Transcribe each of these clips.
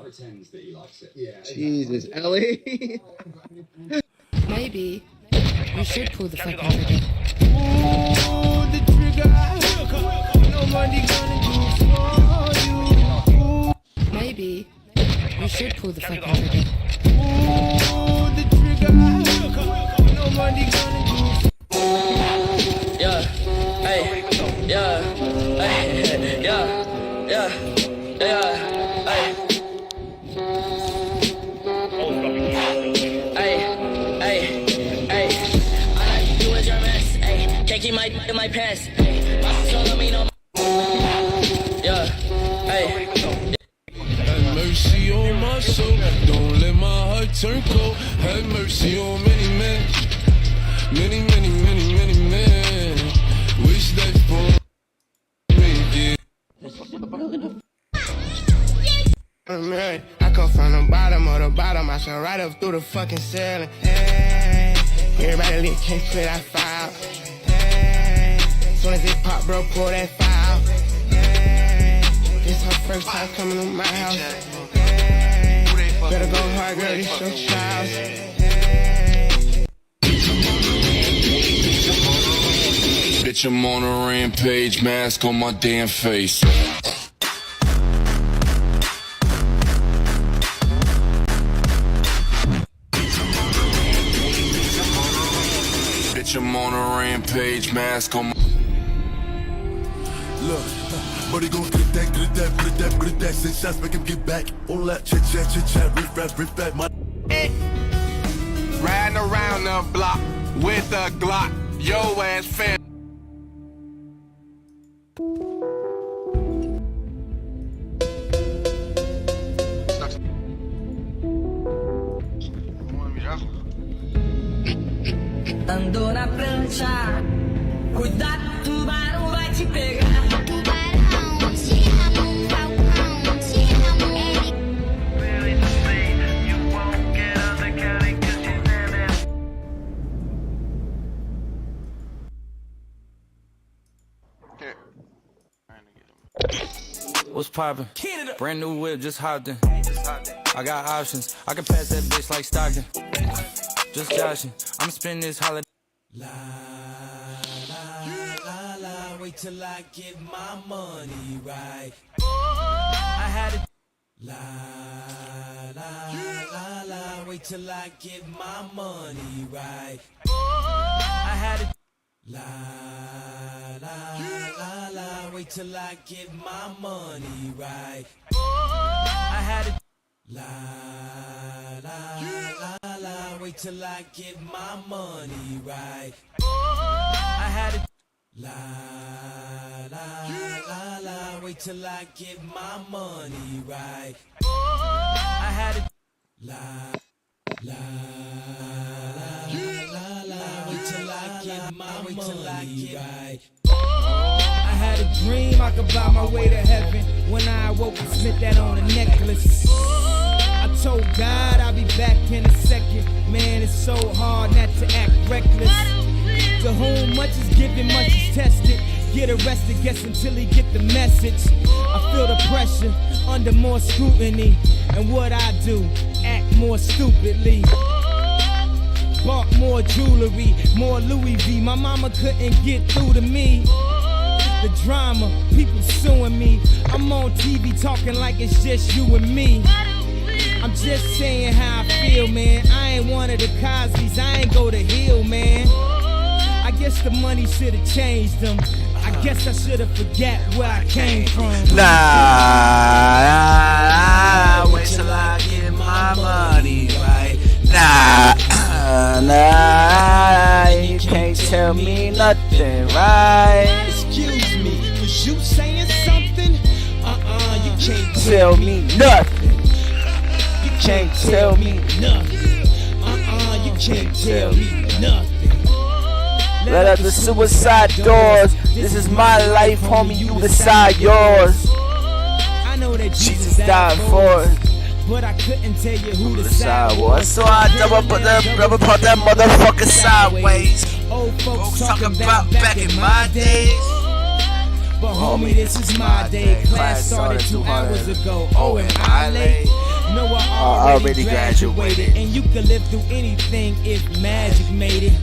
Pretends that he likes it. Yeah. Jesus, Ellie. Maybe we should pull the fucking trigger. Pull the trigger. Nobody gonna do for you. Maybe we should pull the fucking trigger. Pull the trigger. Nobody gonna do. Yeah, hey, yeah, hey, yeah, yeah, yeah, hey. Can't keep my in my pants. My soul on me no. Yeah, hey. Have mercy on my soul. Don't let my heart turn cold. Have mercy on many men. Many men. Wish that for me again. Man, I come from the bottom of the bottom. I shall right up through the fucking ceiling. Hey, everybody lit, can't clear that file. Soon as it pop, bro, pull that file. Yeah. This her first time coming to my house. Yeah. Better go hard, girl, this your child. Bitch, I'm on a rampage, mask on my damn face. Bitch, I'm on a rampage, mask on my... Look, buddy gon' get that, get that, 6 shots, make him get back. All that chit chat, rip rap, my. Riding around the block with a Glock, yo ass fam. Ando na prancha, cuidado, tubarão vai te pegar. Tubarão, te amo, falcão, te amo. Really to say, you won't get out the Cali 'cause you're there. What's poppin'? Brand new whip, just hopped in. I got options, I can pass that bitch like Stockton. Just joshing, I'ma spend this holiday. La wait till I get my money right. I had it. La wait till I get my money right. I had it. La wait till I get my money right. I had it. La wait till I get my money right. I had it. La wait till I get my money right. I had it. La wait till I get my money right. I had a dream I could buy my way to heaven. When I awoke and spent that on a necklace. I told God I'll be back in a second. Man, it's so hard not to act reckless. To whom much is given, much is tested. Get arrested, guess until he get the message. I feel the pressure under more scrutiny. And what I do, act more stupidly. Bought more jewelry, more Louis V. My mama couldn't get through to me. The drama, people suing me. I'm on TV talking like it's just you and me. I'm just saying how I feel, man. I ain't one of the Cosbys, I ain't go to Hill, man. I guess the money should've changed them. I guess I should've forgot where I came from. Nah, wait till I get my money right. Nah, you can't tell me nothing, right? Excuse me, was you saying something? You can't Tell me nothing. You can't tell me nothing. You can't tell me nothing. Let out the suicide doors. This is my life, homie, you decide yours. I know that Jesus died for it, but I couldn't tell you who the side was. So I double put that motherfucker sideways. Old folks talking about back in my days. But homie, this is my day. Class started 2 hours ago. Oh, am I late? No, I already graduated. And you can live through anything if magic made it.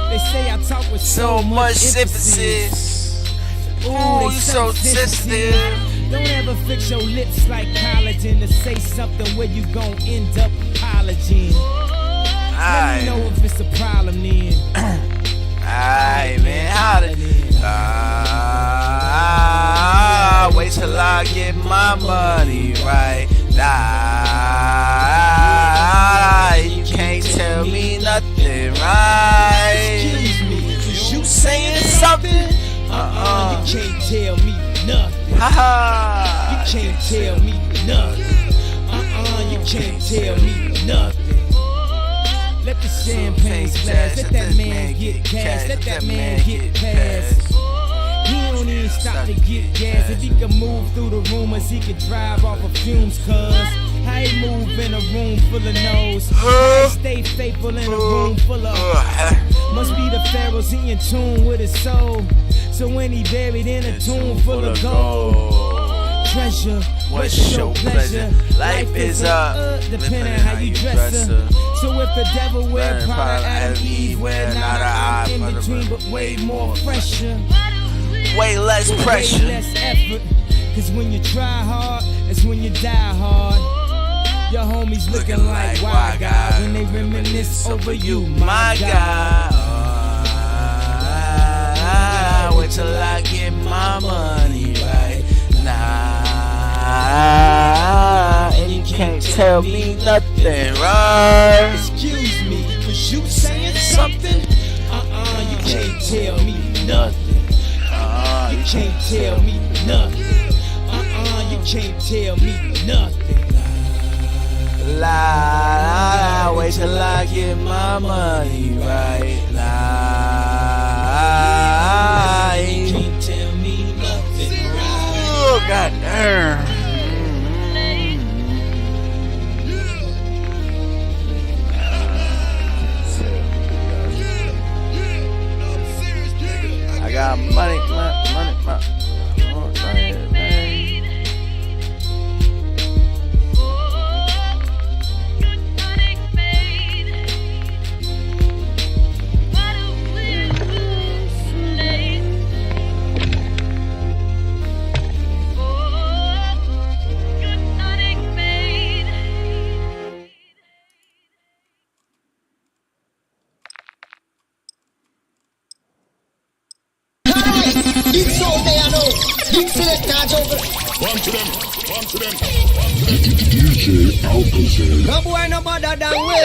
They say I talk with so much emphasis. Ooh, you so sensitive. Don't ever fix your lips like collagen to say something where you gon' end up apologizing. Let me know if it's a problem then. Alright, man, how to wait till I get my money right. You can't tell me nothing, right? Excuse me, is You saying something? You can't tell me nothing. You can't tell me nothing. You can't tell me nothing. Let the champagne splash, let that man get cash, let that man get past. He don't even stop to get gas. If he can move through the rumors, he can drive off of fumes, cuz how he move in a room full of no's. How he stay faithful in a room full of must be the pharaohs, he in tune with his soul. So when he buried in a tomb full of gold, treasure, what's your pleasure? Life is depending on how you dress her. So if the devil wear Prada, Adam, Eve wear not an eye in between, but way more pressure. Way less pressure. Way less effort. Cause when you try hard, it's when you die hard. Your homies looking like why God when they reminisce over you, my God. Wait till I get my money right. And you can't tell me nothing, right? Excuse me, was you saying something? You can't tell me nothing. You can't tell me nothing. You can't tell me nothing. Wait till I get my money right. You can't tell me nothing. Oh, goddamn. I got money. No boy no better than we.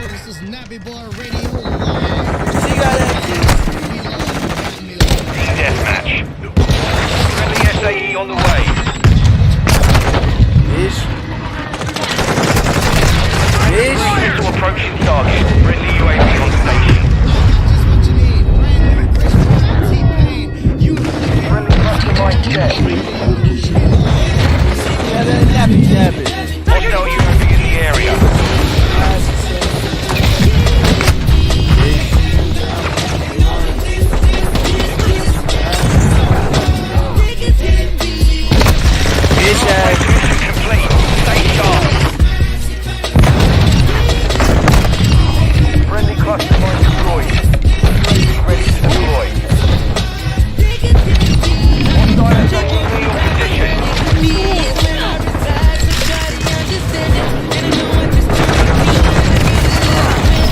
This is Nappy Boy Radio. Deathmatch. Friendly SAE on the way. Hostile approaching target. Friendly UAV on station. Friendly customized jet. Hostile UAV in the area. Mission complete. Stay sharp. Friendly cluster mine destroyed. Ready to deploy. Hostile taking your position.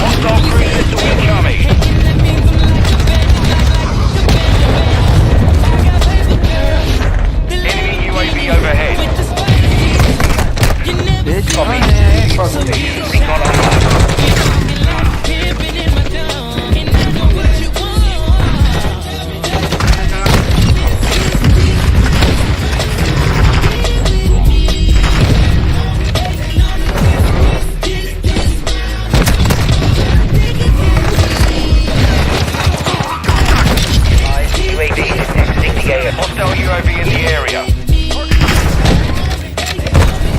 Hostile cruise missile incoming. Enemy UAV overhead. Copy. Think on online. UAV is exiting the air. Hostile UAV in the area.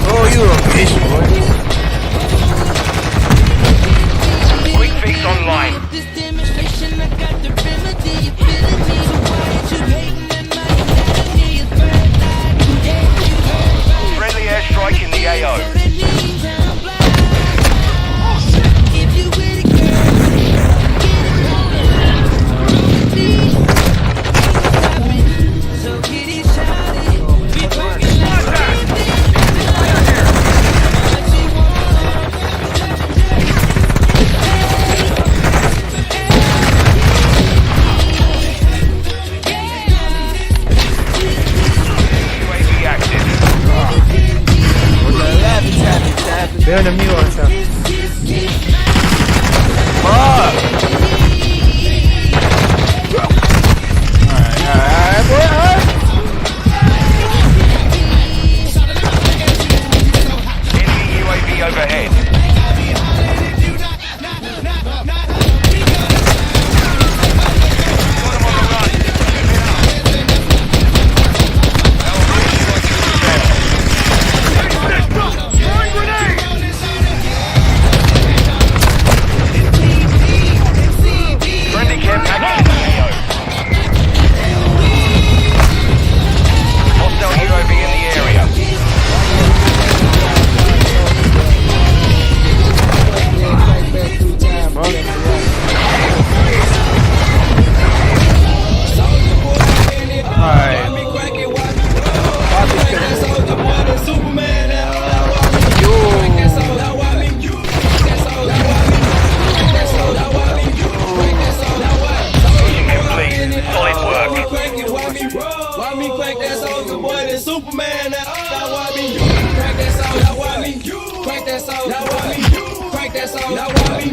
Oh, you a bitch, boy. Quick fix online. Veo enemigo allá. Enemy UAV overhead. Friendly care package AO. Hostile UAV in the area. Complete. Solid work. Why me crank that soldier boy than Superman? Now why me crank that soldier? Now why me crank that soldier? Now why me crank that soldier? Now why me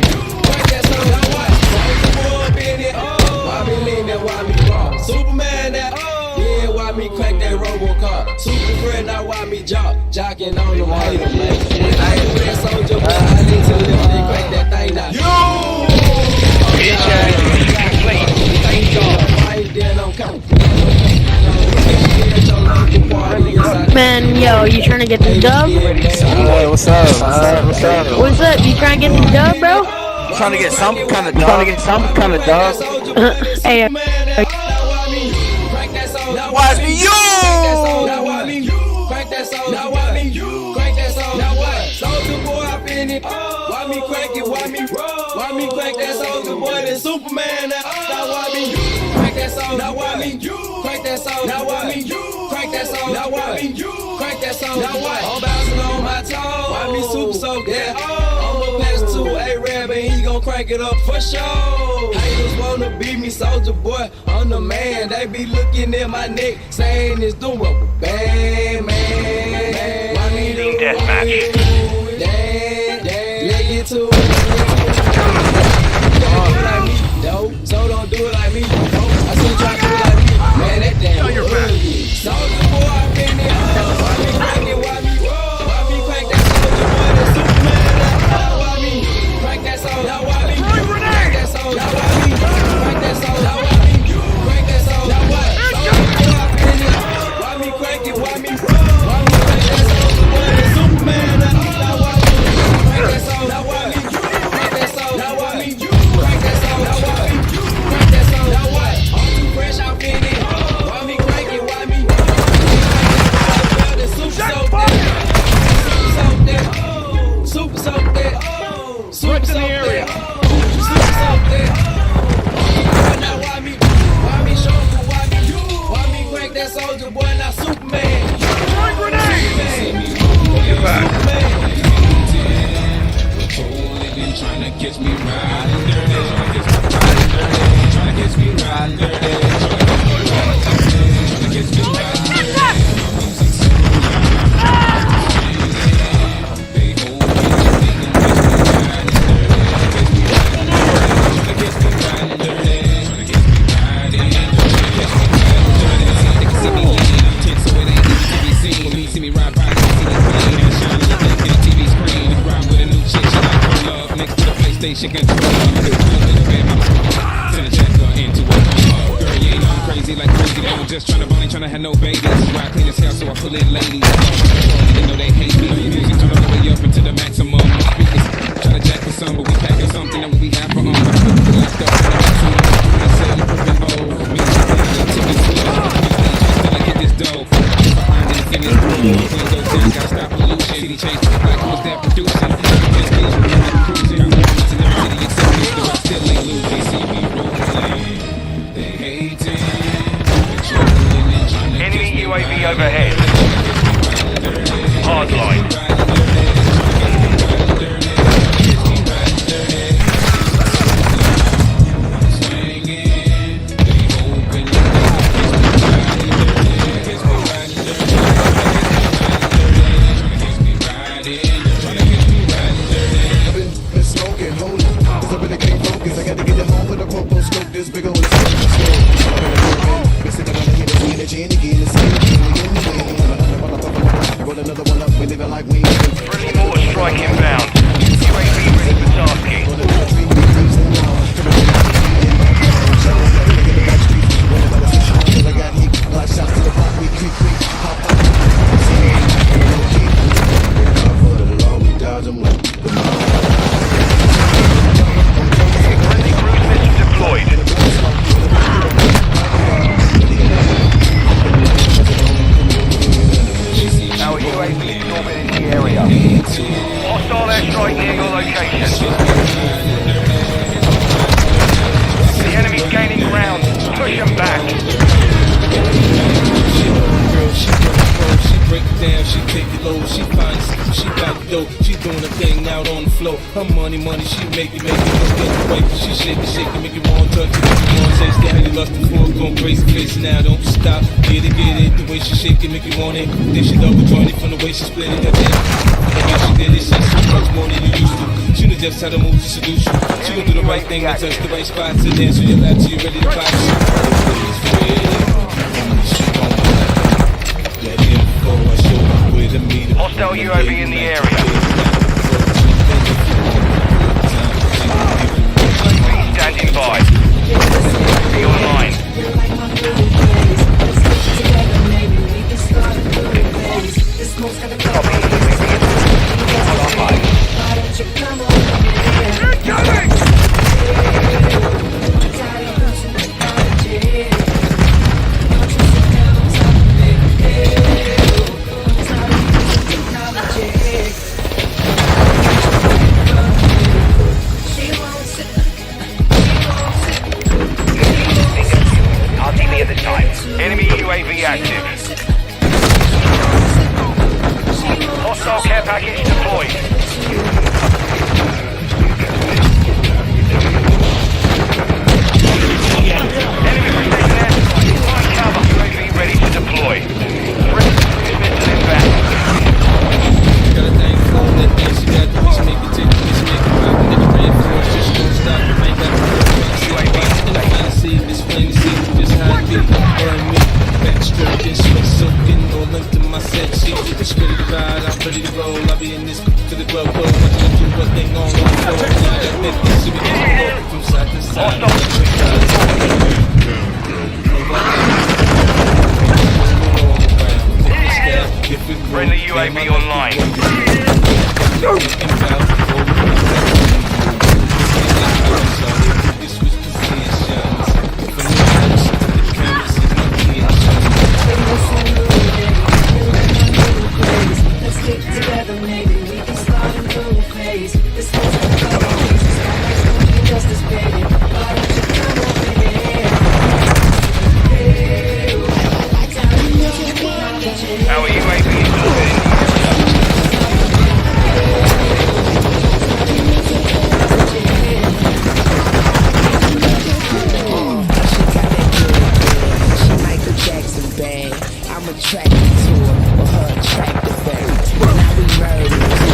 crank that soldier? Now why soldier boy up in it? Why me lean that? Why me rock? Superman that? Yeah, why me crank that RoboCop? Super friend, now why me jocking on the hater, man? When I hit that soldier boy, I need to lift and crank that thing now. Man, yo, you trying to get the dub? Hey, what's up? What's up? What's up? You trying to get the dub, bro? Trying to get some kind of dog. Hey, Watch me, you! Now why me crank that soul? Now why me crank that soul? Now what? Soldier boy up in it. Why me crank it? Why me crank that soldier boy than Superman? Now why me crank that soul? Now why me crank that soul? Now why me crank that soul? Now why me crank that soul? Now what? I'm bouncing on my toes. Why me super so yeah? I'ma pass to A-Rab and he gon' crank it up for sure. Haters wanna beat me, soldier boy. I'm the man. They be looking at my neck, saying it's doing bad, man. Why me do? Deathmatch. Let get to it. Don't do it like me, though. So don't do it like me. I see you try to do it like me. Man, that damn ugly. Soldier boy, I been there. Why me crank it? Why me crank that soldier boy? That Superman. Why me crank that soldier? Now why me crank that soldier? Now why me crank that soldier? Now why me crank that soldier? Now what? Soldier boy, I been there. Why me crank it? Why me crank that soldier boy? That Superman. Now why me crank that soldier? Now why me crank that soldier? Now why me crank that soldier? Now why me crank that soldier? Now what? I'm too fresh, I'm in it. Why me crank it? Why me? Super soaked that. Super soaked that. Super soaked that. Now why me show for why me crank that soldier boy? Now Superman. Trying to catch me riding dirty. Trying to catch me riding dirty. She can send a checker into a home. Girl, you ain't know I'm crazy like crazy. They were just tryna bone, ain't tryna have no babies. Why I clean as hell, so I pull in ladies. They know they hate me. Music turn all the way up into the maximum. Speakers try to jack for some, but we packing something that we have for locked up. I say you proving bold. Me, I get this dough. Behind it, finish. Clean those things, gotta stop pollution. City change, like who's that producing? Enemy UAV overhead. Hardline. Friendly mortar strike inbound. UAV ready for tasking. Friendly cruise missile deployed. Our UAV is orbiting the area. Hostile airstrike near your location. The enemy's gaining ground. Push them back. She break it down, she take it low, she finds it, she got it though, she doing her thing out on the floor. Her money, she make it look the way. She shake it, make it want touch it, make it want taste it. How you lust before, going crazy, face now, don't stop. Get it, the way she shake it, make you want it. Then she double joint it from the way she split it up. I guess she did it, she much more than you used to. She knows just how to move to seduce you. She gon' do the right thing and touch the right spots and dance on your lap till you're ready to box. Hostile UAV in the area. UAV standing by. Be online. Copy. RTB at the time. Enemy UAV active. Hostile care package deployed. Enemy precision airstrike. Find cover. UAV ready to deploy. Missile inbound. Got a thing for that thing, she got the bitch, make it take the bitch, make it rock, and then the reinforce, just don't stop, I ain't got the UAV fantasy, this fantasy, just how it be, burn me, backstroke, this sweat soaking, all into my set sheet, it's ready to ride, I'm ready to roll, I'll be in this to the glove, watching her do one thing on the floor, now that make this, she be getting low, from side to side, Friendly UAV online. Our UAV is orbiting. I'm attracted to her, or her attractive back. Now we murder, we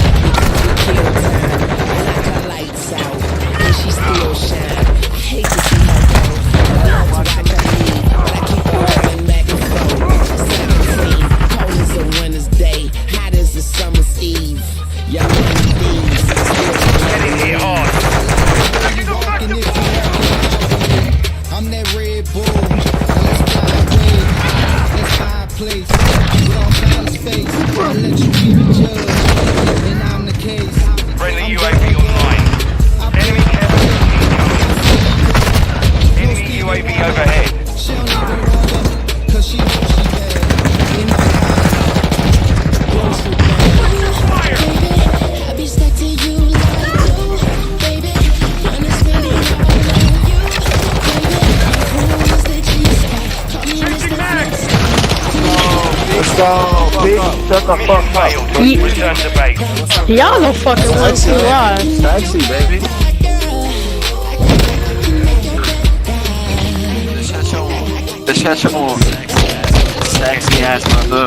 kill time. I knock her lights out, and she still shine. I hate to see her go, I love to watch her leave, but I keep her running back and forth. 17, cold as a winter's day, hot as a summer's eve. Y'all money thieves, Get in here hard. I'm that Red Bull. Let's fly away. Let's fly a place. With all silence face. I'll let you be the judge. And I'm the case. Friendly UAV online. Enemy capture incoming. Enemy UAV overhead. She don't even run up, 'cause she knows she bad. In my I'll be stuck to you like glue, baby. When it's really all on you, baby. Who is the G-spot? Call me Mr. Flex. Let's go, bitch. Shut the fuck Failed. up. Return to base. Y'all don't fucking want to lie. Sexy, baby. Deixa eu sexy ass mother.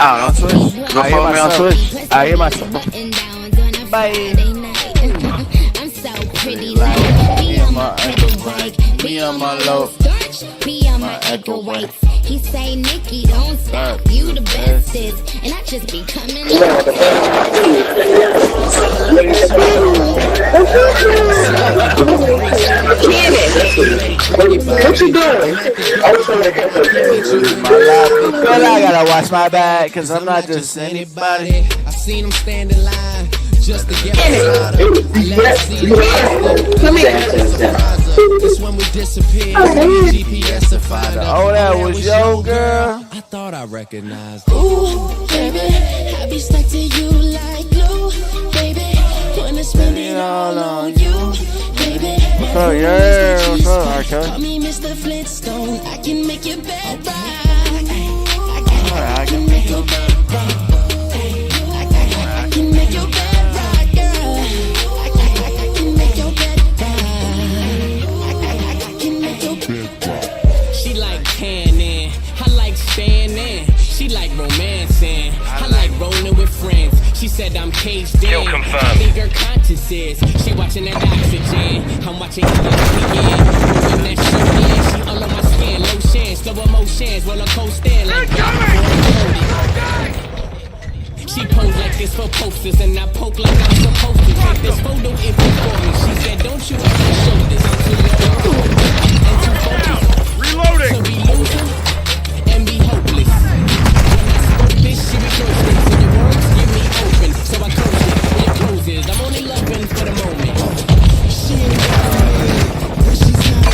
Ah, on Twitch? Go follow me on Twitch. Aí, Marcelo. Bye. I'm so pretty like Me on my low. Me on my echo weights. He say, Nikki, don't stop. You the bestest. And I just be coming What you doing? Girl, I gotta watch my back, cause I'm not just anybody. I seen him stand in line just to get my Come here. It's when we disappear. GPS to find out. Oh, that was your girl. I thought I recognized. Ooh, baby, I be stuck to you like glue, baby. Wanna spend it all on you, baby. Oh, yeah, what's up, okay? Call me Mr. Flintstone. I can make your bed rock. I can make your bed I can make your bed rock, girl. I can make your bed rock. I can make your bed rock. She like tanning, I like standing. She like romancing, I like rolling with friends. She said I'm caged in. Kill confirmed. Bigger consciences. She watching that oxygen. I'm watching it again. When that shit in, she all on my skin. Lotion, slow emotions, roller coaster like she pose like this for posters, and I poke like I'm supposed to. Take this photo if you for me. She said, don't you ever show this. I'm too low and too focused. Reloading. To be losing and be hopeless. When I spoke this, she rejoiced. So your words give me open, so I close it. When it closes, I'm only loving for the moment. She ain't got a man, but she's got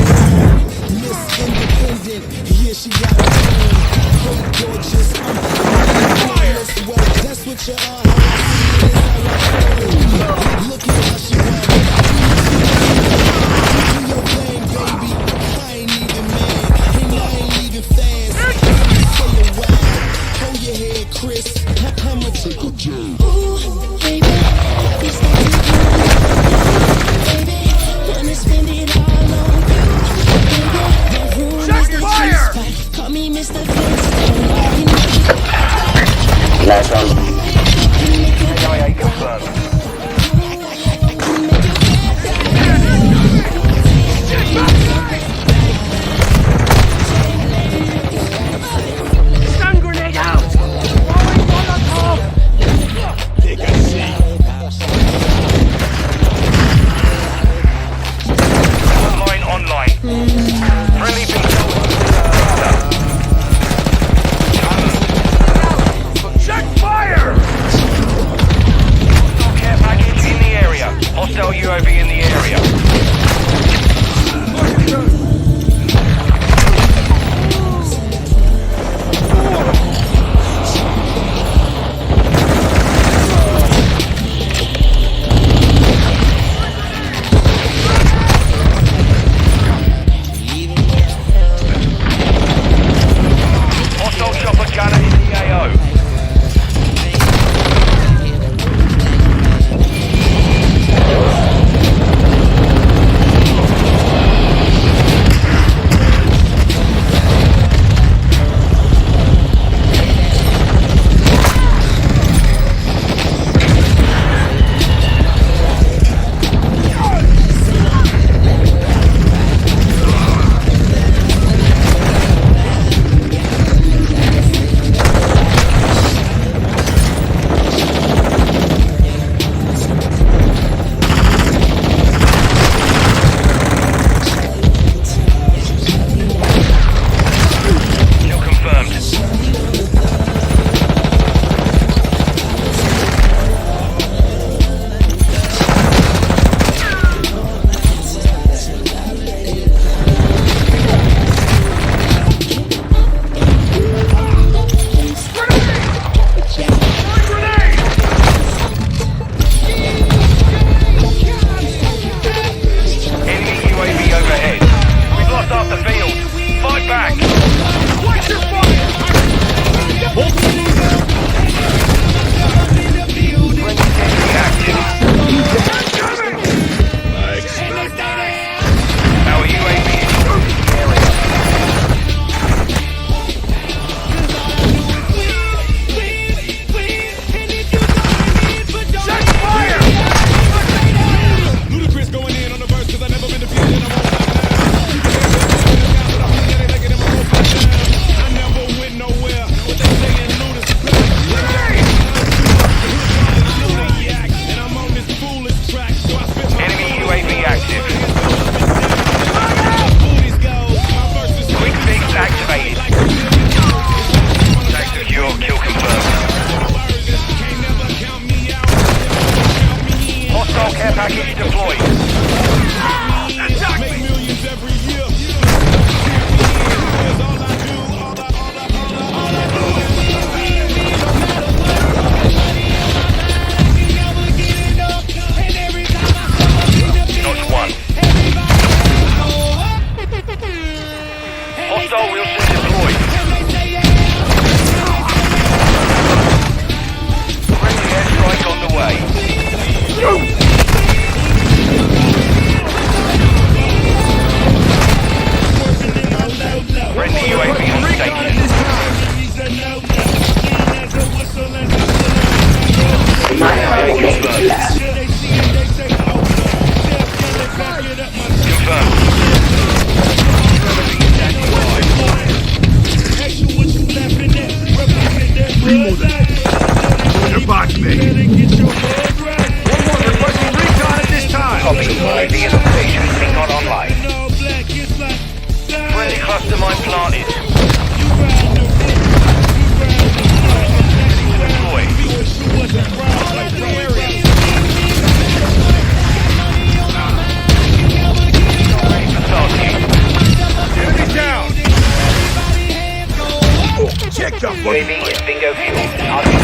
UAV is bingo fuel. Target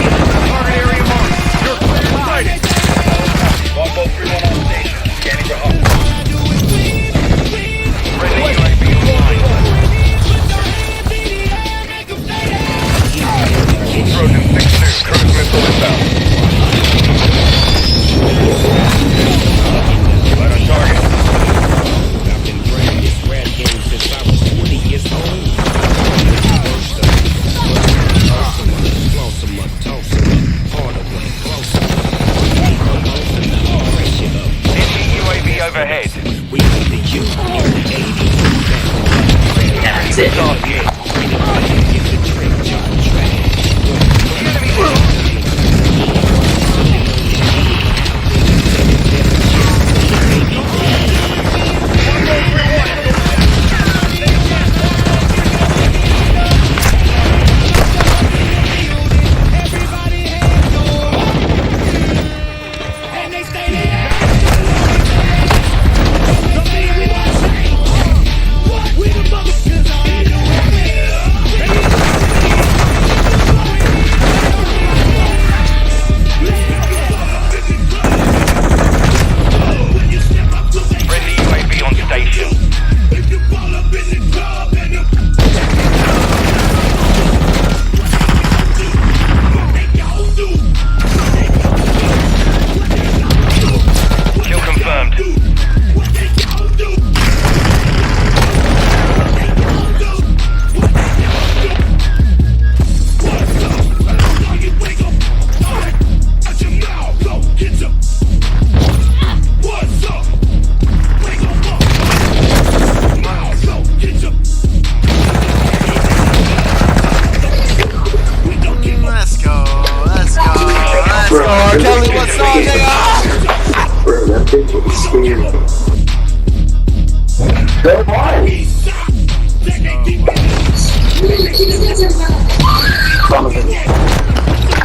area marked. You're clear sighted. Longbow 3-1 on station. Scanning for home. Friendly UAV online. Trojan 6-2. Cruise missile inbound. Right on target. I've been playing this rap game since I was 20 years old. UAV overhead. We need the you in the 80s. That's it. Kelly, what's up, nigga? Bro, that bitch was scary. Go on.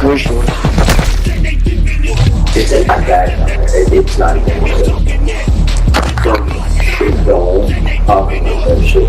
Which one? It's a bad. It's not even from shit going up and that shit.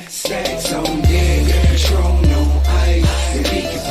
Stacks on deck, control no ice, and we can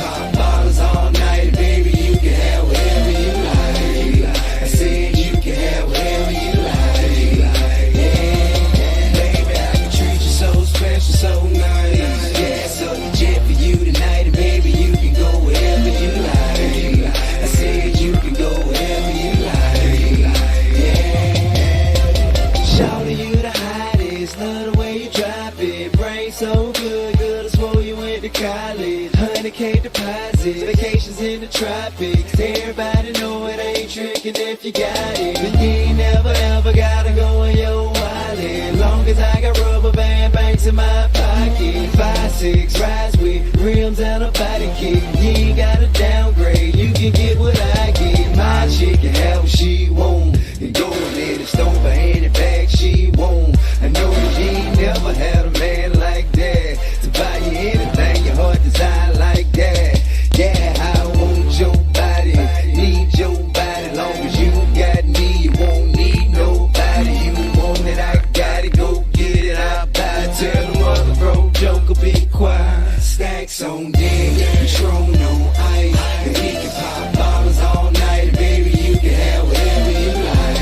ain't so good, girl, I swore you went to college. 100K deposit, vacations in the tropics. Everybody know it ain't tricking if you got it. But you ain't never ever gotta go in your wallet. Long as I got rubber band banks in my pocket. 5-6 rides with rims and a body kit. You ain't gotta downgrade, you can get what I get. My chick can have what she want, and go and let it store for any bag she want. I know that you ain't never had a man like that to buy you anything your heart desire like that. Yeah, I want your body, need your body. Long as you got me, you won't need nobody. You want it, I got it, go get it, I'll buy it. Tell the mother bro, joker, be quiet. Stacks on deck, Patron on ice, and he can pop bottles all night. And baby, you can have whatever you like.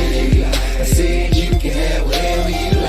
I said you can have whatever you like.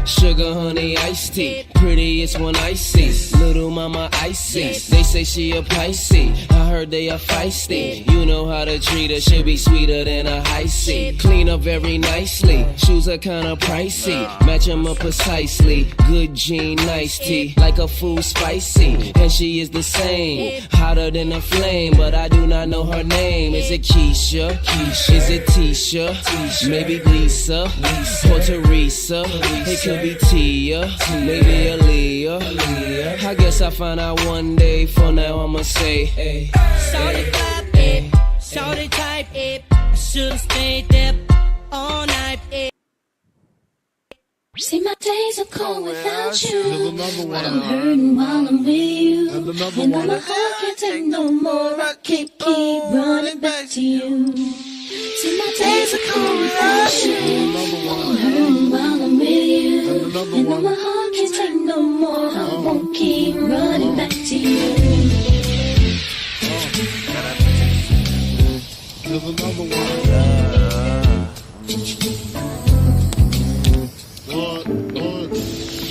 Sugar, honey, iced tea. Prettiest one I see. Little mama icy. They say she a Pisces. I heard they are feisty. You know how to treat her. She'll be sweeter than a high C. Clean up very nicely. Shoes are kinda pricey. Match 'em up precisely. Good jean, nice tea. Like a food spicy. And she is the same. Hotter than a flame. But I do not know her name. Is it Keisha? Is it Tisha? Maybe Lisa? Or Teresa? It could be Tia, maybe Aaliyah. I guess I'll find out one day. For now I'ma say, hey. Shorty pop it, shorty type it. I should've stayed there all night. See, my days are cold without you. I'm hurting while I'm with you. And my heart can't take no more. I can't keep running back to you. See, my days are cold without you. I'm hurting while I'm with you. And my heart can't take no more. I won't keep running back to you. There's another one.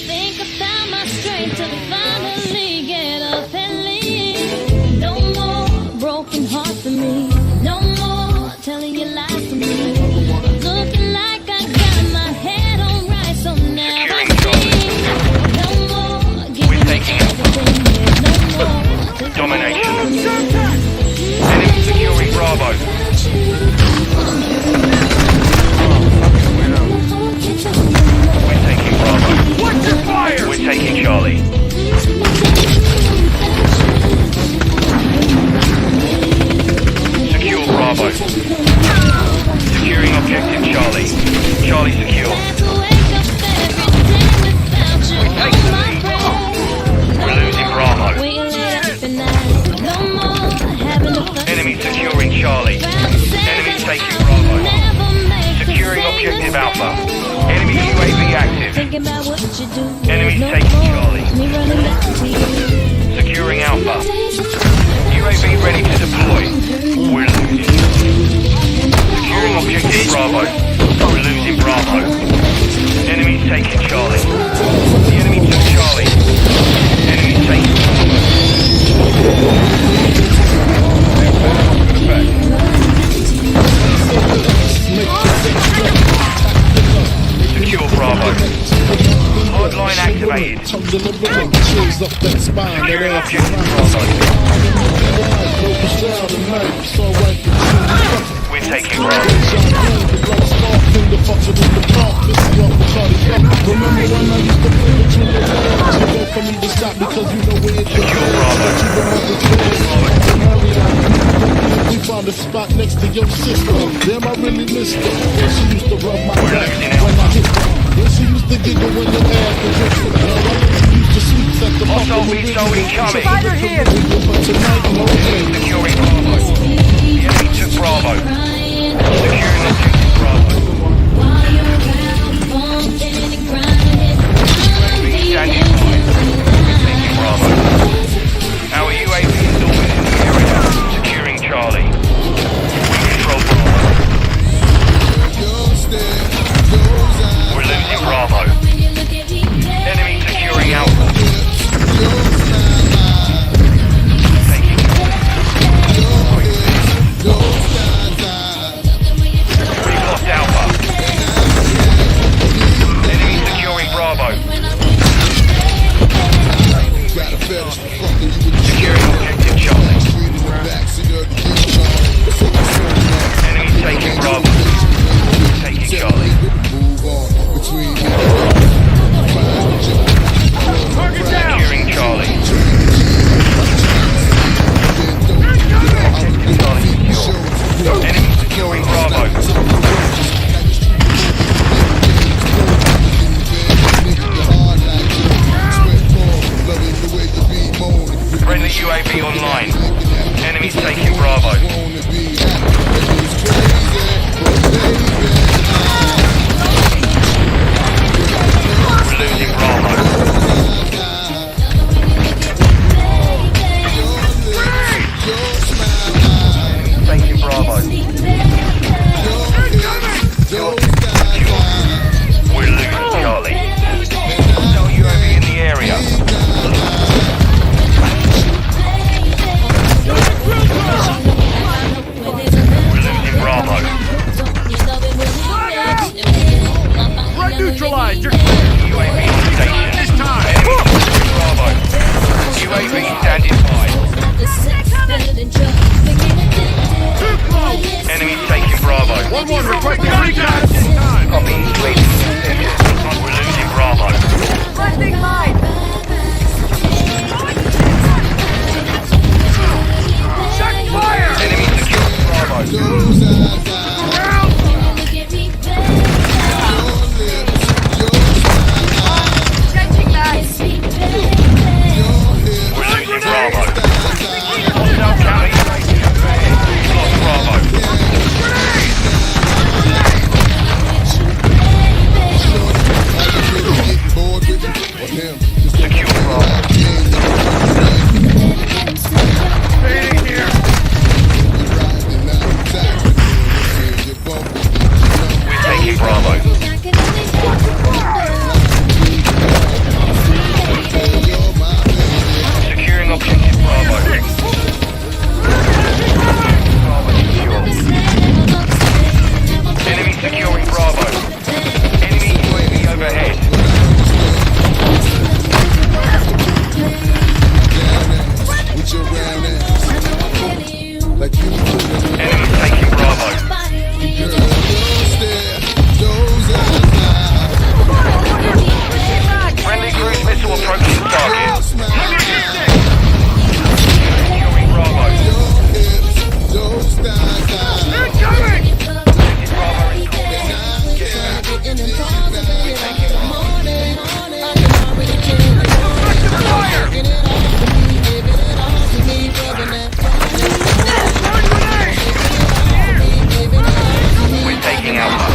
Think I found my strength to finally get up and leave. No more broken heart for me. No more telling you lies to me. Looking like I got my head on right, so now I see. No more giving me everything. No more Domination. Enemy securing Bravo. We're taking Bravo. What's your fire? We're taking Charlie. Secure Bravo. Securing objective Charlie. Charlie secure. We're losing Bravo. Enemy securing Charlie. Enemy taking Bravo. Securing objective Alpha. Enemy UAV active. Enemy taking Charlie. Securing Alpha. UAV ready to deploy. We're losing. Securing objective Bravo. We're losing Bravo. Enemy taking Charlie. The enemy took Charlie. Enemy taking Bravo. Secure Bravo. Hardline activated. Securing objective Bravo. We're taking Bravo. Secure Bravo. We found a spot next to your sister. Damn, I really missed her. She used to rub my back when I hit her. Yeah, she used to giggle when the ass was hit her. She used to sleep at the Hostile VTOL incoming. Fighter here. Securing Bravo. The enemy took Bravo. Securing objective Bravo. Standing by. Taking Bravo. Our UAV is orbiting the area. Securing Charlie. We control Bravo. We're losing Bravo. UAV online. Enemies taking Bravo. We're losing Bravo. Enemies taking Bravo. We're losing Charlie. No UAV in the area. We're losing Bravo. Threat neutralized. You're UAV on station. this time. Enemy taking Bravo. UAV standing by. Enemy taking Bravo. 1-1 requesting recon this time. Copy. UAV position. We're losing Bravo. Requesting mine. Check fire. Enemy securing Bravo. Changing back. We're losing Bravo. Hostile counter UAV overhead. Lost Bravo. Secure Bravo. Fading here. We're taking Bravo. Securing objective Bravo. Bravo secure. Enemy securing Bravo. Enemy UAV overhead. Enemy taking Bravo. Friendly cruise missile approaching target. Securing Bravo. Incoming. Bravo is called. Get back. We're taking Bravo. We're taking Alpha.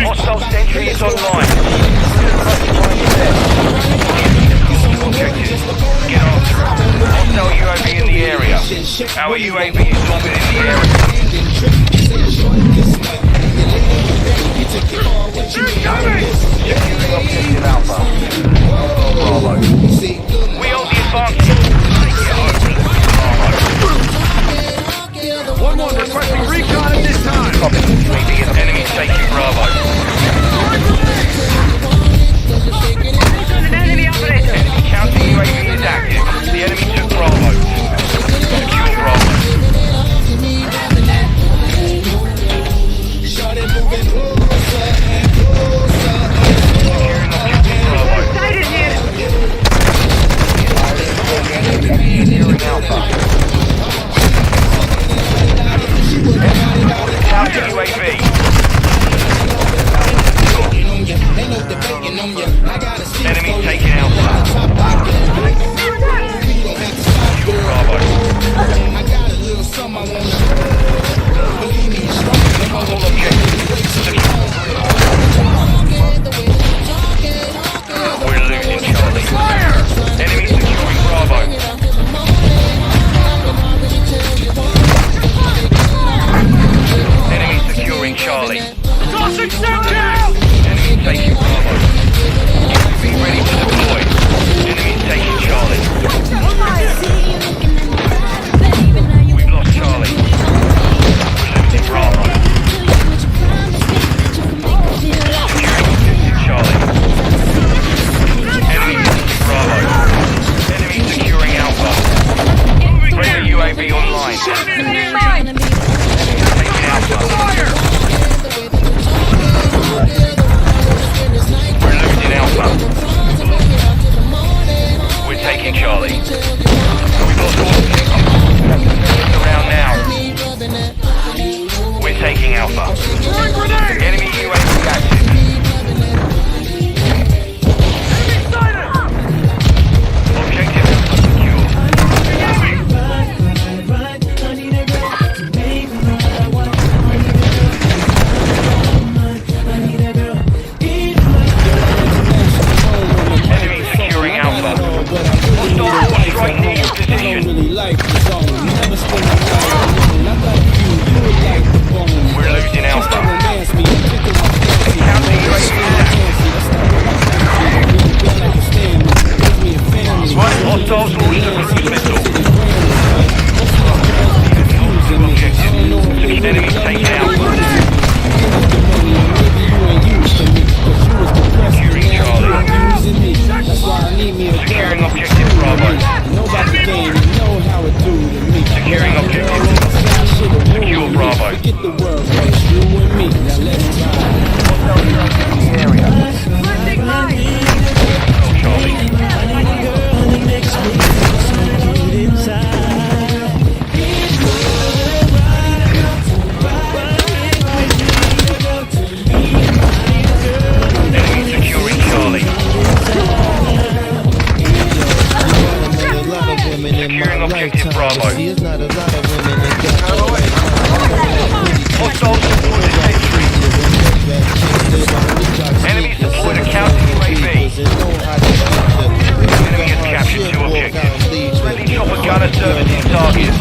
Hostile sentry is online. Objectives. Get after it. Hostile UAV in the area. Our UAV is not within the area. Securing objective Alpha. Bravo. We hold the advantage. Take it over. Bravo. 1-1 requesting recon at this time. Copy. Enemy taking Bravo. Enemy counter UAV is active. The enemy took Bravo. Secure Bravo. Securing objective Bravo. Securing Alpha. Counter UAV. Enemy taking Alpha. Bravo. All objectives. We're losing Charlie. Enemy securing Bravo. Enemy securing Charlie. Tossing down. Enemy taking Bravo. UAV ready to deploy. Enemy taking Charlie. We've lost Charlie. We're losing Bravo. Securing objective Charlie. Enemy taking Bravo. Enemy securing Alpha. Friendly UAV online. Taking Alpha. We're losing Alpha. We're taking Charlie. We've lost all objectives. Around now. We're taking location. really like the zone. Never spend the night alone. I got you would like the bone. We're losing Just Alpha. don't romance me. I'm taking my fancy. Counting UAV Hostiles launched a cruise missile. Enemy taken out. Securing Charlie. Securing objective Bravo. Securing objective. Secure Bravo. Securing Charlie. Securing objective Bravo. Hostiles deployed a sentry. Enemies deployed a counter UAV. Enemy has captured 2 objectives. Friendly chopper gunner servicing target.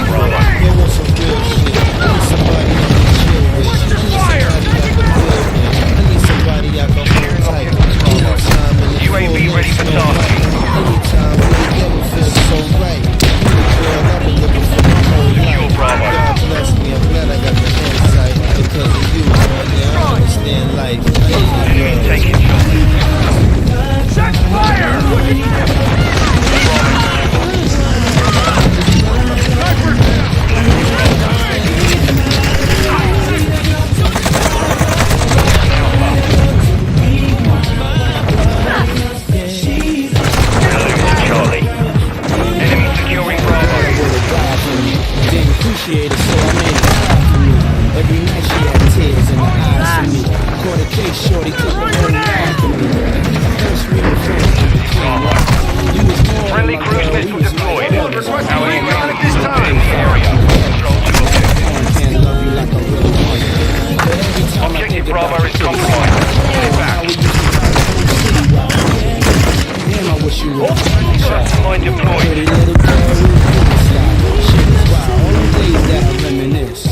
Bravo. Fire! UAV ready for tasking. Secure Bravo. Enemy taking Charlie. Set fire! Charlie. Enemy securing Bravo. Didn't appreciate it, so I made it hard for me. Every night she had tears in her eyes for me. Caught a case, shorty took the whole line from me. First we were friends, we became rock. You was more Friendly like cruise my missile girl, deployed. we was How are you Recon at this able to time. in the area? Control 2 objectives. can't love you like I really want you. But every time I Objective think Bravo about is compromised. Get it back. damn, I wish you would Line deployed. pretty little girl, we really style. Shit is wild, all the days that I reminisce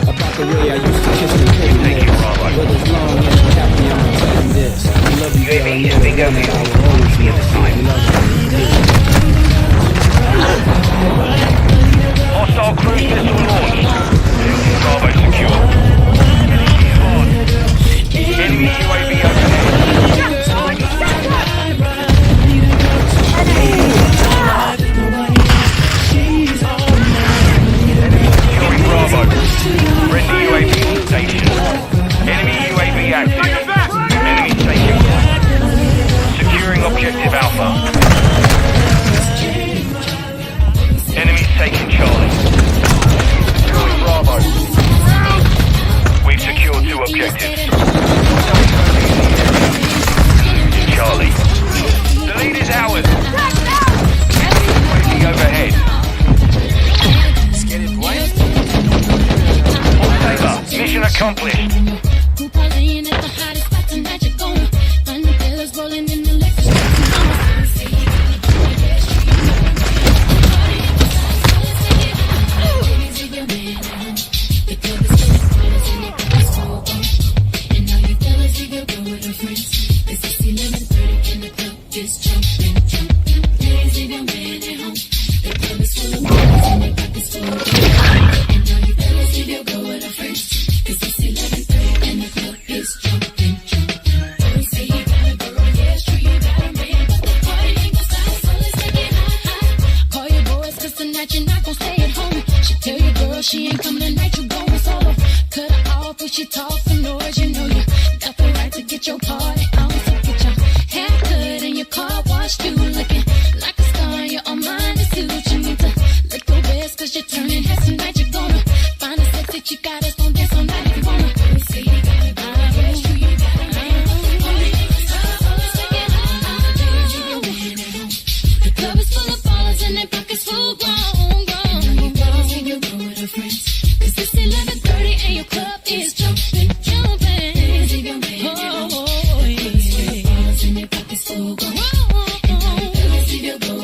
about the way I used to kiss the pretty Take it, lips. Bravo. But as long as you're happy, I'ma tell you this. I love you, girl, and you're the one that I will always miss. I love you. Hostile cruise missile launched. Bravo secure. Enemy UAV overhead. Securing Bravo. Friendly UAV on station. Enemy UAV active. Enemy taken. Securing objective Alpha. Enemies taking Charlie. Securing Bravo. We've secured 2 objectives. Charlie. The lead is ours. Waiting overhead. Let's get it, boy. All favor. Mission accomplished. Who partying at the hottest spot tonight? You're gonna find the fellas rolling in the liquor store. Call your boys 'cause tonight you're not gon' stay at home. She tell your girl she ain't coming tonight, you going solo. Cut her off when she talk some noise, you know you got the right to get your party on. So get your hair cut and your car washed too, looking like a star. You're on mine to suit. You need to look your best 'cause you're turning heads tonight. You're gonna find a sexy chick got us gon' dance all night if you wanna. Say you gotta go, yes, true, you gotta man. The club is full of ballers and their pockets full grown, grown. You better see your girl with her friends 'cause it's 11:30 and your club is jumping, jumping. Oh, yeah. Ballers and their pockets full grown. You better see your girl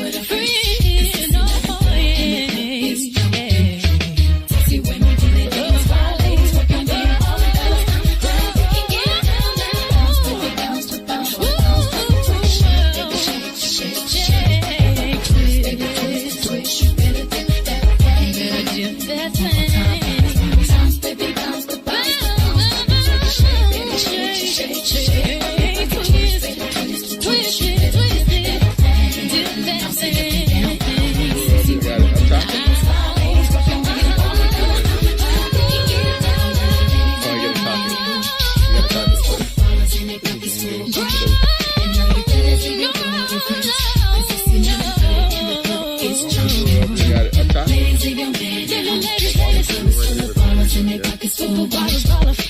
leave your man at home. The club is full of ballers and their pockets full of bottles.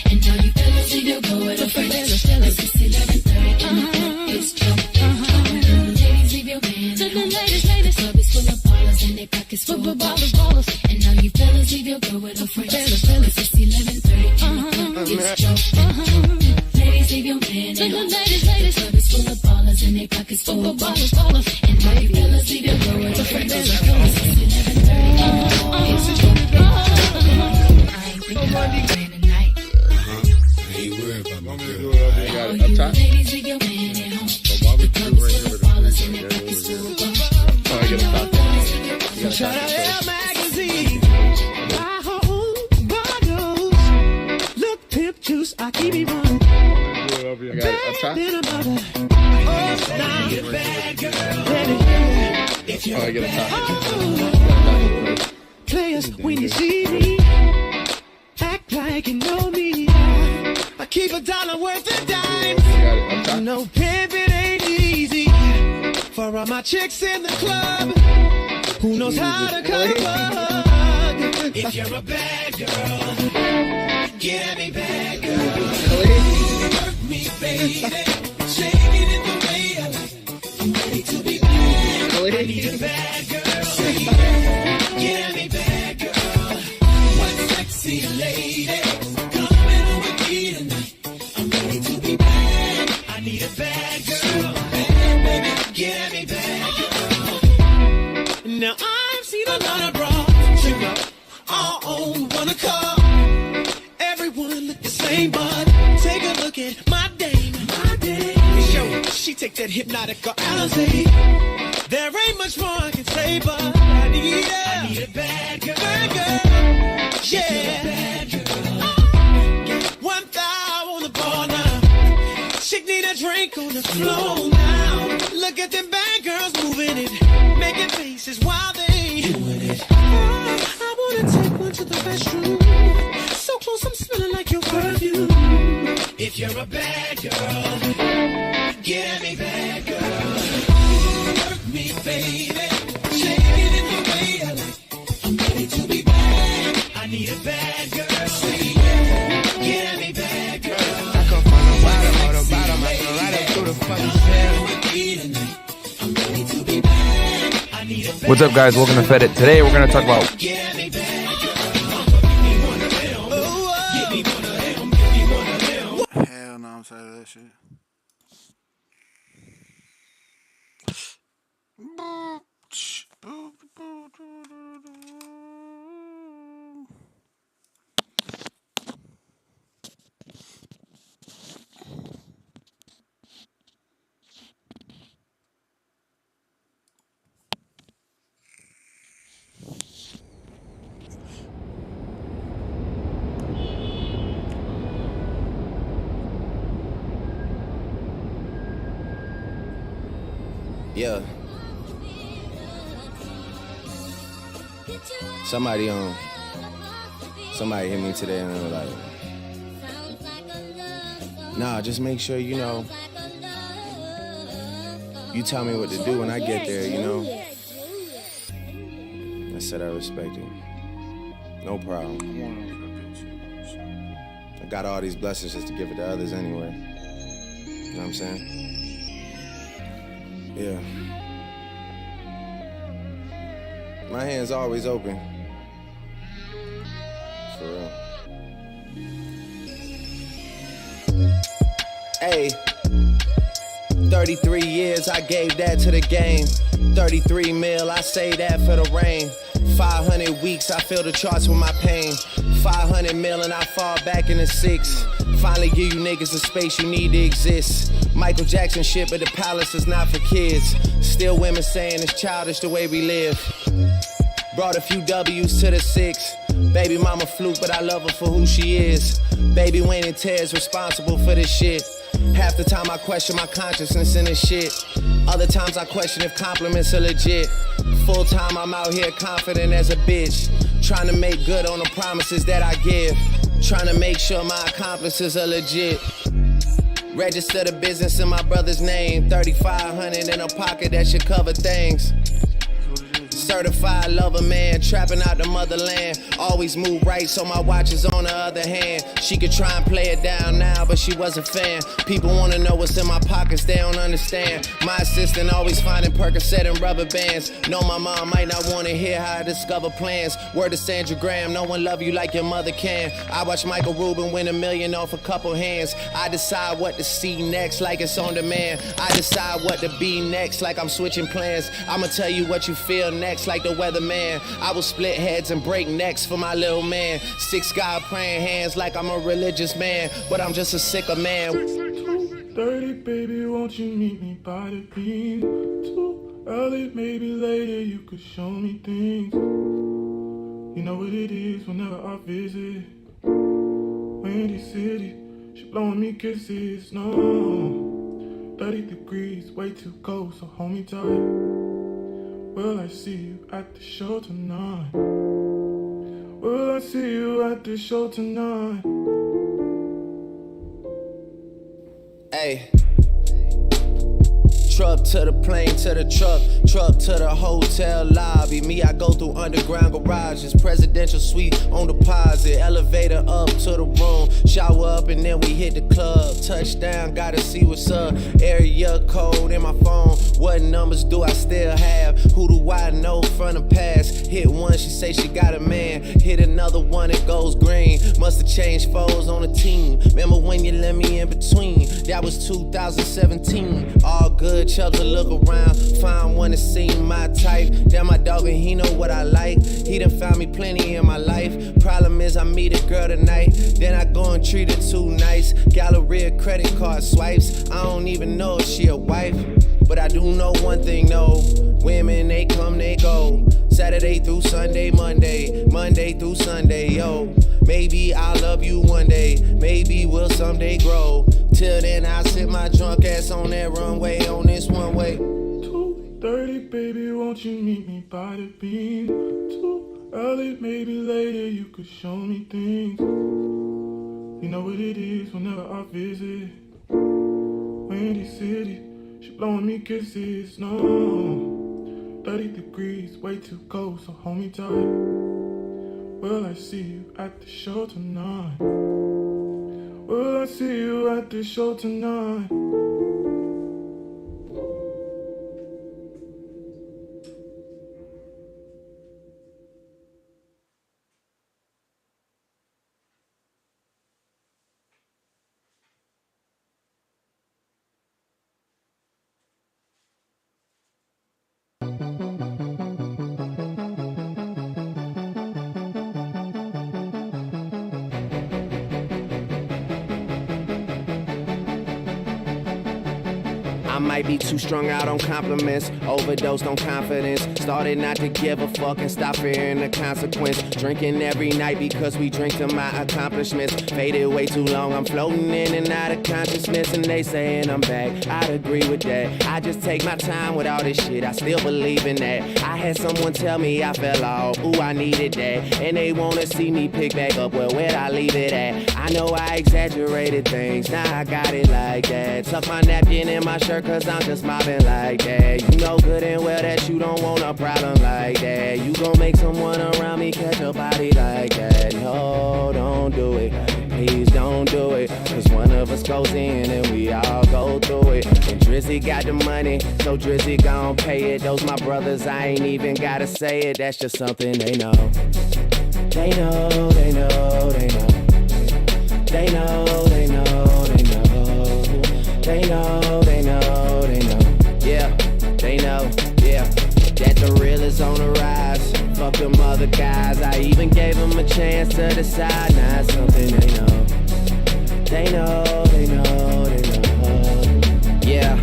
And all you fellas leave your girl with a friend. It's 11:30 and the club is jumping. Ladies, leave your man at home. The club is full of ballers and their pockets full of bottles. And all you fellas leave your girl with a friend. It's 11:30 and the club is jumping. Ladies, leave your man at home. The club is full of ballers and their pockets full of bottles. And all you fellas leave your girl with a friend. It's 11:30 it's jumping. I ain't thinking about it tonight. I ain't worried about my girl. I got it up top. Ladies, leave your man at home. But why would you bring her to Oh, I get a top. Shout out L Magazine. I hold bottles. Look, pimp juice, I keep it running. I got it up top. Oh, now you're bad girl. Oh, I get a top. Players, when you see me, act like you know me. I keep $1 worth of dimes. No pimpin' ain't easy. For all my chicks in the club, who knows how to come up? If you're a bad girl, get me bad girl. Work me, baby. Shake it in the way I like. I'm ready to be bad. I need a bad girl. Get me bad girl. One sexy lady coming over me tonight. I'm ready to be bad. I need a bad girl. Bad, baby, get me bad girl. Now I've seen a lot of bras, you know, all on one accord. Everyone look the same, but take a look at my dame. My dame. Yo, she take that hypnotic Alizé. There ain't much more I can say, but I need a bad girl. Bad girl. Yeah. Bad girl. One thou on the bar now. Chick need a drink on the floor now. Look at them bad girls moving it, making faces while they doing it. I wanna take one to the restroom. So close, I'm smelling like your perfume. If you're a bad girl, get me bad girl. Work me, baby. Shake it in the way I like. I'm ready to be bad. I need a bad girl. Say yeah. Get me bad girl. I come from the bottom, I go right up to the fucking cell. I'm ready to be bad. I need a bad. What's up, guys? Welcome to Fed It. Today we're going to talk about hell no, I'm tired of that shit. Yeah. Somebody hit me today and they were like, nah, just make sure, you know, you tell me what to do when I get there, you know. I said I respect it. No problem. I got all these blessings just to give it to others anyway. You know what I'm saying? Yeah. My hand's always open. For real. Hey. 33 years, I gave that to the game. 33 mil, I say that for the rain. 500 weeks, I feel the charts with my pain. 500 mil and I fall back in the 6. Finally give you niggas the space you need to exist. Michael Jackson shit, but the palace is not for kids. Still women saying it's childish the way we live. Brought a few W's to the 6. Baby mama fluke, but I love her for who she is. Baby Wayne and Ted's responsible for this shit. Half the time I question my consciousness in this shit. Other times I question if compliments are legit. Full time I'm out here confident as a bitch. Trying to make good on the promises that I give. Trying to make sure my accomplices are legit. Register the business in my brother's name. 3,500 in a pocket that should cover things. Certified lover man, trapping out the motherland. Always move right, so my watch is on the other hand. She could try and play it down now, but she was a fan. People wanna know what's in my pockets, they don't understand. My assistant always finding Percocet and rubber bands. Know my mom might not wanna hear how I discover plans. Word to Sandra Graham, no one love you like your mother can. I watch Michael Rubin win $1 million off a couple hands. I decide what to see next like it's on demand. I decide what to be next like I'm switching plans. I'ma tell you what you feel next like the weatherman. I will split heads and break necks for my little man. 6 God praying hands like I'm a religious man, but I'm just a sicker man. 2:30, baby, won't you meet me by the beam? Too early, maybe later, you could show me things. You know what it is whenever I visit Windy City, she blowing me kisses, no 30 degrees, way too cold, so hold me tight. Will I see you at the show tonight? Will I see you at the show tonight? Hey. Truck to the plane, to the truck to the hotel lobby. Me, I go through underground garages, presidential suite on deposit, elevator up to the room, shower up and then we hit the club. Touchdown, gotta see what's up. Area code in my phone. What numbers do I still have? Who do I know from the past? Hit one, she say she got a man. Hit another one, it goes green. Must've changed foes on the team. Remember when you let me in between? That was 2017. All good. Chubbs to look around, find one that seem my type. Damn, my dog and he know what I like. He done found me plenty in my life. Problem is I meet a girl tonight, then I go and treat her too nice. Galleria credit card swipes, I don't even know if she a wife. But I do know one thing, no. Women, they come, they go. Saturday through Sunday, Monday through Sunday, yo. Maybe I'll love you one day, maybe we'll someday grow. Till then, I'll sit my drunk ass on that runway, on this one way. 2:30, baby, won't you meet me by the beam? Too early, maybe later, you could show me things. You know what it is whenever I visit Windy City, she blowing me kisses, no 30 degrees, way too cold, so hold me tight. Will I see you at the show tonight? Will I see you at the show tonight? I might be too strung out on compliments, overdosed on confidence. Started not to give a fuck and stop fearing the consequence. Drinking every night because we drink to my accomplishments. Faded way too long, I'm floating in and out of consciousness. And they saying I'm back, I'd agree with that. I just take my time with all this shit, I still believe in that. I had someone tell me I fell off, ooh, I needed that. And they wanna see me pick back up, well, where'd I leave it at? I know I exaggerated things, now I got it like that. Tuck my napkin in my shirt cause I'm just mobbing like that. You know good and well that you don't want a problem like that. You gon' make someone around me catch a body like that. No, don't do it, please don't do it. Cause one of us goes in and we all go through it. And Drizzy got the money, so Drizzy gon' pay it. Those my brothers, I ain't even gotta say it. That's just something they know. They know, they know, they know. They know, they know, they know. They know, they know, they know. Yeah, they know, yeah. That the real is on the rise. Fuck them other guys. I even gave them a chance to decide. Now it's something they know. They know, they know, they know. Yeah,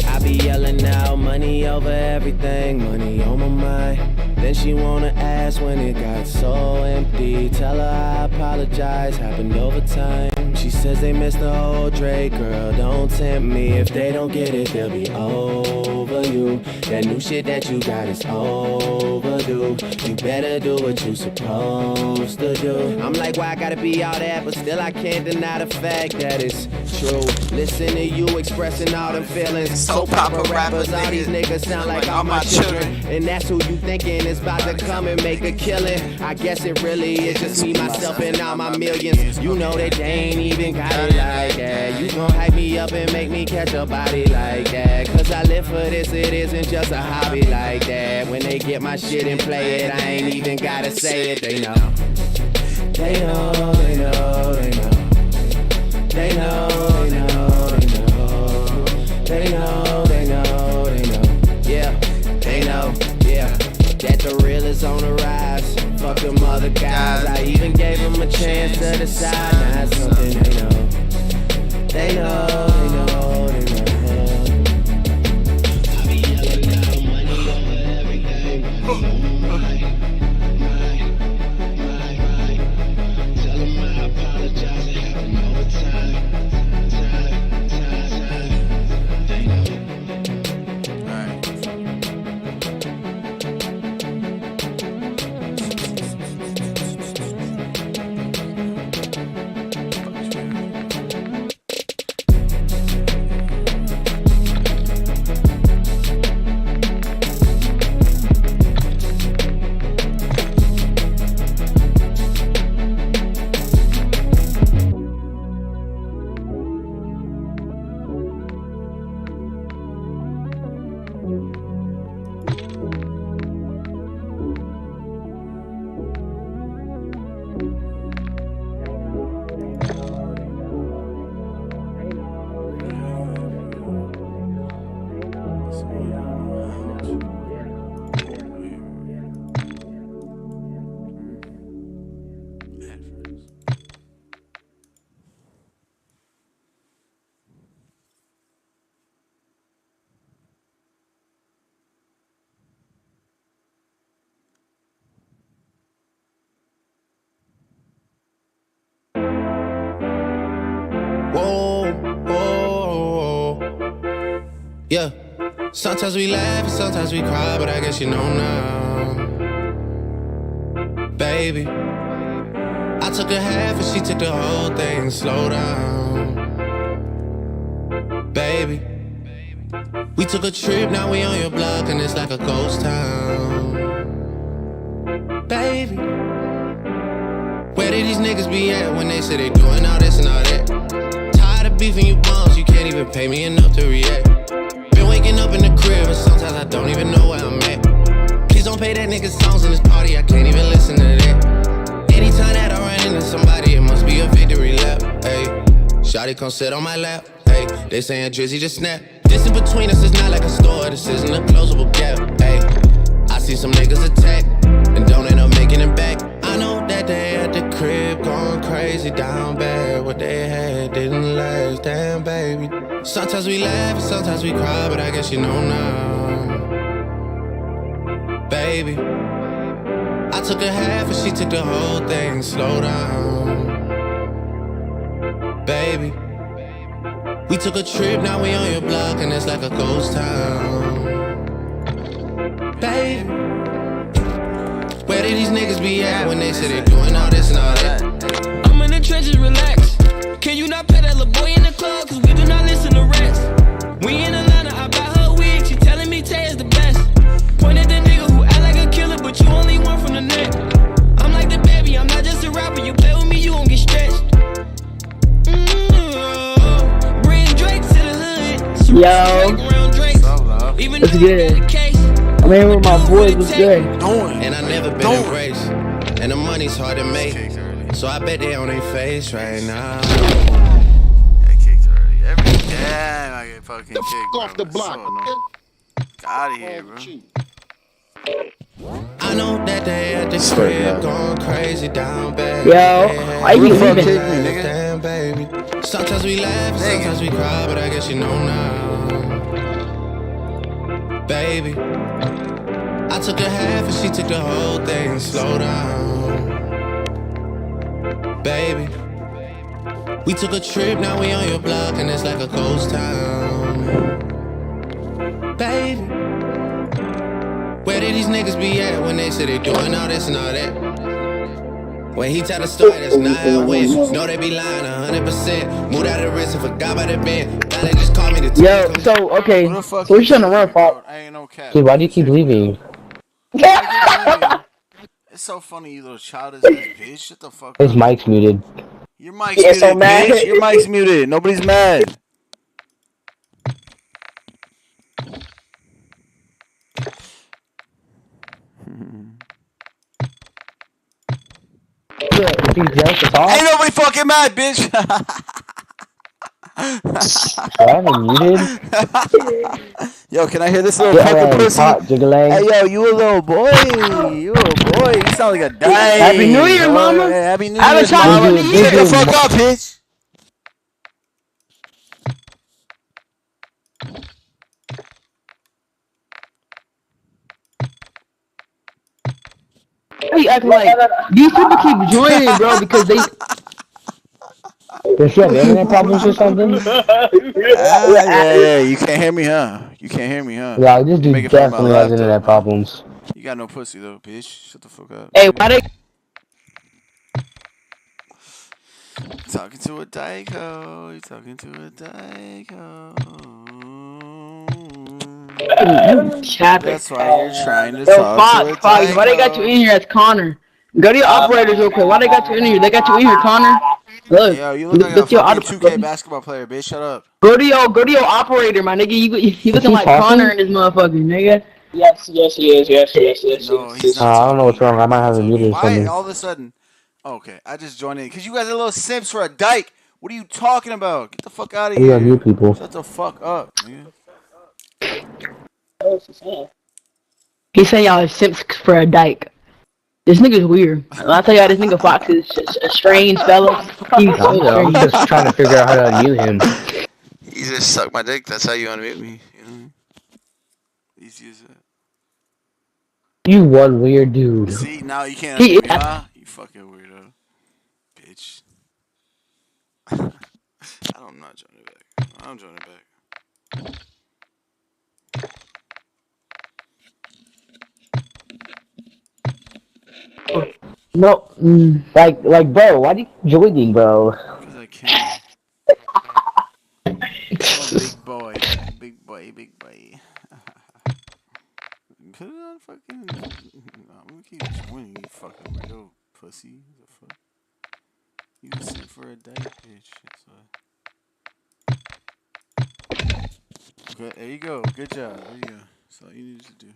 I be yelling out money over everything. Money on my mind. Then she wanna ask when it got so empty. Tell her I apologize, happened over time. She says they missed the old Drake, girl, don't tempt me. If they don't get it, they'll be over you. That new shit that you got is overdue. You better do what you supposed to do. I'm like, why I gotta be all that? But still I can't deny the fact that it's true. Listen to you expressing all them feelings. Soap opera rappers, all these niggas sound like all my children. And that's who you thinking is about to come and make a killing. I guess it really is just me, myself, and all my millions. You know that they ain't even got it like that. You gon' hype me up and make me catch a body like that. Cause I live for this, it isn't just a hobby like that. When they get my shit and play it, I ain't even gotta say it, they know. They know, they know, they know. They know, they know, they know. They know, they know, they know. Yeah, they know, yeah. That the real is on the rise. Fuck them other guys. I even gave them a chance to decide. Now it's something they know. They know, they know, they know. I be yelling out money over everything. Tell them I apologize. They having overtime. They know. Whoa, whoa, yeah. Sometimes we laugh and sometimes we cry, but I guess you know now, baby. I took a half and she took the whole thing. Slow down, baby. We took a trip, now we on your block and it's like a ghost town, baby. Where did these niggas be at when they say they doing all this and all that? Tired of beefing you bums, you can't even pay me enough to react. Been waking up in the crib and sometimes I don't even know where I'm at. Please don't play that nigga's songs in this party, I can't even listen to that. Anytime that I run into somebody, it must be a victory lap. Ayy, shawty come sit on my lap. Ayy, they saying Drizzy just snap. This in between us is not like a store, this isn't a closable gap. Ayy, I see some niggas attack and don't end up making it back. I know that they at the crib going crazy down bad. What they had didn't last, damn baby. Sometimes we laugh and sometimes we cry, but I guess you know now, baby. I took a half and she took the whole thing. Slow down, baby. We took a trip, now we on your block and it's like a ghost town, baby. Where did these niggas be at when they say they doing all this and all that? I'm in the trenches, relax. Can you not pet that little boy in the club? Cause we do not listen to rats. We in Atlanta, I buy her wig. She telling me Tay is the best. Point at the nigga who act like a killer, but you only one from the neck. I'm like the baby, I'm not just a rapper. You play with me, you gon' get stretched. Bring Drake to the hood. Yo, it's good. I'm here with my boys, what's good? And I never been embraced. And the money's hard to make. So I bet they on their face right now. Get kicked already. Every damn I get fucking kicked, bro. Off the block. Get out of here, bro. I know that they at the crib going crazy down bad. Yo, why you leaving? Damn, baby. Sometimes we laugh and sometimes we cry, but I guess you know now, baby. I took a half and she took the whole thing. Slow down, baby. We took a trip, now we on your block and it's like a ghost town, baby. Where did these niggas be at when they say they doing all this and all that? When he tell the story, that's not how it went. No, they be lying 100%. Moved out of the wrist and forgot about the bend. Now they just call me the Yo, so okay, Who the fuck so we're you trying to run, taking, bro? Fox. I ain't no cap. Dude, why do you keep leaving? It's so funny, you little childish ass bitch. Shut the fuck His up. mic's muted. Your mic's Yeah, so muted, mad. bitch. Your mic's muted. Nobody's mad. Ain't nobody fucking mad, bitch. I haven't muted. Yo, can I hear this little fucking pussy? Hey, yo, you a little boy. You a boy. You sound like a dyke. Happy New Year, mama. Hey, Happy New I haven't Year's, talked mama. to you in a Shut the year. fuck up, bitch. Why you acting like these people keep joining, bro, because they. Does she have internet problems or something? Yeah. You can't hear me, huh? You can't hear me, huh? Yeah, this You make dude it fun of my definitely has laptop, internet huh? problems. You got no pussy though, bitch. Shut the fuck up. Hey, why they? Talking to a dyko. You talking to a dyko. That's why you're trying to Yo, talk to a Fox, why they got you in dyko. here as Connor? Go to your operators real quick. Why they got you in here? They got you in here, Connor. Look, Yo, you look like a look your fucking 2K basketball player, bitch. Shut up. Go to your operator, my nigga. You looking like Connor and this motherfucker, nigga. Yes, he is. No, he's not I don't know what's talking. wrong. I might He's not have it talking. muted or Why something. all of a sudden? Okay, I just joined in because you guys are little simps for a dyke. What are you talking about? Get the fuck out of We have mute here. people. Shut the fuck up, nigga. He saying y'all are simps for a dyke. This nigga's weird. I'll tell y'all, this nigga Fox is a strange fella. He's so I'm strange. just trying to figure out how to unmute him. He just sucked my dick. That's how you unmute me. You know? Easy as that. You one weird dude. See, now you can't unmute me, huh? You fucking weirdo. Bitch. I'm not joining back. I'm joining back. No, like, bro, why do you keep joining, bro? Because I can. I'm a big boy. Big boy. Put it on fucking. I'm gonna keep joining you, fucking weirdo pussy. The fuck? You can sit for a day, bitch. Okay, there you go. Good job. There you go. That's all you needed to do.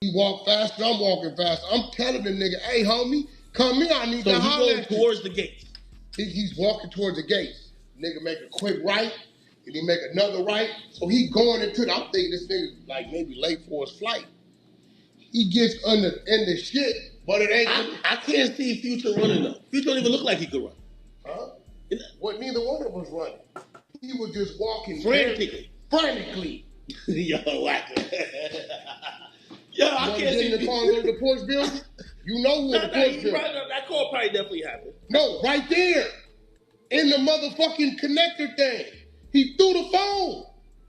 He walk faster, I'm walking faster. I'm telling the nigga, hey, homie, come here, I need to holler So he at goes towards the gates. He's walking towards the gates. Nigga make a quick right, and he make another right. So he going into the, I'm thinking this nigga like maybe late for his flight. He gets in the shit, but it ain't. I can't see Future running though. Future don't even look like he could run. Huh? What neither one of us running. He was just walking frantically. Yo, whack. Yo, I can't see the car and go to the Porsche building. You know who the Porsche building. That call probably definitely happened. No, right there. In the motherfucking connector thing. He threw the phone.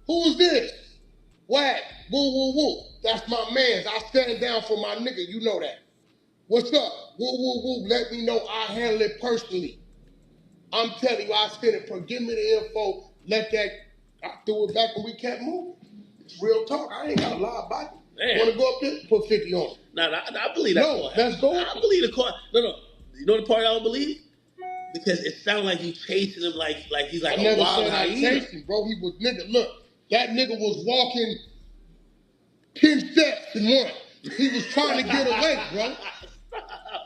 Who is this? Whack. Woo, woo, woo. That's my mans. I stand down for my nigga. You know that. What's up? Woo, woo, woo. Let me know I handle it personally. I'm telling you, I sent it. Give me the info. I threw it back and we kept moving. It's real talk. I ain't got to lie about it. Want to go up there? Put 50 on it. Nah, I believe that. No, let's go. I believe the car. No. You know the part I don't believe? Because it sounded like you chasing him like he's like a wild hyena. I never said I chased him, bro. He was nigga. Look, that nigga was walking 10 steps in one. He was trying to get away, bro.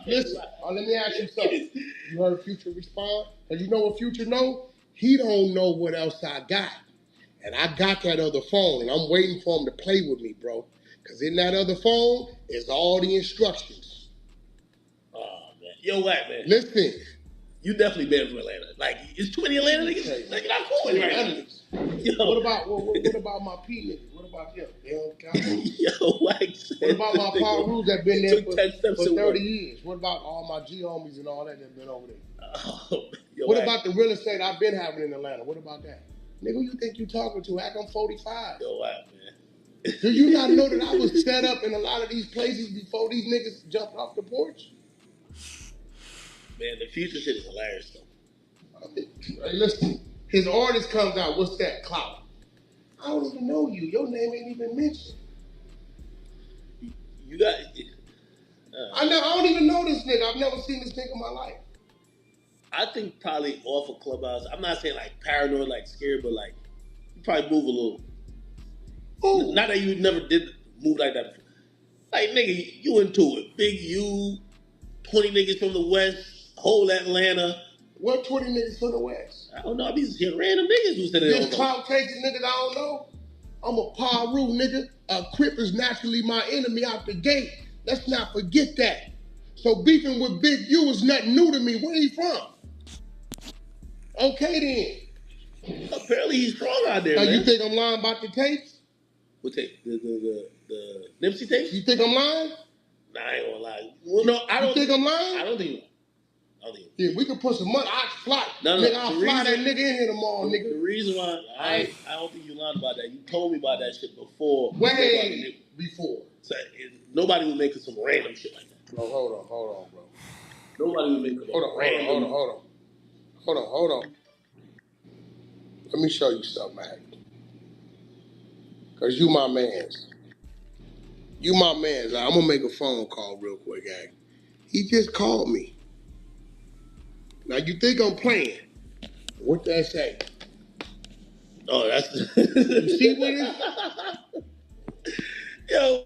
Listen, let me ask you something. You heard Future respond? And you know what Future know? He don't know what else I got. And I got that other phone, and I'm waiting for him to play with me, bro. Because in that other phone is all the instructions. Oh, man. Yo, what, man? Listen. You definitely been from Atlanta. Like, is 20 Atlanta niggas? Like, not cool right now. What about my P niggas? What about them? They don't count. Yo, what about my Power Rules that been there for 30 years? What about all my G homies and all that been over there? What about the real estate I've been having in Atlanta? What about that? Nigga, who you think you talking to? Act I'm 45. Yo, what, man? Do you not know that I was set up in a lot of these places before these niggas jumped off the porch? Man, the Future shit is hilarious, though. Hey, listen, his artist comes out, what's that, Clout? I don't even know you. Your name ain't even mentioned. You got... I don't even know this nigga. I've never seen this nigga in my life. I think probably off of Clubhouse, I'm not saying like paranoid, like scared, but like, you probably move a little. Ooh. Not that you never did move like that before. Like, nigga, you into it. Big U, 20 niggas from the West, whole Atlanta. What 20 niggas from the West? I don't know. I be hearing random niggas who said they don't know. This clout chasing niggas I don't know. I'm a Paru nigga. A Crip is naturally my enemy out the gate. Let's not forget that. So beefing with Big U is nothing new to me. Where he from? Okay then. Apparently he's strong out there, now, man. You think I'm lying about the tapes? What tape? The Nipsey tapes? You think I'm lying? Nah, I ain't gonna lie. Well, no, I don't. You think I'm lying? I don't think. Yeah, we can put some money. I'll fly. No, nigga, I'll fly that nigga in here tomorrow, nigga. The reason why I don't think you lying about that. You told me about that shit before. Way before. So nobody would make some random shit like that. No, hold on, bro. Nobody would make random. Hold on. Let me show you something, man. Cause you my mans. You my mans. I'm gonna make a phone call real quick, gang. He just called me. Now you think I'm playing? What that say? Oh, that's. You see what it is? Yo.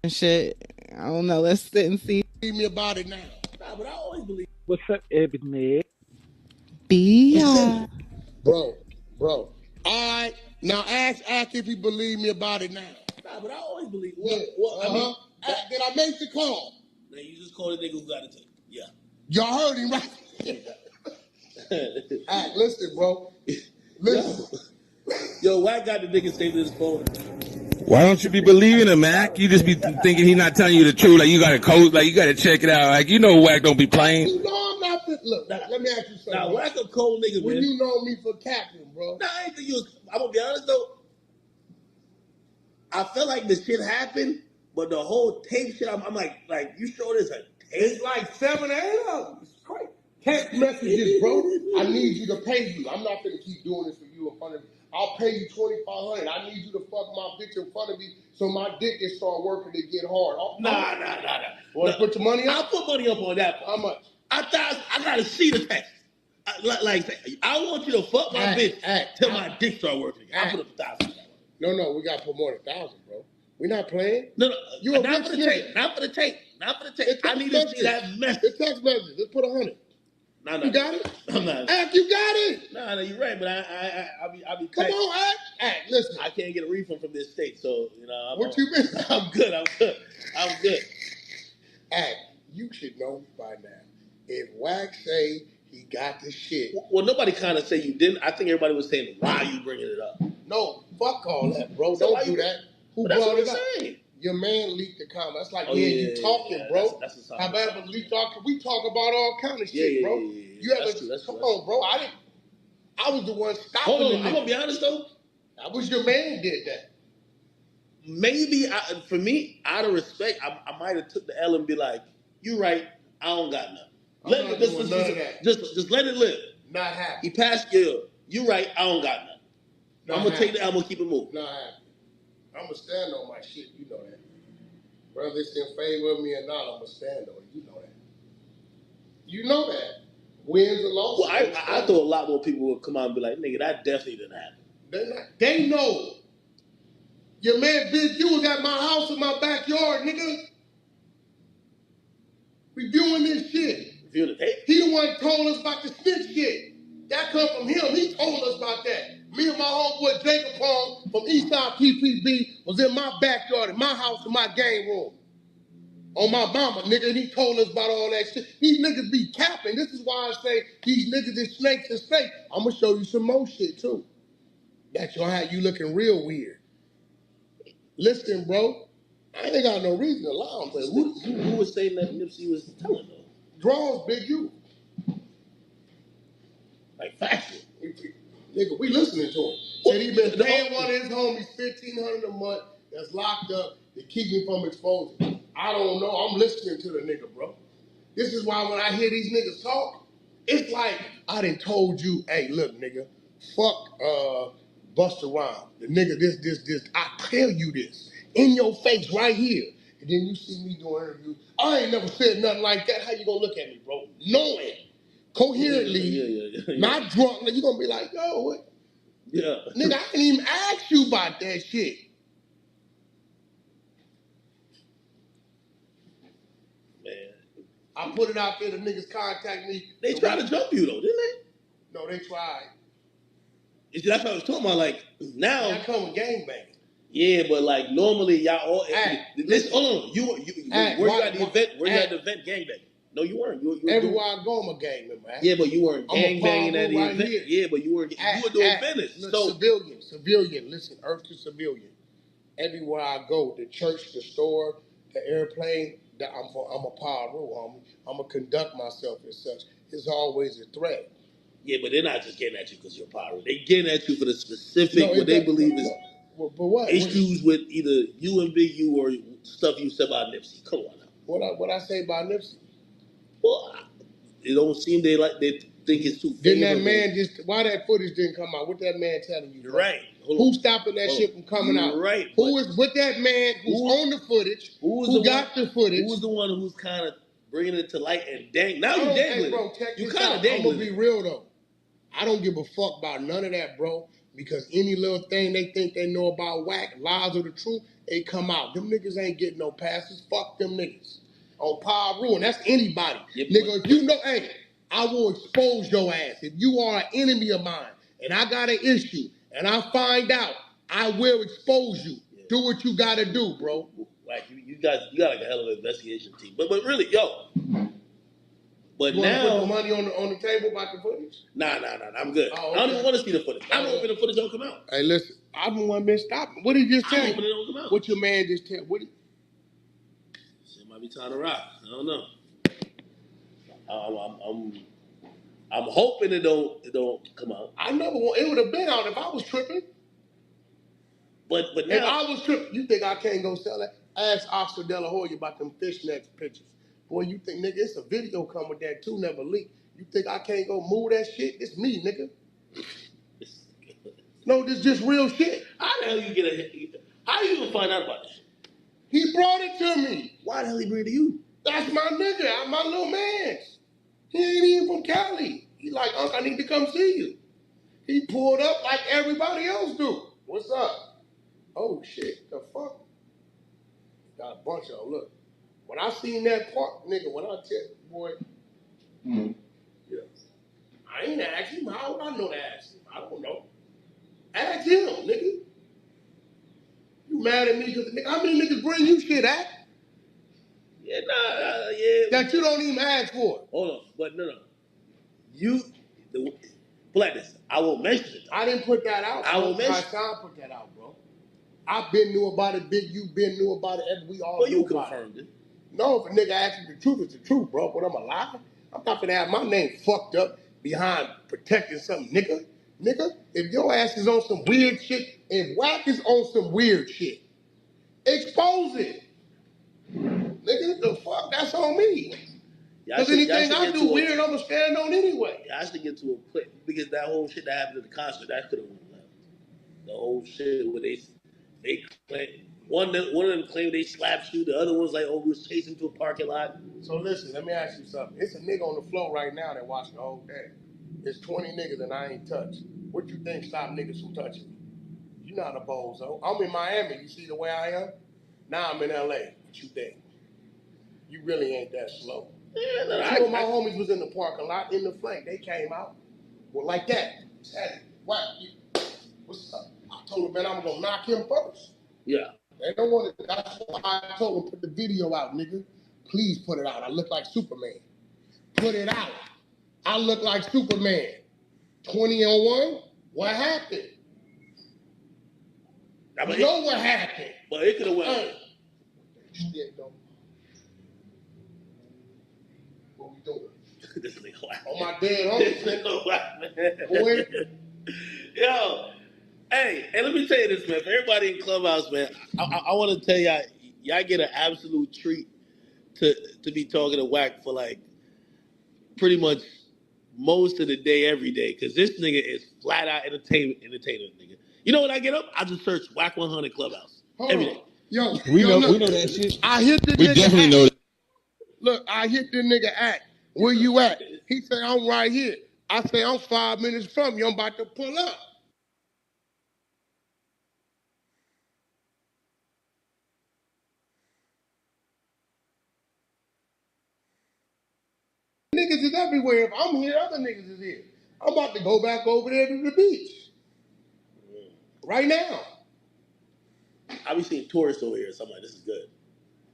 Shit, I don't know. Let's sit and see. Tell me about it now. Nah, but I always believe. What's up, Ebony? Bro. All right. Now ask if you believe me about it now. Nah, but I always believe. Did I make the call? Now you just call the nigga who got it to. Yeah. Y'all heard him, right? All right, listen, bro. Listen. Yo, why got the nigga saved his phone? Why don't you be believing him, Mac? You just be thinking he not telling you the truth. Like, you got to code, like, you got to check it out. Like, you know Wack don't be playing. You know I'm not. Look, let me ask you something. Now, Wack a cold nigga, when man. You know me for captain, bro. Nah, I ain't think you was. I'm going to be honest, though. I felt like the shit happened, but the whole tape shit, I'm like, you showed us a tape? It's like 7 or 8 of them. It's crazy. Text messages, bro. I need you to pay you. I'm not going to keep doing this for you in front of me. I'll pay you $2,500. I need you to fuck my bitch in front of me so my dick can start working to get hard. Nah. Want to put your money up? I'll put money up on that. How much? I got to see the text. I want you to fuck my bitch till my dick start working again. I put up 1,000. No, we gotta put more than 1,000, bro. We're not playing. No, you a not rich for the nigga. tape. Not for the tape. Not for the tape. I need to see that message. The text message. Let's put 100. No. You got it? I'm not. Act, you got it. No, you're right, but I'll be. Come on, Act. Listen, I can't get a refund from this state, so what you been? I'm good. Act, you should know by now. If Wax say he got the shit, well, nobody kind of say you didn't. I think everybody was saying, "Why are you bringing it up?" No, fuck all that, bro. So Don't do that. Who brought it up? Saying. Your man leaked the comment. That's like you talking, bro. That's how bad was leak talking? We talk about all kind of shit, bro. You ever? Come on, bro. I was the one stopping. Hold on, I'm gonna be honest though. I wish your man did that. Maybe for me, out of respect, I might have took the L and be like, "You right. I don't got nothing. Just let it live. Not happy. He passed you. You right. I don't got nothing. I'm gonna take the L. I'm gonna keep it moving. Not happy. I'm gonna stand on my shit. You know that. Whether it's in favor of me or not, I'm gonna stand on it. You know that. You know that. Wins or losses. Well, I thought a lot more people would come out and be like, "Nigga, that definitely didn't happen." They know. Your man Big U was at my house in my backyard, nigga. Reviewing this shit. Reviewing the tape? He the one told us about the snitch shit. That come from him. He told us about that. Me and my homeboy Jacob Pong from Eastside PPB was in my backyard, in my house, in my game room. On my mama, nigga, and he told us about all that shit. These niggas be capping. This is why I say these niggas is snakes and snakes. I'm gonna show you some more shit too. That's gonna have you looking real weird. Listen, bro, I ain't got no reason to lie on this. Who was saying that Nipsey was telling though? Draws Big U. Like factual. Nigga, we listening to him. Said he been paying one of his homies $1,500 a month that's locked up to keep me from exposure. I don't know. I'm listening to the nigga, bro. This is why when I hear these niggas talk, it's like I done told you, hey, look, nigga, fuck Busta Rhymes. The nigga, this. I tell you this in your face right here. And then you see me doing interviews. I ain't never said nothing like that. How you gonna look at me, bro? Knowing. Coherently, not drunk, you gonna be like, yo, what? Yeah. Nigga, I didn't even ask you about that shit. Man. I put it out there, the niggas contact me. They tried to jump you though, didn't they? No, they tried. That's what I was talking about. Like, now. I come with gangbanging. Yeah, but like normally y'all all. Hold on. Were you at the event? Were you at the event gangbanging? No, you weren't. You everywhere I go, I'm a gang member. Yeah, but you weren't gangbanging at the event. Here. Yeah, but you weren't. You were doing business. Look, civilian. Listen, Earth to civilian. Everywhere I go, the church, the store, the airplane, I'm a power rule, homie. I'm gonna conduct myself as such. It's always a threat. Yeah, but they're not just getting at you because you're a power rule. They're getting at you for the specific what they believe is issues with either you and Big U or stuff you said about Nipsey. Come on now. What I say about Nipsey? Well, it don't seem they think it's too. Didn't that man why that footage didn't come out? What that man telling you? You're right. Who's stopping that shit from coming out? Right. Who is with that man who's on the footage? Who got the footage? Who's the one who's kind of bringing it to light and now you dangling? Hey, bro, check this out. I'm gonna be real though. I don't give a fuck about none of that, bro. Because any little thing they think they know about whack, lies or the truth, they come out. Them niggas ain't getting no passes. Fuck them niggas. On power rule, and that's anybody. Nigga, if you know, hey, I will expose your ass. If you are an enemy of mine and I got an issue and I find out, I will expose you. Yeah. Do what you gotta do, bro. Like you got like a hell of an investigation team. But really, yo. But you now put the money on the table about the footage? Nah. I'm good. Oh, okay. I don't even want to see the footage. I'm hoping the footage don't come out. Hey, listen, I'm the one been stopping. What did you just tell you? I'm hoping it don't come out. What your man just tell? What? Shit might be time to rock. I don't know. I'm hoping it don't come out. I never want. It would have been out if I was tripping. But now, if I was tripping, you think I can't go sell that? Ask Oscar De La Hoya about them fishnet pictures. Boy, you think, nigga, it's a video come with that too, never leaked. You think I can't go move that shit? It's me, nigga. No, this just real shit. How the hell you get how you even find out about this? He brought it to me. Why the hell he bring it to you? That's my nigga. I'm my little man. He ain't even from Cali. He like, Unc, I need to come see you. He pulled up like everybody else do. What's up? Oh shit, the fuck? Got a bunch of them. Look, when I seen that part, nigga, when I tell boy, yeah. I ain't asked him. How would I know to ask him? I don't know. Ask him, nigga. You mad at me because nigga, how many niggas bring you shit at? Yeah, yeah. That you don't even ask for. Hold on, but no. Put like this. I won't mention it. I didn't put that out. I won't mention it. I put that out, bro. I've been knew about it, Big. You been knew about it, and we all knew about confirmed it. No, if a nigga asks me the truth, it's the truth, bro. But I'm a liar. I'm not gonna have my name fucked up behind protecting some nigga. Nigga, if your ass is on some weird shit, if Wack is on some weird shit, expose it. Nigga, the fuck, that's on me. Because anything I do weird, I'm gonna stand on anyway. I should get to a quick because that whole shit that happened at the concert, that could have went left. The whole shit where they claim one of them claimed they slapped you, the other one's like, oh, we was chasing to a parking lot. So listen, let me ask you something. It's a nigga on the floor right now that watched the whole thing. It's 20 niggas and I ain't touched. What you think stop niggas from touching me? You not a bozo. I'm in Miami. You see the way I am? Now I'm in LA. What you think? You really ain't that slow. Yeah, no, Two of my homies was in the parking lot in the flank. They came out. Well, like that. Said, what? What's up? I told him, man, I'm gonna knock him first. Yeah. They don't want it. That's why I told him, put the video out, nigga. Please put it out. I look like Superman. Put it out. I look like Superman. 20 on 1? What happened? You know what happened. But it could have went. What we doing? This nigga whack. On my dead homies. This nigga whack, man. Yo. Hey, let me tell you this, man. For everybody in Clubhouse, man, I want to tell y'all get an absolute treat to be talking to Wack for like pretty much most of the day, every day, because this nigga is flat out entertainment, nigga. You know when I get up, I just search Wack 100 Clubhouse every day. Yo, we know that shit. I hit the we nigga. Definitely know that. Look, I hit the nigga act. Where you at? He say I'm right here. I say I'm 5 minutes from you. I'm about to pull up. Niggas is everywhere. If I'm here, other niggas is here. I'm about to go back over there to the beach. Right now. I be seeing tourists over here, so I'm like, this is good.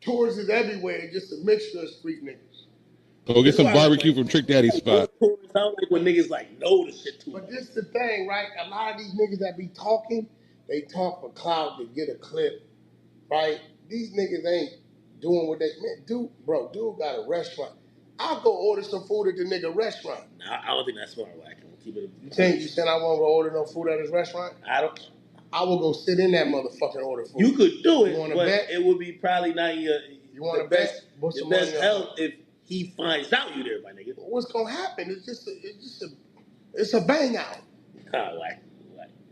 Tourists is everywhere, just a mixture of street niggas. Go get some barbecue from Trick Daddy's spot. Tourists sound like when niggas like know the shit too. But this the thing, right? A lot of these niggas that be talking, they talk for clout to get a clip, right? These niggas ain't doing what they meant. Dude got a restaurant. I'll go order some food at the nigga restaurant. Nah, I don't think that's smart, Wack. Keep it. You think you said I won't go order no food at his restaurant? I will go sit in that motherfucking order food. You could do it, but bet? It would be probably not your best health if he finds out you there, my nigga. What's gonna happen? It's a bang out. Wack.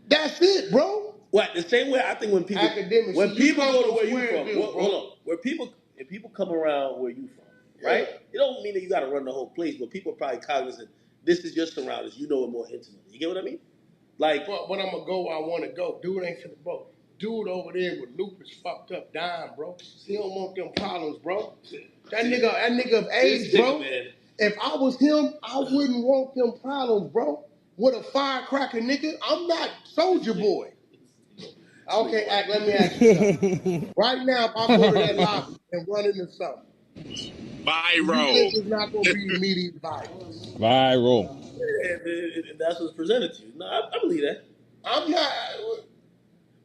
That's it, bro. What? The same way I think when people go to where you from, hold on. If people come around where you from, right? It don't mean that you got to run the whole place, but people are probably cognizant. This is your surroundings. You know it more intimately. You get what I mean? Like, but when I'm gonna go, I want to go. Dude ain't finna, bro. Dude over there with lupus fucked up, dying, bro. He don't want them problems, bro. That nigga of age, bro. Man. If I was him, I wouldn't want them problems, bro. With a firecracker, nigga. I'm not Soldier Boy. Okay, let me ask you something. Right now, if I go to that lobby and run into something, viral. You think it's not gonna be immediate violence? Viral. If that's what's presented to you. No, I believe that. I'm not.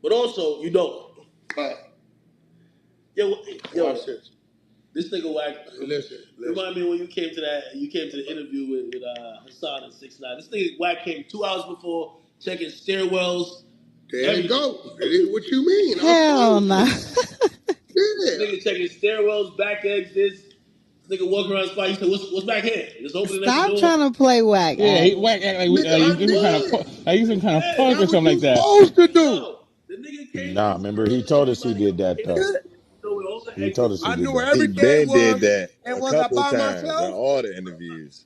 But also, you don't. Yo, watch this. This nigga Wack. Listen. Remind me when you came to the interview with Hassan and 6ix9ine. This nigga Wack came 2 hours before, checking stairwells. There you go. What you mean? Hell no. This nigga checking stairwells, back exits. This nigga walking around the spot. He said, "What's back here?" Just opening Stop door. trying to play Wack. Yeah, he Wack act like he's some kind of punk or something like that. Supposed to do. The nigga came. Nah, remember he told us he did that though. He told us he did that. Every day did that and a was I couple by times myself? in all the interviews.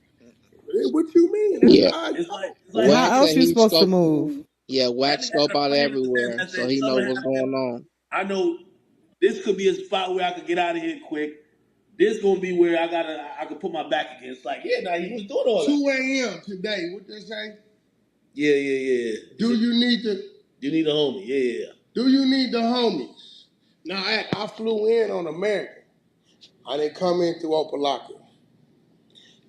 What you mean? That's Yeah. how I It's know. like Wax How said else you he supposed to scope. move? Yeah, that Wax nigga had scope a out plan everywhere, that so said he know something what's happened. going on. I know this could be a spot where I could get out of here quick. This gonna be where I could put my back against. Like, yeah, now he was doing all that. 2 a.m. today. What they say? Yeah. Do you need the? You need a homie. Yeah. Do you need the homies? Now I flew in on American. I didn't come in through Opalaka.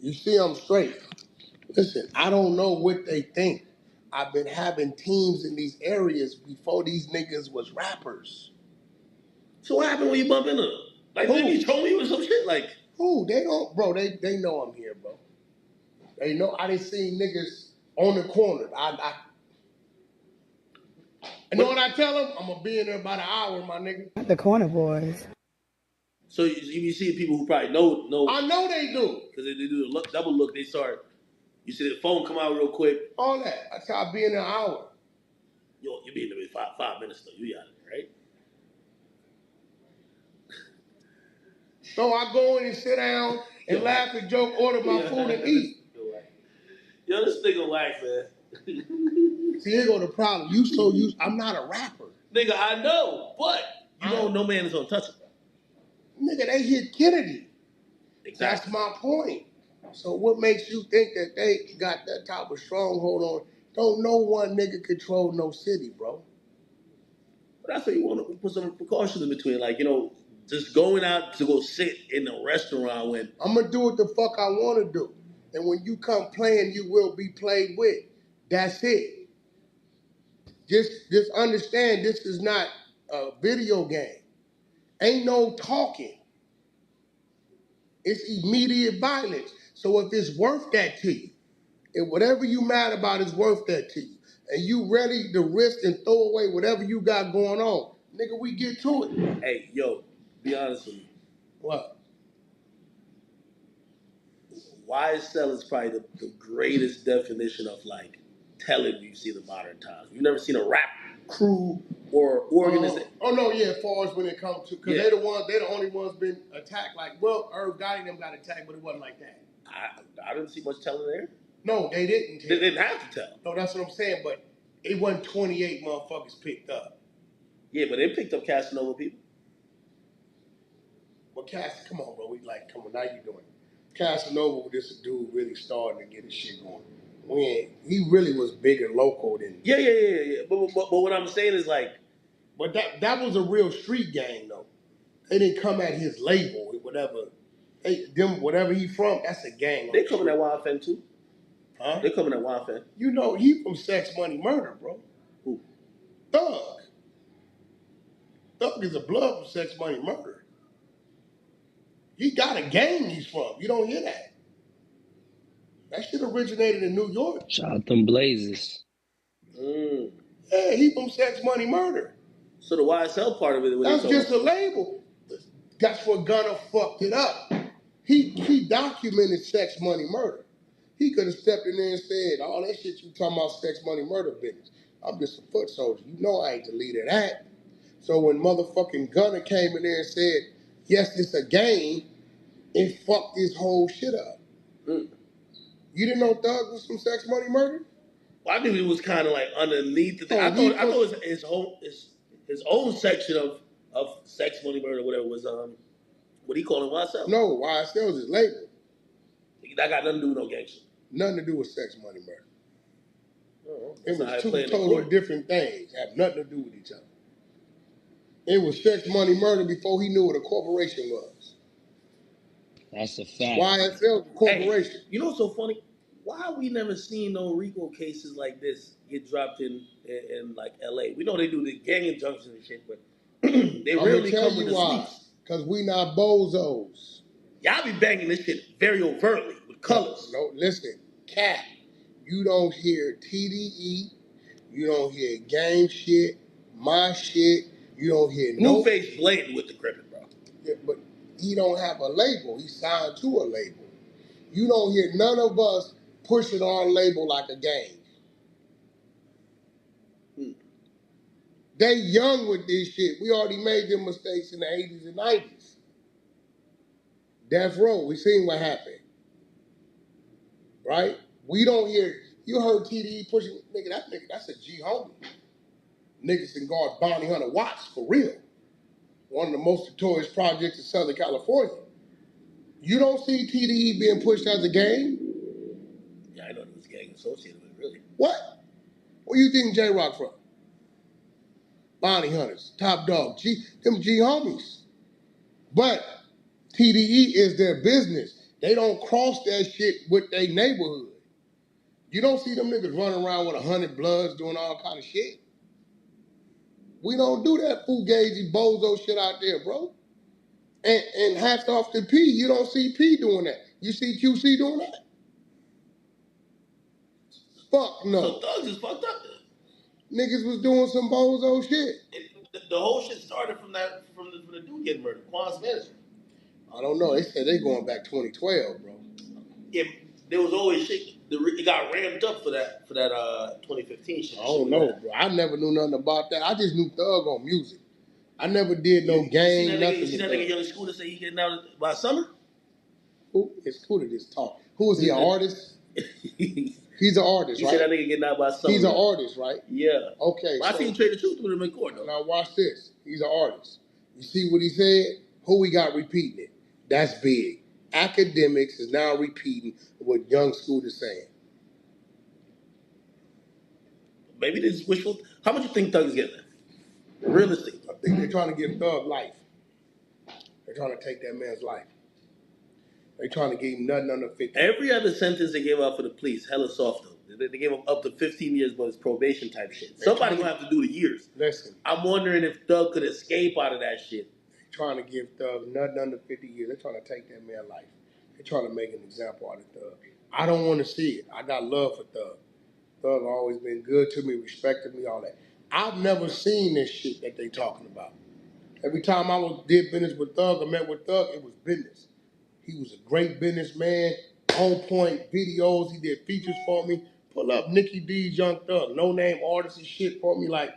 You see, I'm straight. Listen, I don't know what they think. I've been having teams in these areas before these niggas was rappers. So what happened when you bump into them? Like, they be trolling you or some shit? Like, who? They don't, bro. They know I'm here, bro. They know I didn't see niggas on the corner. I know what I tell them? I'm gonna be in there about an hour, my nigga. Not the corner boys. so you see people who probably know. I know they do. Because they do the double look. They start. You see the phone come out real quick. All that. I try to be in an hour. Yo, you be in there in 5 minutes though. You got it, right? So I go in and sit down and laugh and joke, order my food and eat. Yo, this nigga whack, man. See, here go the problem. You so used. I'm not a rapper. Nigga, I know, but you know no man is gonna touch it. Nigga, they hit Kennedy. Exactly. That's my point. So what makes you think that they got that type of stronghold on? Don't no one nigga control no city, bro. But that's why you want to put some precautions in between. Like, just going out to go sit in a restaurant when... I'm going to do what the fuck I want to do. And when you come playing, you will be played with. That's it. Just understand this is not a video game. Ain't no talking. It's immediate violence. So if it's worth that to you, and whatever you mad about is worth that to you, and you ready to risk and throw away whatever you got going on, nigga, we get to it. Hey, yo, be honest with me. What? YSL is probably the greatest definition of, like, telling you see the modern times. You've never seen a rap crew or organization. Oh no, yeah, as far as when it comes to, because they're the only ones been attacked. Like, well, Irv Gotti and them got attacked, but it wasn't like that. I didn't see much telling there. No, they didn't tell. They didn't have to tell. No, that's what I'm saying, but it wasn't 28 motherfuckers picked up. Yeah, but they picked up Casanova people. Well, come on, bro. Come on, now you doing it. Casanova was just a dude really starting to get his shit going. He really was bigger local than... Yeah. But what I'm saying is, like... But that was a real street gang, though. They didn't come at his label, whatever. Whatever he from, that's a gang. They coming at YFN, too. Huh? They coming at YFN. You know, he from Sex Money Murder, bro. Who? Thug. Thug is a blood from Sex Money Murder. He got a gang he's from. You don't hear that. That shit originated in New York. Shout out them Blazers. Yeah, he from Sex Money Murder. So the YSL part of it... That's just a label. That's what Gunna fucked it up. He documented Sex Money Murder. He could have stepped in there and said, all that shit you talking about Sex Money Murder business. I'm just a foot soldier. You know I ain't the leader of that. So when motherfucking Gunna came in there and said, yes, it's a game, it fucked this whole shit up. You didn't know Thug was from Sex Money Murder? Well, I knew it was kind of like underneath the thing. I thought it was his own section of Sex Money Murder, whatever was what do you call it, YSL? No, YSL is his label. That got nothing to do with no gangster. Nothing to do with Sex Money Murder. It That's was how I two totally different things. Have nothing to do with each other. It was Sex Money Murder before he knew what a corporation was. That's a fact. YSL corporation. Hey, you know what's so funny? Why we never seen no RICO cases like this get dropped in like LA? We know they do the gang injunctions and shit, but they rarely come with the sneaks. Because we not bozos. Y'all be banging this shit very overtly with colors. No, listen, cat. You don't hear TDE. You don't hear gang shit, my shit. You don't hear Blueface blatant with the crippin', bro. Yeah, but he don't have a label. He signed to a label. You don't hear none of us pushing our label like a gang. They young with this shit. We already made them mistakes in the 80s and 90s. Death Row, we seen what happened. right? We don't hear. You heard TDE pushing nigga. That's a G homie. Niggas can guard Bounty Hunter Watts for real. One of the most notorious projects in Southern California. You don't see TDE being pushed as a gang? Yeah, I know there was gang associated with it, really. What? Where you think J-Rock from? Bounty Hunters, Top Dog, them G homies. But TDE is their business. They don't cross that shit with their neighborhood. You don't see them niggas running around with 100 Bloods doing all kind of shit. We don't do that fugazi bozo shit out there, bro. And hats off to P. You don't see P doing that. You see QC doing that? Fuck no. So Thugs is fucked up then. Niggas was doing some bozo shit. The whole shit started from the dude getting murdered, Quan's manager. I don't know. They said they going back 2012, bro. Yeah, there was always shit. It got ramped up for that 2015 shit. I don't know, bro. I never knew nothing about that. I just knew Thug on music. I never did no game, nothing. You see that nigga Young Scooter say he getting out by summer? Who is Scooter just talk? Who is he, an artist? He's an artist, right? You said that nigga getting out by summer. He's an artist, right? Yeah. Okay. Well, I seen Trade the Truth with him in court, though. Now watch this. He's an artist. You see what he said? Who we got repeating it? That's big. Academics is now repeating what Young Scooter's saying. Maybe this is wishful. How much you think Thug is getting? Realistic. I think they're trying to give Thug life. They're trying to take that man's life. They're trying to give him nothing under 50. Every other sentence they gave out for the police, hella soft though. They gave him up to 15 years, but it's probation type shit. Somebody gonna have to do the years. Listen. I'm wondering if Thug could escape out of that shit. They're trying to give Thug nothing under 50 years. They're trying to take that man's life. They're trying to make an example out of Thug. I don't want to see it. I got love for Thug. Thug always been good to me, respected me, all that. I've never seen this shit that they talking about. Every time I did business with Thug or met with Thug, it was business. He was a great businessman, on point videos. He did features for me. Pull up Nicky D's Young Thug, no name artists and shit for me, like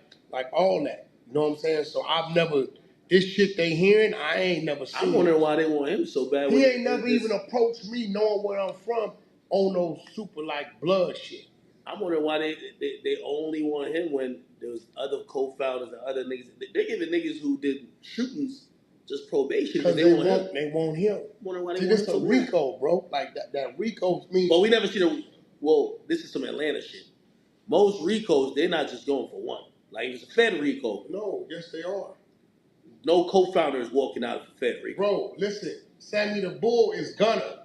all that. You know what I'm saying? So I've never, this shit they hearing, I ain't never seen. I'm wondering why they want him so bad. He ain't never even approached me knowing where I'm from on those super like blood shit. I'm wondering why they only want him when there was other co-founders and other niggas. They're giving niggas who did shootings just probation because they want him. They want him. Wondering why they See, want this him a so RICO, bro. Like that RICO means. But we never see them. Well, this is some Atlanta shit. Most RICOs, they're not just going for one. Like it's a Fed RICO. No, yes they are. No co-founder is walking out of a Fed RICO. Bro, listen. Sammy the Bull is Gunner.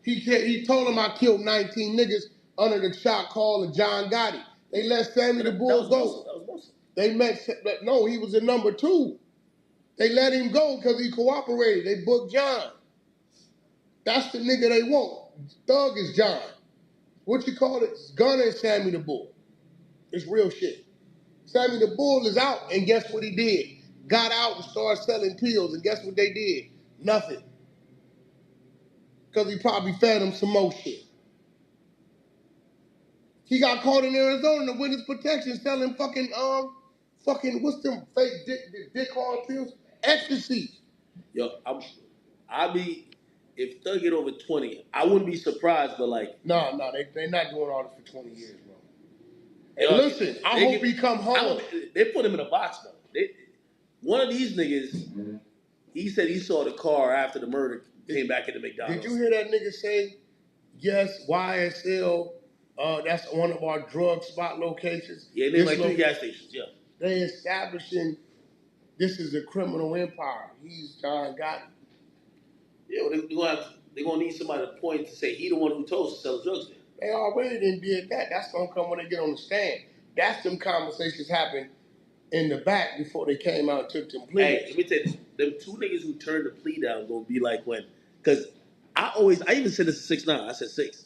He told him I killed 19 niggas under the shot call of John Gotti. They let Sammy the Bull go. That was Muslim. They no, he was a number 2. They let him go because he cooperated. They booked John. That's the nigga they want. Thug is John. What you call it? Gunner and Sammy the Bull. It's real shit. Sammy the Bull is out, and guess what he did? Got out and started selling pills, and guess what they did? Nothing. Because he probably fed him some more shit. He got caught in Arizona in witness protection selling fucking what's them fake dick hard pills? Ecstasy. Yo, if Thug get over 20, I wouldn't be surprised, but like. No, they're not doing all this for 20 years, bro. And listen, I hope he come home. They put him in a box, though. One of these niggas, he said he saw the car after the murder came back into McDonald's. Did you hear that nigga say, yes, YSL, that's one of our drug spot locations? Yeah, they like 3 gas stations, yeah. They establishing this is a criminal empire. He's John Gotti. Yeah, well, they're going to need somebody to point to say he the one who told us to sell drugs there. They already did that. That's going to come when they get on the stand. That's them conversations happen in the back before they came out and took them pleas. Hey, let me tell you this. Them 2 niggas who turned the plea down going to be like when, because I even said this to 6ix9ine. I said 6.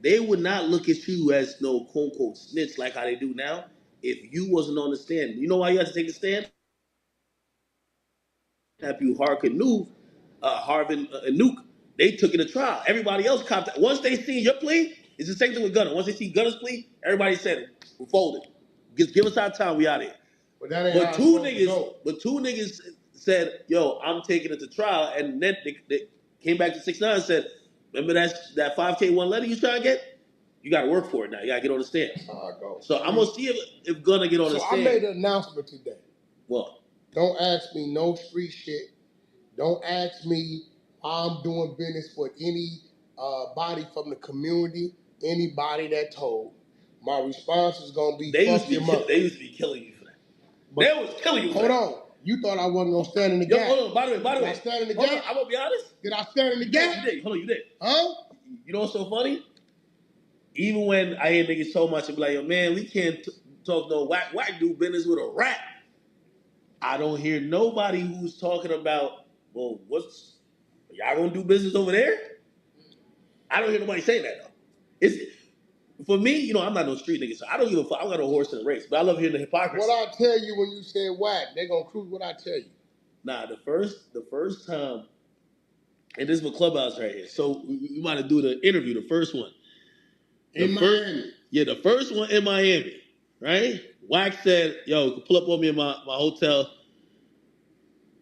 They would not look at you as no quote unquote snitch like how they do now if you wasn't on the stand. You know why you had to take the stand? Have you Harkin knew Harvin and Nuke, they took it to trial. Everybody else copped. Once they see your plea, it's the same thing with Gunner. Once they see Gunner's plea, everybody said it. We're folded. Give us our time. We out here. But that ain't two niggas said, "Yo, I'm taking it to trial," and then they came back to 6ix9ine and said, Remember that 5K one letter you trying to get? You got to work for it now. You got to get on the stand. That's how I go. So I'm gonna see if Gunna get on the So stand. I made an announcement today. What? Don't ask me no street shit. Don't ask me how I'm doing business with any body from the community, anybody that told. My response is gonna be fuck your mother. They used to be killing you for that. They was killing you for Hold that. on. You thought I wasn't gonna stand in the gap. Hold on. By the way. Did I stand in the Hold gap? on, I'm gonna be honest. Did I stand in the gap? You did. Hold on, you did. Huh? You know what's so funny? Even when I hear niggas so much and be like, yo, man, we can't talk no whack do business with a rat. I don't hear nobody who's talking about, well, y'all gonna do business over there? I don't hear nobody saying that though. It's for me, you know, I'm not no street nigga, so I don't give a fuck. I don't got no horse in the race, but I love hearing the hypocrisy. What I tell you when you say whack, they gonna cruise what I tell you. Nah, the first time, and this is my clubhouse right here. So we might have do the interview, the first one. Miami. Yeah, the first one in Miami, right? Wax said, yo, pull up on me in my hotel.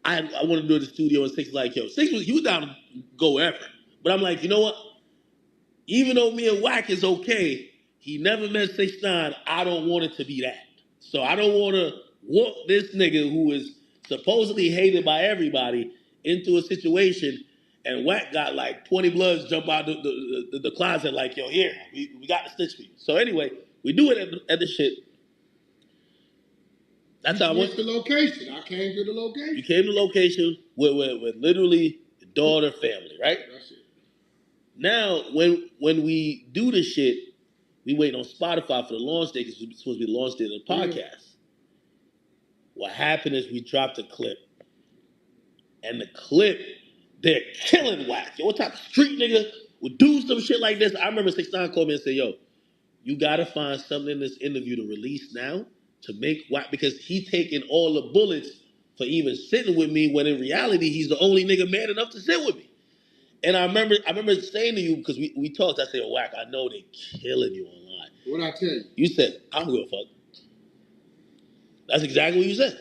I want to do the studio, and Six like, yo, he was down to go wherever. But I'm like, you know what? Even though me and Wack is okay, he never met 6ix9ine. I don't want it to be that. So I don't want to walk this nigga who is supposedly hated by everybody into a situation, and Wack got like 20 Bloods jump out the closet like, yo, here, we got the stitch for you. So anyway, we do it at the shit. That's how I went. The location. I came to the location. You came to the location with literally the daughter family, right? That's it. Now, when we do the shit, we wait on Spotify for the launch day because it's supposed to be the launch day of the podcast. Yeah. What happened is we dropped a clip. And the clip, they're killing Wack. Yo, what type of street nigga would do some shit like this? I remember 6ix9ine called me and said, yo, you gotta find something in this interview to release now to make Wack, because he taking all the bullets for even sitting with me when in reality he's the only nigga man enough to sit with me. And I remember saying to you, because we talked, I said, oh, Wack, I know they killing you online. What'd I tell you? You said, I don't give a fuck. That's exactly what you said.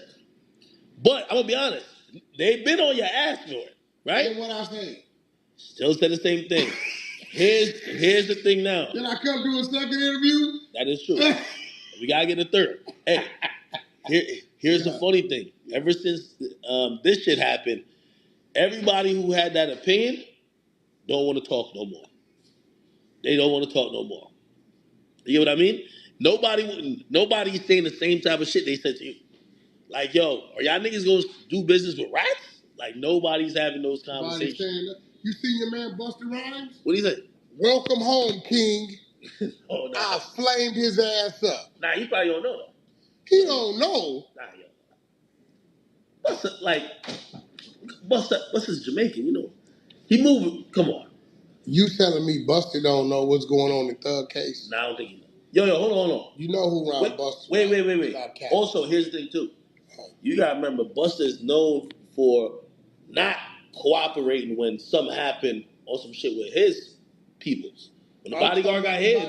But I'm gonna be honest, they've been on your ass for it, right? And what I say? Still said the same thing. Here's the thing now. Did I come do a second interview? That is true. We gotta get a third. Hey, here's the funny thing. Ever since this shit happened, everybody who had that opinion don't want to talk no more. They don't want to talk no more. You know what I mean? Nobody's saying the same type of shit they said to you. Like, yo, are y'all niggas gonna do business with rats? Like, nobody's having those conversations. Saying that. You seen your man Busta Rhymes? What do you say? Welcome home, King. Oh, nah. I flamed his ass up. Nah, he probably don't know though. He don't know. Nah, yo. Busta's Jamaican, you know. He moved. Come on. You telling me Busta don't know what's going on in Thug Case? Nah, I don't think he know. Yo, hold on. You know who around Busta? Wait. Also, here's the thing too. You gotta remember, Busta is known for not cooperating when something happened or some shit with his peoples. When the bodyguard got hit,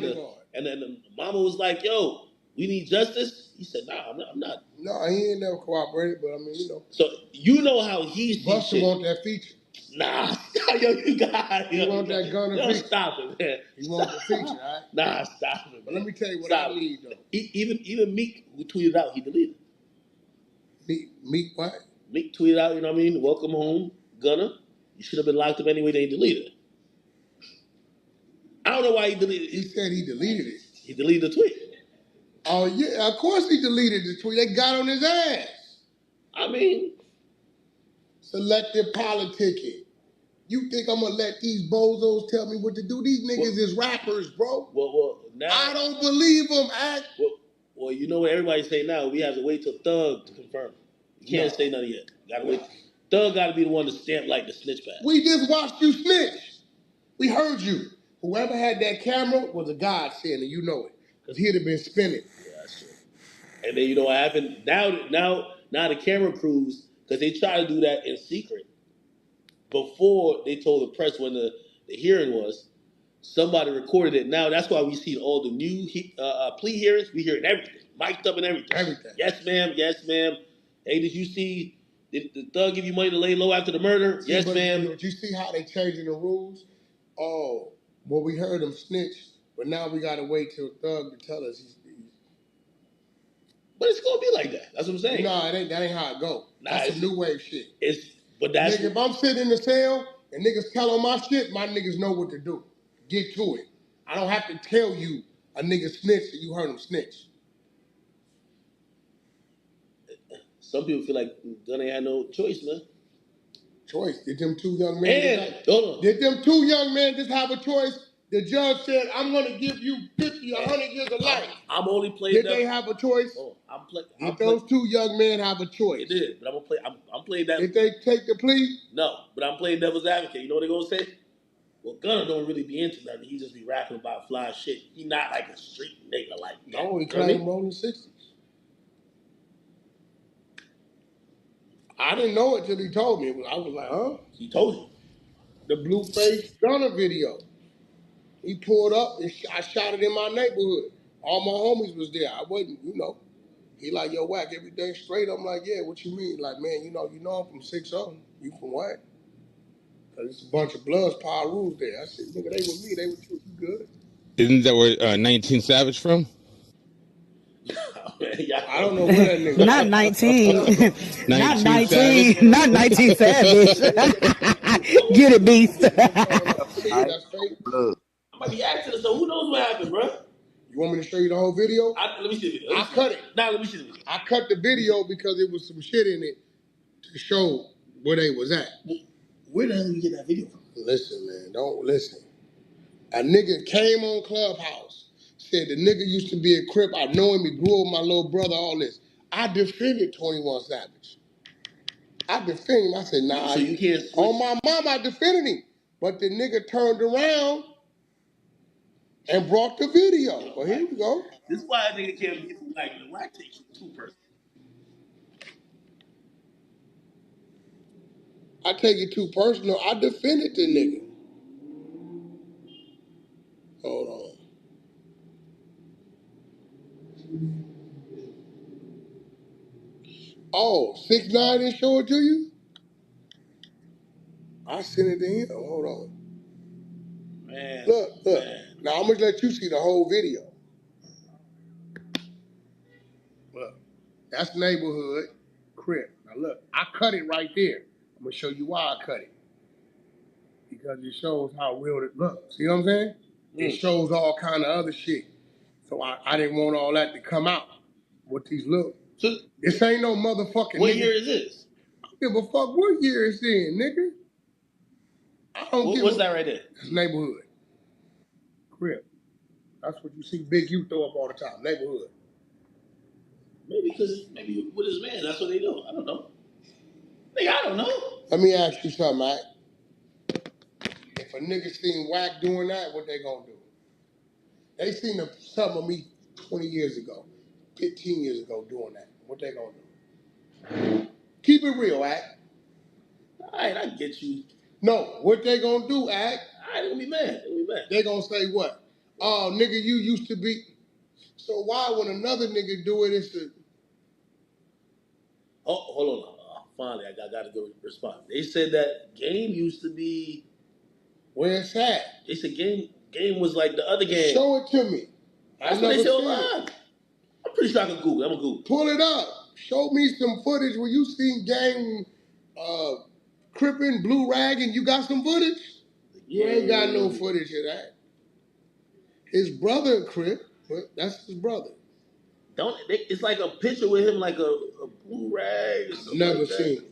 and then the mama was like, "Yo, we need justice." He said, "Nah, I'm not." No, he ain't never cooperated, but I mean, you know. So you know how he sees Busta shit. want that feature. Nah, yo, you got He want that gunner feature. Stop it, man. He want the feature, all right? Nah, stop it, man. But let me tell you what I need, though. Even Meek, who tweeted out, he deleted. Meek what? Meek tweeted out, you know what I mean? Welcome home, Gunner. You should have been locked up anyway. They deleted it. I don't know why he deleted it. He said he deleted it. He deleted the tweet. Oh, yeah, of course he deleted the tweet. They got on his ass. I mean, selective politicking. You think I'm gonna let these bozos tell me what to do? These niggas is rappers, bro. Well, now I don't believe them, Act. Well, you know what everybody's saying now? We have to wait till Thug to confirm. You can't say nothing yet. Gotta wait. Thug gotta be the one to stamp like the snitch pass. We just watched you snitch. We heard you. Whoever had that camera was a godsend, and you know it. Because he'd have been spinning. Yeah, that's true. And then you know what happened? Now the camera crews, because they try to do that in secret. Before they told the press when the hearing was, somebody recorded it. Now that's why we see all the new plea hearings. We hearing everything, mic'd up and everything. Everything. Yes, ma'am. Yes, ma'am. Hey, did you see? Did the Thug give you money to lay low after the murder? Yes, ma'am. Did you see how they changing the rules? Oh, well, we heard him snitch, but now we gotta wait till Thug to tell us he's But it's gonna be like that. That's what I'm saying. Nah, that ain't how it go. That's some new wave shit. But that's nigga, if I'm sitting in the cell and niggas tell on my shit, my niggas know what to do. Get to it. I don't have to tell you a nigga snitched and you heard him snitch. Some people feel like Gunna had no choice, man. Choice? Did them two young men? Hold on. Did them two young men just have a choice? The judge said, "I'm gonna give you 50, 100 years of life." I'm only playing. Did they have a choice? Did those two young men have a choice? They did, but I'm gonna play. I'm playing that. Did they take the plea? No, but I'm playing devil's advocate. You know what they're gonna say? Well, Gunna don't really be into nothing. He just be rapping about fly shit. He not like a street nigga like that. No, he claimed rolling 60s. I didn't know it till he told me. I was like, huh? He told you. The Blueface Gunna video. He pulled up and I shot it in my neighborhood. All my homies was there. I wasn't, He like, yo, Whack, everything straight? I'm like, yeah, what you mean? Like, man, you know I'm from 6-0. You from what? Cause it's a bunch of Bloods, Power Rules there. I said, nigga, they with me. They with you. You good? Isn't that where 19 Savage from? I don't know where that nigga. Not 19. Not 19. Savage. Not 19 Savage. Get it, beast. That's fake. I might be acting, so who knows what happened, bro? You want me to show you the whole video? Let me see the video. I cut it. Nah, let me see the video. I cut the video because it was some shit in it to show where they was at. Where the hell did you get that video from? Listen, man, don't listen. A nigga came on Clubhouse, said the nigga used to be a Crip. I know him, he grew up with my little brother, all this. I defended 21 Savage. I defended him. I said, nah. So you can't switch. On my mom, I defended him. But the nigga turned around and brought the video. Well, here we go. This is why a nigga can't be like the Whack takes you too personal. I take it too personal. I defended the nigga. Hold on. Oh, 6ix9ine didn't show it to you? I sent it to him. Hold on. Man. Look. Man. Now I'm gonna let you see the whole video. Look, that's neighborhood Crip. Now look, I cut it right there. I'm gonna show you why I cut it. Because it shows how real it looks. See what I'm saying? It shows all kind of other shit. So I didn't want all that to come out. What these look. So this ain't no motherfucking What nigga. year is this? I don't give a fuck what year it's in, nigga. I don't give What's that right there? It's neighborhood. Crip. That's what you see Big U throw up all the time. Neighborhood. Maybe with his man, that's what they do. I don't know. Nigga, I don't know. Let me ask you something, Mike. If a nigga seen Whack doing that, what they gonna do? They seen something of me 20 years ago, 15 years ago doing that. What they gonna do? Keep it real, Whack. All right, I get you. No, what they gonna do, Whack? All right, they're gonna be mad. They gonna say what? Oh, nigga, you used to be. So why when another nigga do it, it's a... Oh, hold on. Finally, I got a good response. They said that Game used to be... Where it's at? They said Game was like the other Game. Show it to me. That's what they said online. I'm pretty sure I can Google it. I'm gonna Google it. Pull it up. Show me some footage where you seen Game crippin' blue rag and you got some footage? You ain't got no footage of that. His brother Crip, but that's his brother. It's like a picture with him like a blue rag. Never like seen it.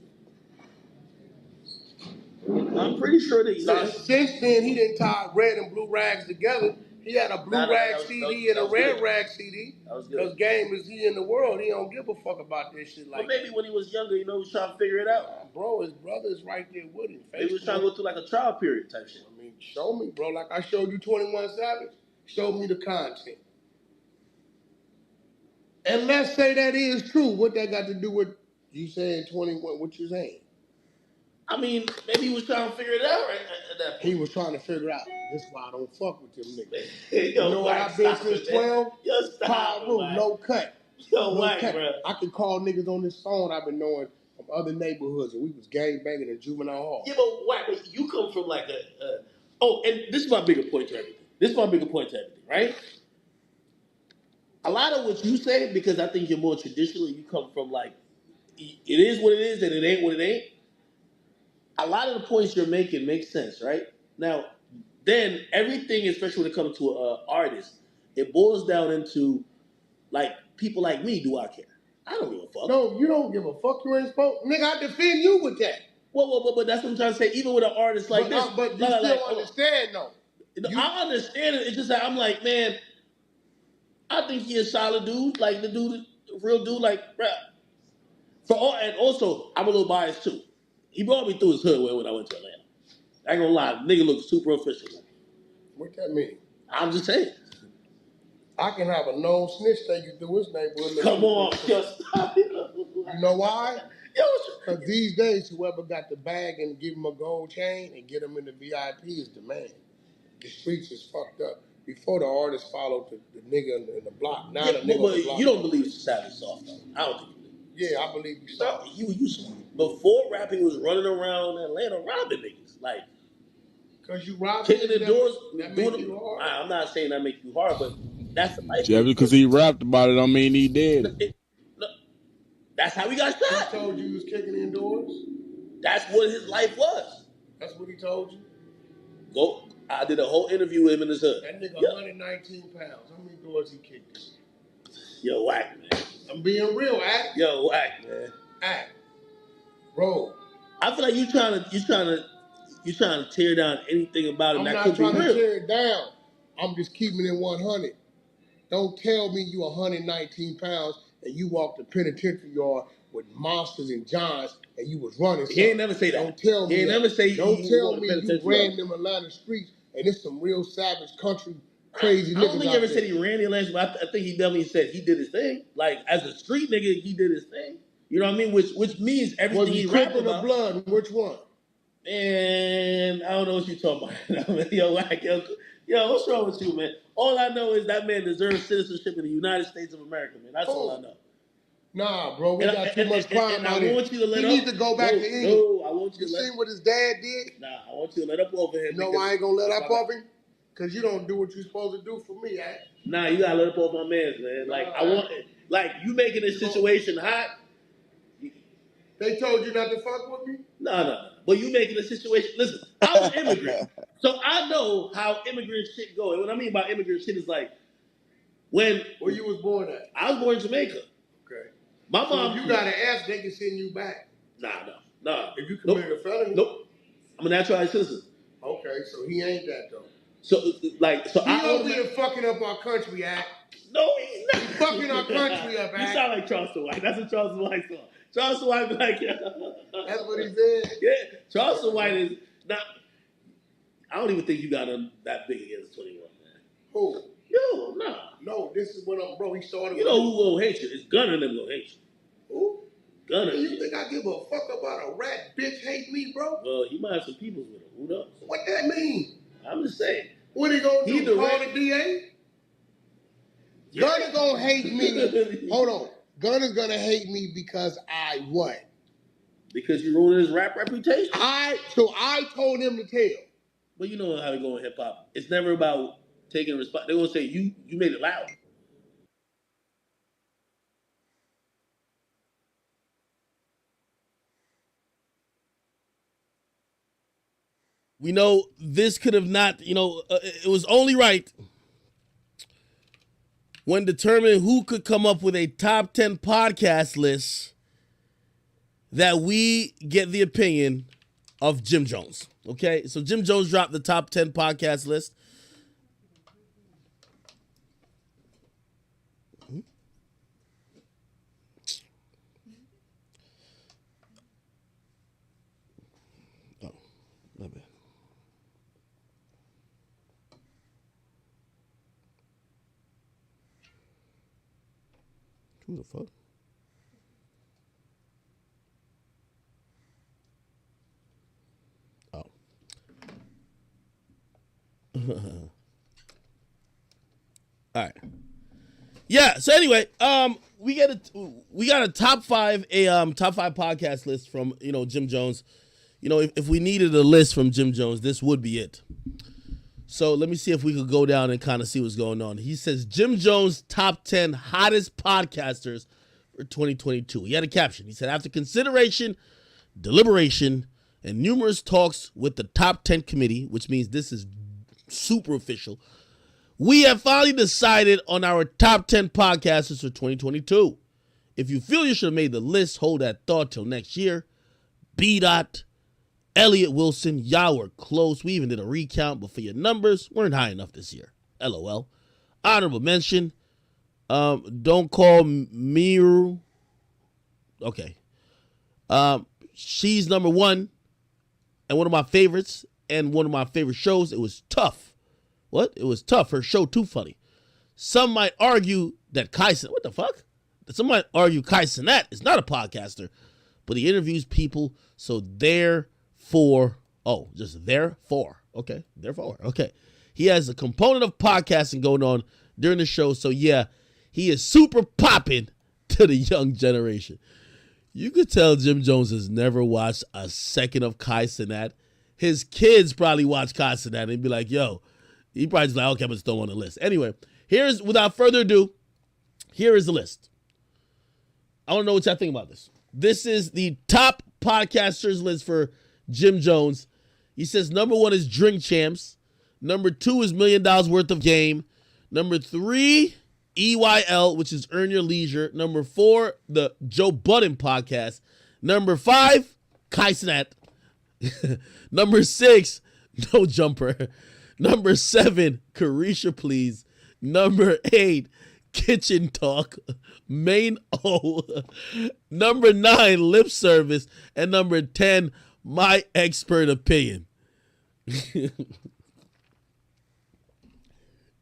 I'm pretty sure they exist. Since then, he didn't tie red and blue rags together. He had a blue rag CD and a red rag CD. Because Game is he in the world. He don't give a fuck about this shit like that. But maybe when he was younger, he was trying to figure it out. Bro, his brother's right there with him. Maybe he was trying to go through like a trial period type shit. I mean, show me, bro. Like I showed you 21 Savage. Show me the content. And let's say that is true. What that got to do with you saying 21? What you saying? I mean, maybe he was trying to figure it out right at that point. He was trying to figure out. This is why I don't fuck with them niggas. You know what I've been since 12? Power rule, no cut. Yo, no cut. Bro. I can call niggas on this phone I've been knowing from other neighborhoods, and we was gang banging in juvenile hall. Yeah, but why? You come from like Oh, and this is my bigger point to everything. Right? A lot of what you say, because I think you're more traditional. You come from like, it is what it is, and it ain't what it ain't. A lot of the points you're making make sense, right? Now, then everything, especially when it comes to an artist, it boils down into like people like me. Do I care? I don't give a fuck. No, you don't give a fuck. You ain't supposed. Nigga, I defend you with that. Well, but that's what I'm trying to say. Even with an artist like this, but you still understand though. I understand it. It's just that I'm like, man, I think he a solid dude. Like the dude, real dude. Like, bruh. And also, I'm a little biased too. He brought me through his hood when I went to Atlanta. I ain't gonna lie, nigga looks super official. What that mean? I'm just saying. I can have a known snitch take you through his neighborhood. Come on, just stop. You know why? Because these days, whoever got the bag and give him a gold chain and get him in the VIP is the man. The streets is fucked up. Before the artist followed the nigga in the block. Now the nigga on the block. You don't believe Savage soft though. I don't think you believe. Yeah, I believe you soft. Before rapping was running around Atlanta robbing niggas. Like, because you robbing kicking the doors. That make you hard. I'm not saying that make you hard, but that's the life. Just because he rapped about it don't mean he did. That's how he got shot. He told you he was kicking in doors? That's what his life was. That's what he told you? Go. I did a whole interview with him in his hood. That nigga 119 pounds. How many doors he kicked in? Yo, whack, man. I'm being real, act. Yo, whack, man. Act. Bro. I feel like you trying to tear down anything about him that could be real. I'm not trying to tear it down. I'm just keeping it 100. Don't tell me you 119 pounds and you walked the penitentiary yard with monsters and giants and you was running. He ain't never say that. Don't tell me. He ain't never say. Don't tell me you ran them Atlanta streets and it's some real savage country crazy niggas. I don't think he ever said he ran the Atlanta, but I think he definitely said he did his thing. Like as a street nigga, he did his thing. You know what I mean? Which means everything he rapped about. Blood? Which one? Man, I don't know what you talking about. Yo, what's wrong with you, man? All I know is that man deserves citizenship in the United States of America, man. That's all I know. Nah, bro, we got too much crime out here. I want you to let he up. He needs to go back to England. No, I want you to see what his dad did? Nah, I want you to let up over him. You know why I ain't gonna let up over him? Because you don't do what you're supposed to do for me, eh? Nah, you gotta let up over my mans, man. Like, I want, like, you making this situation hot. They told you not to fuck with me? No. But you making the situation. Listen, I was an immigrant, so I know how immigrant shit go. And what I mean by immigrant shit is like when. Where you was born at? I was born in Jamaica. Okay. My mom. If you got an ass, they can send you back. Nah. If you committed a felony. Nope. I'm a naturalized citizen. Okay, so he ain't that though. So he over here fucking up our country, act. No, he's not. He's fucking our country up, act. You sound like Charleston White. That's what Charleston White song. Charleston White be like, that's what he said. Yeah, Charleston White is not. I don't even think you got him that big against 21, man. Who? Yo, nah. No, this is what I'm, bro. He started. You know who gonna hate you? It's Gunner and them gonna hate you. Who? Gunner. You think I give a fuck about a rat bitch hate me, bro? Well, he might have some peoples with him. Who knows? What that mean? I'm just saying. What he gonna do? Call the DA? Yeah. Gunner gonna hate me. Hold on. Gunner's gonna hate me because I what? Because you ruined his rap reputation. So I told him to tell. But you know how to go in hip hop. It's never about taking response. They're gonna say you made it loud. We know this could have not, it was only right when determining who could come up with a top 10 podcast list that we get the opinion of Jim Jones. Okay, so Jim Jones dropped the top 10 podcast list. Oh, my bad. Who the fuck? Oh. All right. Yeah. So anyway, we got a top five podcast list from Jim Jones. If we needed a list from Jim Jones, this would be it. So let me see if we could go down and kind of see what's going on. He says Jim Jones top 10 hottest podcasters for 2022. He had a caption. He said, after consideration, deliberation, and numerous talks with the top 10 committee, which means this is super official, we have finally decided on our top 10 podcasters for 2022. If you feel you should have made the list, hold that thought till next year. B. Elliot Wilson, y'all were close. We even did a recount, but for your numbers, weren't high enough this year. LOL. Honorable mention. Don't call Miru. Okay. She's number one and one of my favorites and one of my favorite shows. It was tough. What? It was tough. Her show too funny. Some might argue that what the fuck? Some might argue Kai Cenat is not a podcaster, but he interviews people, so therefore, okay, therefore, okay. He has a component of podcasting going on during the show, so yeah, he is super popping to the young generation. You could tell Jim Jones has never watched a second of Kai Cenat. His kids probably watch Kai Cenat and be like, yo, he probably just like, okay, I'm just throw on the list. Anyway, without further ado, here is the list. I want to know what y'all think about this. This is the top podcasters list for Jim Jones. He says number 1 is Drink Champs. Number 2 is $1 Million Worth of Game. Number 3, EYL, which is Earn Your Leisure. Number 4, the Joe Budden podcast. Number 5, Kai Cenat. Number 6, No Jumper. Number 7, Carisha Please. Number 8, Kitchen Talk. Main O. Number 9, Lip Service. And number 10, My Expert Opinion.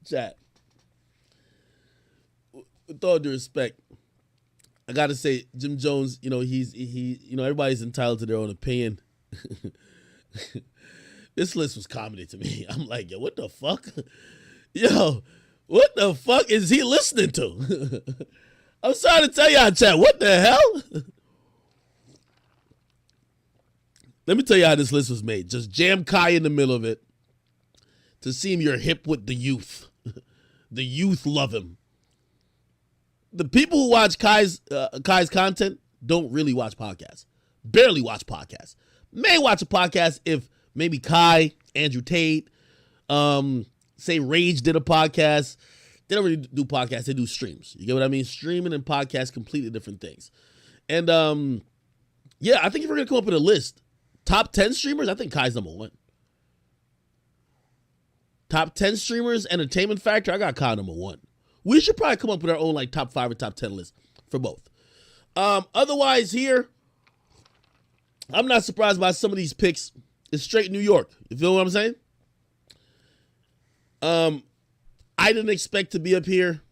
Chat. With all due respect, I gotta say, Jim Jones, everybody's entitled to their own opinion. This list was comedy to me. I'm like, yo, what the fuck? Yo, what the fuck is he listening to? I'm sorry to tell y'all, chat, what the hell? Let me tell you how this list was made. Just jam Kai in the middle of it to seem you're hip with the youth. The youth love him. The people who watch Kai's content don't really watch podcasts. Barely watch podcasts. May watch a podcast if maybe Kai, Andrew Tate, say Rage did a podcast. They don't really do podcasts. They do streams. You get what I mean? Streaming and podcasts, completely different things. And yeah, I think if we're going to come up with a list, top 10 streamers, I think Kai's number 1. Top 10 streamers, entertainment factor, I got Kai number 1. We should probably come up with our own like top 5 or top 10 list for both. Otherwise here, I'm not surprised by some of these picks. It's straight New York. You feel what I'm saying? I didn't expect to be up here.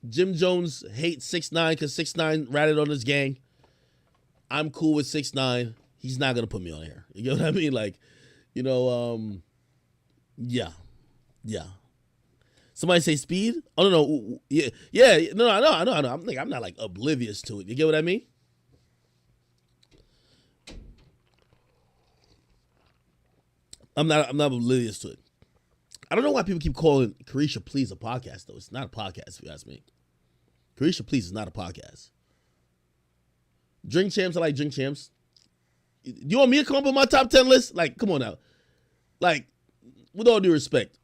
Jim Jones hates 6ix9ine because 6ix9ine ratted on his gang. I'm cool with 6ix9ine. He's not going to put me on here. You get what I mean? Like, yeah. Somebody say Speed? Oh, no. Yeah. No, I know. I'm not like oblivious to it. You get what I mean? I'm not oblivious to it. I don't know why people keep calling Carisha Please a podcast, though. It's not a podcast, if you ask me. Carisha Please is not a podcast. Drink Champs, I like Drink Champs. Do you want me to come up with my top 10 list? Like, come on now. Like, with all due respect,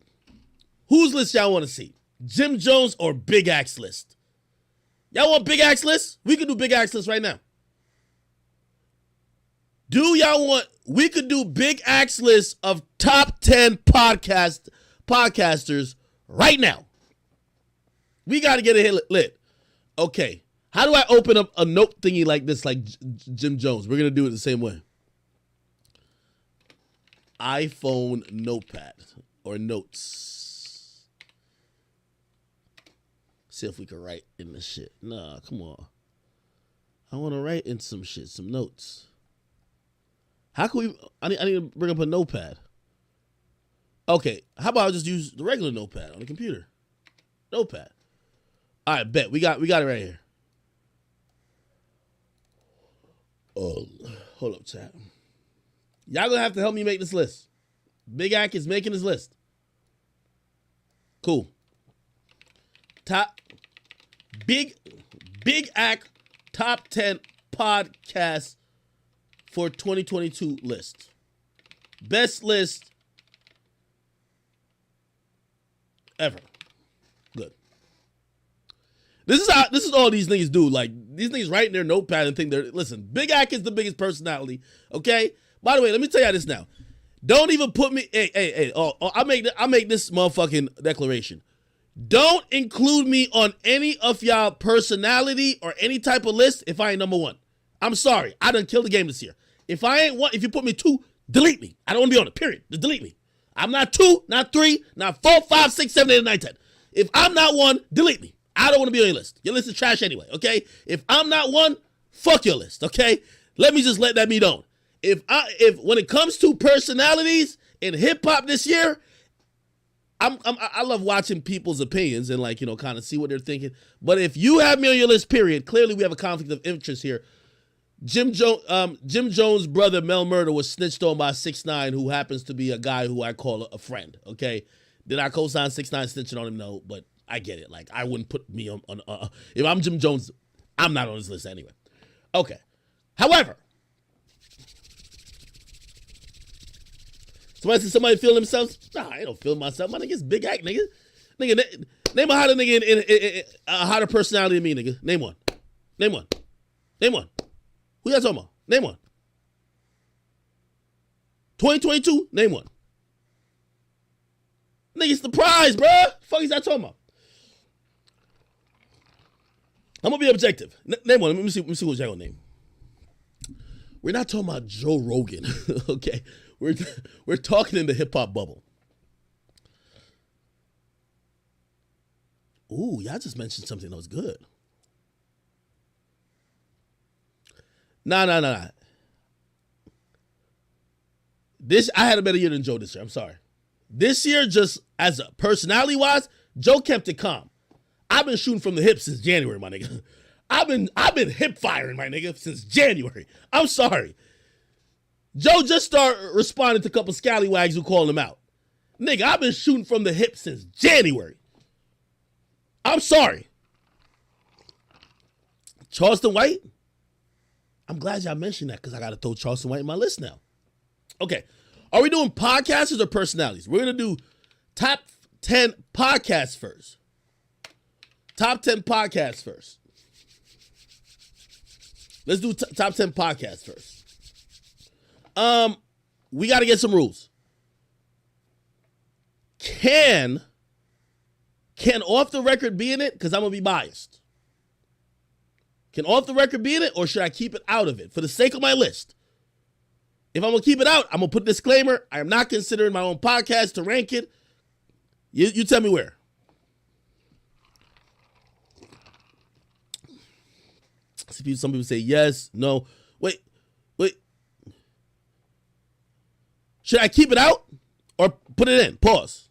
whose list y'all want to see? Jim Jones or Big Axe list? Y'all want Big Axe list? We can do Big Axe list right now. We could do Big Axe list of top 10 podcasters right now. We got to get it lit. Okay. How do I open up a note thingy like this, like Jim Jones? We're going to do it the same way. iPhone notepad or notes. See if we can write in the shit. Nah, come on. I want to write in some shit, some notes. How can we? I need to bring up a notepad. Okay, how about I just use the regular notepad on the computer? Notepad. All right, bet we got it right here. Oh, hold up, chat. Y'all gonna have to help me make this list. Big Ack is making his list. Cool. Top Big Act top 10 podcasts for 2022 list. Best list ever. Good. This is all these niggas do. Like, these niggas write in their notepad and think they're, listen, Big Act is the biggest personality, okay? By the way, let me tell y'all this now. Don't even put me, hey, I make this motherfucking declaration. Don't include me on any of y'all personality or any type of list if I ain't number one. I'm sorry. I done killed the game this year. If I ain't one, if you put me 2, delete me. I don't want to be on it, period. Just delete me. I'm not 2, not 3, not 4, 5, 6, 7, 8, 9, 10. If I'm not one, delete me. I don't want to be on your list. Your list is trash anyway, okay? If I'm not one, fuck your list, okay? Let me just let that be known. If when it comes to personalities in hip hop this year, I love watching people's opinions and, like, you know, kind of see what they're thinking. But if you have me on your list, period, clearly we have a conflict of interest here. Jim Jones' brother Mel Murder was snitched on by 6ix9ine, who happens to be a guy who I call a friend. Okay, did I co-sign 6ix9ine snitching on him? No, but I get it. Like, I wouldn't put me on if I'm Jim Jones, I'm not on his list anyway. Okay, however. Somebody feel themselves? Nah, I don't feel myself. My nigga's Big Act, nigga. Name a hotter nigga in a hotter personality than me, nigga. Name one. Name one. Name one. Who y'all talking about? Name one. 2022? Name one. Nigga's the prize, bruh. Fuck is that talking about? I'm gonna be objective. Name one. Let me see what y'all gonna name. We're not talking about Joe Rogan, okay? We're talking in the hip hop bubble. Ooh, y'all just mentioned something that was good. Nah. I had a better year than Joe this year. I'm sorry. This year, just as a personality wise, Joe kept it calm. I've been shooting from the hip since January, my nigga. I've been hip firing, my nigga, since January. I'm sorry. Joe just started responding to a couple scallywags who called him out. Nigga, I've been shooting from the hip since January. I'm sorry. Charleston White? I'm glad y'all mentioned that because I got to throw Charleston White in my list now. Okay. Are we doing podcasters or personalities? We're going to do top 10 podcasts first. Top 10 podcasts first. Let's do top 10 podcasts first. We got to get some rules. Can off the record be in it? Because I'm going to be biased. Can off the record be in it, or should I keep it out of it for the sake of my list? If I'm going to keep it out, I'm going to put a disclaimer. I am not considering my own podcast to rank it. You tell me where. Some people say yes, no. Wait. Should I keep it out or put it in? Pause.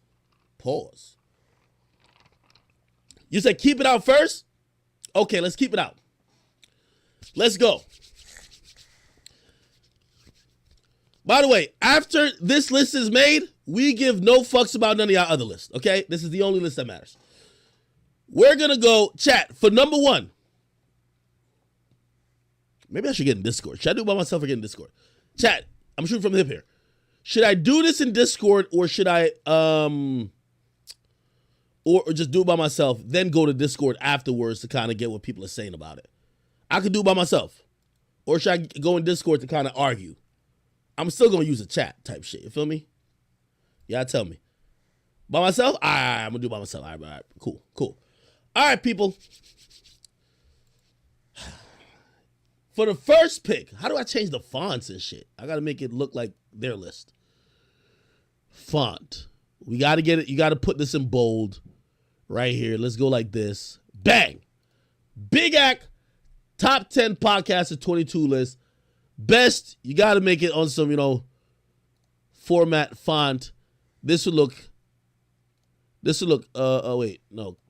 You said keep it out first? Okay, let's keep it out. Let's go. By the way, after this list is made, we give no fucks about none of y'all other lists, okay? This is the only list that matters. We're going to go, chat, for number 1. Maybe I should get in Discord. Should I do it by myself or get in Discord? Chat, I'm shooting from the hip here. Should I do this in Discord or should I or just do it by myself, then go to Discord afterwards to kind of get what people are saying about it? I could do it by myself. Or should I go in Discord to kind of argue? I'm still going to use a chat type shit. You feel me? Y'all tell me. By myself? All right, I'm going to do it by myself. All right, cool. All right, people. For the first pick, how do I change the fonts and shit? I got to make it look like their list. Font. We got to get it. You got to put this in bold right here. Let's go like this. Bang. Big Act, top 10 podcasts of 22 list. Best, you got to make it on some, format font. This would look,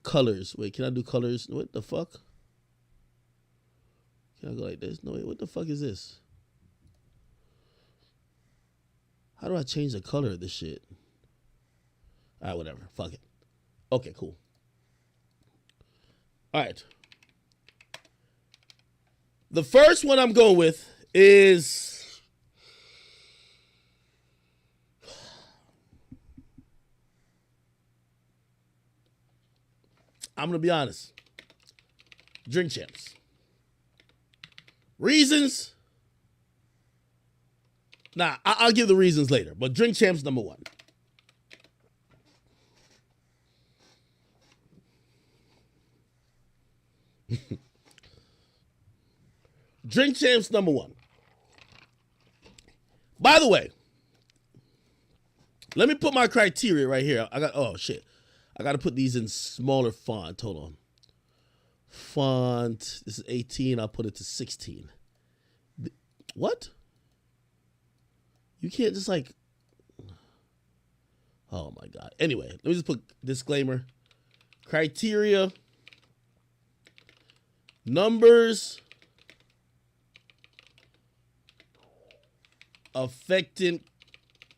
colors. Wait, can I do colors? What the fuck? Can I go like this? No, wait, what the fuck is this? How do I change the color of this shit? All right, whatever. Fuck it. Okay, cool. All right. The first one I'm going with is I'm going to be honest. Drink Champs. Reasons? Nah, I'll give the reasons later, but Drink Champs number one. Drink Champs number one. By the way, let me put my criteria right here. I got to put these in smaller font. Hold on. Font. This is 18. I'll put it to 16. What? You can't just like. Oh my God. Anyway, let me just put disclaimer. Criteria. Numbers affecting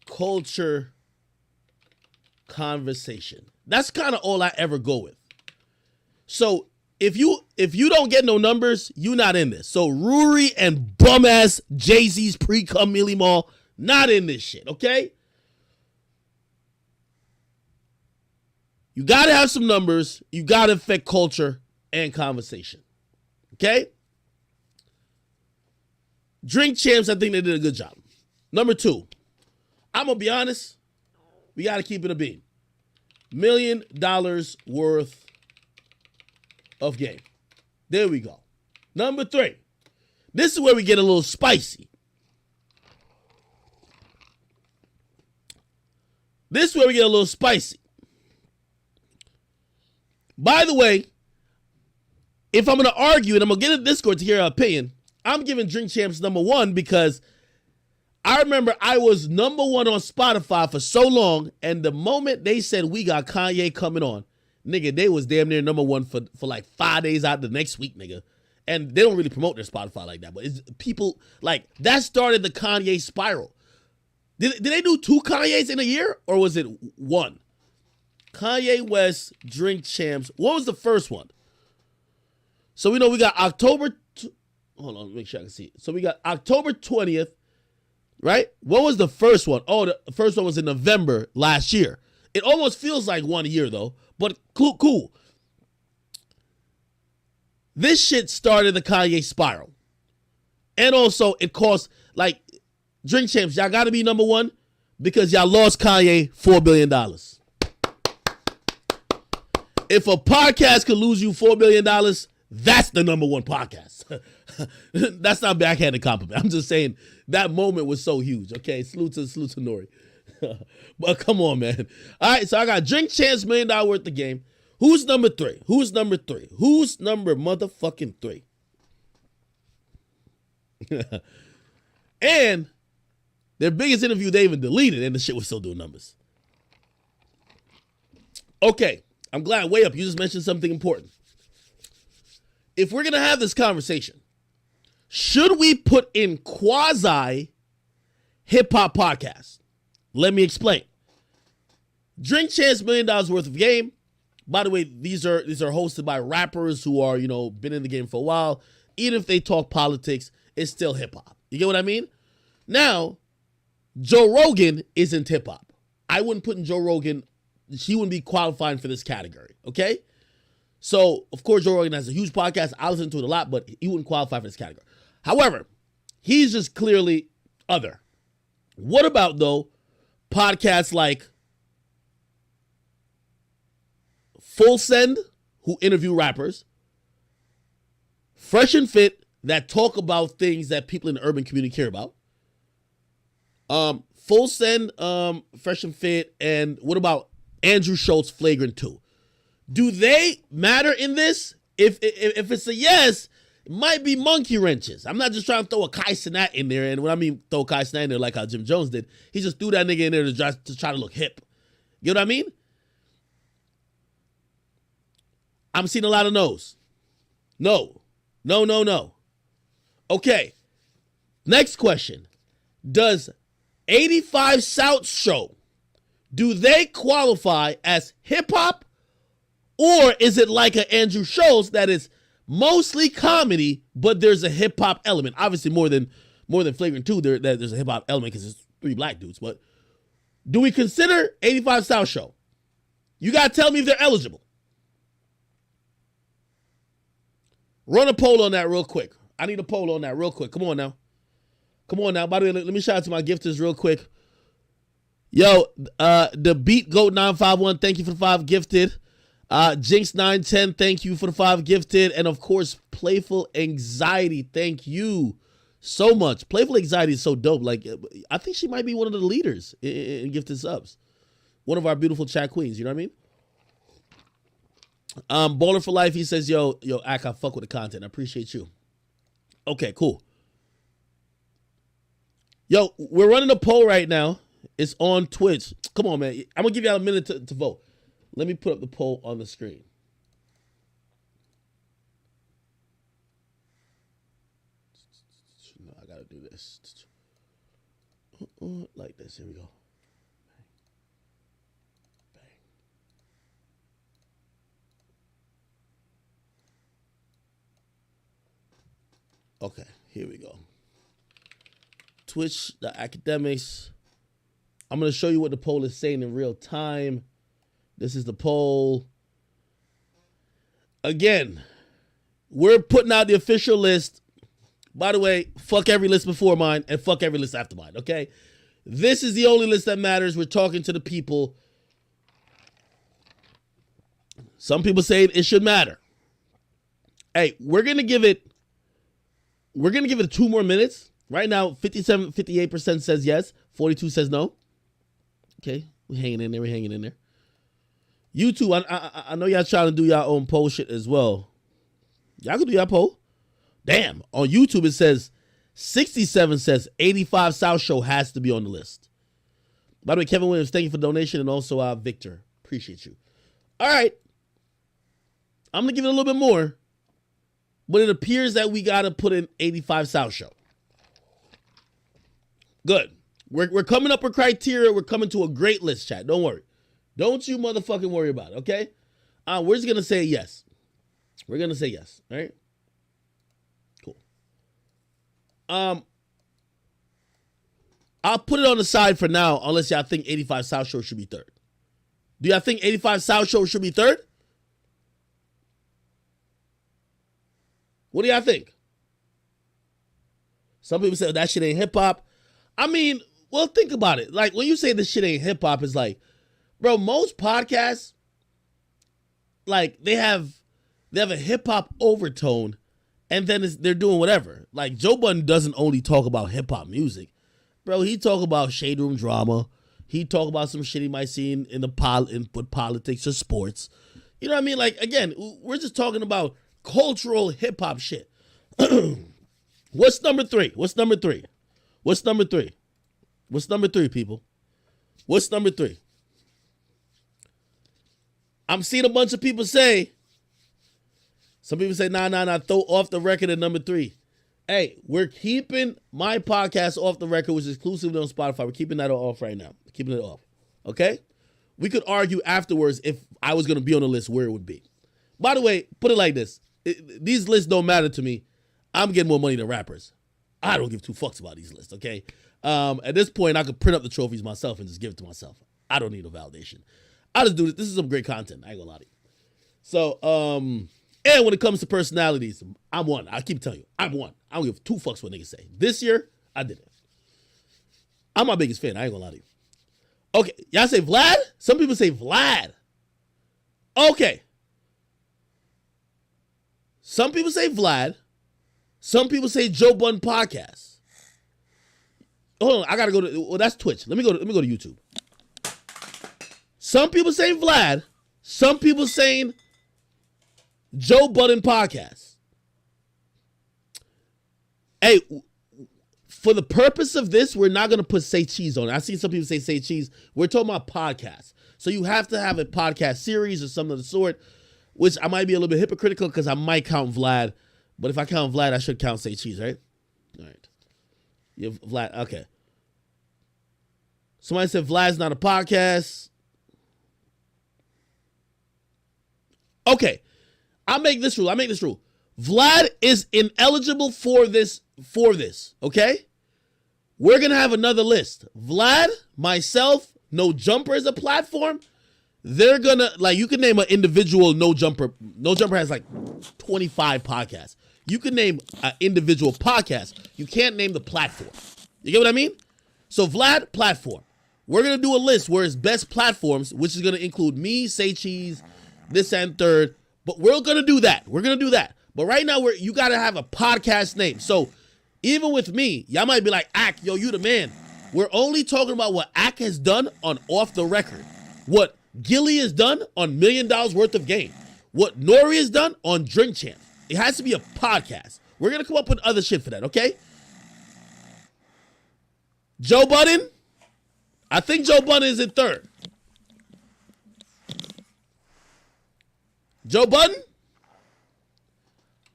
culture conversation. That's kind of all I ever go with. So if you don't get no numbers, you not in this. So Ruri and bum ass Jay-Z's pre-cum Millie Mall not in this shit, okay? You gotta have some numbers. You gotta affect culture and conversation. Okay? Drink Champs, I think they did a good job. Number two, I'm going to be honest. We got to keep it a beam. $1 million worth of game. There we go. Number three, this is where we get a little spicy. By the way, if I'm going to argue and I'm going to get in Discord to hear our opinion, I'm giving Drink Champs number one because I remember I was number one on Spotify for so long, and the moment they said we got Kanye coming on, nigga, they was damn near number one for like 5 days out the next week, nigga. And they don't really promote their Spotify like that, but it's people, like, that started the Kanye spiral. Did they do 2 Kanyes in a year, or was it one? Kanye West, Drink Champs. What was the first one? So we know we got October. Hold on, make sure I can see it. So we got October 20th, right? What was the first one? Oh, the first one was in November last year. It almost feels like 1 year though, but cool. This shit started the Kanye spiral. And also it cost, like, Drink Champs, y'all gotta be number one because y'all lost Kanye $4 billion. If a podcast could lose you $4 billion, that's the number one podcast. That's not backhanded compliment. I'm just saying that moment was so huge. Okay, salute to Nori. But come on, man. All right, so I got Drink Champs $1 million worth of game. Who's number three? Who's number motherfucking 3? And their biggest interview they even deleted, and the shit was still doing numbers. Okay, I'm glad. Way up, you just mentioned something important. If we're gonna have this conversation, should we put in quasi hip hop podcast? Let me explain. Drink Champs $1 million worth of game. By the way, these are hosted by rappers who are, been in the game for a while. Even if they talk politics, it's still hip hop. You get what I mean? Now, Joe Rogan isn't hip hop. I wouldn't put in Joe Rogan. She wouldn't be qualifying for this category. Okay? So, of course, Joe Rogan has a huge podcast. I listen to it a lot, but he wouldn't qualify for this category. However, he's just clearly other. What about, though, podcasts like Full Send, who interview rappers, Fresh and Fit, that talk about things that people in the urban community care about, Full Send, Fresh and Fit, and what about Andrew Schultz, Flagrant 2? Do they matter in this? If it's a yes, it might be monkey wrenches. I'm not just trying to throw a Kai Cenat in there, and when I mean throw Kai Cenat in there like how Jim Jones did, he just threw that nigga in there to try to look hip. You know what I mean? I'm seeing a lot of no's. No. Okay. Next question. Does 85 South Show, do they qualify as hip hop Or is it like an Andrew Schultz that is mostly comedy, but there's a hip hop element? Obviously, more than Flagrant 2, there's a hip hop element because it's 3 black dudes. But do we consider 85 South Show? You gotta tell me if they're eligible. Run a poll on that real quick. I need a poll on that real quick. Come on now. By the way, let me shout out to my gifters real quick. Yo, the Beat Goat 951, thank you for the 5 gifted. Jinx 910, thank you for the 5 gifted. And of course, Playful Anxiety, thank you so much. Playful Anxiety is so dope. Like, I think she might be one of the leaders in gifted subs. One of our beautiful chat queens, you know what I mean? Baller for Life, he says, yo, Ak, I fuck with the content. I appreciate you. Okay, cool. Yo, we're running a poll right now. It's on Twitch. Come on, man. I'm going to give y'all a minute to vote. Let me put up the poll on the screen. No, I got to do this. Like this. Here we go. Okay, here we go. Twitch, the academics. I'm going to show you what the poll is saying in real time. This is the poll. Again, we're putting out the official list. By the way, fuck every list before mine and fuck every list after mine, okay? This is the only list that matters. We're talking to the people. Some people say it should matter. Hey, we're going to give it 2 more minutes. Right now, 58% says yes, 42 says no. Okay, we're hanging in there. YouTube, I know y'all trying to do y'all own poll shit as well. Y'all can do y'all poll. Damn, on YouTube it says 67 says 85 South Show has to be on the list. By the way, Kevin Williams, thank you for the donation, and also Victor, appreciate you. All right, I'm gonna give it a little bit more. But it appears that we got to put in 85 South Show. Good. We're coming up with criteria. We're coming to a great list, chat. Don't worry. Don't you motherfucking worry about it, okay? We're just going to say yes. We're going to say yes, all right? Cool. I'll put it on the side for now, unless y'all think 85 South Show should be third. Do y'all think 85 South Show should be third? What do y'all think? Some people say that shit ain't hip hop. I mean, well, think about it. Like, when you say this shit ain't hip hop, it's like, bro, most podcasts, like, they have a hip hop overtone, and then they're doing whatever. Like, Joe Budden doesn't only talk about hip hop music, bro. He talk about shade room drama. He talk about some shit he might see in politics or sports. You know what I mean? Like, again, we're just talking about cultural hip hop shit. What's number 3? What's number 3, people? What's number 3? I'm seeing a bunch of people say, some people say, nah, throw Off the Record at number 3. Hey, we're keeping my podcast Off the Record, which is exclusively on Spotify. We're keeping that off right now. We're keeping it off. Okay? We could argue afterwards if I was going to be on the list where it would be. By the way, put it like this. These lists don't matter to me. I'm getting more money than rappers. I don't give 2 fucks about these lists, okay? At this point, I could print up the trophies myself and just give it to myself. I don't need a validation. I just do this. This is some great content. I ain't gonna lie to you. So, and when it comes to personalities, I'm one. I keep telling you, I'm one. I don't give 2 fucks what niggas say. This year, I did it. I'm my biggest fan. I ain't gonna lie to you. Okay, y'all say Vlad? Some people say Vlad. Okay. Some people say Vlad. Some people say Joe Budden podcast. Hold on, I gotta go to. Well, that's Twitch. Let me go to YouTube. Some people say Vlad. Some people saying Joe Budden podcast. Hey, for the purpose of this, we're not gonna put Say Cheese on it. I see some people say Cheese. We're talking about podcasts, so you have to have a podcast series or something of the sort. Which I might be a little bit hypocritical because I might count Vlad. But if I count Vlad, I should count Say Cheese, right? All right. Yeah, Vlad, okay. Somebody said Vlad's not a podcast. Okay, I'll make this rule. Vlad is ineligible for this. Okay, we're gonna have another list. Vlad, myself, No Jumper is a platform. They're gonna you can name an individual No Jumper. No Jumper has like 25 podcasts. You can name an individual podcast. You can't name the platform. You get what I mean? So Vlad, platform. We're gonna do a list where it's best platforms, which is gonna include me, Say Cheese, this and third. But we're gonna do that. But right now, you gotta have a podcast name. So even with me, y'all might be like, Ak, yo, you the man. We're only talking about what Ak has done on Off the Record. What Gilly has done on $1 Million Worth of Game. What Nori has done on Drink Champ. It has to be a podcast. We're gonna come up with other shit for that, okay? Joe Budden. I think Joe Budden is in third. Joe Budden?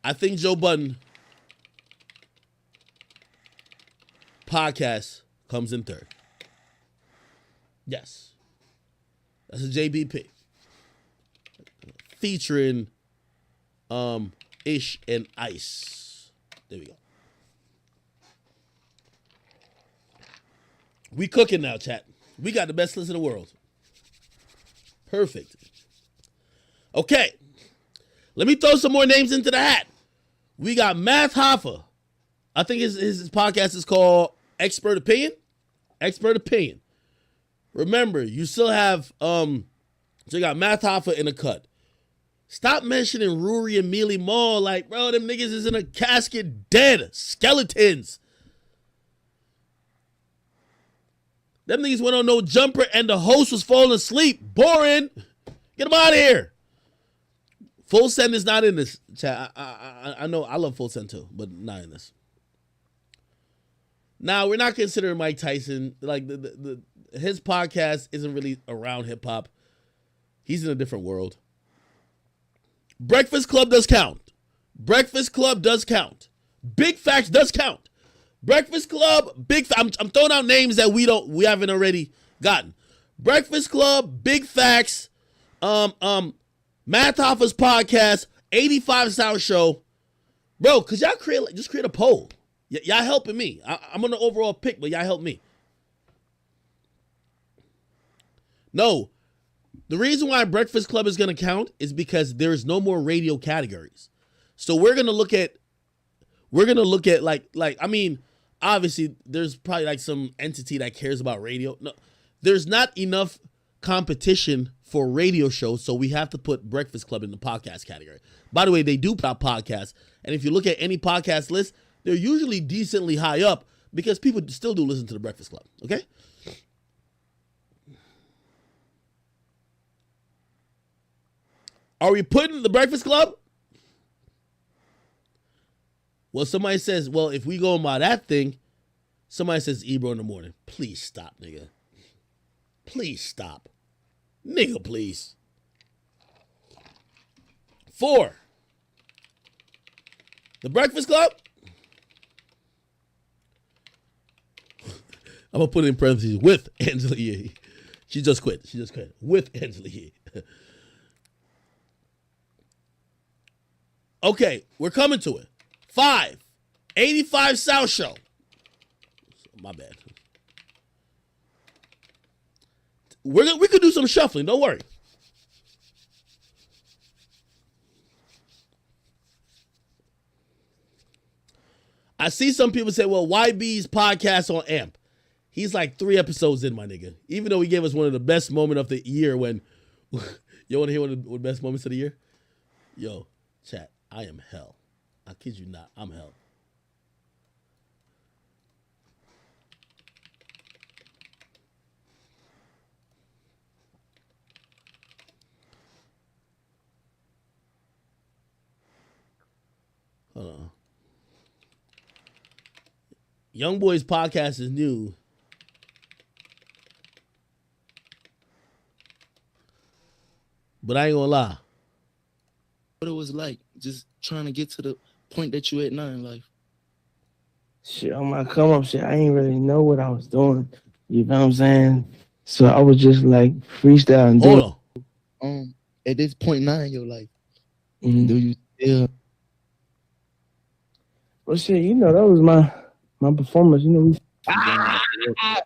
I think Joe Budden podcast comes in third. Yes. That's a JBP. Featuring Ish and Ice. There we go. We cooking now, chat. We got the best list in the world. Perfect. Okay. Let me throw some more names into the hat. We got Math Hoffa. I think his podcast is called Expert Opinion. Expert Opinion. Remember, you still have so you got Math Hoffa in a cut. Stop mentioning Rory and Mealy Mall like, bro, them niggas is in a casket dead. Skeletons. Them niggas went on No Jumper and the host was falling asleep. Boring. Get him out of here. Full Send is not in this chat. I know I love Full Send too, but not in this. Now, we're not considering Mike Tyson. Like his podcast isn't really around hip hop. He's in a different world. Breakfast Club does count. Breakfast Club does count. Big Facts does count. Breakfast Club, I'm throwing out names that we haven't already gotten. Breakfast Club, Big Facts, Math Hoffa's podcast, 85 South Show. Bro, could y'all create a poll? Y'all helping me. I'm on the overall pick, but y'all help me. No. The reason why Breakfast Club is going to count is because there's no more radio categories. So we're going to look at I mean, obviously there's probably like some entity that cares about radio. No, there's not enough competition for radio shows, so we have to put Breakfast Club in the podcast category. By the way, they do put out podcasts, and if you look at any podcast list, they're usually decently high up because people still do listen to the Breakfast Club, okay? Are we putting the Breakfast Club? Well, somebody says, well, if we go by that thing, somebody says Ebro in the morning. Please stop, nigga. Please stop. Nigga, please. 4. The Breakfast Club. I'm going to put it in parentheses with Angela Yee. She just quit. With Angela Yee. Okay, we're coming to it. 5, 85 South Show. My bad. We could do some shuffling. Don't worry. I see some people say, well, YB's podcast on AMP. He's like 3 episodes in, my nigga. Even though he gave us one of the best moments of the year when... You want to hear one of the best moments of the year? Yo, chat. I am hell. I kid you not. I'm hell. Hold on. Young Boy's podcast is new. But I ain't gonna lie. What it was like, just trying to get to the point that you at now in life. Shit, on my come up shit, I ain't really know what I was doing. You know what I'm saying? So I was just like freestyling. At this point now in your life, Do you still? Well, shit, you know, that was my performance. You know,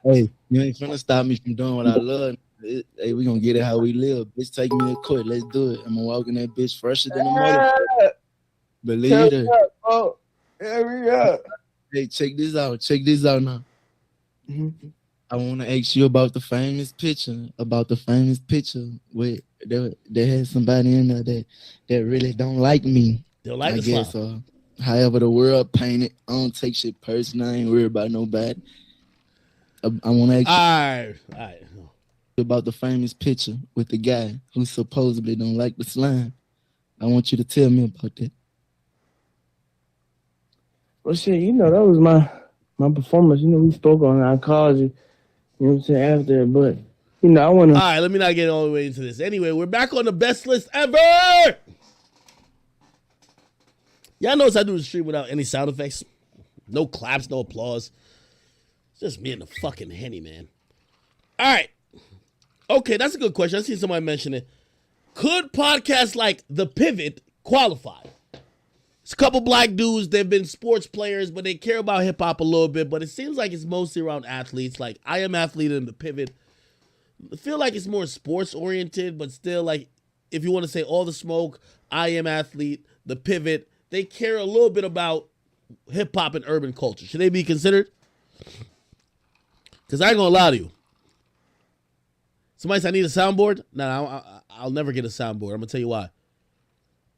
Hey, you ain't finna stop me from doing what I love. Hey, we gonna get it how we live. Bitch, take me to court. Let's do it. I'm gonna walk in that bitch fresher than a motherfucker. Believe it. Oh, hurry up. Hey, check this out. Check this out now. I want to ask you about the famous picture. With there had somebody in there that really don't like me. Don't like I the guess. slime. However the world painted, I don't take shit personal. I ain't worried about nobody. I want to ask you All right. about the famous picture with the guy who supposedly don't like the slime. I want you to tell me about that. Well, shit, you know, that was my performance. You know, we spoke on it. I called you. You know what I'm saying, after, but, you know, I want to... All right, let me not get all the way into this. Anyway, we're back on the best list ever! Y'all notice I do the stream without any sound effects? No claps, no applause. It's just me and the fucking Henny, man. All right. Okay, that's a good question. I see somebody mention it. Could podcasts like The Pivot qualify? It's a couple black dudes. They've been sports players, but they care about hip-hop a little bit. But it seems like it's mostly around athletes. Like, I Am Athlete and The Pivot. I feel like it's more sports-oriented, but still, like, if you want to say All the Smoke, I Am Athlete, The Pivot, they care a little bit about hip-hop and urban culture. Should they be considered? Because I ain't going to lie to you. Somebody said I need a soundboard? No, I'll never get a soundboard. I'm going to tell you why.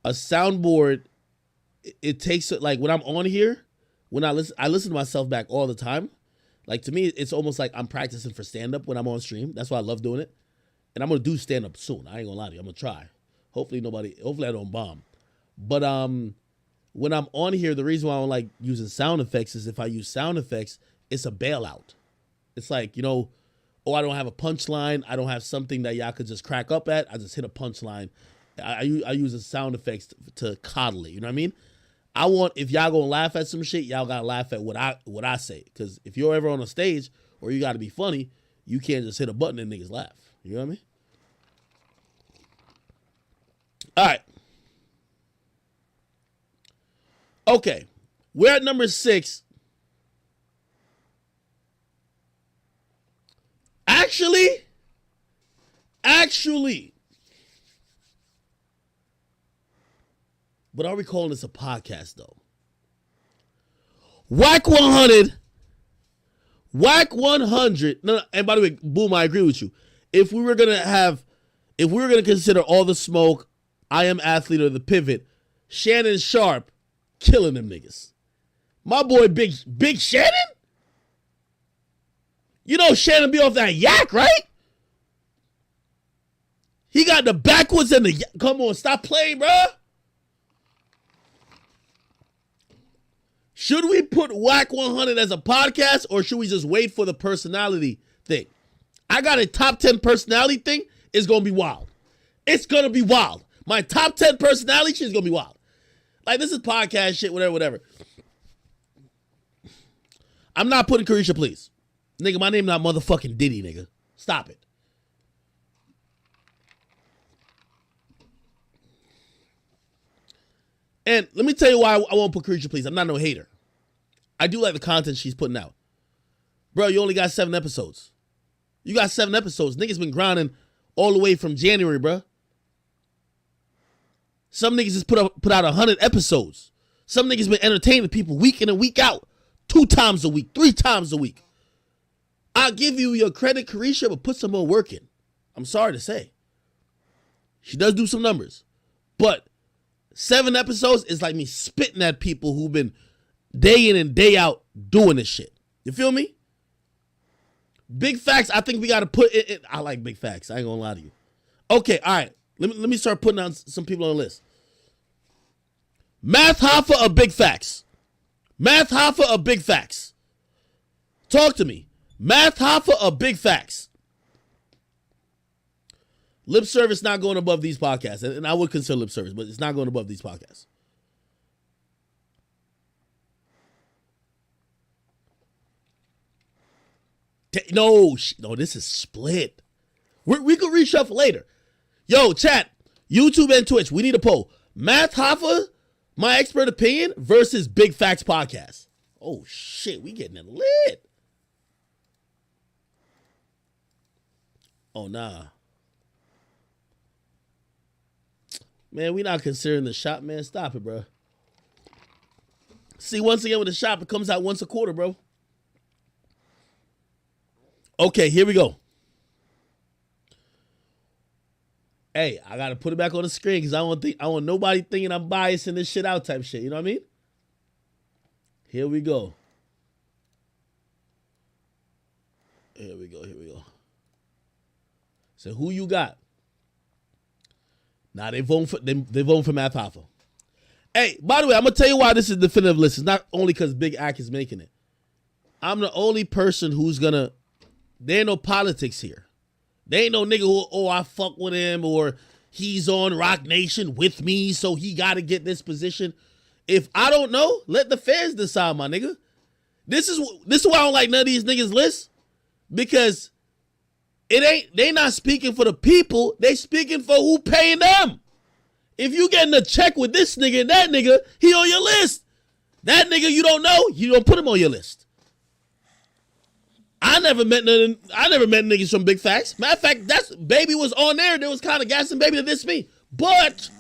A soundboard... It takes, like, when I'm on here, when I listen to myself back all the time. Like, to me, it's almost like I'm practicing for stand-up when I'm on stream. That's why I love doing it. And I'm going to do stand-up soon. I ain't going to lie to you. I'm going to try. Hopefully I don't bomb. But when I'm on here, the reason why I don't like using sound effects is if I use sound effects, it's a bailout. It's like, you know, I don't have a punchline. I don't have something that y'all could just crack up at. I just hit a punchline. I use the sound effects to coddle it. You know what I mean? I want, if y'all gonna laugh at some shit, y'all gotta laugh at what I say. Because if you're ever on a stage or you gotta be funny, you can't just hit a button and niggas laugh. You know what I mean? All right. Okay. We're at number 6. Actually. But are we calling this a podcast, though? Whack 100. No, and by the way, Boom, I agree with you. If we were going to consider All the Smoke, I Am Athlete, or The Pivot, Shannon Sharp killing them niggas. My boy, Big Shannon? You know Shannon be off that yak, right? He got the backwards and the... Come on, stop playing, bruh. Should we put Whack 100 as a podcast, or should we just wait for the personality thing? I got a top 10 personality thing. It's going to be wild. It's going to be wild. My top 10 personality shit is going to be wild. Like, this is podcast shit, whatever. I'm not putting Carisha, please. Nigga, my name not motherfucking Diddy, nigga. Stop it. And let me tell you why I won't put Carisha, please. I'm not no hater. I do like the content she's putting out. Bro, you only got 7 episodes. You got 7 episodes. Niggas been grinding all the way from January, bro. Some niggas just put out 100 episodes. Some niggas been entertaining people week in and week out. 2 times a week, 3 times a week. I'll give you your credit, Carisha, but put some more work in. I'm sorry to say. She does do some numbers. But 7 episodes is like me spitting at people who've been day in and day out doing this shit. You feel me? Big facts, I think we got to put it in. I like big facts. I ain't going to lie to you. Okay, all right. Let me start putting on some people on the list. Math Hoffa of Big Facts. Math Hoffa of Big Facts. Talk to me. Math Hoffa of Big Facts. Lip service not going above these podcasts. And I would consider lip service, but it's not going above these podcasts. No, this is split. We could reshuffle later. Yo, chat, YouTube and Twitch, we need a poll. Math Hoffa, my expert opinion, versus Big Facts Podcast. Oh, shit. We getting it lit. Oh, nah. Man, we not considering the shop, man. Stop it, bro. See, once again with the shop, it comes out once a quarter, bro. Okay, here we go. Hey, I gotta put it back on the screen because I want nobody thinking I'm biasing this shit out type shit. You know what I mean? Here we go. Here we go. So who you got? Nah, they voting for Math Hoffa. Hey, by the way, I'm gonna tell you why this is definitive list. It's not only because Big Ack is making it. I'm the only person who's gonna. There ain't no politics here. There ain't no nigga who, I fuck with him, or he's on Rock Nation with me, so he gotta get this position. If I don't know, let the fans decide, my nigga. This is why I don't like none of these niggas' lists. Because they not speaking for the people, they speaking for who paying them. If you getting a check with this nigga and that nigga, he on your list. That nigga you don't know, you don't put him on your list. I never met niggas from Big Facts. Matter of fact, that's Baby was on there. There was kind of gassing Baby to diss me. But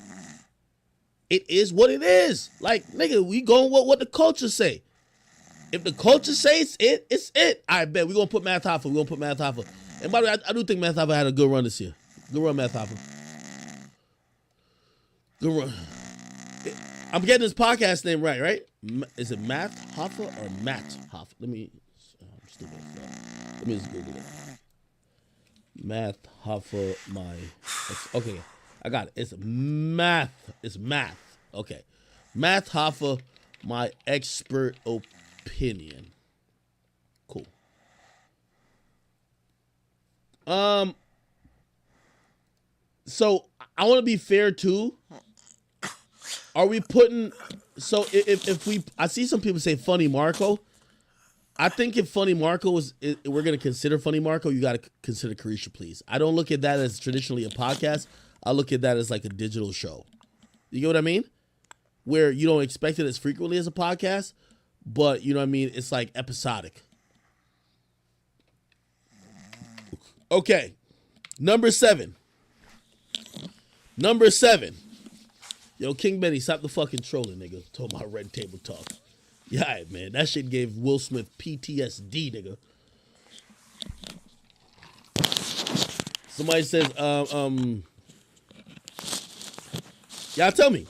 it is what it is. Like, nigga, we going with what the culture say. If the culture says it's it. I bet we gonna put Math Hoffa. And by the way, I do think Math Hoffa had a good run this year. Good run, Math Hoffa. Good run. I'm getting this podcast name right? Is it Math Hoffa or Matt Hoffa? Let me just Google it. Math Hoffa, okay, I got it. It's math. Okay. Math Hoffa, my expert opinion. Cool. So I want to be fair too. Are we putting, so if I see some people say Funny Marco. I think if Funny Marco we're going to consider Funny Marco, you got to consider Carisha Please. I don't look at that as traditionally a podcast. I look at that as like a digital show. You get what I mean? Where you don't expect it as frequently as a podcast, but you know what I mean? It's like episodic. Okay. Number seven. Yo, King Benny, stop the fucking trolling, nigga. Talking about red table talk. Yeah, man, that shit gave Will Smith PTSD, nigga. Somebody says, y'all tell me.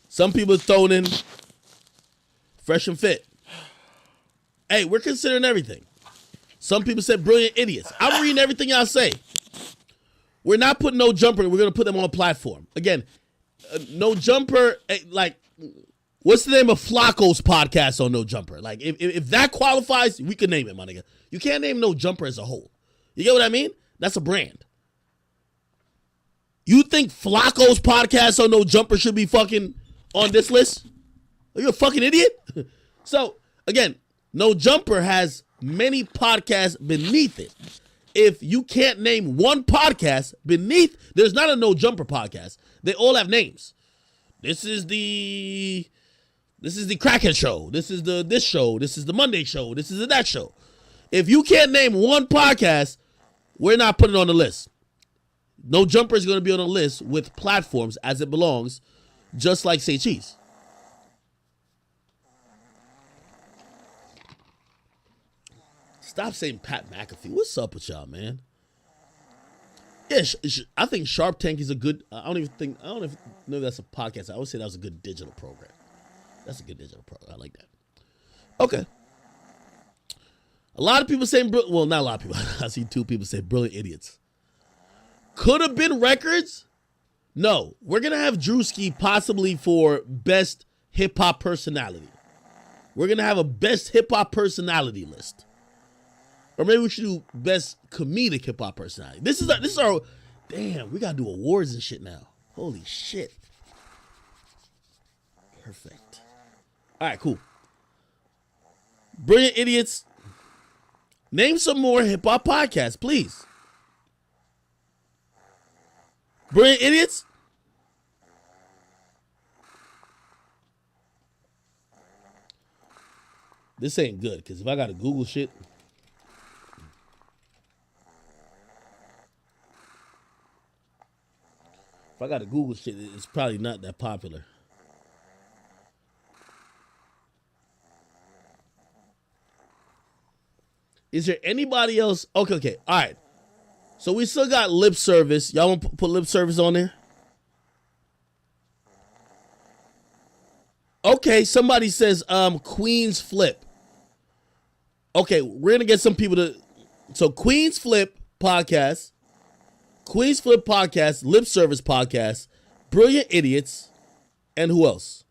Some people throwing in Fresh and Fit. Hey, we're considering everything. Some people said Brilliant Idiots. I'm reading everything y'all say. We're not putting No Jumper. We're going to put them on a platform. Again, No Jumper, like, what's the name of Flacco's podcast on No Jumper? Like, if that qualifies, we can name it, my nigga. You can't name No Jumper as a whole. You get what I mean? That's a brand. You think Flacco's podcast on No Jumper should be fucking on this list? Are you a fucking idiot? So, again, No Jumper has many podcasts beneath it. If you can't name one podcast beneath, there's not a No Jumper podcast. They all have names. This is the Crackhead Show. This is this show. This is the Monday Show. This is the that show. If you can't name one podcast, we're not putting it on the list. No Jumper is going to be on the list with platforms as it belongs, just like Say Cheese. Stop saying Pat McAfee. What's up with y'all, man? Yeah, I think Sharp Tank is a good. I don't even know if that's a podcast. I always say that was a good digital program. That's a good digital program. I like that. Okay. A lot of people saying, well, not a lot of people. I see two people say Brilliant Idiots. Could have been records. No, we're gonna have Drewski possibly for best hip hop personality. We're gonna have a best hip hop personality list. Or maybe we should do best comedic hip hop personality. This is our damn, we gotta do awards and shit now. Holy shit. Perfect. Alright, cool. Brilliant Idiots. Name some more hip hop podcasts, please. Brilliant Idiots. This ain't good because if I gotta Google shit. If I gotta Google shit, it's probably not that popular. Is there anybody else? Okay. All right. So we still got lip service. Y'all want to put lip service on there? Okay, somebody says Queen's Flip. Okay, we're gonna get some people to. So Queen's Flip podcast, lip service podcast, Brilliant Idiots, and who else?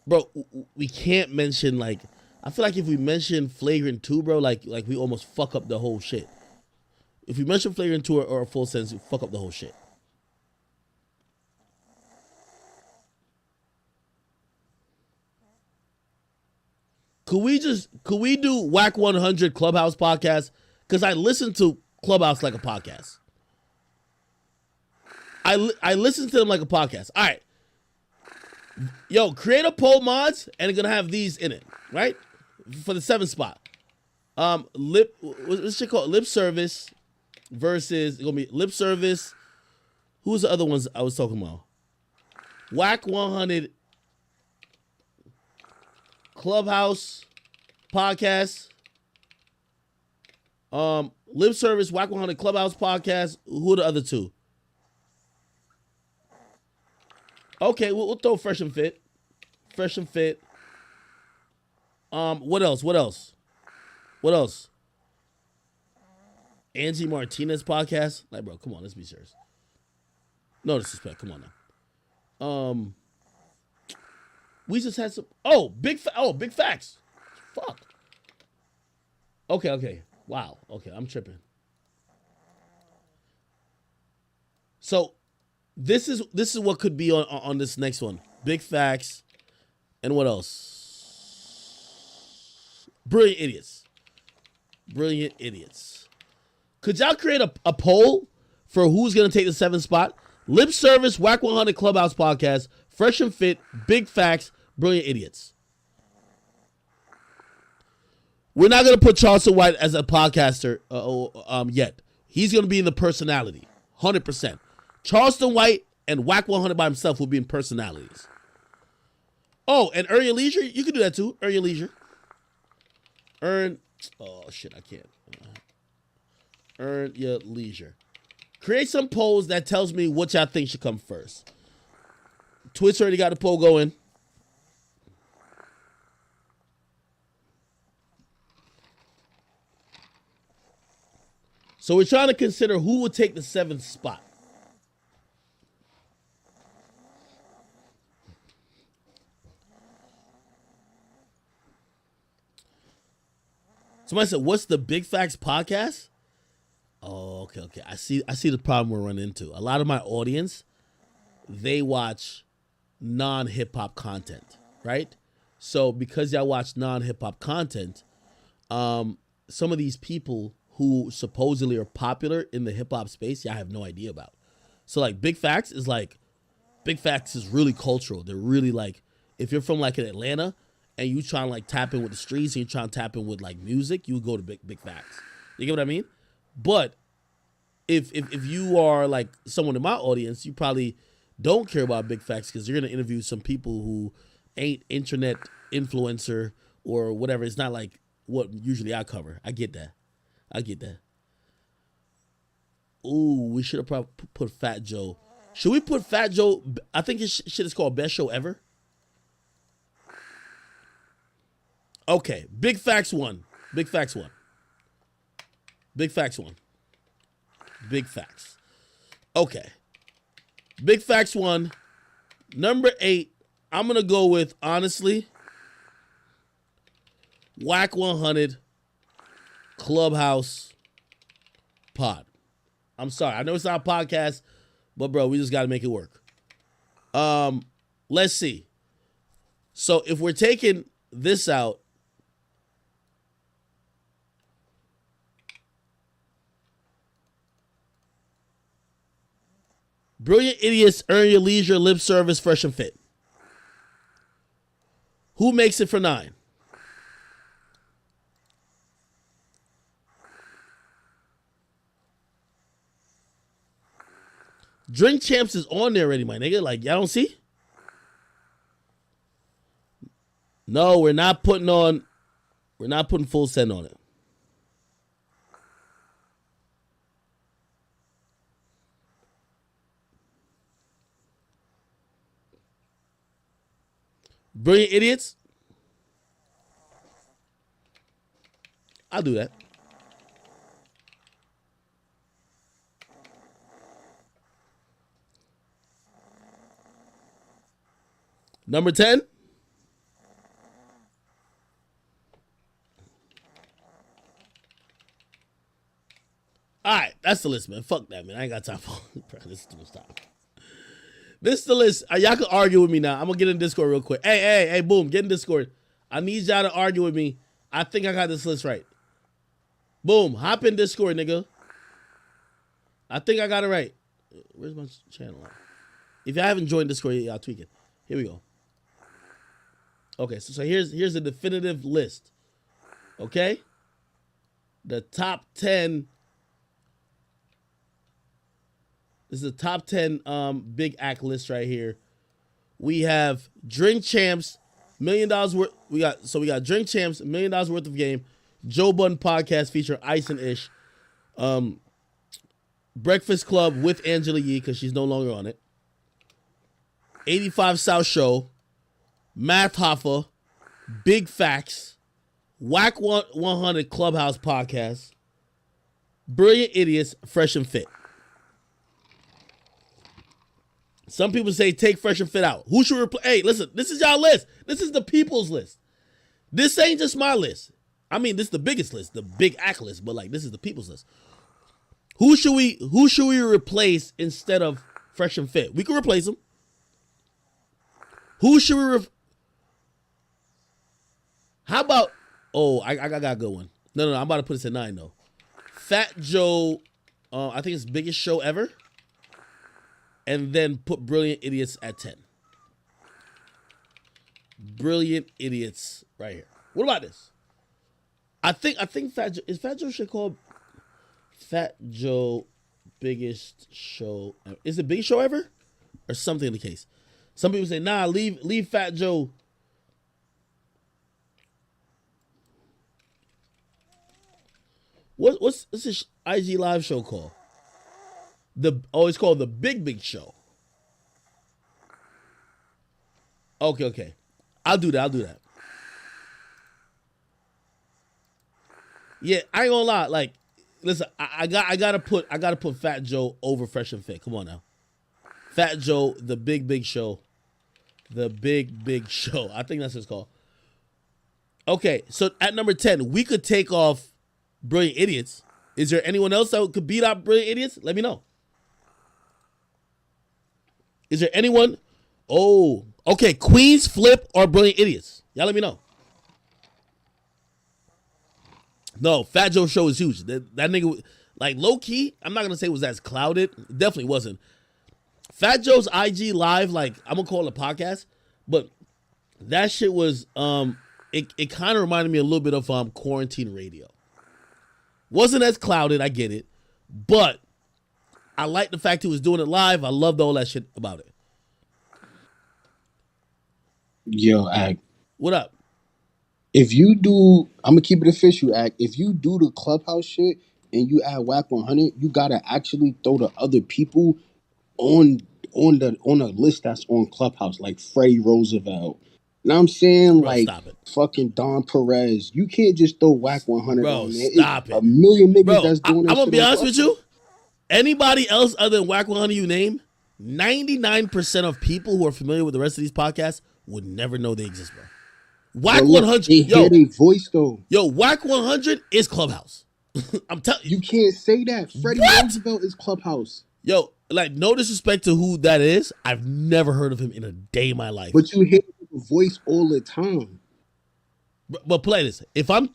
Bro, we can't mention like. I feel like if we mention Flagrant 2, bro, like we almost fuck up the whole shit. If we mention Flagrant 2 or a full sentence, we fuck up the whole shit. Could we do Whack 100 Clubhouse podcast? Because I listen to Clubhouse like a podcast. I listen to them like a podcast. All right. Yo, create a poll mods and it's gonna have these in it, right? For the 7th spot. What's shit called? Lip service versus it's gonna be lip service. Who's the other ones I was talking about? Whack 100 Clubhouse podcast. Lip service, Whack 100 Clubhouse podcast. Who are the other two? Okay, we'll throw Fresh and Fit. Fresh and Fit. What else? Angie Martinez podcast. Like, bro, come on, let's be serious. No disrespect. Come on now. We just had some. Big facts. Fuck. Okay. Wow. Okay, I'm tripping. So, this is what could be on this next one. Big facts, and what else? Brilliant idiots. Could y'all create a poll for who's gonna take the 7th spot? Lip service, Whack 100 Clubhouse podcast, Fresh and Fit, Big facts, Brilliant idiots. We're not gonna put Charleston White as a podcaster yet. He's gonna be in the personality, 100%. Charleston White and Whack 100 by himself will be in personalities. Oh, and Earn Your Leisure, you can do that too. Earn Your Leisure. Oh shit, I can't. Earn Your Leisure. Create some polls that tells me what y'all think should come first. Twitch already got a poll going. So we're trying to consider who would take the 7th spot. Somebody said, "What's the Big Facts podcast?" Oh, okay. I see the problem we're running into. A lot of my audience, they watch non-hip hop content, right? So because y'all watch non-hip hop content, some of these people who supposedly are popular in the hip hop space, y'all have no idea about. So like Big Facts is really cultural. They're really like, if you're from like in Atlanta and you trying to like tap in with the streets and you're trying to tap in with like music, you would go to Big Facts. You get what I mean? But if you are like someone in my audience, you probably don't care about Big Facts because you're gonna interview some people who ain't internet influencer or whatever. It's not like what usually I cover. I get that. Ooh, we should have probably put Fat Joe. Should we put Fat Joe? I think his shit is called Best Show Ever. Okay, Big Facts 1. Big Facts. Okay. Big Facts 1. Number 8, I'm going to go with, honestly, Whack 100 Clubhouse Pod. I'm sorry. I know it's not a podcast, but bro, we just got to make it work. Let's see. So if we're taking this out, Brilliant Idiots, Earn Your Leisure, Lip Service, Fresh and Fit. Who makes it for 9? Drink Champs is on there already, my nigga. Like, y'all don't see? No, we're not putting full send on it. Brilliant Idiots. I'll do that. Number 10. All right, that's the list, man. Fuck that, man. I ain't got time for this. Is too much time. This is the list. Y'all can argue with me now. I'm gonna get in Discord real quick. Hey, boom, get in Discord. I need y'all to argue with me. I think I got this list right. Boom, hop in Discord, nigga. I think I got it right. Where's my channel at? If y'all haven't joined Discord, y'all tweaking. Here we go. Okay, so here's the definitive list. Okay? The top 10. This is the top 10 big act list right here. We have Drink Champs, $1 million worth. We got Drink Champs, $1 million worth of game. Joe Budden podcast featuring Ice and Ish. Breakfast Club with Angela Yee because she's no longer on it. 85 South Show. Math Hoffa. Big Facts. Whack 100 Clubhouse podcast. Brilliant Idiots, Fresh and Fit. Some people say take Fresh and Fit out. Who should replace? Hey, listen, this is y'all list. This is the people's list. This ain't just my list. I mean, this is the biggest list, the big act list, but like this is the people's list. Who should we replace instead of Fresh and Fit? We can replace them. Who should we How about I got a good one. No, I'm about to put this at 9 though. Fat Joe, I think it's biggest show ever. And then put Brilliant Idiots at 10. Brilliant Idiots right here. What about this? I think Fat Joe should call Fat Joe biggest show. Is it biggest show ever? Or something in the case. Some people say, nah, leave Fat Joe. What's this IG live show called? It's called the Big Show. Okay. I'll do that. Yeah, I ain't gonna lie. Like, listen, I gotta put Fat Joe over Fresh and Fit. Come on now. Fat Joe, the Big Show. The Big Show. I think that's what it's called. Okay, so at number 10, we could take off Brilliant Idiots. Is there anyone else that could beat out Brilliant Idiots? Let me know. Is there anyone? Oh, okay. Queens, Flip, or Brilliant Idiots? Y'all let me know. No, Fat Joe show is huge. That nigga, like low key, I'm not gonna say it was as clouded. It definitely wasn't. Fat Joe's IG live, like I'm gonna call it a podcast, but that shit was it kind of reminded me a little bit of quarantine radio. Wasn't as clouded, I get it, but I like the fact he was doing it live. I loved all that shit about it. Yo, Ag. What up? If you do, I'm gonna keep it official, Ag. If you do the Clubhouse shit and you add Whack 100, you gotta actually throw the other people on a list that's on Clubhouse, like Freddie Roosevelt. Now I'm saying, bro, like fucking Don Perez. You can't just throw Whack 100 bro, on there. Stop it's a million niggas that's doing that. I'm gonna shit be on honest with Clubhouse. you. Anybody else other than Whack 100 you name, 99% of people who are familiar with the rest of these podcasts would never know they exist, bro. Whack 100, they hear their voice though. Yo, Whack 100 is Clubhouse. I'm telling you. You can't say that. Freddie Roosevelt is Clubhouse. Yo, like no disrespect to who that is. I've never heard of him in a day in my life. But you hear his voice all the time. But play this. If I'm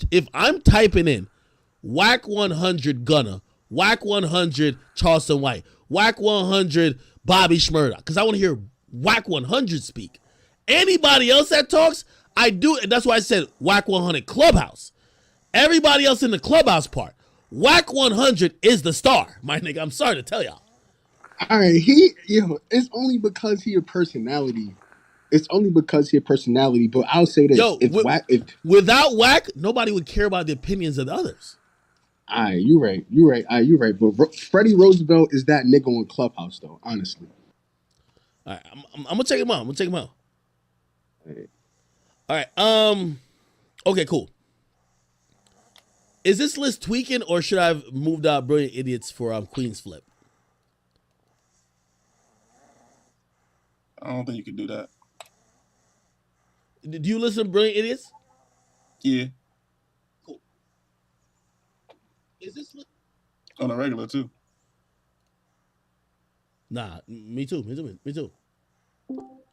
typing in Whack 100 Gunna, Whack 100 Charleston White, Whack 100 Bobby Shmurda, because I want to hear Whack 100 speak. Anybody else that talks, I do, and that's why I said Whack 100 Clubhouse. Everybody else in the Clubhouse part. Whack 100 is the star, my nigga. I'm sorry to tell y'all. All right, it's only because he a personality. It's only because he a personality. But I'll say this: without Whack, nobody would care about the opinions of the others. All right, you're right. But Freddie Roosevelt is that nigga on Clubhouse, though. Honestly. All right, I'm gonna check him out. All right. Okay, cool. Is this list tweaking, or should I have moved out Brilliant Idiots for Queen's Flip? I don't think you can do that. Do you listen to Brilliant Idiots? Yeah. Cool. Is this list on a regular too? Nah, me too.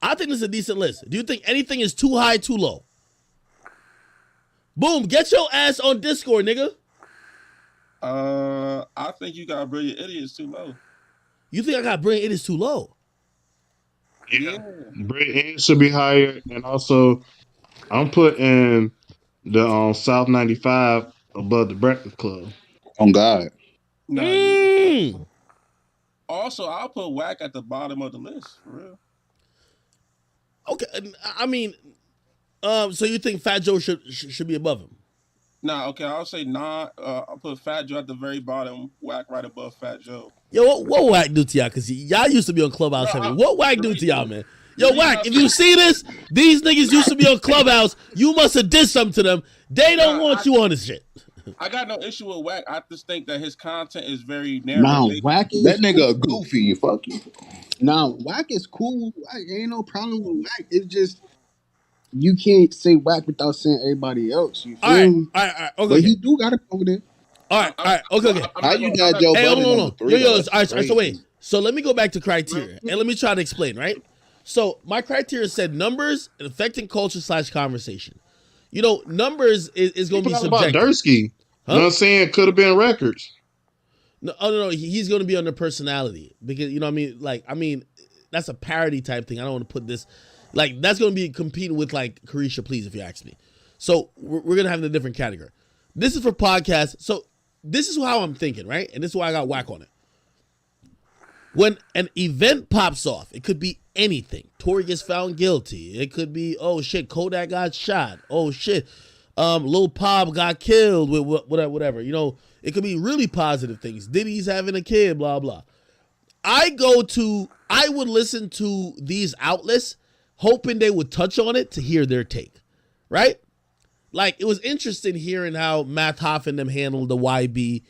I think this is a decent list. Do you think anything is too high, too low? Boom, get your ass on Discord, nigga. I think you got Brilliant Idiots too low. You think I got Brilliant Idiots too low? Yeah. Brilliant Idiots should be higher, and also I'm putting the South 95 above the Breakfast Club. On God. No. Also, I'll put Whack at the bottom of the list, for real. Okay, I mean, so you think Fat Joe should be above him? Nah, okay, I'll say I'll put Fat Joe at the very bottom, Whack right above Fat Joe. Yo, what Whack do to y'all? Because y'all used to be on Clubhouse heavy. What Whack do to y'all, man? Yo, Whack, if you see this, these niggas used to be on Clubhouse. You must have did something to them. They don't want you on this shit. I got no issue with Whack. I just think that his content is very narrow. Nah, Whack is that nigga a goofy. Fuck you. Nah, Whack is cool. Ain't no problem with Whack. It's just you can't say Whack without saying everybody else. You feel me? All right. Okay. But he do got it over there. All right. Okay. How you got Joe Budden number 3? All right. So wait. So let me go back to criteria and let me try to explain. Right. So my criteria said numbers and affecting culture / conversation. You know, numbers is going to be subjective. About Dursky. Huh? You know what I'm saying? Could have been records. No. He's going to be under personality because, you know what I mean? That's a parody type thing. I don't want to put this, that's going to be competing with, Carisha Please, if you ask me. So we're going to have a different category. This is for podcasts. So this is how I'm thinking, right? And this is why I got Whack on it. When an event pops off, it could be anything. Tory gets found guilty. It could be, oh shit, Kodak got shot. Oh shit, Lil Pop got killed with whatever. You know, it could be really positive things. Diddy's having a kid, blah blah. I would listen to these outlets, hoping they would touch on it to hear their take, right? Like it was interesting hearing how Matt Hoff and them handled the YB,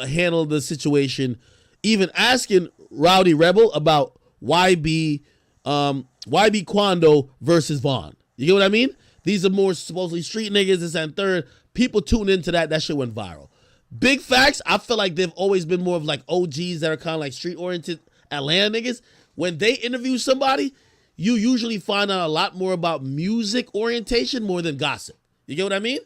handled the situation. Even asking Rowdy Rebel about YB Quando versus Vaughn. You get what I mean? These are more supposedly street niggas, this and third. People tuned into that. That shit went viral. Big facts, I feel like they've always been more of OGs that are kind of street-oriented Atlanta niggas. When they interview somebody, you usually find out a lot more about music orientation more than gossip. You get what I mean?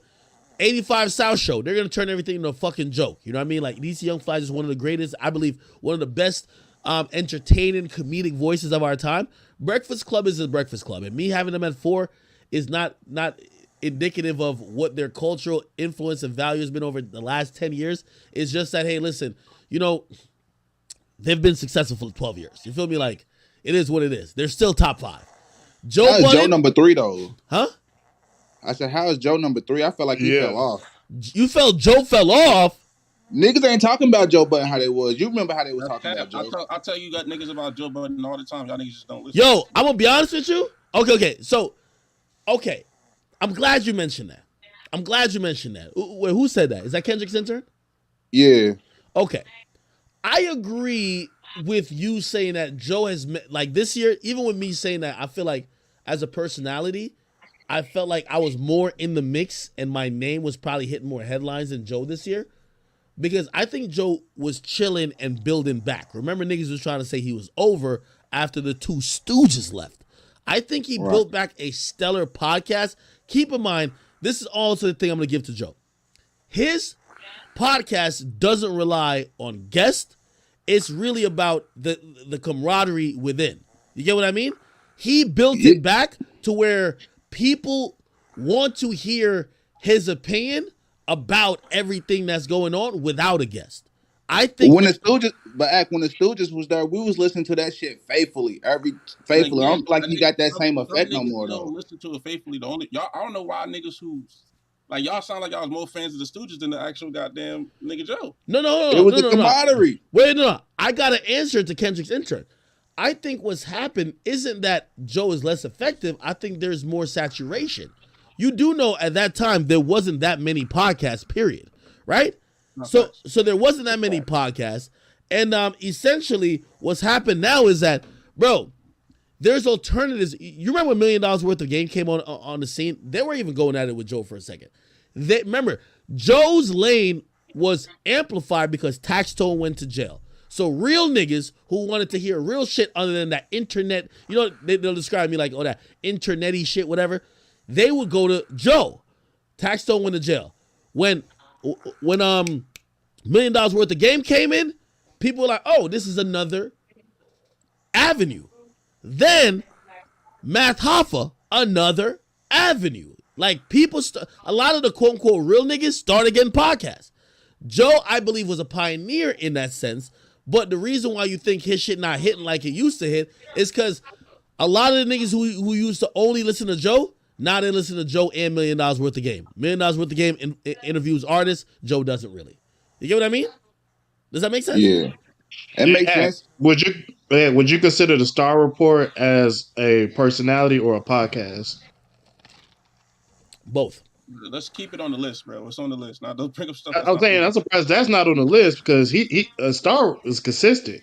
85 South Show, they're going to turn everything into a fucking joke. You know what I mean? DC Young Flies is one of the greatest, I believe, one of the best entertaining comedic voices of our time. Breakfast Club is a Breakfast Club. And me having them at 4 is not indicative of what their cultural influence and value has been over the last 10 years. It's just that, hey, listen, you know, they've been successful for 12 years. You feel me? It is what it is. They're still top 5. Joe number 3, though? Huh? I said, how is Joe number 3? I felt like he fell off. You felt Joe fell off? Niggas ain't talking about Joe Budden how they was. You remember how they was talking about Joe. I tell you got niggas about Joe Budden all the time. Y'all niggas just don't listen. Yo, I'm going to be honest with you. Okay. So, I'm glad you mentioned that. Wait, who said that? Is that Kendrick's intern? Yeah. Okay. I agree with you saying that Joe has, this year, even with me saying that, I feel like as a personality, I felt like I was more in the mix and my name was probably hitting more headlines than Joe this year. Because I think Joe was chilling and building back. Remember, niggas was trying to say he was over after the 2 Stooges left. I think he built back a stellar podcast. Keep in mind, this is also the thing I'm going to give to Joe. His podcast doesn't rely on guests. It's really about the camaraderie within. You get what I mean? He built it back to where people want to hear his opinion about everything that's going on without a guest. I think when the Stooges was there, we was listening to that shit faithfully. Faithfully. I don't feel like he got that same effect no more don't though. listen to it faithfully. The only y'all, I don't know why niggas who like y'all sound like y'all was more fans of the Stooges than the actual goddamn nigga Joe. No. It was the camaraderie. Wait, no. I got to answer to Kendrick's intro. I think what's happened isn't that Joe is less effective. I think there's more saturation. You do know at that time there wasn't that many podcasts, period, right? So there wasn't that many podcasts. And essentially what's happened now is that, bro, there's alternatives. You remember when $1 Million Worth of Game came on the scene? They were even going at it with Joe for a second. Remember, Joe's lane was amplified because Tax Tone went to jail. So real niggas who wanted to hear real shit other than that internet, you know, they'll describe me like, oh, that internet-y shit, whatever. They would go to Joe. Tax Tone went to jail. When $1 Million Worth of Game came in, people were like, oh, this is another avenue. Then Math Hoffa, another avenue. Like people, a lot of the quote unquote real niggas started getting podcasts. Joe, I believe, was a pioneer in that sense. But the reason why you think his shit not hitting like it used to hit is because a lot of the niggas who used to only listen to Joe, now they listen to Joe and $1 Million Worth of Game. $1 Million Worth of Game interviews artists. Joe doesn't really. You get what I mean? Does that make sense? Yeah, it makes sense. Would you consider the Star Report as a personality or a podcast? Both. Let's keep it on the list, bro. It's on the list. Now don't bring up stuff. I'm saying I'm surprised that's not on the list because he Star is consistent.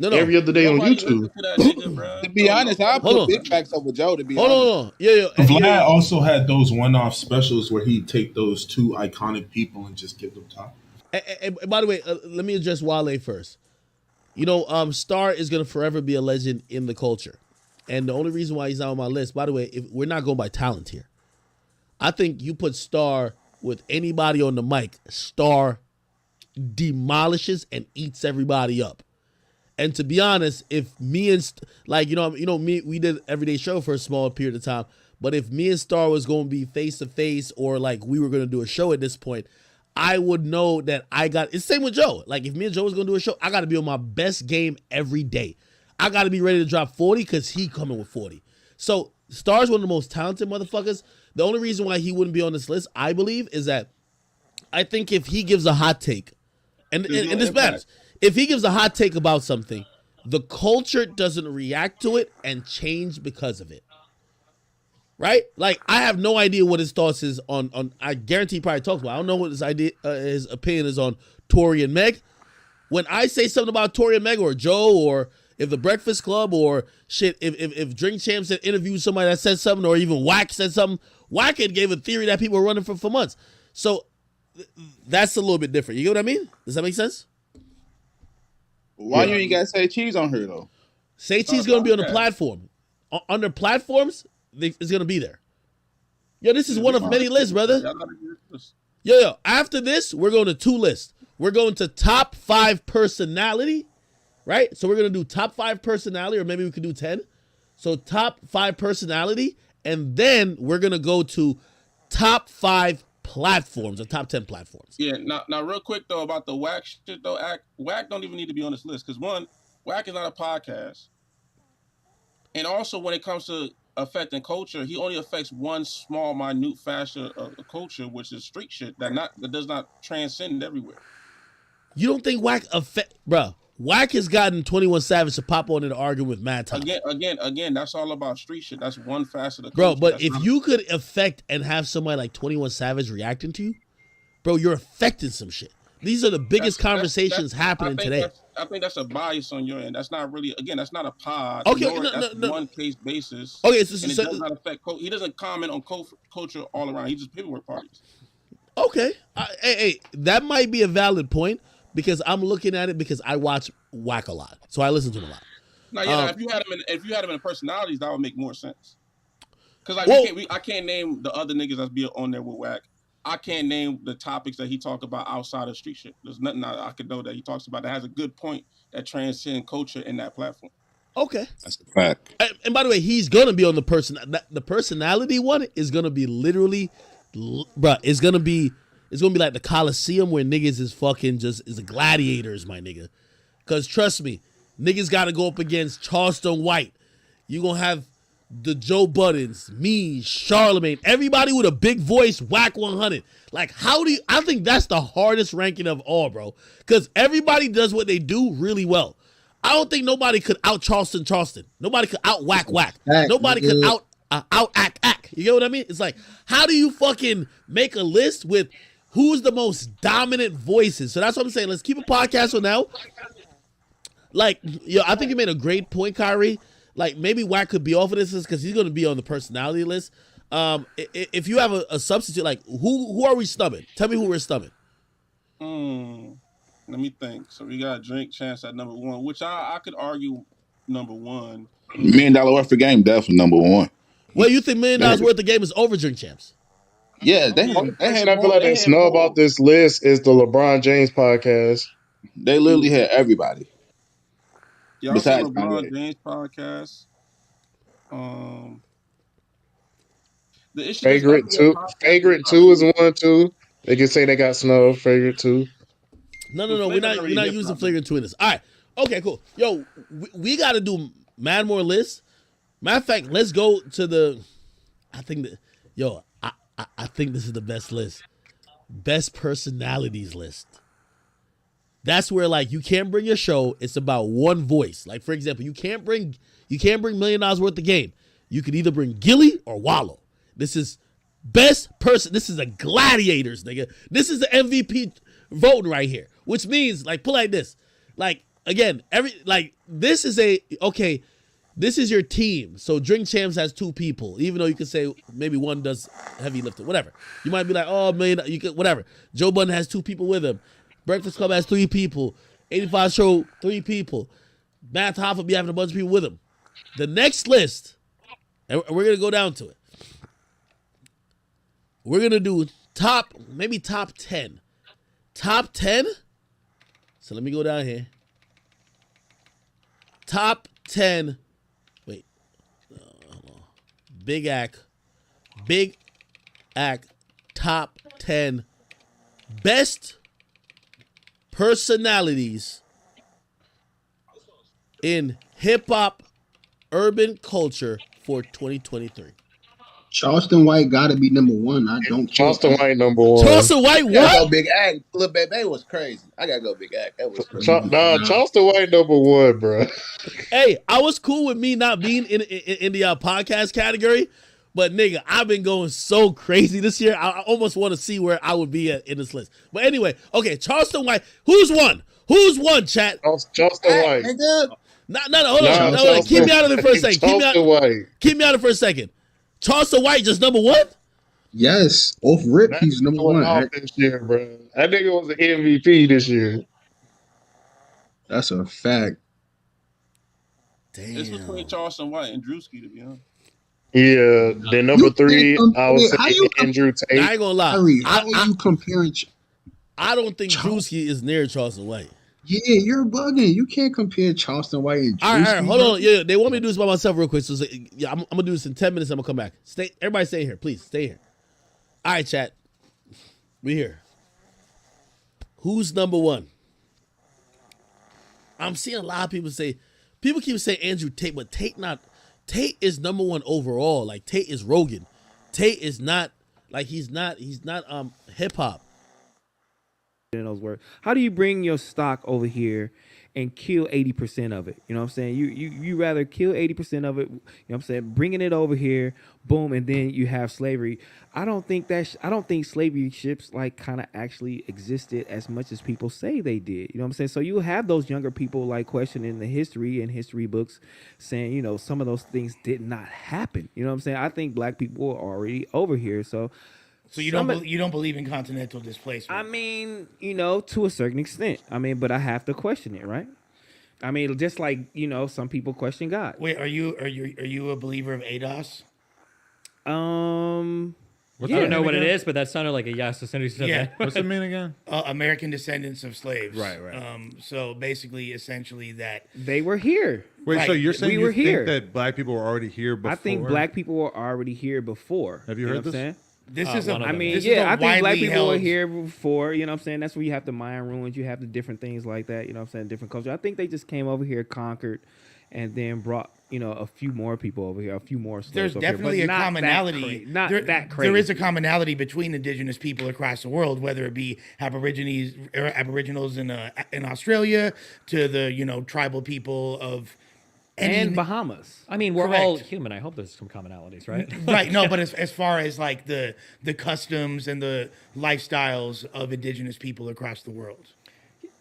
No. Every other day on YouTube. To be honest, I put Big Facts over Joe. To be honest, hold on. Yeah. Vlad also had those one-off specials where he'd take those two iconic people and just give them top. And by the way, let me address Wale first. You know, Star is gonna forever be a legend in the culture, and the only reason why he's not on my list, by the way, if we're not going by talent here. I think you put Star with anybody on the mic, Star demolishes and eats everybody up. And to be honest, if me and we did Everyday Show for a small period of time, but if me and Star was going to be face to face or like we were going to do a show at this point, I would know that it's same with Joe. Like if me and Joe was going to do a show, I got to be on my best game every day. I got to be ready to drop 40 because he coming with 40. So Star's one of the most talented motherfuckers. The only reason why he wouldn't be on this list, I believe, is that I think if he gives a hot take, and this matters, if he gives a hot take about something, the culture doesn't react to it and change because of it. Right? Like, I have no idea what his thoughts is on I guarantee he probably talks about. I don't know what his opinion is on Tory and Meg. When I say something about Tory and Meg or Joe or if the Breakfast Club or shit, if Drink Champs had interviewed somebody that said something or even Wack said something, Wack had gave a theory that people were running for months. So that's a little bit different. You get what I mean? Does that make sense? Why you ain't got Say Cheese on here though? Say Cheese going to be on the platform. Under platforms, it's going to be there. Yo, this is one of many lists, brother. Yo, after this, we're going to 2 lists. We're going to top 5 personality, right? So we're going to do top 5 personality, or maybe we could do 10. So top 5 personality, and then we're going to go to top 5 platforms, or top 10 platforms. Yeah, now real quick, though, about the Wack shit, though. Wack don't even need to be on this list, because one, Wack is not a podcast. And also, when it comes to affecting culture, he only affects one small, minute facet of the culture, which is street shit that does not transcend everywhere. You don't think Wack bro? Wack has gotten 21 Savage to pop on and argue with Mad Top. Again, that's all about street shit. That's one facet of bro. culture. But if you could affect and have somebody like 21 Savage reacting to you, bro, you're affecting some shit. These are the biggest conversations happening today. I think that's a bias on your end. That's not really, that's not a pod. Okay, that's one case basis. Okay, and it does not affect. He doesn't comment on culture all around. He just paperwork parties. Okay, hey, that might be a valid point because I'm looking at it because I watch Wack a lot, so I listen to him a lot. No, if you had him in personalities, that would make more sense. Because I can't name the other niggas that's be on there with Wack. I can't name the topics that he talk about outside of street shit. There's nothing I could know that he talks about that has a good point that transcends culture in that platform. Okay. That's a fact. And by the way, he's gonna be on the personality one is gonna be literally, bruh. It's gonna be like the Coliseum where niggas is fucking just is gladiators, my nigga. Cause trust me, niggas got to go up against Charleston White. You gonna have the Joe Buddens, me, Charlemagne, everybody with a big voice, whack 100. Like, how do you? I think that's the hardest ranking of all, bro. Cause everybody does what they do really well. I don't think nobody could out Charleston. Nobody could out whack. Nobody could out act. You get what I mean? It's like, how do you fucking make a list with who's the most dominant voices? So that's what I'm saying. Let's keep a podcast for now. Like, I think you made a great point, Kyrie. Like, maybe Wack could be off of this list because he's going to be on the personality list. If you have a substitute, like, who are we stubbing? Tell me who we're stubbing. Let me think. So we got Drink Chance at number 1, which I could argue number 1. $1 million worth of game, definitely number 1. Well, you think $1 million worth of game is over Drink Champs? Yeah, I feel like they snub off this list is the LeBron James podcast. They literally had everybody. Yeah, besides LeBron James podcast. The issue Flagrant 2 is 1 too. They can say they got snubbed. Flagrant 2. No. We're not using Flagrant 2 in this. All right. Okay, cool. Yo, we got to do mad more lists. Matter of fact, let's go to the. I think this is the best list. Best personalities list. That's where, like, you can't bring your show. It's about one voice. Like, for example, you can't bring $1 million worth of game. You could either bring Gilly or Wallow. This is best person. This is a gladiators, nigga. This is the MVP voting right here, which means, like, put like this. Like, again, this is this is your team. So Drink Champs has 2 people, even though you could say maybe one does heavy lifting, whatever. You might be like, oh, man, you could, whatever. Joe Budden has 2 people with him. Breakfast Club has 3 people. 85 Show, 3 people. Matt Hoffa will be having a bunch of people with him. The next list, and we're going to go down to it. We're going to do top 10. Top 10? So let me go down here. Top 10. Wait. Hold on. Big Act. Top 10 best personalities in hip-hop urban culture for 2023. Charleston White got to be number 1. I don't. Charleston White number 1. Charleston White, what? Go Big Act. Lil Baby was crazy. I gotta go Big Act. That was crazy. Charleston White number 1, bro. Hey, I was cool with me not being in the podcast category, but nigga, I've been going so crazy this year. I almost want to see where I would be in this list. But anyway, okay, Charleston White. Who's won? Chat? Charleston White. No, hold on. Keep me out of it for a second. Keep me out of it for a second. Charleston White just number 1? Yes. Off rip, he's number 1. This year, bro. That nigga was an MVP this year. That's a fact. Damn. It's between Charleston White and Drewski, to be honest. Yeah. Then number 3, I would say Andrew Tate. I ain't gonna lie. How are you comparing? I don't think Drewski is near Charleston White. Yeah, you're bugging. You can't compare Charleston White and Drewski. All right, hold on. Yeah, they want me to do this by myself real quick. So, yeah, I'm gonna do this in 10 minutes. I'm gonna come back. Everybody stay here, please. Stay here. All right, chat. We here. Who's number 1? I'm seeing a lot of people keep saying Andrew Tate, but Tate is number 1 overall. Like, Tate is Rogan. Tate is not, like, he's not hip hop. In those words, how do you bring your stock over here and kill 80% of it? You know what I'm saying? You rather kill 80% of it. You know what I'm saying? Bringing it over here, boom, and then you have slavery. I don't think slavery ships like kind of actually existed as much as people say they did. You know what I'm saying? So you have those younger people like questioning the history and history books, saying, you know, some of those things did not happen. You know what I'm saying? I think black people are already over here. So you don't believe in continental displacement? I mean, you know, to a certain extent. I mean, but I have to question it, right? I mean, just like, you know, some people question God. Wait, are you a believer of ADOS? Run I don't know what it is, but that sounded like a yes as soon as you said Yeah. that. What's it mean again? American descendants of slaves. Right, right. So basically, essentially that They were here. Wait, Right. so you're saying We you were think here. that black people were already here before? I think black people were already here before. Have you know heard what I'm this? saying? this is a. I mean, this is yeah, a I think black widely people were held- here before. You know what I'm saying? That's where you have the Mayan ruins. You have the different things like that. You know what I'm saying? Different culture. I think they just came over here, conquered, and then brought a few more people over here, a few more slaves. There's over here, definitely but a not that commonality. not there, that crazy. There is a commonality between indigenous people across the world, whether it be Aboriginals in Australia to the tribal people of and Bahamas. I mean, we're Correct. all human. I hope there's some commonalities, right? Right. No, but as far as like the customs and the lifestyles of indigenous people across the world.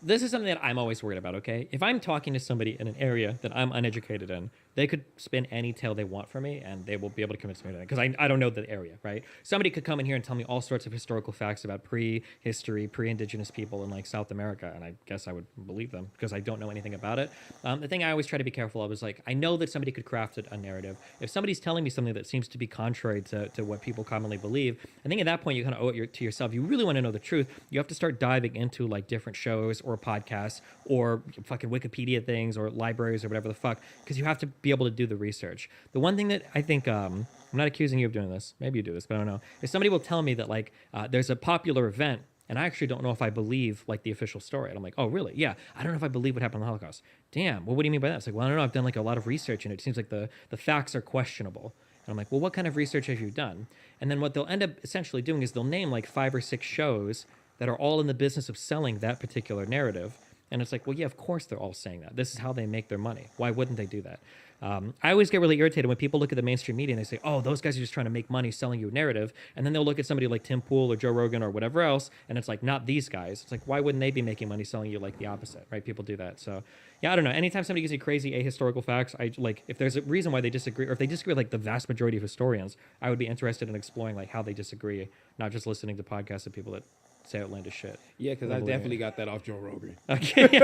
This is something that I'm always worried about, okay? If I'm talking to somebody in an area that I'm uneducated in, they could spin any tale they want for me, and they will be able to convince me of that, because I don't know the area, right? Somebody could come in here and tell me all sorts of historical facts about pre-history, pre-indigenous people in, like, South America, and I guess I would believe them, because I don't know anything about it. The thing I always try to be careful of is, like, I know that somebody could craft a narrative. If somebody's telling me something that seems to be contrary to what people commonly believe, I think at that point you kind of owe it to yourself. You really want to know the truth. You have to start diving into, like, different shows or podcasts or fucking Wikipedia things or libraries or whatever the fuck, because you have to be able to do the research. The one thing that I think, I'm not accusing you of doing this, maybe you do this, but I don't know, if somebody will tell me that, like, there's a popular event and I actually don't know if I believe, like, the official story. And I'm like, oh, really? Yeah, I don't know if I believe what happened in the Holocaust. Damn, well, what do you mean by that? It's like, well, I don't know, I've done, like, a lot of research and it seems like the facts are questionable. And I'm like, well, what kind of research have you done? And then what they'll end up essentially doing is they'll name, like, 5 or 6 shows that are all in the business of selling that particular narrative. And it's like, well, yeah, of course they're all saying that. This is how they make their money. Why wouldn't they do that? I always get really irritated when people look at the mainstream media and they say, oh, those guys are just trying to make money selling you a narrative. And then they'll look at somebody like Tim Pool or Joe Rogan or whatever else, and it's like, not these guys. It's like, why wouldn't they be making money selling you like the opposite, right? People do that. So, yeah, I don't know. Anytime somebody gives me crazy ahistorical facts, I like, if there's a reason why they disagree, or if they disagree with, like, the vast majority of historians, I would be interested in exploring, like, how they disagree, not just listening to podcasts of people that say outlandish shit. Yeah, because I definitely got that off Joe Rogan. Okay.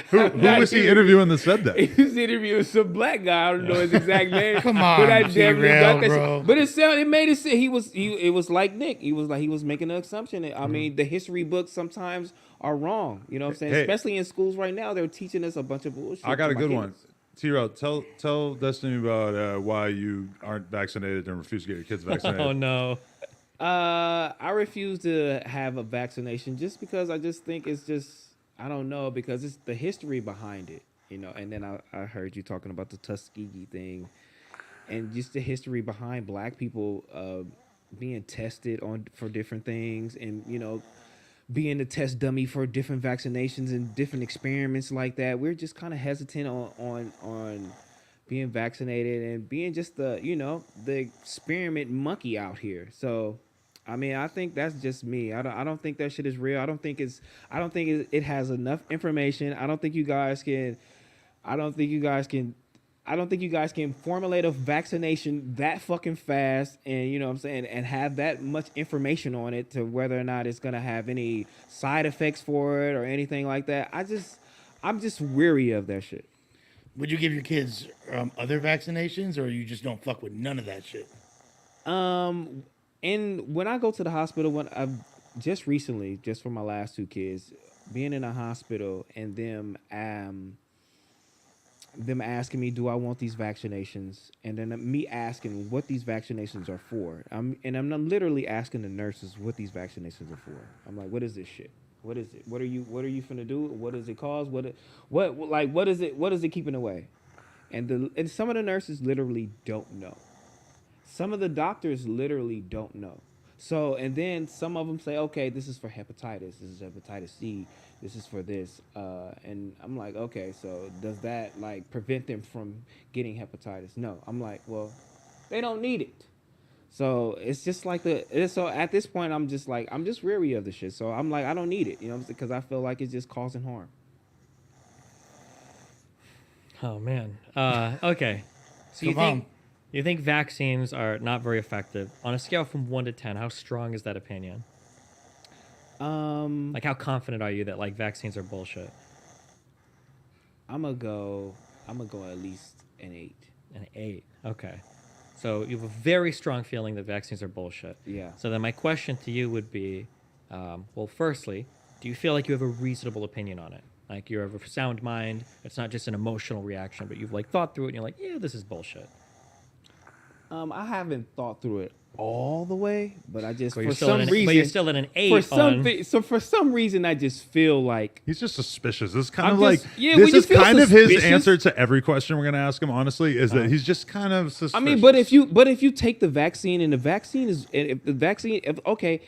Who was he interviewing that said that? He was interviewing some black guy. I don't know his exact name. Come on, but I definitely got that bro. shit. But it made it say it was like Nick. He was making an assumption. I mean, the history books sometimes are wrong. You know what I'm saying? Hey. Especially in schools right now, they're teaching us a bunch of bullshit. I got a for my good kids. one. T-Row, tell Destiny about why you aren't vaccinated and refuse to get your kids vaccinated. Oh, no. I refuse to have a vaccination just because I just think it's just, I don't know, because it's the history behind it, and then I heard you talking about the Tuskegee thing and just the history behind black people being tested for different things and, being a test dummy for different vaccinations and different experiments like that. We're just kind of hesitant on being vaccinated and being just the experiment monkey out here. So, I mean, I think that's just me. I don't think that shit is real. I don't think it has enough information. I don't think you guys can formulate a vaccination that fucking fast and, you know what I'm saying, and have that much information on it to whether or not it's going to have any side effects for it or anything like that. I'm just weary of that shit. Would you give your kids other vaccinations, or you just don't fuck with none of that shit? And when I go to the hospital, when I've just recently, just for my last 2 kids, being in a hospital and them asking me, do I want these vaccinations? And then me asking what these vaccinations are for. I'm literally asking the nurses what these vaccinations are for. I'm like, what is this shit? What is it? What are you finna do? What does it cause? What is it keeping away? And some of the nurses literally don't know. Some of the doctors literally don't know. So, and then some of them say, okay, this is for hepatitis. This is hepatitis C. This is for this. And I'm like, okay, so does that, like, prevent them from getting hepatitis? No. I'm like, well, they don't need it. So it's just like so at this point, I'm just weary of the shit. So I'm like, I don't need it, because I feel like it's just causing harm. Oh, man. Okay. So you think vaccines are not very effective. On a scale from 1 to 10, how strong is that opinion? Like, how confident are you that, like, vaccines are bullshit? I'm gonna go at least an 8. An 8. Okay. So you have a very strong feeling that vaccines are bullshit. Yeah. So then my question to you would be, well, firstly, do you feel like you have a reasonable opinion on it? Like you have a sound mind. It's not just an emotional reaction, but you've like thought through it and you're like, yeah, this is bullshit. I haven't thought through it all the way, but I just But for some reason, but you're still at an 8 for some on- so for some reason, I just feel like he's just suspicious. This is kind I'm of like just- yeah, this when you is feel kind of his suspicious- answer to every question we're going to ask him. Honestly, is that he's just kind of suspicious. I mean, but if you take the vaccine and the vaccine is if the vaccine okay,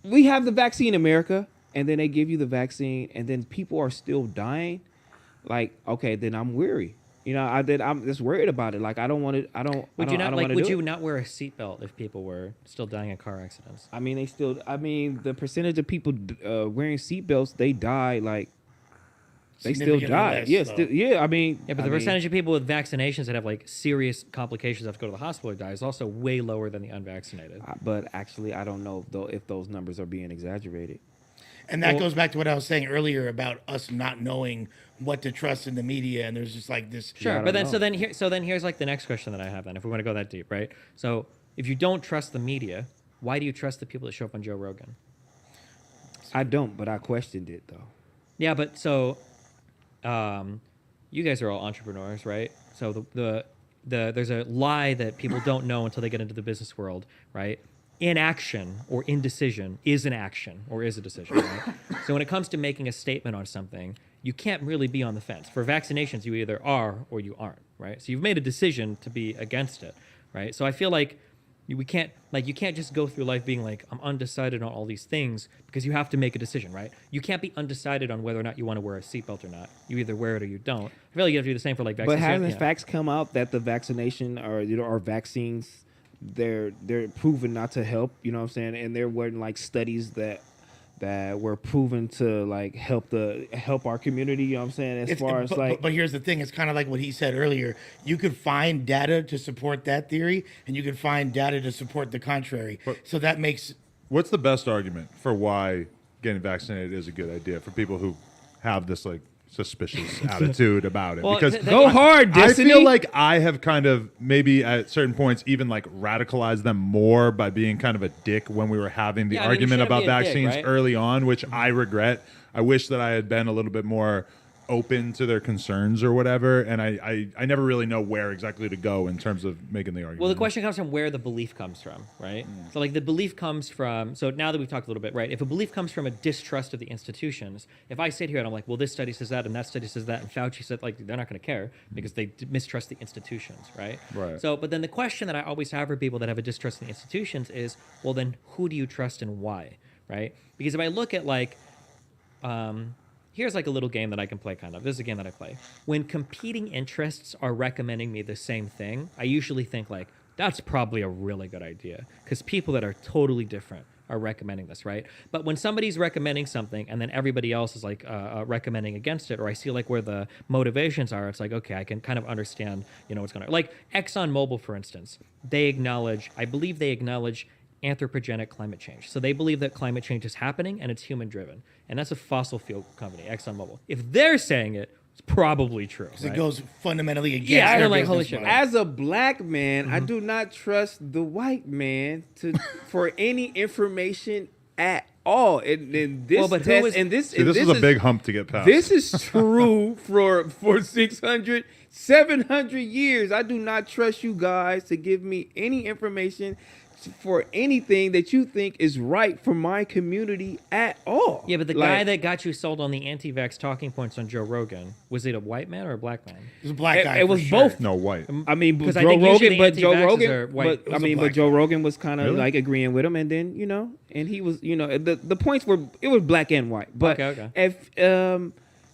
we have the vaccine in America, and then they give you the vaccine, and then people are still dying. Like, okay, then I'm weary. You know, I'm just worried about it. Like, I don't want to. I don't. Would I you don't, not I don't like? wanna Would do you it. not wear a seatbelt if people were still dying in car accidents? I mean, they still. I mean, the percentage of people wearing seatbelts, they die. Like, they still Significantly die. less, Yeah, though. still, yeah. I mean, Yeah, but the percentage of people with vaccinations that have like serious complications have to go to the hospital or die is also way lower than the unvaccinated. But actually, I don't know though if those numbers are being exaggerated. And that Well- goes back to what I was saying earlier about us not knowing what to trust in the media, and there's just like this. Sure, but then so then here's like the next question that I have then, if we want to go that deep, right? So if you don't trust the media, why do you trust the people that show up on Joe Rogan? I don't, but I questioned it though. Yeah, but so you guys are all entrepreneurs, right? So the there's a lie that people don't know until they get into the business world, right? Inaction or indecision is an action or is a decision, right? So when it comes to making a statement on something, you can't really be on the fence. For vaccinations, you either are or you aren't, right? So you've made a decision to be against it, right? So I feel like you can't just go through life being like, I'm undecided on all these things, because you have to make a decision, right? You can't be undecided on whether or not you want to wear a seatbelt or not. You either wear it or you don't. I feel like you have to do the same for like vaccines. But hasn't yeah. facts come out that the vaccination or vaccines, they're proven not to help? You know what I'm saying? And there weren't like studies that were proven to like help our community. You know what I'm saying? But here's the thing: it's kind of like what he said earlier. You could find data to support that theory, and you could find data to support the contrary. So that makes. What's the best argument for why getting vaccinated is a good idea for people who have this like suspicious attitude about it? Well, because go hard, I Destiny. feel like I have kind of maybe at certain points even like radicalized them more by being kind of a dick when we were having the Yeah, I mean, you argument shouldn't about be a dick, vaccines right? early on, which I regret. I wish that I had been a little bit more open to their concerns or whatever, and I never really know where exactly to go in terms of making the argument. Well, the question comes from where the belief comes from, right? So, like, the belief comes from. So now that we've talked a little bit, right? If a belief comes from a distrust of the institutions, if I sit here and I'm like, well, this study says that, and that study says that, and Fauci said, like, they're not going to care because they mistrust the institutions, right? Right. So, but then the question that I always have for people that have a distrust in the institutions is, well, then who do you trust and why, right? Because if I look at like, here's like a little game that I can play kind of. This is a game that I play. When competing interests are recommending me the same thing, I usually think like, that's probably a really good idea because people that are totally different are recommending this, right? But when somebody's recommending something and then everybody else is like recommending against it, or I see like where the motivations are, it's like, okay, I can kind of understand, you know, what's going on. Like ExxonMobil, for instance, I believe they acknowledge anthropogenic climate change. So they believe that climate change is happening and it's human driven. And that's a fossil fuel company, ExxonMobil. If they're saying it, it's probably true. Because right? it goes fundamentally against. Yeah, their I'm like, holy business shit. model. As a black man, I do not trust the white man for any information at all. And this Well, but who test, is- and this, See, and this is a big hump to get past. This is true for 600, 700 years. I do not trust you guys to give me any information for anything that you think is right for my community at all. Yeah, but the Like, guy that got you sold on the anti-vax talking points on Joe Rogan, was it a white man or a black man? It was a black guy. It was both. No, white. I mean, Because Joe I think usually Rogan, but the Joe anti-vaxxers are Rogan, white. but I mean, but Joe Rogan was kind of Really? like agreeing with him, and then and he was, the points were it was black and white. But Okay.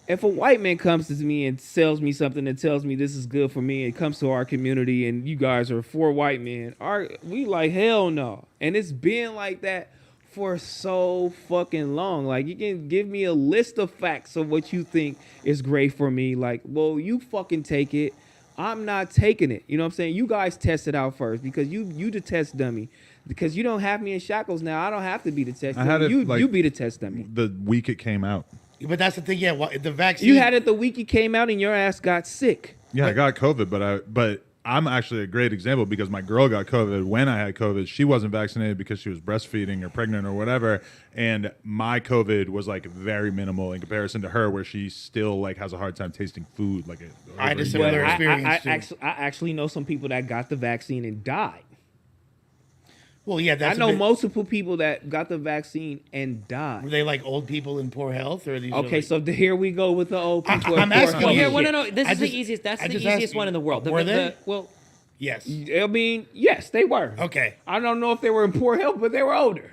if a white man comes to me and sells me something and tells me this is good for me, and comes to our community, and you guys are 4 white men, we like hell no, and it's been like that for so fucking long. Like, you can give me a list of facts of what you think is great for me. Like, well, you fucking take it. I'm not taking it. You know what I'm saying? You guys test it out first, because you the test dummy. Because you don't have me in shackles now. I don't have to be the test I had dummy. it, like, You be the test dummy. the week it came out. But that's the thing. Yeah, the vaccine. You had it the week you came out and your ass got sick. Yeah, I got COVID, but I'm actually a great example because my girl got COVID when I had COVID. She wasn't vaccinated because she was breastfeeding or pregnant or whatever. And my COVID was like very minimal in comparison to her, where she still like has a hard time tasting food. Like I had a similar experience. I actually know some people that got the vaccine and died. Well, yeah, I know multiple people that got the vaccine and died. Were they like old people in poor health, or are these? Okay, so here we go with the old people. I'm asking. Well, here, no. This is the easiest. That's the easiest one in the world. Were they? Well, yes. I mean, yes, they were. Okay. I don't know if they were in poor health, but they were older.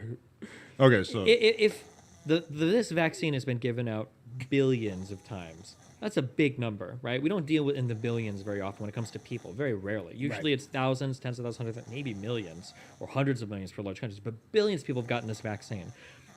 Okay, so if this vaccine has been given out billions of times. That's a big number, right? We don't deal with in the billions very often when it comes to people. Very rarely. Usually it's thousands, tens of thousands, hundreds, maybe millions or hundreds of millions for large countries. But billions of people have gotten this vaccine.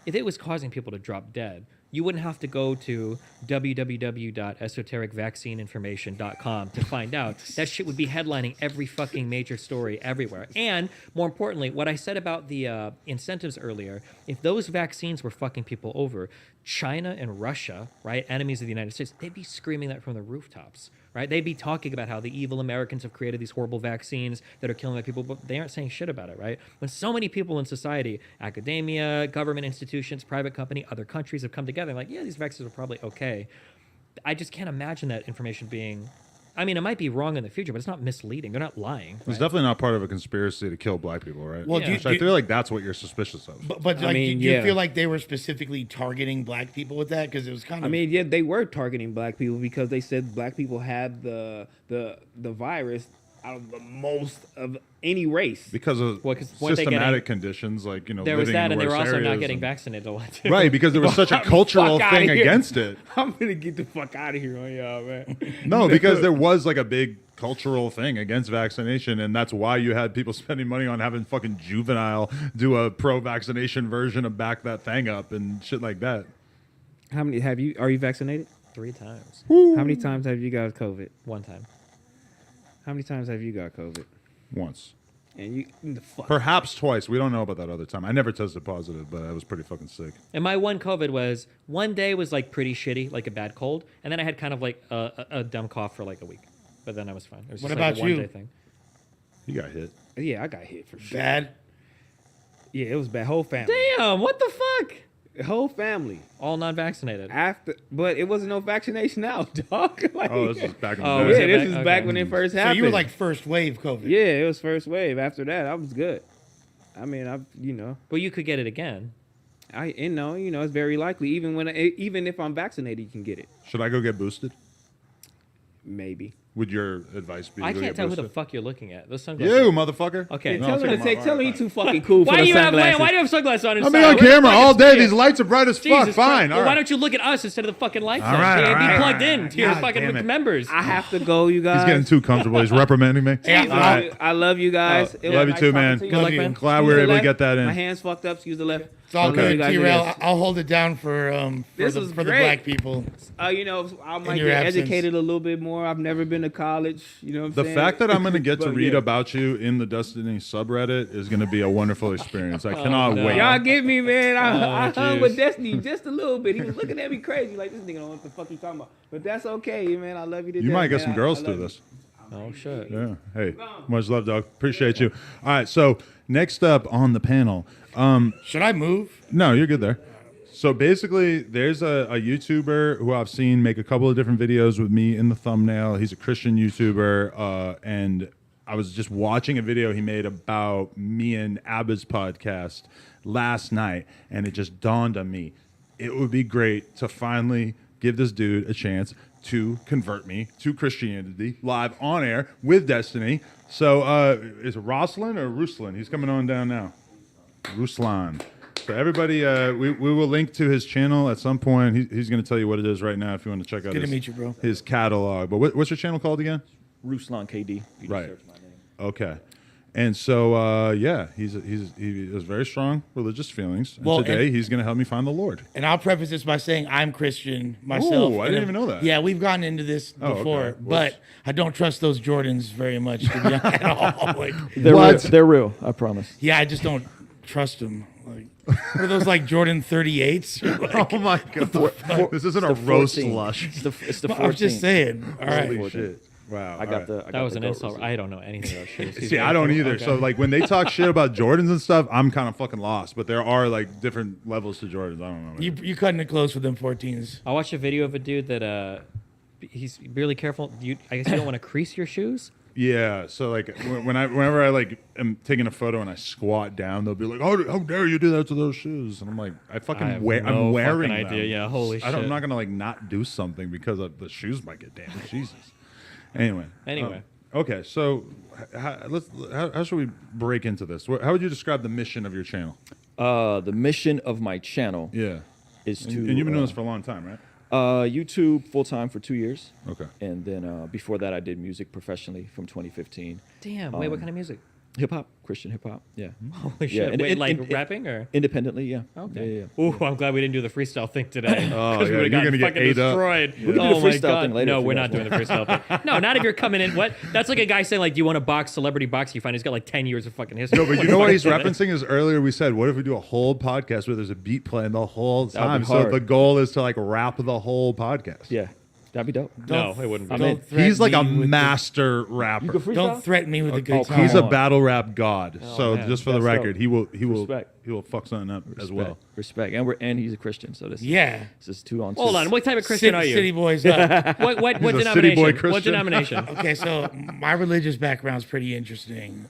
If it was causing people to drop dead, you wouldn't have to go to www.esotericvaccineinformation.com to find out. That shit would be headlining every fucking major story everywhere. And more importantly, what I said about the incentives earlier, if those vaccines were fucking people over, China and Russia, right, enemies of the United States, they'd be screaming that from the rooftops, right? They'd be talking about how the evil Americans have created these horrible vaccines that are killing people, but they aren't saying shit about it, right? When so many people in society, academia, government institutions, private company, other countries have come together and like, yeah, these vaccines are probably okay. I just can't imagine that information being... I mean, it might be wrong in the future, but it's not misleading. They're not lying. It's definitely not part of a conspiracy to kill black people, right? Well, I feel like that's what you're suspicious of. But like, do you feel like they were specifically targeting black people with that? Because it was kind of... I mean, yeah, they were targeting black people because they said black people had the virus out of the most of any race. Because of systematic conditions, like, you know, there was living that, in and they were also worse not getting areas vaccinated a lot, too. Right, because there was such a cultural thing against it. I'm going to get the fuck out of here on y'all, man. No, because there was like a big cultural thing against vaccination, and that's why you had people spending money on having fucking Juvenile do a pro-vaccination version of Back That Thing Up and shit like that. How many are you vaccinated? 3 times. How many times have you got COVID? 1 time. How many times have you got COVID? Once. And you the fuck. Perhaps twice. We don't know about that other time. I never tested positive, but I was pretty fucking sick. And my one COVID was, one day was like pretty shitty, like a bad cold, and then I had kind of like a dumb cough for like a week. But then I was fine. It was just What like about a you? one-day thing. You got hit. Yeah, I got hit for sure. Bad? Yeah, it was bad. Whole family. Damn, what the fuck? Whole family. All non-vaccinated. But it wasn't no vaccination out, dog. Like, Oh, this was back in the oh, day. yeah, this is back when it first happened. So you were like first wave COVID. Yeah, it was first wave. After that, I was good. I mean, But you could get it again. It's very likely. Even if I'm vaccinated, you can get it. Should I go get boosted? Maybe. Would your advice be? I to can't get tell who boosted? the fuck you're looking at. Those sunglasses. You, motherfucker. Okay. Tell him you too fucking cool Why for do the you sunglasses. why do you have sunglasses on? I've inside? been on Where the camera fuck all is day. clear? These lights are bright as fuck. Jesus Fine. Christ. All Well, why right. don't you look at us instead of the fucking lights? All right, all right. Be plugged in to your God fucking damn it. members. I have to go, you guys. He's getting too comfortable. He's reprimanding me. Hey, All right. I love you guys. It was Love you nice too, talking man. to you. Good luck, man. Glad we Use were the able to left. get that in. My hands fucked up, so use the left. It's all I love you good, guys. T-Rail. I'll hold it down for This the was for the great. black people. I might your get absence. educated a little bit more. I've never been to college. You know what I'm The saying? fact that I'm going to get to But, read yeah. about you in the Destiny subreddit is going to be a wonderful experience. I cannot no. wait. Y'all get me, man. I hung jeez. with Destiny just a little bit. He was looking at me crazy, like this nigga don't know what the fuck you talking about. But that's okay, man. I love you to death. You might get man. some I girls love through you. this. Oh, shit. Yeah. Hey, much love, dog. Appreciate you. All right. So next up on the panel. Should I move? No, you're good there. So basically, there's a YouTuber who I've seen make a couple of different videos with me in the thumbnail. He's a Christian YouTuber, and I was just watching a video he made about me and Abba's podcast last night, and it just dawned on me. It would be great to finally give this dude a chance to convert me to Christianity live on air with Destiny. So is it Rosalind or Ruslan? He's coming on down now. Ruslan. So everybody, we will link to his channel at some point. He's going to tell you what it is right now if you want to check out Good to meet you, bro. his catalog. But what's your channel called again? Ruslan KD. You Right. just search my name. Okay. And so, yeah, he has very strong religious feelings. And Well, today and- he's going to help me find the Lord. And I'll preface this by saying I'm Christian myself. Ooh, I didn't even know that. Yeah, we've gotten into this Oh, before, okay. but I don't trust those Jordans very much to be honest, at all. Like, They're real, I promise. yeah, I just don't trust them. Like, what are those like Jordan 38s? Like, Oh my God! This isn't a the roast 14. lush. It's the 14. I'm just saying. All right. Holy shit! Wow. I got the. I That got was the an goat insult. receipt. I don't know anything about shoes. He's See, I very don't cool. either. Okay. So like when they talk shit about Jordans and stuff, I'm kind of fucking lost. But there are like different levels to Jordans. I don't know. You cutting it close with them 14s. I watched a video of a dude that he's really careful. I guess you don't want to crease your shoes. Yeah, so like whenever I like am taking a photo and I squat down, they'll be like, "Oh, how dare you do that to those shoes?" And I'm like, I have I'm no wearing fucking them. idea. Yeah, holy shit. I'm not gonna like not do something because the shoes might get damaged. Jesus. Anyway. Okay, so how should we break into this? How would you describe the mission of your channel? The mission of my channel. Yeah. Is to. And you've been doing this for a long time, right? YouTube full time for 2 years. Okay. And then before that, I did music professionally from 2015. Damn. Wait, what kind of music? Hip hop, Christian hip hop. Yeah. Holy shit. Wait, like rapping or independently? Yeah. Okay. Yeah. Ooh, I'm glad we didn't do the freestyle thing today. Oh, Because yeah, we would you're have gonna gotten get fucking ate up. destroyed. We can do Oh the my freestyle god. thing later No, if we're you not guys doing the freestyle thing. No, not if you're coming in. What? That's like a guy saying like, "Do you want to box celebrity box?" You find he's got like 10 years of fucking history. No, but you know what he's referencing is earlier we said, what if we do a whole podcast where there's a beat playing the whole That would time? be So hard. the goal is to like rap the whole podcast. Yeah. That'd be dope. No, it wouldn't be. I'm in. He's like a master rapper. Don't threaten me with a good time. He's a battle rap god. Oh, So man. just for the That's record, dope. he will Respect. fuck something up as well. Respect. And he's a Christian, so this Yeah. This is 2 on 2. Hold on. What type of Christian are you? City boys up. What He's a denomination? city boy What Christian. denomination? Okay, so my religious background's pretty interesting.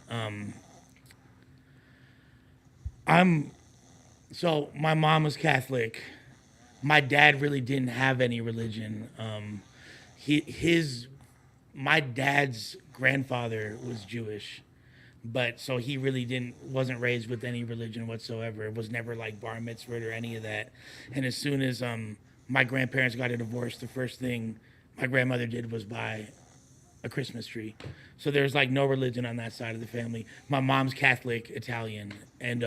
So my mom was Catholic. My dad really didn't have any religion. My dad's grandfather was Jewish, but so he really wasn't raised with any religion whatsoever. It was never like bar mitzvah or any of that. And as soon as my grandparents got a divorce, the first thing my grandmother did was buy a Christmas tree. So there's like no religion on that side of the family. My mom's Catholic Italian, and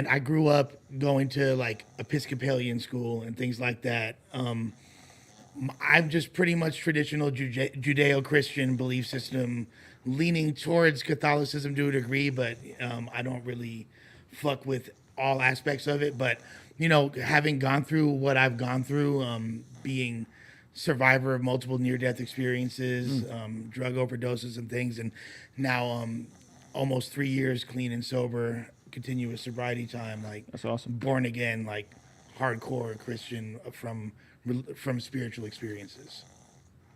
I grew up going to like Episcopalian school and things like that. I'm just pretty much traditional Judeo-Christian belief system, leaning towards Catholicism to a degree, but I don't really fuck with all aspects of it. But you know, having gone through what I've gone through, being survivor of multiple near-death experiences, drug overdoses and things, and now almost 3 years clean and sober, continuous sobriety time, like that's awesome. Born again, like hardcore Christian from spiritual experiences.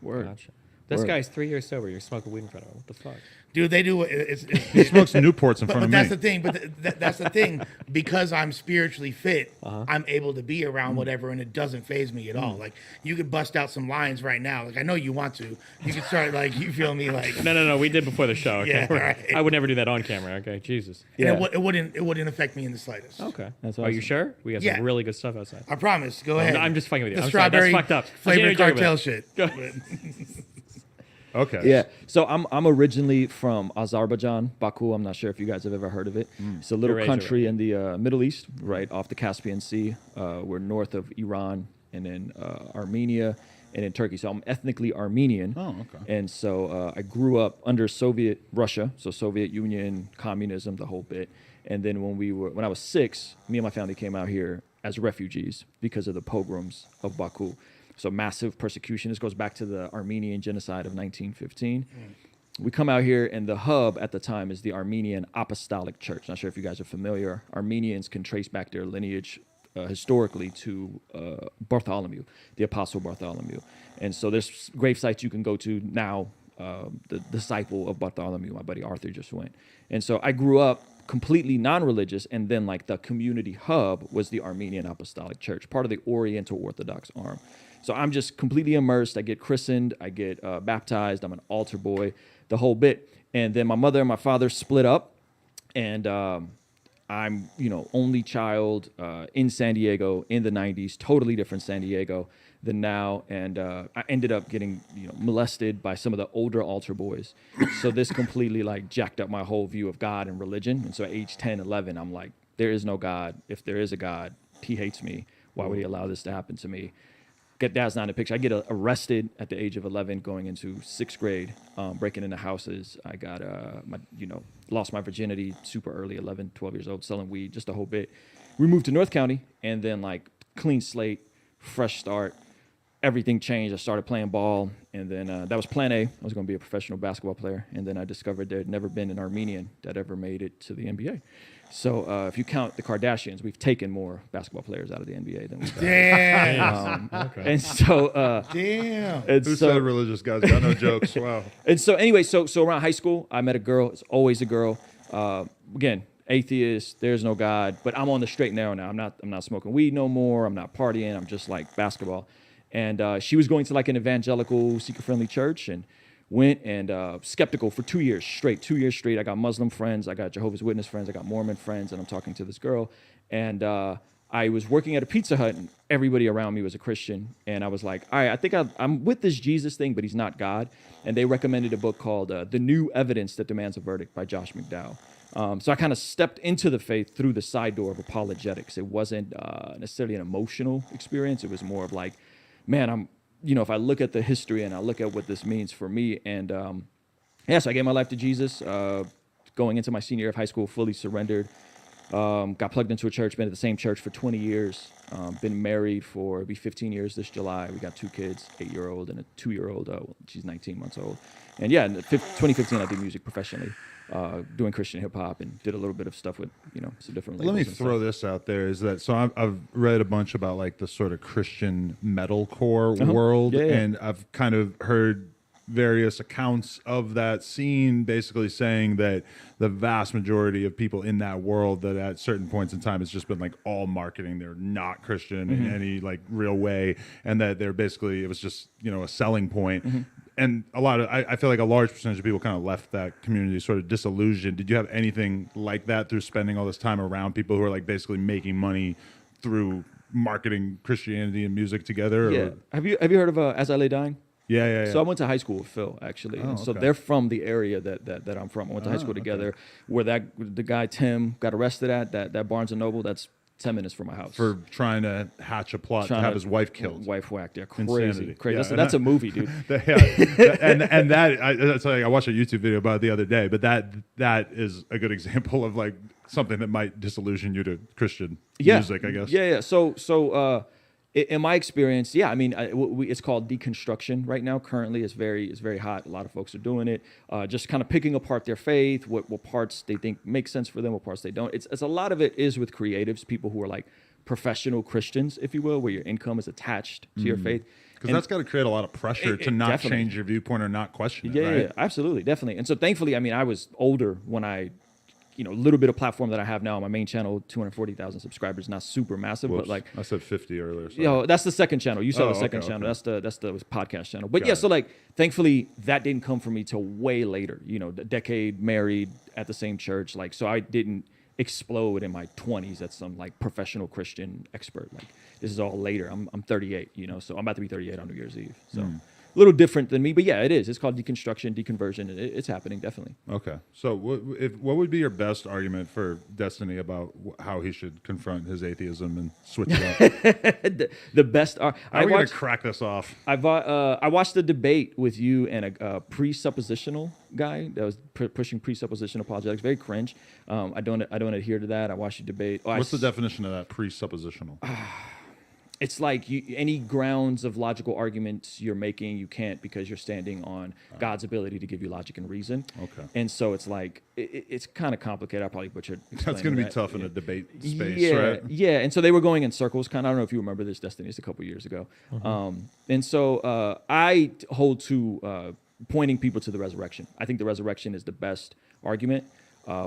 Word. Gotcha. This guy's 3 years sober. You're smoking weed in front of him. What the fuck? Dude, they do. He smokes Newports in front but of that's me. the thing. But that's the thing. Because I'm spiritually fit, I'm able to be around whatever, and it doesn't faze me at all. Like you could bust out some lines right now. Like I know you want to. You could start like you feel me like. No. We did before the show. Okay? Yeah, right. I would never do that on camera. Okay, Jesus. And it wouldn't affect me in the slightest. Okay. That's Are you awesome. sure? We got some really good stuff outside. I promise. Go ahead. I'm just fucking with you. The I'm sorry. That's strawberry fucked up. flavored Continue talking cartel about shit. Go ahead. Okay. Yeah. So I'm originally from Azerbaijan, Baku. I'm not sure if you guys have ever heard of it. It's a little Eurasia, country in the Middle East, right off the Caspian Sea. We're north of Iran, and then Armenia, and then Turkey. So I'm ethnically Armenian. Oh, okay. And so I grew up under Soviet Russia, so Soviet Union, communism, the whole bit. And then when I was 6, me and my family came out here as refugees because of the pogroms of Baku. So massive persecution. This goes back to the Armenian genocide of 1915. We come out here, and the hub at the time is the Armenian Apostolic Church. Not sure if you guys are familiar. Armenians can trace back their lineage historically to Bartholomew, the Apostle Bartholomew. And so there's grave sites you can go to now. The disciple of Bartholomew, my buddy Arthur, just went. And so I grew up completely non-religious, and then like the community hub was the Armenian Apostolic Church, part of the Oriental Orthodox arm. So I'm just completely immersed. I get christened, I get baptized, I'm an altar boy, the whole bit. And then my mother and my father split up, and I'm, only child in San Diego in the 90s, totally different San Diego than now. And I ended up getting, molested by some of the older altar boys. So this completely like jacked up my whole view of God and religion. And so at age 10, 11, I'm like, there is no God. If there is a God, he hates me. Why would he allow this to happen to me? That's not in the picture. I get arrested at the age of 11 going into 6th grade, breaking into houses. I got, lost my virginity super early, 11, 12 years old, selling weed, just a whole bit. We moved to North County, and then like clean slate, fresh start, everything changed. I started playing ball, and then that was plan A. I was going to be a professional basketball player, and then I discovered there had never been an Armenian that ever made it to the NBA. So if you count the Kardashians, we've taken more basketball players out of the NBA than we've had. Damn. Okay. And so damn. And Who so, said religious guys got no jokes? Wow. And so anyway, so around high school, I met a girl. It's always a girl. Again, atheist. There's no God. But I'm on the straight and narrow now. I'm not smoking weed no more. I'm not partying. I'm just like basketball. And she was going to like an evangelical, seeker-friendly church, and went and skeptical for 2 years straight. 2 years straight. I got Muslim friends. I got Jehovah's Witness friends. I got Mormon friends. And I'm talking to this girl. And I was working at a Pizza Hut, and everybody around me was a Christian. And I was like, all right, I think I'm with this Jesus thing, but he's not God. And they recommended a book called The New Evidence That Demands a Verdict by Josh McDowell. So I kind of stepped into the faith through the side door of apologetics. It wasn't necessarily an emotional experience. It was more of like, man, if I look at the history and I look at what this means for me. And so I gave my life to Jesus, going into my senior year of high school, fully surrendered. Got plugged into a church, been at the same church for 20 years, been married for, it'll be 15 years this July. We got 2 kids, 8-year-old and a 2-year-old. She's 19 months old. And yeah, in 2015, I did music professionally, doing Christian hip hop, and did a little bit of stuff with, some different labels. Let me throw this out there, is that, so I've read a bunch about like the sort of Christian metalcore world, and I've kind of heard various accounts of that scene, basically saying that the vast majority of people in that world, that at certain points in time, it's just been like all marketing. They're not Christian in any like real way, and that they're basically, it was just, a selling point. And I feel like a large percentage of people kind of left that community sort of disillusioned. Did you have anything like that through spending all this time around people who are like basically making money through marketing Christianity and music together? Yeah. Have you heard of As I Lay Dying? Yeah. So I went to high school with Phil, actually. Oh, So okay. they're from the area that I'm from. I went to high school together, where the guy Tim got arrested at that Barnes and Noble. That's 10 minutes from my house. For trying to hatch a plot to have his wife killed. Wife whacked, yeah. Insanity. Crazy. Yeah, That's a movie, dude. and that, I watched a YouTube video about it the other day, but that is a good example of like something that might disillusion you to Christian music, I guess. Yeah. So in my experience, I mean, it's called deconstruction right now. Currently, it's very hot. A lot of folks are doing it. Just kind of picking apart their faith, what parts they think make sense for them, what parts they don't. It's a lot of it is with creatives, people who are like professional Christians, if you will, where your income is attached to your faith. Because that's got to create a lot of pressure to not definitely change your viewpoint or not question it, Yeah, right? yeah, absolutely, definitely. And so thankfully, I mean, I was older when I, little bit of platform that I have now on my main channel, 240,000 subscribers, not super massive, Whoops. but like I said 50 earlier. Sorry. that's the second channel. You saw the second okay, channel. okay. That's the podcast channel. But Got yeah, it. so like thankfully that didn't come from me till way later. The decade married at the same church, like so I didn't explode in my 20s as some like professional Christian expert. Like this is all later. I'm 38, so I'm about to be 38 on New Year's Eve. So a little different than me, but yeah, it is. It's called deconstruction, deconversion. It's happening, definitely. Okay. So what would be your best argument for Destiny about how he should confront his atheism and switch it up? the best are. How are we going to crack this off? I watched a debate with you and a presuppositional guy that was pushing presuppositional apologetics. Very cringe. I don't adhere to that. I watched you debate. What's the definition of that, presuppositional? It's like any grounds of logical arguments you're making, you can't, because you're standing on God's ability to give you logic and reason. Okay. And so it's like, it's kind of complicated. I probably butchered. That's going to be tough in a debate space, yeah, right? Yeah. And so they were going in circles, kind of. I don't know if you remember this, Destiny, it's a couple years ago. And so I hold to pointing people to the resurrection. I think the resurrection is the best argument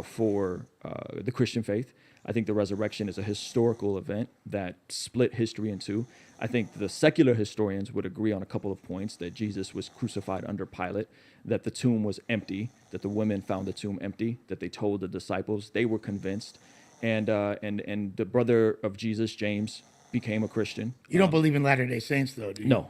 for the Christian faith. I think the resurrection is a historical event that split history in two. I think the secular historians would agree on a couple of points: that Jesus was crucified under Pilate, that the tomb was empty, that the women found the tomb empty, that they told the disciples, they were convinced, and the brother of Jesus, James, became a Christian. You don't believe in Latter-day Saints, though, do you? No.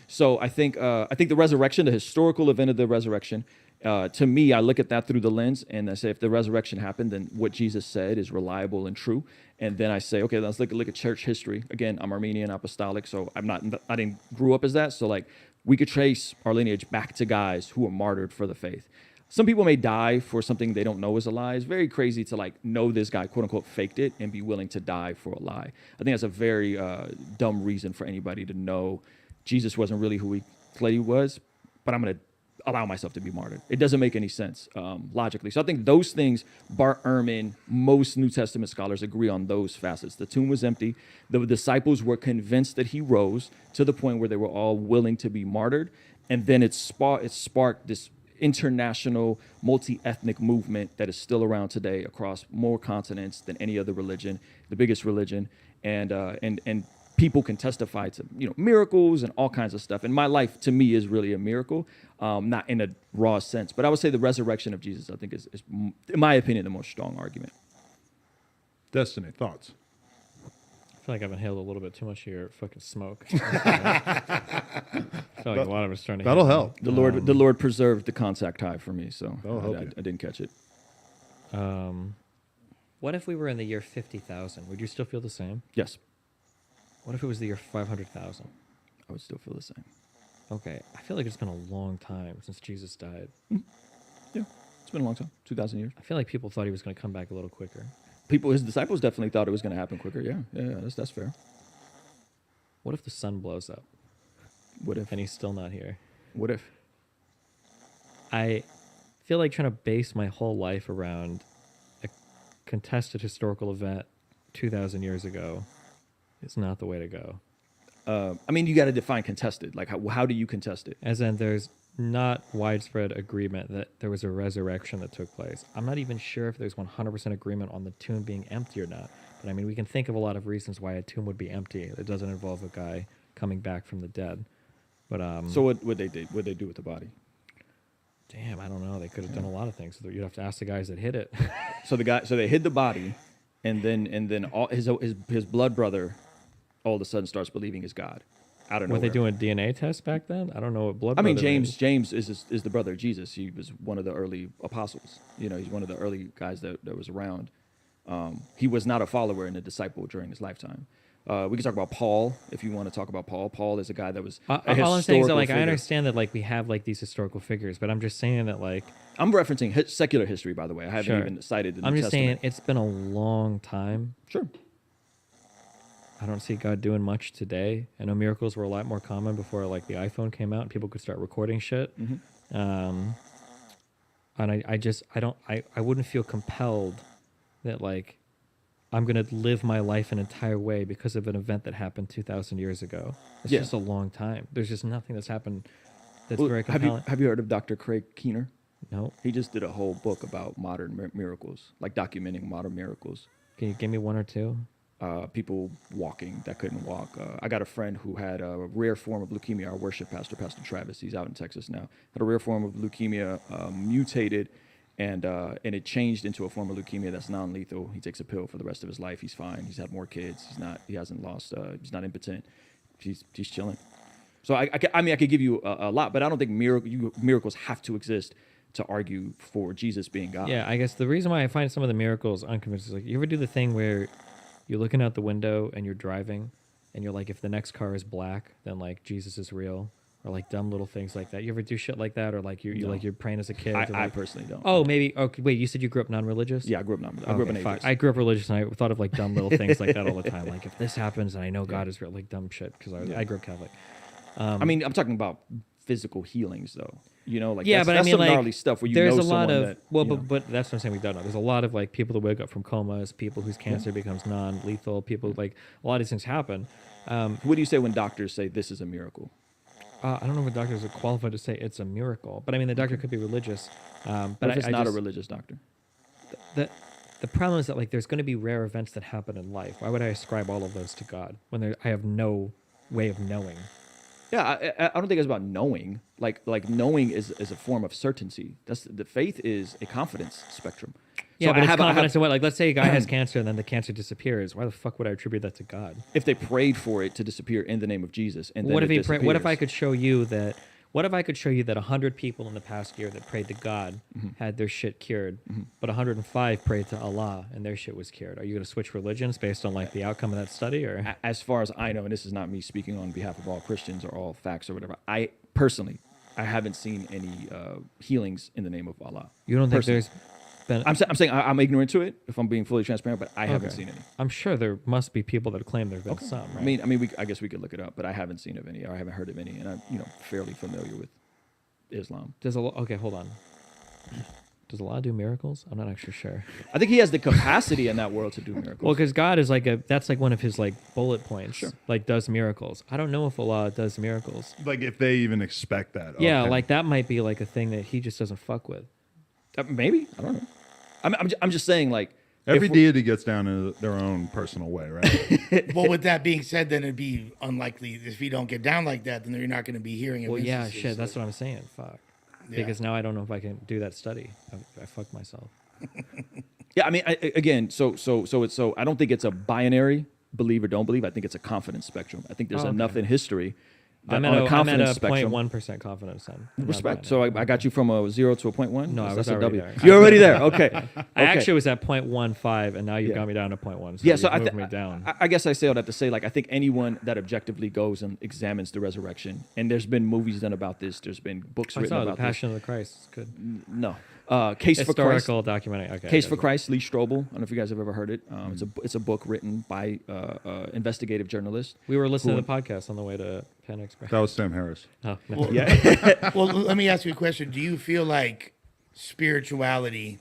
So I think the resurrection, the historical event of the resurrection, to me, I look at that through the lens, and I say, if the resurrection happened, then what Jesus said is reliable and true. And then I say, okay, let's look at church history. Again, I'm Armenian apostolic, so I didn't grow up as that. So like, we could trace our lineage back to guys who were martyred for the faith. Some people may die for something they don't know is a lie. It's very crazy to like know this guy, quote unquote, faked it and be willing to die for a lie. I think that's a very dumb reason for anybody to know Jesus wasn't really who he claimed he was, but I'm going to allow myself to be martyred. It doesn't make any sense logically. So I think those things, Bart Ehrman, most New Testament scholars agree on those facets. The tomb was empty. The disciples were convinced that he rose to the point where they were all willing to be martyred. And then it sparked this international, multi-ethnic movement that is still around today across more continents than any other religion, the biggest religion. And people can testify to miracles and all kinds of stuff. And my life, to me, is really a miracle, not in a raw sense. But I would say the resurrection of Jesus, I think, is in my opinion, the most strong argument. Destiny, thoughts? I feel like I've inhaled a little bit too much of your fucking smoke. I feel like a lot of it's trying to. That'll help. The Lord preserved the contact high for me, so I didn't catch it. What if we were in the year 50,000? Would you still feel the same? Yes. What if it was the year 500,000? I would still feel the same. Okay, I feel like it's been a long time since Jesus died. Yeah, it's been a long time, 2,000 years. I feel like people thought he was going to come back a little quicker. His disciples definitely thought it was going to happen quicker. Yeah, that's fair. What if the sun blows up? What if? And he's still not here? What if? I feel like trying to base my whole life around a contested historical event 2,000 years ago is not the way to go. I mean, you got to define contested. Like, how do you contest it? As in, there's not widespread agreement that there was a resurrection that took place. I'm not even sure if there's 100% agreement on the tomb being empty or not. But I mean, we can think of a lot of reasons why a tomb would be empty. It doesn't involve a guy coming back from the dead. But so what would they do with the body? Damn, I don't know. They could have done a lot of things. You'd have to ask the guys that hid it. So they hid the body, and then all his blood brother all of a sudden starts believing is God. I don't know. Were they doing DNA tests back then? I don't know what blood. I mean, James is the brother of Jesus. He was one of the early apostles. He's one of the early guys that was around. He was not a follower and a disciple during his lifetime. We can talk about Paul if you want to talk about Paul. Paul is a guy that was all I'm saying is that, like, I understand that, like, we have like these historical figures, but I'm just saying that, like, I'm referencing secular history, by the way. I haven't even cited the New I'm just Testament. saying it's been a long time. Sure. I don't see God doing much today. I know miracles were a lot more common before, like, the iPhone came out and people could start recording shit. And I wouldn't feel compelled that, like, I'm going to live my life an entire way because of an event that happened 2,000 years ago. It's just a long time. There's just nothing that's happened that's very compelling. Have you heard of Dr. Craig Keener? No. He just did a whole book about modern miracles, like documenting modern miracles. Can you give me one or two? People walking that couldn't walk. I got a friend who had a rare form of leukemia. Our worship pastor, Pastor Travis, he's out in Texas now. Had a rare form of leukemia, mutated, and it changed into a form of leukemia that's non-lethal. He takes a pill for the rest of his life. He's fine. He's had more kids. He hasn't lost. He's not impotent. He's chilling. So I could give you a lot, but I don't think miracles have to exist to argue for Jesus being God. Yeah, I guess the reason why I find some of the miracles unconvincing is, like, you ever do the thing where you're looking out the window and you're driving and you're like, if the next car is black, then, like, Jesus is real, or, like, dumb little things like that. You ever do shit like that, or like you're praying as a kid? I personally don't. Oh, maybe. Okay, wait. You said you grew up non-religious? Yeah, I grew up non-religious. I grew up an atheist. I grew up religious, and I thought of, like, dumb little things like that all the time. Like, if this happens, and I know God is real, like, dumb shit, because I grew up Catholic. I mean, I'm talking about physical healings, though. Like, yeah, but that's I mean, some like, gnarly stuff where you there's know a lot someone of but that's what I'm saying. We don't know. There's a lot of, like, people that wake up from comas, people whose cancer becomes non-lethal, people, like, a lot of these things happen. What do you say when doctors say this is a miracle? I don't know if doctors are qualified to say it's a miracle, but I mean, the doctor could be religious. But if it's not a religious doctor? The problem is that, like, there's going to be rare events that happen in life. Why would I ascribe all of those to God when I have no way of knowing? Yeah, I don't think it's about knowing. Like knowing is a form of certainty. The faith is a confidence spectrum. Yeah, so but it's confidence in what? Like, let's say a guy has cancer and then the cancer disappears. Why the fuck would I attribute that to God? If they prayed for it to disappear in the name of Jesus, and then what if I could show you that? What if I could show you that 100 people in the past year that prayed to God had their shit cured, but 105 prayed to Allah and their shit was cured? Are you going to switch religions based on, like, the outcome of that study, or? As far as I know, and this is not me speaking on behalf of all Christians or all facts or whatever, I personally haven't seen any healings in the name of Allah. You don't think there's? I'm saying I'm ignorant to it, if I'm being fully transparent, but I haven't seen any. I'm sure there must be people that claim there've been some. Right? I guess we could look it up, but I haven't seen of any, or I haven't heard of any, and I'm fairly familiar with Islam. Okay, hold on. Does Allah do miracles? I'm not actually sure. I think He has the capacity in that world to do miracles. Well, because God is that's like one of His like bullet points. Sure. Like does miracles. I don't know if Allah does miracles. Like if they even expect that. Yeah, Okay. like that might be like a thing that He just doesn't fuck with. Maybe, I don't know. I'm just saying, like, every deity gets down in their own personal way, right? Well, with that being said, then it'd be unlikely if you don't get down like that, then you're not going to be hearing. Well, yeah, shit. That's what I'm saying. Fuck. Yeah. Because now I don't know if I can do that study. I fucked myself. Yeah, I mean, again, so I don't think it's a binary believe or don't believe. I think it's a confidence spectrum. I think there's enough in history. I'm at a 0.1% confidence then. Respect. So I got you from a 0 to a 0.1? No, I was That's a already W. there. You're already there. Okay. I actually was at 0.15, and now you've got me down to 0.1. So yeah, so moved me down. I guess I say all that to say, like, I think anyone that objectively goes and examines the resurrection, and there's been movies done about this, there's been books written about The Passion this. of the Christ. It's good. No. Case for Christ. Historical documentary. Okay. Case for Christ, Lee Strobel. I don't know if you guys have ever heard it. It's a book written by investigative journalist. We were listening to the podcast on the way to Penn Express. That was Sam Harris. Oh, no. Well, yeah. Well, let me ask you a question. Do you feel like spirituality,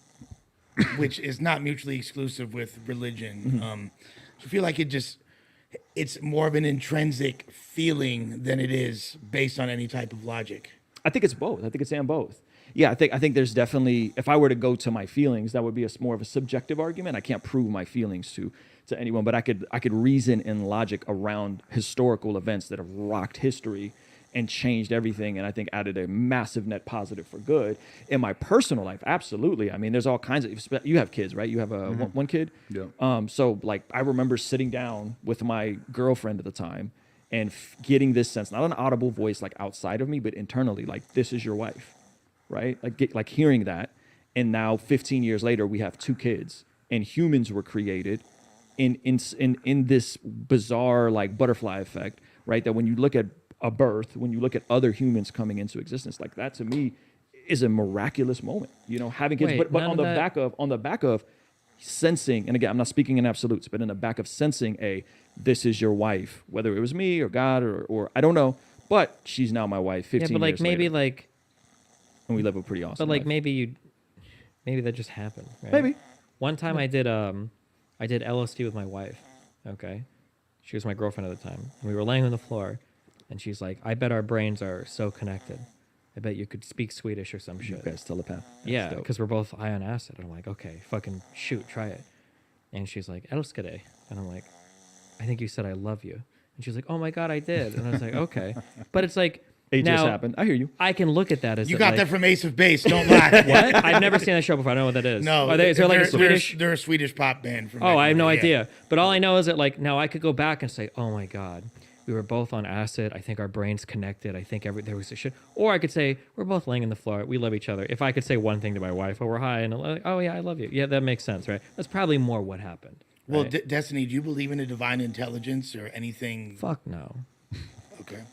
which is not mutually exclusive with religion, do you feel like it's more of an intrinsic feeling than it is based on any type of logic? I think it's both. I think it's and both. Yeah, I think there's definitely, if I were to go to my feelings, that would be more of a subjective argument. I can't prove my feelings to anyone, but I could reason in logic around historical events that have rocked history and changed everything, and I think added a massive net positive for good. In my personal life, absolutely. I mean, there's all kinds of, you have kids, right? You have one kid? Yeah. So like I remember sitting down with my girlfriend at the time and getting this sense, not an audible voice like outside of me, but internally, like, this is your wife. Right? Like hearing that. And now 15 years later, we have 2 kids, and humans were created in this bizarre like butterfly effect, right? That when you look at a birth, when you look at other humans coming into existence, like that to me is a miraculous moment, having kids. Wait, but on the back of sensing, and again, I'm not speaking in absolutes, but in the back of sensing this is your wife, whether it was me or God or I don't know, but she's now my wife 15 years later. Yeah, but like maybe later. like, And we live a pretty awesome but like life. maybe that just happened. Right? Maybe. One time I did LSD with my wife. Okay, she was my girlfriend at the time. We were laying on the floor, and she's like, "I bet our brains are so connected. I bet you could speak Swedish or some shit." You guys telepath. Yeah, because we're both high on acid. And I'm like, okay, fucking shoot, try it. And she's like, älskar dig. And I'm like, I think you said I love you. And she's like, oh my God, I did. And I was like, okay. But it's like, It now, just happened. I hear you. I can look at that as You got that from Ace of Base. Don't lie. What? I've never seen that show before. I don't know what that is. No, Is there like a Swedish? They're a Swedish pop band. From Oh, I have no yeah. idea. But all I know is that like now I could go back and say, oh my God, we were both on acid. I think our brains connected. I think there was a shit. Or I could say we're both laying on the floor. We love each other. If I could say one thing to my wife, oh, we're high, and I'm like, oh yeah, I love you. Yeah, that makes sense, right? That's probably more what happened. Well, right? Destiny, do you believe in a divine intelligence or anything? Fuck no. Okay.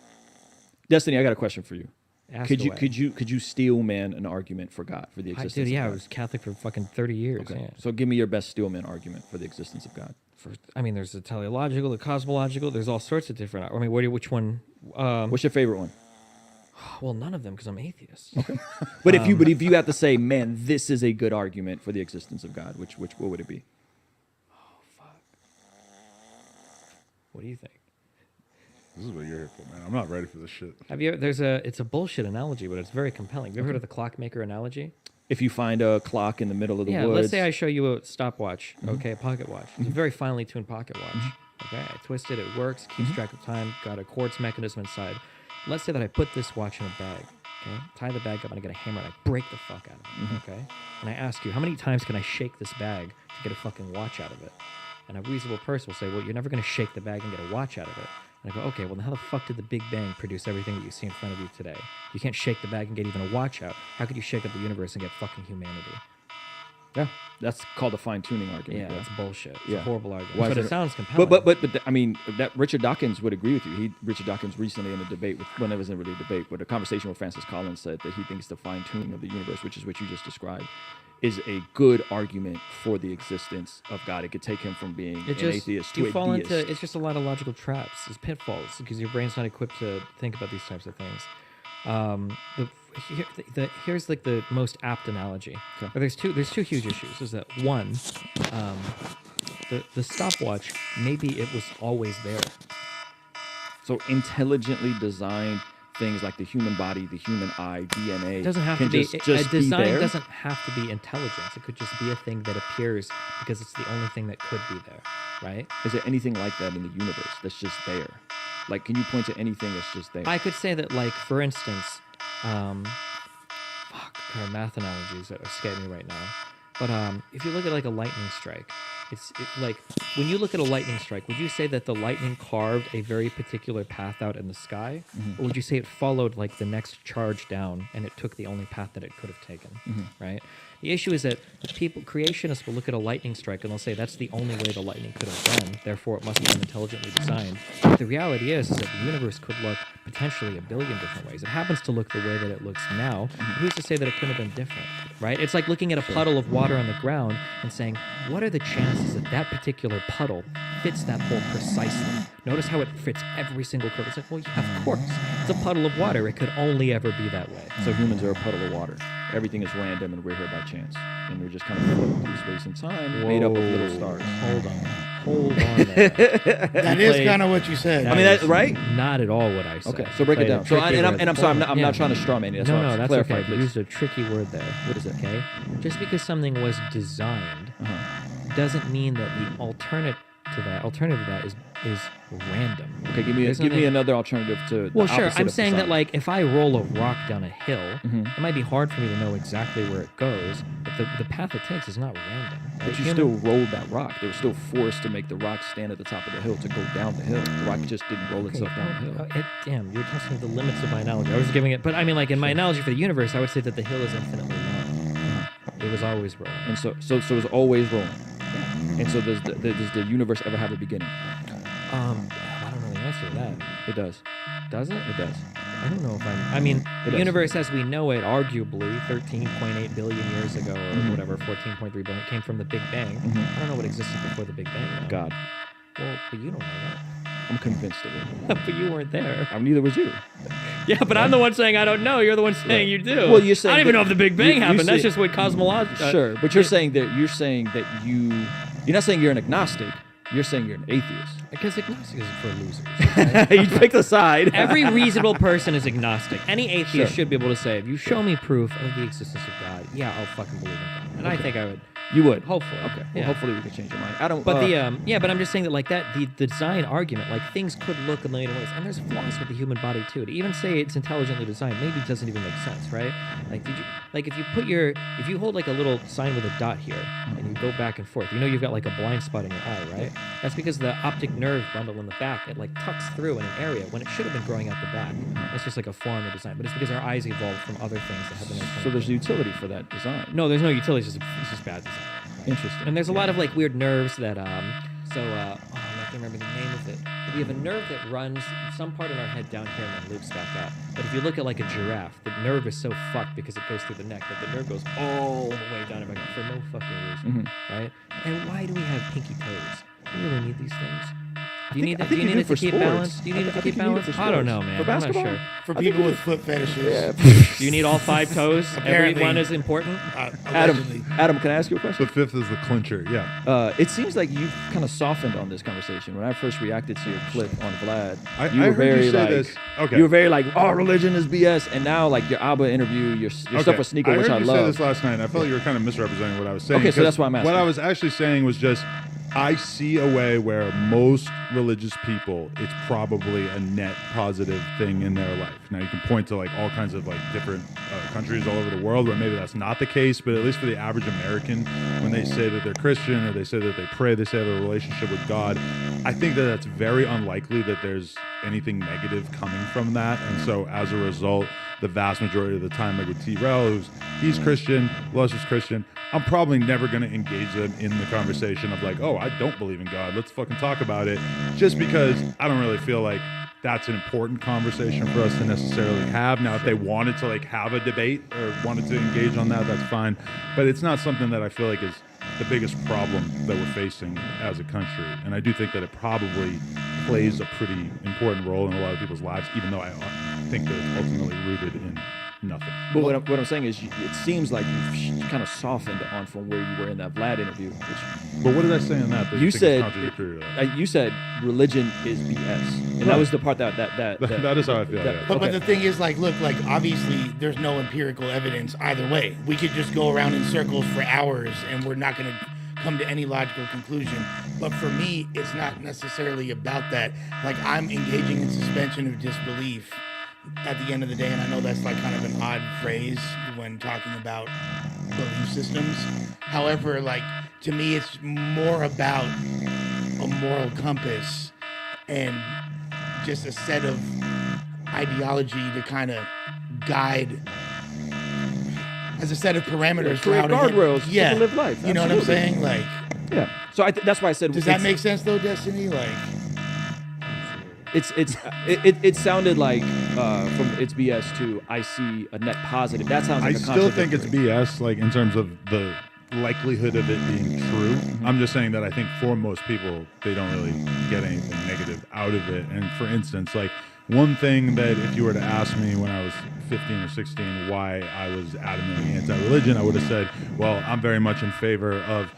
Destiny, I got a question for you. Ask Could you away. could you steel man an argument for God, for the existence Dude, yeah, of I God? was Catholic for fucking 30 years. Okay. Yeah. So give me your best steel man argument for the existence of God. I mean, there's the teleological, the cosmological. There's all sorts of different. I mean, which one? What's your favorite one? Well, none of them, because I'm atheist. Okay. But if you had to say, man, this is a good argument for the existence of God, what would it be? What do you think? This is what you're here for, man. I'm not ready for this shit. Have you? It's a bullshit analogy, but it's very compelling. Have you ever heard of the clockmaker analogy? If you find a clock in the middle of the woods. Let's say I show you a stopwatch, okay, a pocket watch. It's a very finely tuned pocket watch. Okay, I twist it, it works, keeps track of time, got a quartz mechanism inside. Let's say that I put this watch in a bag, okay, tie the bag up, and I get a hammer and I break the fuck out of it, okay? And I ask you, how many times can I shake this bag to get a fucking watch out of it? And a reasonable person will say, well, you're never going to shake the bag and get a watch out of it. And I go, okay, well, then how the fuck did the Big Bang produce everything that you see in front of you today? You can't shake the bag and get even a watch out. How could you shake up the universe and get fucking humanity? Yeah, that's called a fine-tuning argument. Yeah, that's bullshit. It's a horrible argument. Why But is it sounds compelling. But I mean, that Richard Dawkins would agree with you. Richard Dawkins recently in a debate, when it wasn't really a debate, but a conversation with Francis Collins said that he thinks the fine-tuning of the universe, which is what you just described, is a good argument for the existence of God. It could take him from being an atheist to a deist. It's just a lot of logical traps. It's pitfalls because your brain's not equipped to think about these types of things. Here's like the most apt analogy. Okay. There's two huge issues. Is that one, the stopwatch, maybe it was always there. So intelligently designed things like the human body, the human eye, DNA. It doesn't have to be. A design doesn't have to be intelligence. It could just be a thing that appears because it's the only thing that could be there, right? Is there anything like that in the universe that's just there? Like, can you point to anything that's just there? I could say that, like, for instance, there are math analogies that escape me right now. But if you look at like a lightning strike, it's like when you look at a lightning strike, would you say that the lightning carved a very particular path out in the sky, or would you say it followed like the next charge down and it took the only path that it could have taken, right? The issue is that creationists will look at a lightning strike and they'll say that's the only way the lightning could have been, therefore it must have been intelligently designed. But the reality is that the universe could look potentially a billion different ways. It happens to look the way that it looks now. Who's to say that it couldn't have been different, right? It's like looking at a puddle of water on the ground and saying, what are the chances that that particular puddle fits that hole precisely? Notice how it fits every single curve. It's like, well, yeah, of course. It's a puddle of water. It could only ever be that way. So humans are a puddle of water. Everything is random and we're here by chance. And we're just kind of floating through space and time, made up of little stars. Hold on there. That is kind of what you said. I mean, that, right? Not at all what I said. Okay, so break it down. So, I'm sorry, I'm not trying to straw man you. That's clarify, okay. You used a tricky word there. What is it? Okay, just because something was designed doesn't mean that the alternative to that is random. Okay, give me another alternative to. Well, sure. I'm saying that like if I roll a rock down a hill, it might be hard for me to know exactly where it goes, but the path it takes is not random. But you still rolled that rock. They were still forced to make the rock stand at the top of the hill to go down the hill. The rock just didn't roll itself down the hill. Damn, you're testing the limits of my analogy. I was giving it, but I mean, like in my analogy for the universe, I would say that the hill is infinitely long. It was always rolling. And so it was always rolling. And so does the universe ever have a beginning? I don't know the answer to that. It does. Does it? It does. I don't know if I mean, the universe as we know it, arguably 13.8 billion years ago, or whatever, 14.3 billion, came from the Big Bang. I don't know what existed before the Big Bang. Now. God. Well, but you don't know that. I'm convinced of it. But you weren't there. Neither was you. Yeah, but I'm the one saying I don't know. You're the one saying you do. Well, you're saying I don't even know if the Big Bang happened. That's just what Sure, but you're saying that you're not saying you're an agnostic. You're saying you're an atheist. Because agnostic is for losers. Right? You picked a side. Every reasonable person is agnostic. Any atheist should be able to say, if you show me proof of the existence of God, yeah, I'll fucking believe in God. And I think I would. You would. Hopefully. Okay. Well, Yeah. hopefully we can change your mind. I don't. But but I'm just saying that like that, the design argument, like things could look a million ways, and there's flaws with the human body too. To even say it's intelligently designed, maybe doesn't even make sense, right? Like, if you hold like a little sign with a dot here, and you go back and forth, you've got like a blind spot in your eye, right? That's because the optic nerve bundle in the back, it like tucks through in an area when it should have been growing out the back. It's just like a flaw in the design, but it's because our eyes evolved from other things that have been. So there's utility for that design. No, there's no utility. It's just bad design. Right? Interesting. And there's a lot of like weird nerves that I'm not gonna remember the name of it. But we have a nerve that runs some part in our head down here and then loops back up. But if you look at like a giraffe, the nerve is so fucked because it goes through the neck that the nerve goes all the way down and back up for no fucking reason, right? And why do we have pinky toes? Do we really need these things? Do you need it to keep balance? Do you need it to keep balance? I don't know, man. I'm not sure. For people with foot fetishes. Yeah. Do you need all 5 toes? Every one is important? Adam, can I ask you a question? The fifth is the clincher, yeah. It seems like you've kind of softened on this conversation. When I first reacted to your clip on Vlad, I you were heard very you say like, this. Okay. You were very like, oh, religion is BS. And now, like your Abba interview, your stuff with Sneeko, which I heard you love. say this last night, and I felt you were kind of misrepresenting what I was saying. Okay, so that's why I'm asking. What I was actually saying was just, I see a way where most religious people, it's probably a net positive thing in their life. Now, you can point to like all kinds of like different countries all over the world where maybe that's not the case, but at least for the average American, when they say that they're Christian or they say that they pray, they say they have a relationship with God, I think that that's very unlikely that there's anything negative coming from that. And so as a result, the vast majority of the time, like with T-Rel, he's Christian, Lush is Christian, I'm probably never going to engage them in the conversation of like, oh, I don't believe in God, let's fucking talk about it, just because I don't really feel like that's an important conversation for us to necessarily have. Now, if they wanted to like have a debate or wanted to engage on that, that's fine. But it's not something that I feel like is the biggest problem that we're facing as a country. And I do think that it probably plays a pretty important role in a lot of people's lives, even though I think that it's ultimately rooted in nothing. But what I'm saying is, it seems like you've kind of softened on from where you were in that Vlad interview. But what did I say on that? You said religion is BS, and that was the part that is how I feel. But the thing is, look, obviously there's no empirical evidence either way. We could just go around in circles for hours, and we're not going to come to any logical conclusion. But for me, it's not necessarily about that. Like, I'm engaging in suspension of disbelief at the end of the day, and I know that's like kind of an odd phrase when talking about belief systems. However, like, to me, it's more about a moral compass and just a set of ideology to kind of guide, as a set of parameters for how to guardrails to live life. You know what I'm saying? Like, yeah. So that's why I said. Does that make sense though, Destiny? Like, it sounded like from it's BS to I see a net positive. That sounds like I still think it's BS, like in terms of the likelihood of it being true. I'm just saying that I think for most people, they don't really get anything negative out of it. And for instance, like one thing that if you were to ask me when I was 15 or 16 why I was adamantly anti-religion, I would have said, well, I'm very much in favor of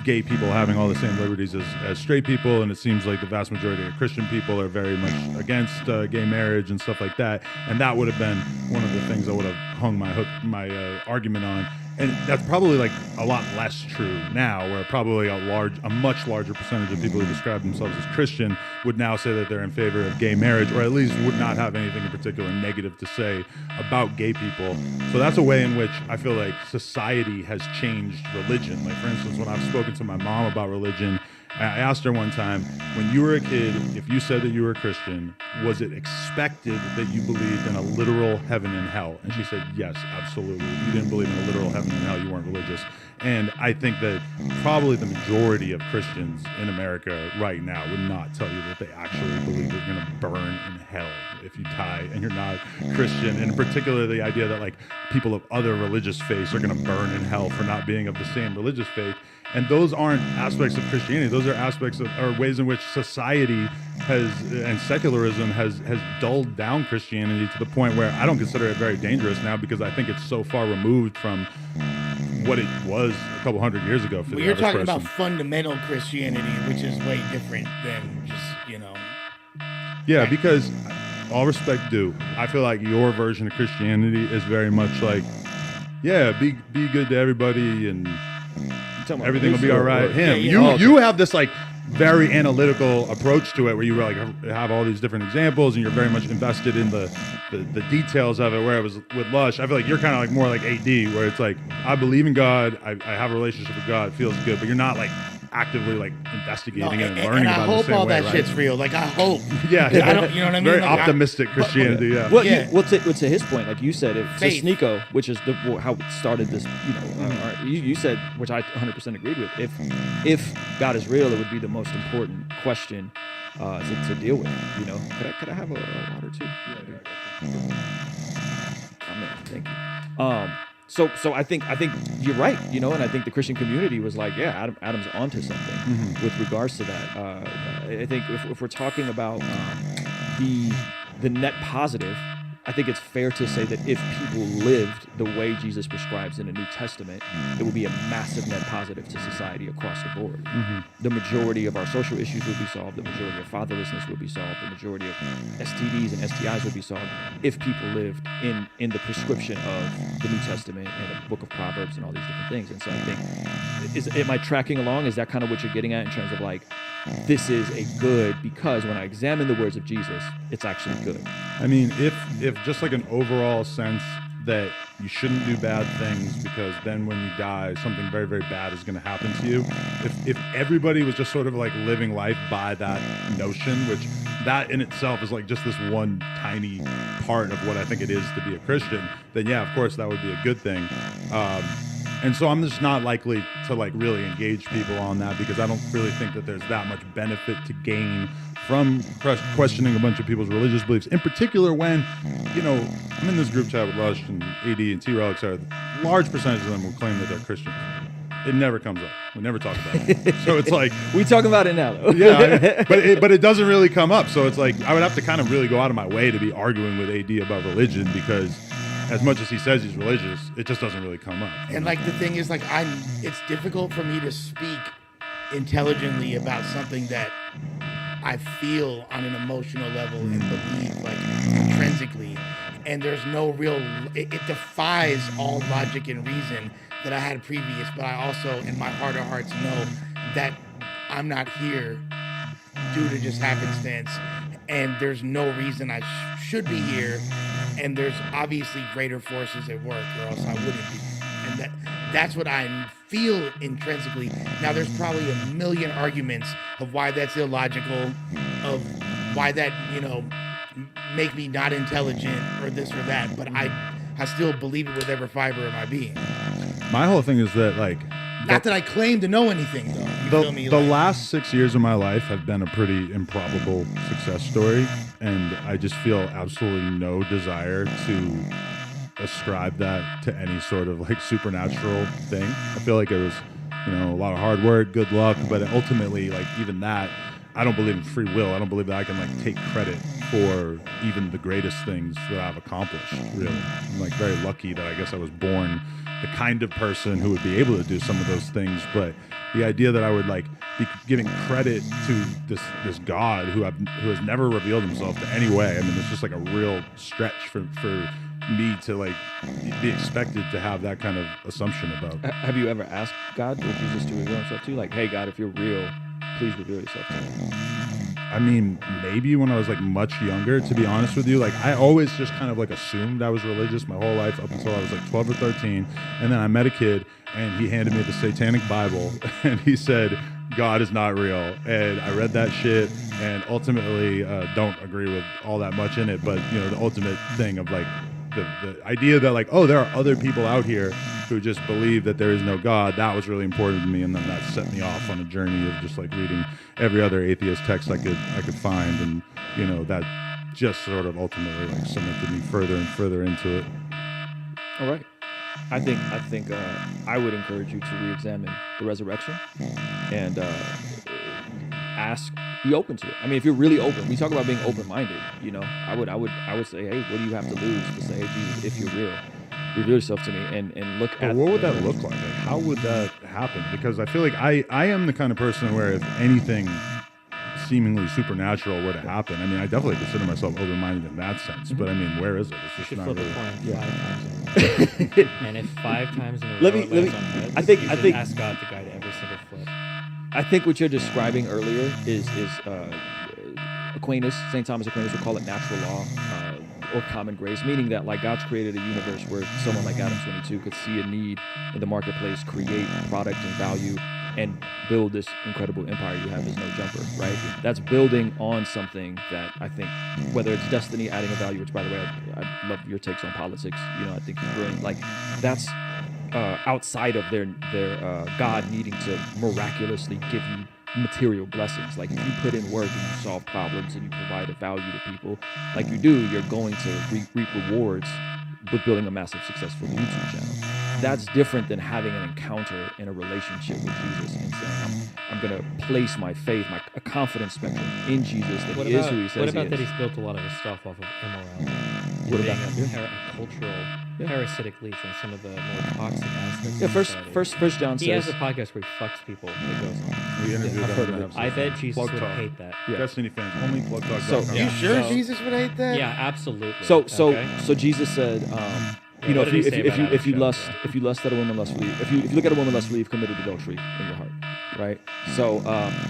gay people having all the same liberties as straight people, and it seems like the vast majority of Christian people are very much against gay marriage and stuff like that. And that would have been one of the things I would have hung my argument on. And that's probably like a lot less true now, where probably a much larger percentage of people who describe themselves as Christian would now say that they're in favor of gay marriage, or at least would not have anything in particular negative to say about gay people. So that's a way in which I feel like society has changed religion. Like, for instance, when I've spoken to my mom about religion, I asked her one time, when you were a kid, if you said that you were a Christian, was it expected that you believed in a literal heaven and hell? And she said, yes, absolutely. If you didn't believe in a literal heaven and hell, you weren't religious. And I think that probably the majority of Christians in America right now would not tell you that they actually believe you're going to burn in hell if you die and you're not Christian. And in particular, the idea that like people of other religious faiths are going to burn in hell for not being of the same religious faith. And those aren't aspects of Christianity. Those are aspects of, or ways in which society has, and secularism has dulled down Christianity to the point where I don't consider it very dangerous now, because I think it's so far removed from what it was a couple hundred years ago. For you're talking about fundamental Christianity, which is way different than just, you know. Yeah, because all respect due, I feel like your version of Christianity is very much like, yeah, be good to everybody and everything will be all right. You have this like very analytical approach to it, where you like have all these different examples and you're very much invested in the details of it. Where it was with Lush, I feel like you're kind of like more like AD, where it's like, I believe in God, I have a relationship with God, it feels good, but you're not like actively like investigating it and learning and about it. I hope the same all way, that shit's real. Like, I hope. Yeah, I don't, you know what I mean? Very like, optimistic Christianity. Yeah. Well, to his point, like you said, if Faith. Nico, which is how it started this, you said, which I 100% agreed with. If God is real, it would be the most important question to deal with. You know, could I have a water too? Amen. Thank you. So I think you're right, you know, and I think the Christian community was like, yeah, Adam's onto something with regards to that. I think if we're talking about the net positive, I think it's fair to say that if people lived the way Jesus prescribes in the New Testament, it would be a massive net positive to society across the board. The majority of our social issues would be solved. The majority of fatherlessness would be solved. The majority of STDs and STIs would be solved if people lived in the prescription of the New Testament and the book of Proverbs and all these different things. And so I think, am I tracking along? Is that kind of what you're getting at in terms of like, this is a good, because when I examine the words of Jesus, it's actually good. I mean, if just like an overall sense that you shouldn't do bad things, because then when you die, something very, very bad is going to happen to you. If everybody was just sort of like living life by that notion, which that in itself is like just this one tiny part of what I think it is to be a Christian, then yeah, of course that would be a good thing. And so I'm just not likely to like really engage people on that because I don't really think that there's that much benefit to gain from questioning a bunch of people's religious beliefs. In particular, when, you know, I'm in this group chat with Lush and AD and T-Relics, a large percentage of them will claim that they're Christians. It never comes up. We never talk about it. So it's like we talk about it now, though. Yeah, but it doesn't really come up. So it's like I would have to kind of really go out of my way to be arguing with AD about religion because as much as he says he's religious, it just doesn't really come up. And like the thing is, like it's difficult for me to speak intelligently about something that I feel on an emotional level and believe like intrinsically, and there's no real. It defies all logic and reason that I had previous. But I also, in my heart of hearts, know that I'm not here due to just happenstance, and there's no reason I should be here. And there's obviously greater forces at work, or else I wouldn't be. And that's what I feel intrinsically. Now, there's probably a million arguments of why that's illogical, of why that, you know, make me not intelligent or this or that. But I still believe it with every fiber of my being. My whole thing is that, like, not that I claim to know anything, though. You feel me? The last 6 years of my life have been a pretty improbable success story, and I just feel absolutely no desire to ascribe that to any sort of like supernatural thing. I feel like it was, you know, a lot of hard work, good luck, but ultimately, like, even that, I don't believe in free will. I don't believe that I can like take credit for even the greatest things that I've accomplished. Really, I'm like very lucky that I guess I was born the kind of person who would be able to do some of those things. But the idea that I would like be giving credit to this God who has never revealed himself to any way. I mean, it's just like a real stretch for me to like be expected to have that kind of assumption about. Have you ever asked God or Jesus to reveal himself to you? Like, hey, God, if you're real, please reveal yourself to me. I mean, maybe when I was like much younger, to be honest with you, like I always just kind of like assumed I was religious my whole life up until I was like 12 or 13. And then I met a kid and he handed me the Satanic Bible and he said, God is not real. And I read that shit and ultimately don't agree with all that much in it. But, you know, the ultimate thing of like the idea that like, oh, there are other people out here who just believe that there is no God, that was really important to me. And then that set me off on a journey of just like reading every other atheist text I could find. And, you know, that just sort of ultimately like cemented me further and further into it. All right. I think I would encourage you to re-examine the resurrection and be open to it. I mean, if you're really open, we talk about being open-minded. You know, I would say, hey, what do you have to lose to say, hey, Jesus, if you're real, reveal yourself to me and look at. What would that look like? How would that happen? Because I feel like I am the kind of person where if anything seemingly supernatural were to happen, I mean, I definitely consider myself open-minded in that sense. But I mean, where is it? It's just not really. And if 5 times in a row it lands on heads, I think ask God to guide every single flip. I think what you're describing earlier is Aquinas, St. Thomas Aquinas would call it natural law or common grace, meaning that like God's created a universe where someone like Adam 22 could see a need in the marketplace, create product and value, and build this incredible empire you have as no jumper, right? That's building on something that I think, whether it's destiny, adding a value, which by the way, I love your takes on politics, you know, I think it's brilliant. Like that's outside of their God needing to miraculously give you material blessings. Like if you put in work and you solve problems and you provide a value to people like you do, you're going to reap rewards with building a massive successful YouTube channel. That's different than having an encounter in a relationship with Jesus and saying, I'm going to place my faith, a confidence spectrum in Jesus that he is who he says he is. What about that he's built a lot of his stuff off of immorality? What about a cultural, parasitic leech on some of the more toxic aspects Yeah, of First John he says... has a podcast where he fucks people that goes on. We interviewed I've heard that of it. I bet Jesus would hate that. Yeah. Destiny fans, only plug talk. So, you sure Jesus would hate that? Yeah, absolutely. So Jesus said, you know, if you lust at a woman lustfully, if you look at a woman lustfully, you've committed adultery in your heart, right? So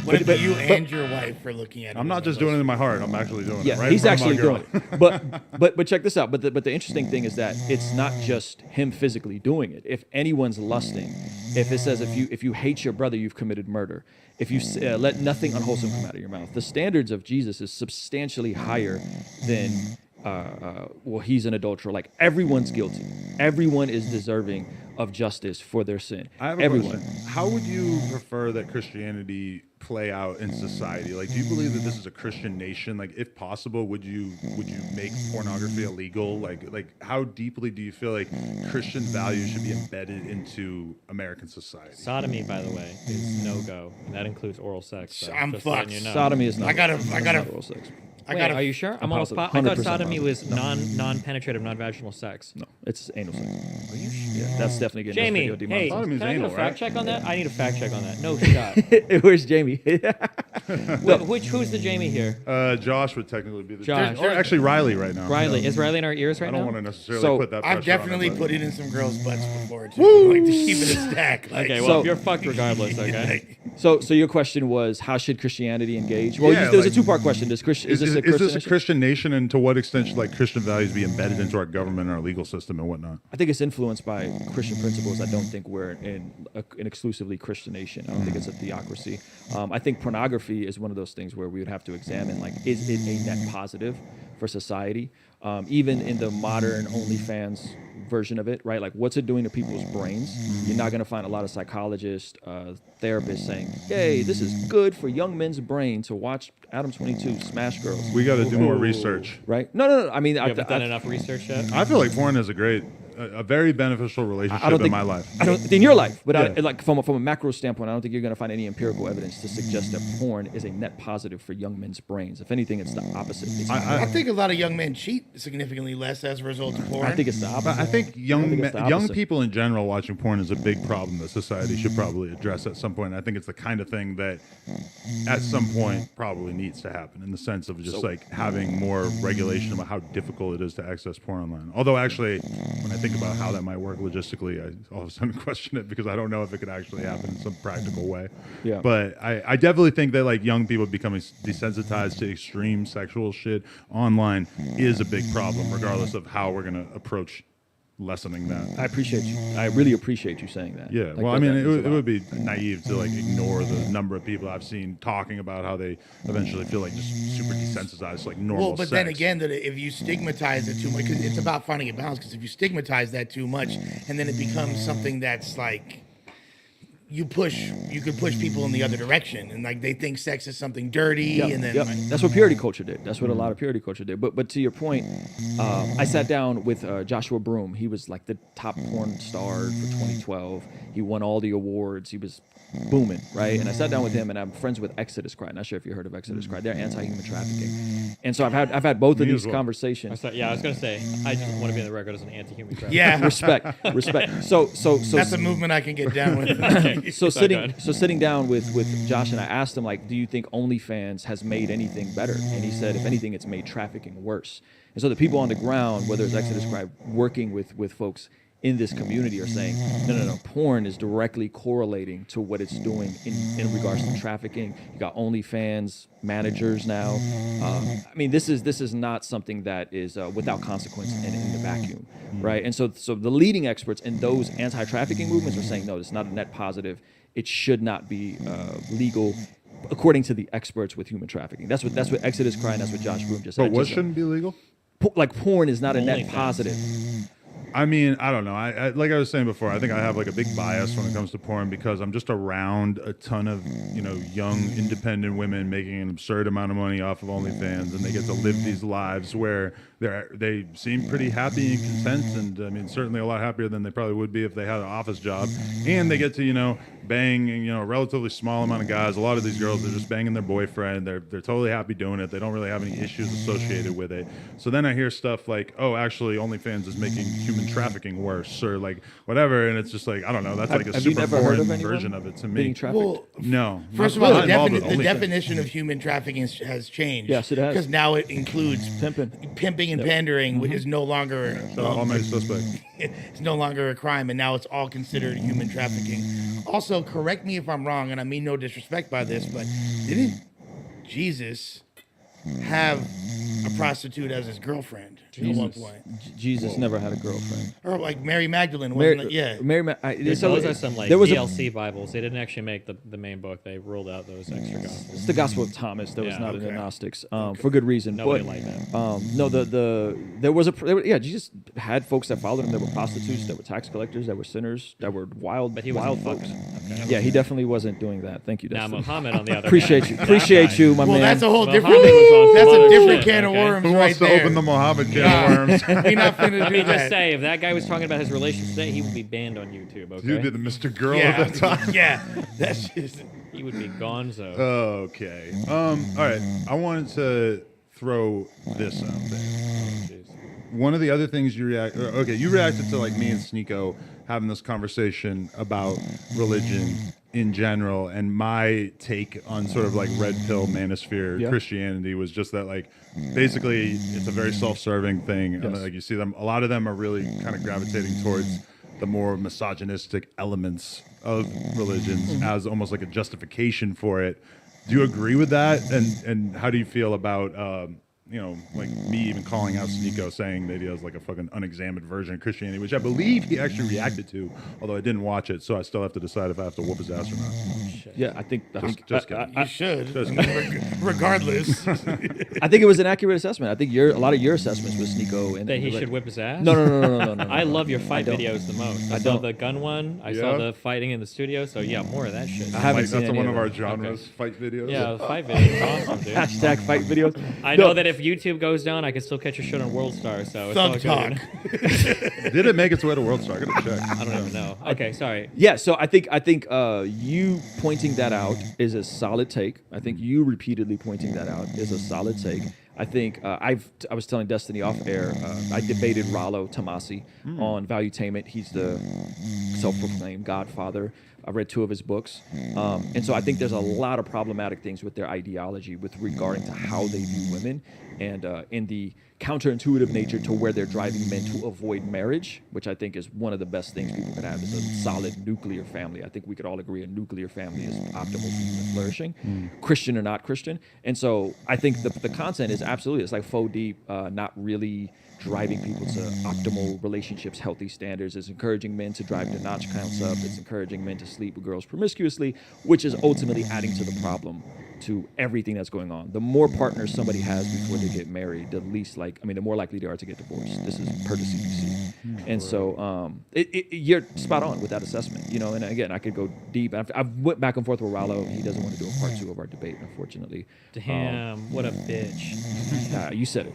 what if you and your wife are looking at it? I'm not just doing it in my heart. I'm actually doing it. Right, he's actually doing it. But check this out. But the interesting thing is that it's not just him physically doing it. If anyone's lusting If it says if you hate your brother, you've committed murder. If you let nothing unwholesome come out of your mouth, the standards of Jesus is substantially higher than well, he's an adulterer. Like everyone's guilty. Everyone is deserving of justice for their sin. I have a question. How would you prefer that Christianity play out in society? Like, do you believe that this is a Christian nation? Like, if possible, would you make pornography illegal? Like, how deeply do you feel like Christian values should be embedded into American society? Sodomy, by the way, is no go, and that includes oral sex. So I'm just fucked. letting you know. Sodomy is not. I gotta. oral sex. Wait, are you sure? I'm almost. I thought sodomy was non-penetrative, non-vaginal sex. No, it's anal sex. Are you sure? Yeah, that's definitely getting Jamie, this video hey, demonetized. can I get a fact check on that? I need a fact check on that. No shot. Where's Jamie? Who's the Jamie here? Josh would technically be the Josh. or actually Riley right now. Riley. Is Riley in our ears right now? I don't want to necessarily put that pressure I've definitely on put it in some girls' butts before too. Like to keep it a stack. Like, Okay, well, you're fucked regardless, okay? So your question was, how should Christianity engage? Well, Yeah, there's like, a two-part question. Is this a Christian nation, and to what extent should like Christian values be embedded into our government and our legal system and whatnot? I think it's influenced by Christian principles. I don't think we're in an exclusively Christian nation. I don't think it's a theocracy. I think pornography is one of those things where we would have to examine, like, is it a net positive for society? Even in the modern OnlyFans version of it, right? Like, what's it doing to people's brains? You're not going to find a lot of psychologists, therapists saying, "Hey, this is good for young men's brain to watch Adam 22 smash girls." We got to do more research, right? No. I mean, You haven't done enough research yet. I feel like porn is a very beneficial relationship in my life. I don't in your life, but Yeah. like from a macro standpoint, I don't think you're going to find any empirical evidence to suggest that porn is a net positive for young men's brains. If anything, it's the opposite. I think a lot of young men cheat significantly less as a result of porn. I think it's the opposite. I think young it's the young opposite. people in general watching porn is a big problem that society should probably address at some point. I think it's the kind of thing that at some point probably needs to happen, in the sense of just like having more regulation about how difficult it is to access porn online. Although actually, when I think about how that might work logistically, I all of a sudden question it, because I don't know if it could actually happen in some practical way. Yeah. But I definitely think that like young people becoming desensitized to extreme sexual shit online is a big problem, regardless of how we're going to approach lessening that. I appreciate you. I really appreciate you saying that. Yeah, Like, well, what I mean, that means it about- would be naive to like ignore the number of people I've seen talking about how they eventually feel like just super desensitized to like normal Well, but sex. then again, that if you stigmatize it too much, because it's about finding a balance. Because if you stigmatize that too much, and then it becomes something that's like you could push people in the other direction, and like they think sex is something dirty, Yep, and then yep. like, That's what purity culture did. That's what a lot of purity culture did. But to your point, I sat down with Joshua Broom. He was like the top porn star for 2012. He won all the awards. He was booming, right? And I sat down with him, and I'm friends with Exodus Cry. Not sure if you heard of Exodus Cry. They're anti-human trafficking, and so I've had both of Me these as well. conversations. Yeah, I was gonna say I just want to be on the record as an anti-human trafficker. Yeah. respect. So that's a movement I can get down with. Okay. So Sorry, go ahead. sitting down with Josh, and I asked him, like, do you think OnlyFans has made anything better? And he said, if anything, it's made trafficking worse. And so the people on the ground, whether it's Exodus Cry, working with folks in this community, are saying, no, porn is directly correlating to what it's doing in regards to trafficking. You got OnlyFans managers now. I mean, this is not something that is without consequence in the vacuum, right? And so the leading experts in those anti-trafficking movements are saying, no, it's not a net positive. It should not be legal, according to the experts with human trafficking. That's what Exodus Cry and that's what Josh Broom just said. But what Just, shouldn't be legal? like porn is not a net OnlyFans. positive. I mean, I don't know. I like I was saying before, I think I have like a big bias when it comes to porn, because I'm just around a ton of, young independent women making an absurd amount of money off of OnlyFans, and they get to live these lives where they seem pretty happy and content, and I mean certainly a lot happier than they probably would be if they had an office job, and they get to bang a relatively small amount of guys. A lot of these girls are just banging their boyfriend. They're totally happy doing it. They don't really have any issues associated with it. So then I hear stuff like, oh, actually OnlyFans is making human trafficking worse, or like whatever, and it's just like, I don't know, that's like a Have you super never heard foreign of anyone version of it to being me. trafficked? Well, No. First of I'm all, not the, involved with the OnlyFans. definition of human trafficking has changed. Yes, it has. Because now it includes pimping and pandering, which is no longer All my suspect. it's no longer a crime, and now it's all considered human trafficking. Also, correct me if I'm wrong, and I mean no disrespect by this, but didn't Jesus have a prostitute as his girlfriend at one point. Jesus never had a girlfriend. Or like Mary Magdalene, wasn't it? Yeah. Those are some like there was DLC Bibles. They didn't actually make the main book. They ruled out those extra gospels. It's the Gospel of Thomas that was Yeah. not in the Okay. Gnostics for good reason. Nobody but, liked that. No, Jesus had folks that followed him. There were prostitutes, there were tax collectors, there were sinners, that were wild, But he wild wasn't folks. fucking. Okay. Yeah, he definitely wasn't doing that. Thank you, Now Dustin. Muhammad, on the other appreciate hand, you, that appreciate guy- you, my Well, man. that's a whole Muhammad different. was on That's some a other different shit, can of okay? worms Who right wants to there. open the Muhammad can Nah, of worms? we not finna Let do me that. just say, if that guy was talking about his relationship today, he would be banned on YouTube. Okay. You'd be the Mr. Girl Yeah, at that time. yeah, that's just. He would be gonzo. Okay. All right. I wanted to throw this out there. One of the other things you reacted to like me and Sneeko having this conversation about religion in general, and my take on sort of like red pill manosphere Christianity was just that like basically it's a very self-serving thing. And, like you see them, a lot of them are really kind of gravitating towards the more misogynistic elements of religions as almost like a justification for it. Do you agree with that? And how do you feel about like me even calling out Sneeko saying that he has like a fucking unexamined version of Christianity, which I believe he actually reacted to, although I didn't watch it, so I still have to decide if I have to whoop his ass or not. Yeah, I think just kidding. You should, Just kidding. regardless. I think it was an accurate assessment. I think a lot of your assessments with Sneeko and That he should whip his ass? No. I love your fight I don't. videos the most. I I saw don't. the gun one. I saw the fighting in the studio. So yeah, more of that shit. I haven't seen That's any one of of our them. genres, fight videos. Yeah, fight videos is awesome, dude. Hashtag fight videos. I know that if YouTube goes down, I can still catch your shit on World Star. So it's all Thumb good. Did it make its way to World Star? I gotta check. I don't even know. Okay, sorry. Yeah, so I think you pointing that out is a solid take. I think you repeatedly pointing that out is a solid take. I think I was telling Destiny off air. I debated Rollo Tomasi on Valuetainment. He's the self-proclaimed Godfather. I read 2 of his books, and so I think there's a lot of problematic things with their ideology with regarding to how they view women, and in the counterintuitive nature to where they're driving men to avoid marriage, which I think is one of the best things people can have, is a solid nuclear family. I think we could all agree a nuclear family is optimal for human flourishing, Christian or not Christian. And so I think the content is absolutely, it's like faux deep, not really driving people to optimal relationships, healthy standards. It's encouraging men to drive the notch counts up. It's encouraging men to sleep with girls promiscuously, which is ultimately adding to the problem, to everything that's going on. The more partners somebody has before they get married, the more likely they are to get divorced. This is per the CDC. And so you're spot on with that assessment, and again, I could go deep. I've went back and forth with Rollo. He doesn't want to do a part 2 of our debate, unfortunately. Damn, what a bitch. You said it.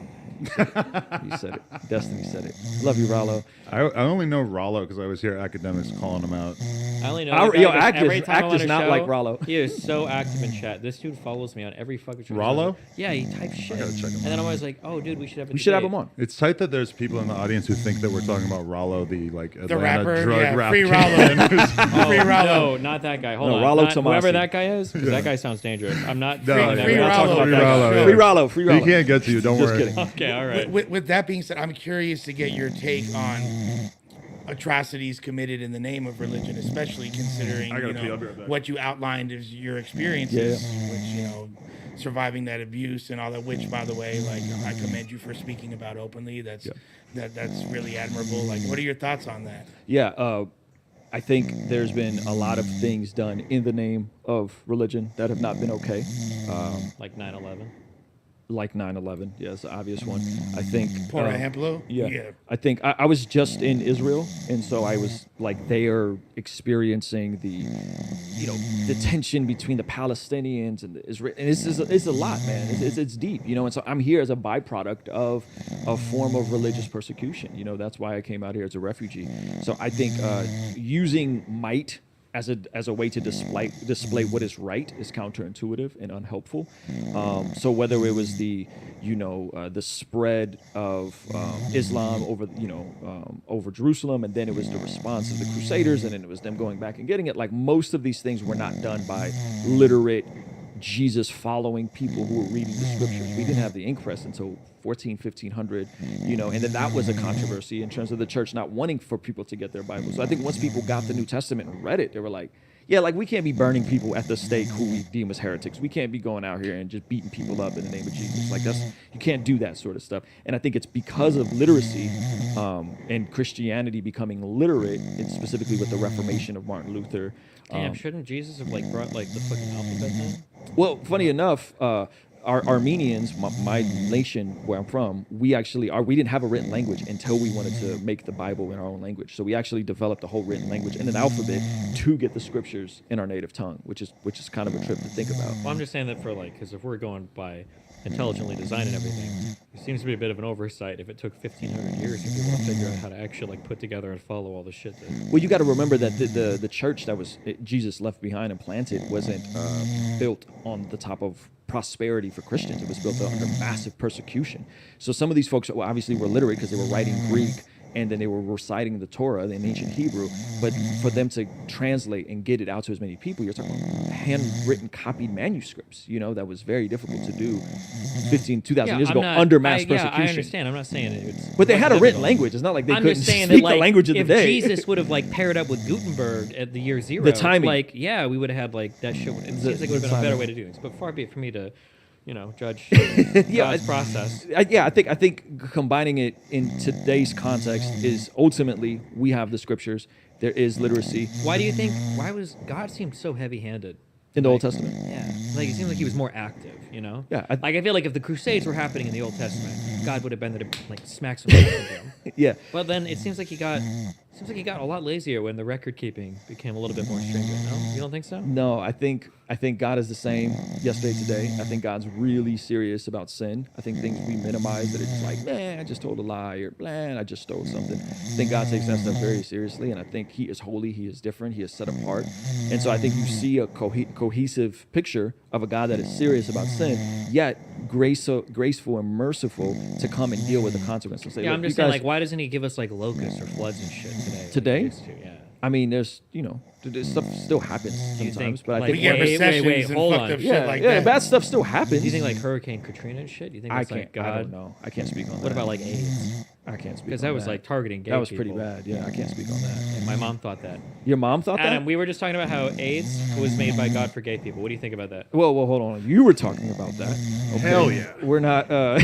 You said it. Destiny said it. Love you, Rollo. I only know Rollo because I was here academics calling him out. I only know Act every time I'm on is a not show, like Rollo. He is so active in chat. This dude follows me on every fucking show. Rollo? Yeah, he types shit. gotta check him and then I'm always like, oh, dude, we should have a We should have debate. him on. It's tight that there's people in the audience who think that we're talking about Rollo, the Atlanta rapper, drug yeah, rap Free king. Oh, Free Rollo. no, not that guy. Hold No, on. Rollo Not- whoever Tomasi. that guy is, 'cause that guy sounds dangerous. I'm not. No, we're not Free talking Rollo. about Free that Rollo, guy. yeah. Free Rollo. Free Rollo. He can't get to you. Don't Just worry. kidding. Okay, all right. With that being said, I'm curious to get your take on atrocities committed in the name of religion, especially considering I gotta pee, I'll be right back. what you outlined as your experiences, which surviving that abuse and all that. Which, by the way, like I commend you for speaking about openly. That's really admirable. Like, what are your thoughts on that? Yeah, I think there's been a lot of things done in the name of religion that have not been okay. Like 9/11. Like 9/11, yes, the obvious one. I think. Por ejemplo? Yeah. Yeah. I think I was just in Israel, and so I was like, they are experiencing the tension between the Palestinians and the Israel, and it's a lot, man. It's deep, and so I'm here as a byproduct of a form of religious persecution. That's why I came out here as a refugee. So I think using might as a way to display what is right is counterintuitive and unhelpful. So whether it was the spread of Islam over Jerusalem, and then it was the response of the Crusaders, and then it was them going back and getting it. Like, most of these things were not done by literate Jesus following people who were reading the scriptures. We didn't have the ink press until 1500, and then that was a controversy in terms of the church not wanting for people to get their Bibles. So I think once people got the New Testament and read it, they were like, Yeah, like we can't be burning people at the stake who we deem as heretics. We can't be going out here and just beating people up in the name of Jesus. Like you can't do that sort of stuff. And I think it's because of literacy and Christianity becoming literate, and specifically with the Reformation of Martin Luther. Damn, shouldn't Jesus have like brought like the fucking alphabet then? Well, funny enough, our Armenians, my nation where I'm from, we didn't have a written language until we wanted to make the Bible in our own language. So we actually developed a whole written language and an alphabet to get the scriptures in our native tongue, which is kind of a trip to think about. Well, I'm just saying that for like, because if we're going by intelligently designing everything, it seems to be a bit of an oversight if it took 1,500 years for people to figure out how to actually like put together and follow all the shit. Well, you got to remember that the church that Jesus left behind and planted wasn't built on the top of prosperity for Christians. It was built under massive persecution. So some of these folks obviously were literate because they were writing Greek and then they were reciting the Torah in ancient Hebrew. But for them to translate and get it out to as many people, you're talking about handwritten, copied manuscripts. You know, that was very difficult to do 2,000 years ago under mass persecution. Yeah, I understand. I'm not saying it's. But they had a written language. It's not like they couldn't speak the language of the day. If Jesus would have like paired up with Gutenberg at the year zero, the timing, like we would have had like that shit. It seems like it would have been a better way to do things. But far be it for me to, judge God's process. I think combining it in today's context is ultimately we have the scriptures. There is literacy. Why was God seemed so heavy-handed in the Old Testament? Yeah, like it seemed like he was more active. Yeah. I feel like if the Crusades were happening in the Old Testament, God would have been there to like smack some shit into him. Yeah. Well, then it seems like he got a lot lazier when the record keeping became a little bit more stringent. No, you don't think so? No, I think God is the same yesterday, today. I think God's really serious about sin. I think things we minimize that are just like, man, I just told a lie, or man, I just stole something. I think God takes that stuff very seriously, and I think He is holy, He is different, He is set apart. And so I think you see a cohesive picture of a God that is serious about sin, yet graceful and merciful to come and deal with the consequences. Yeah, I'm just saying, like, why doesn't He give us like locusts or floods and shit today? Today? I mean, there's stuff still happens sometimes, but I think wait, hold on. Bad stuff still happens. Do you think like Hurricane Katrina and shit? Do you think that's like God? I don't know. I can't speak on that. What about like AIDS? I can't speak because that was like targeting gay people. That was people. pretty bad. Yeah, I can't speak on that. And my mom thought that. Your mom thought that? Adam, we were just talking about how AIDS was made by God for gay people. What do you think about that? Well, hold on. You were talking about that. Okay. Hell yeah. We're not. Now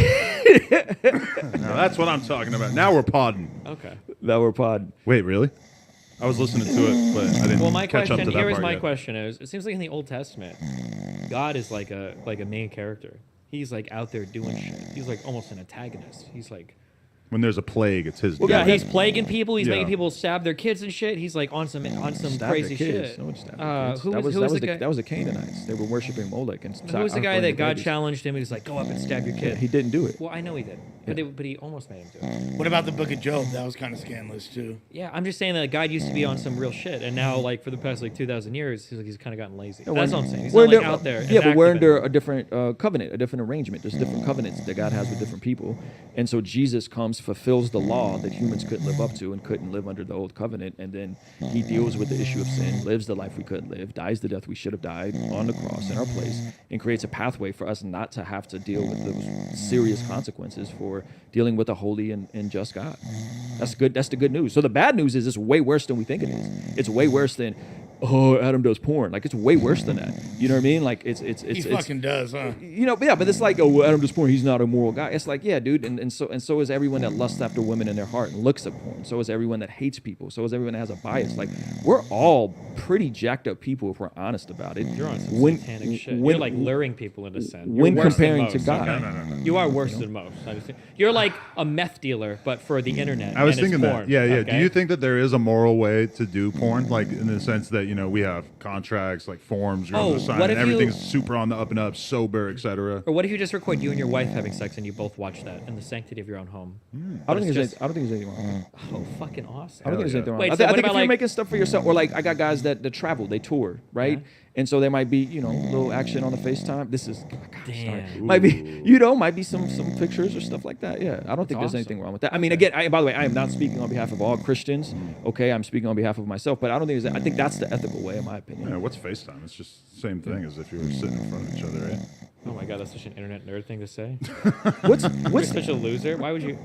that's what I'm talking about. Now we're podding. Okay. Now we're podding. Wait, really? I was listening to it, but I didn't catch up to that part Here's my yet. question is, it seems like in the Old Testament, God is like a main character. He's like out there doing shit. He's like almost an antagonist. He's like when there's a plague, it's his. Yeah, he's plaguing people. He's making people stab their kids and shit. He's like on some crazy shit. No one stabbed their kids. That was the Canaanites. They were worshiping Molech. And who was the guy that God challenged him? He was like, "Go up and stab your kid." He didn't do it. Well, I know he did, but he almost made him do it. What about the Book of Job? That was kind of scandalous too. Yeah, I'm just saying that God used to be on some real shit, and now like for the past like 2,000 years, he's kind of gotten lazy. That's what I'm saying. He's not like out there. Yeah, but we're under a different covenant, a different arrangement. There's different covenants that God has with different people, and so Jesus comes, fulfills the law that humans couldn't live up to and couldn't live under the old covenant, and then He deals with the issue of sin, lives the life we couldn't live, dies the death we should have died on the cross in our place, and creates a pathway for us not to have to deal with those serious consequences for dealing with a holy and just God. That's good. That's the good news. So the bad news is it's way worse than we think it is. It's way worse than, oh, Adam does porn. Like, it's way worse than that. You know what I mean? Like, he fucking does, huh? But it's like, oh, well, Adam does porn. He's not a moral guy. It's like, yeah, dude. And so is everyone that lusts after women in their heart and looks at porn. So is everyone that hates people. So is everyone that has a bias. Like, we're all pretty jacked up people if we're honest about it. You're on some satanic shit. You're like luring people into sin. When comparing to God. Okay? No. You are worse than most. You're like a meth dealer, but for the internet. I was thinking porn, that. Yeah. Okay? Do you think that there is a moral way to do porn? Like, in the sense that, we have contracts, like forms, you're to sign, and everything's super on the up and up, sober, etc. Or what if you just record you and your wife having sex and you both watch that in the sanctity of your own home? I don't think there's anything wrong. Oh, fucking awesome! I don't think there's anything wrong. Wait, I think if you're making stuff for yourself, or like I got guys that travel, they tour, right? Yeah. And so there might be, a little action on the FaceTime. This is, might be some pictures or stuff like that. Yeah, I don't think there's anything wrong with that. I mean, again, by the way, I am not speaking on behalf of all Christians. Okay, I'm speaking on behalf of myself, but I don't think I think that's the ethical way, in my opinion. Yeah, what's FaceTime? It's just the same thing as if you were sitting in front of each other, right? Oh my God, that's such an internet nerd thing to say. What's You're such a loser? Why would you?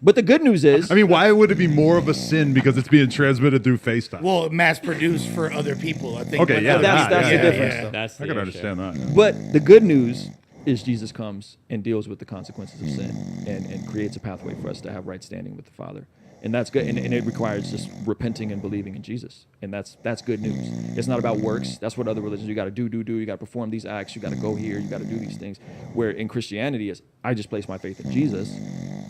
But the good news is, I mean, why would it be more of a sin because it's being transmitted through FaceTime? Well, mass produced for other people. I think. Okay, yeah, that's the difference. Yeah. That's I can understand that. But the good news is Jesus comes and deals with the consequences of sin and creates a pathway for us to have right standing with the Father. And that's good. And it requires just repenting and believing in Jesus. And that's good news. It's not about works. That's what other religions, you got to do. You got to perform these acts. You got to go here. You got to do these things. Where in Christianity is, I just place my faith in Jesus.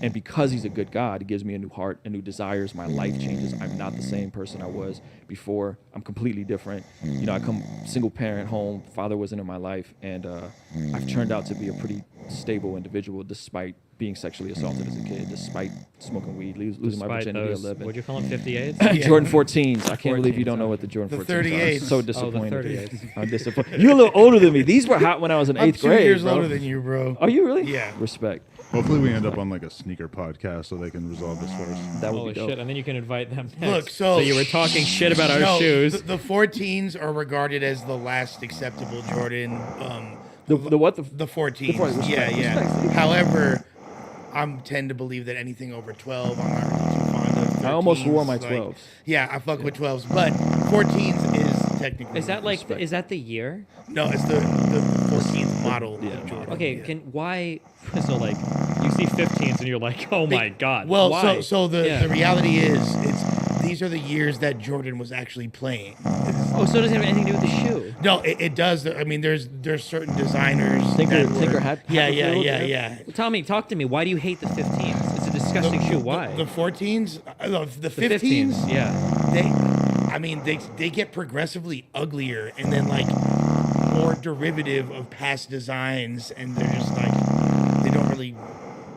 And because he's a good God, he gives me a new heart, a new desires. My life changes. I'm not the same person I was before. I'm completely different. You know, I come single parent home. Father wasn't in my life. And I've turned out to be a pretty stable individual despite being sexually assaulted as a kid, despite smoking weed, losing my virginity at 11. What'd you call them, 58s? Jordan 14s. I can't believe you don't know what the Jordan 14s The are. 38s. I'm so Oh, disappointed. the 38s. I'm disappointed. You're a little older than me. These were hot when I was in 8th grade. I'm 2 years bro. older than you, bro. Are you really? Yeah. Respect. Hopefully we end up on like a sneaker podcast so they can resolve this first. That would Holy be dope. shit! And then you can invite them next. Look, so you were talking shit about our no, shoes. The 14s are regarded as the last acceptable Jordan. The what? The 14s. The 14s. Yeah, Respect, yeah. respect. However, I tend to believe that anything over 12, I'm not really too fond of. 13s, I almost wore my like- 12s. Yeah, I fuck with 12s, but 14s is technically. Is that like? Is that the year? No, it's the 14th model of Jordan. Okay. Why? So like, you see 15s and you're like, oh my god. Well, why? so the Yeah. reality is, these are the years that Jordan was actually playing. Oh, so it doesn't have anything to do with the shoe. No, it does. I mean, there's certain designers. Tinker that were- Yeah. Well, talk to me. Why do you hate the 15s? It's a disgusting shoe. Why? The 14s, the 15s, 15s. yeah. They get progressively uglier and then like more derivative of past designs, and they're just like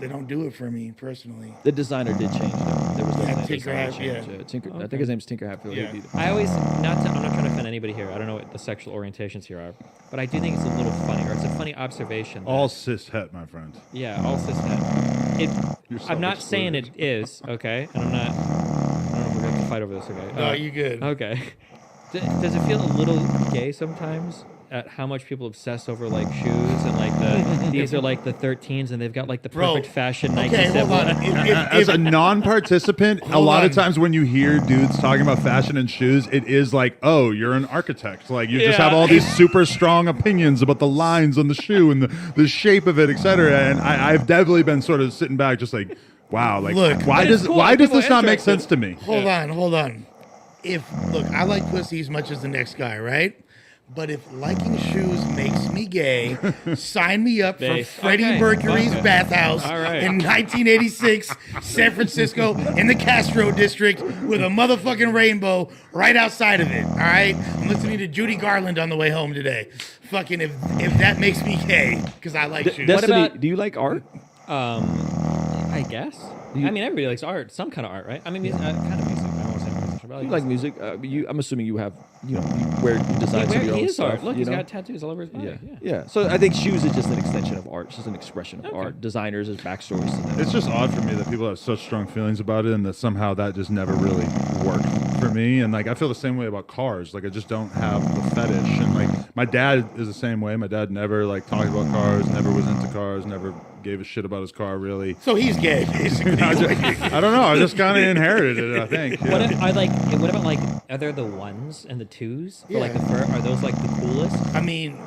they don't do it for me personally. The designer did change though. There was Yeah, definitely a Tinker design Hat- change. yeah. Tinker. I Okay. think his name's Tinker Hatfield. Yeah. I always I'm not trying to offend anybody here. I don't know what the sexual orientations here are, but I do think it's a little funny, or it's a funny observation. that- All cis het, my friend. Yeah, all cishet. You're I'm not saying it is, okay? And I don't know if we're going to fight over this, okay? No, you good. Okay. Does it feel a little gay sometimes at how much people obsess over like shoes and like these are like the 13s and they've got like the Bro, perfect fashion Nike okay, hold on. As a non-participant, a Hold lot of on. times when you hear dudes talking about fashion and shoes, it is like, oh, you're an architect. Like you just have all these super strong opinions about the lines on the shoe and the shape of it, etc. And I've definitely been sort of sitting back, just like, wow, like Look, why but it's does cool, why does people this not make interested. sense to me? Hold on. Look, I like pussy as much as the next guy, right? But if liking shoes makes me gay, sign me up for Base. Freddie Okay, Mercury's okay. bathhouse All right. in 1986, San Francisco, in the Castro district, with a motherfucking rainbow right outside of it. All right, I'm listening to Judy Garland on the way home today. Fucking if that makes me gay, because I like shoes. Destiny, do you like art? I guess. I mean, everybody likes art, some kind of art, right? I mean, kind of music. I don't want to say musician, but I You like music? I'm assuming you have, you design some of your he own is stuff. art. Look, you he's know? got tattoos all over his body. Yeah. So I think shoes is just an extension of art. It's just an expression of art. Designers is backstories to them. It's just odd for me that people have such strong feelings about it, and that somehow that just never really worked for me. And like I feel the same way about cars. Like I just don't have the fetish. And like my dad is the same way. My dad never like talked about cars, never was into cars, never gave a shit about his car really. So he's gay, basically. I don't know. I just kind of inherited it. I think. What Yeah. what about like, are there the ones and the twos for like the fur? Are those like the coolest? I mean,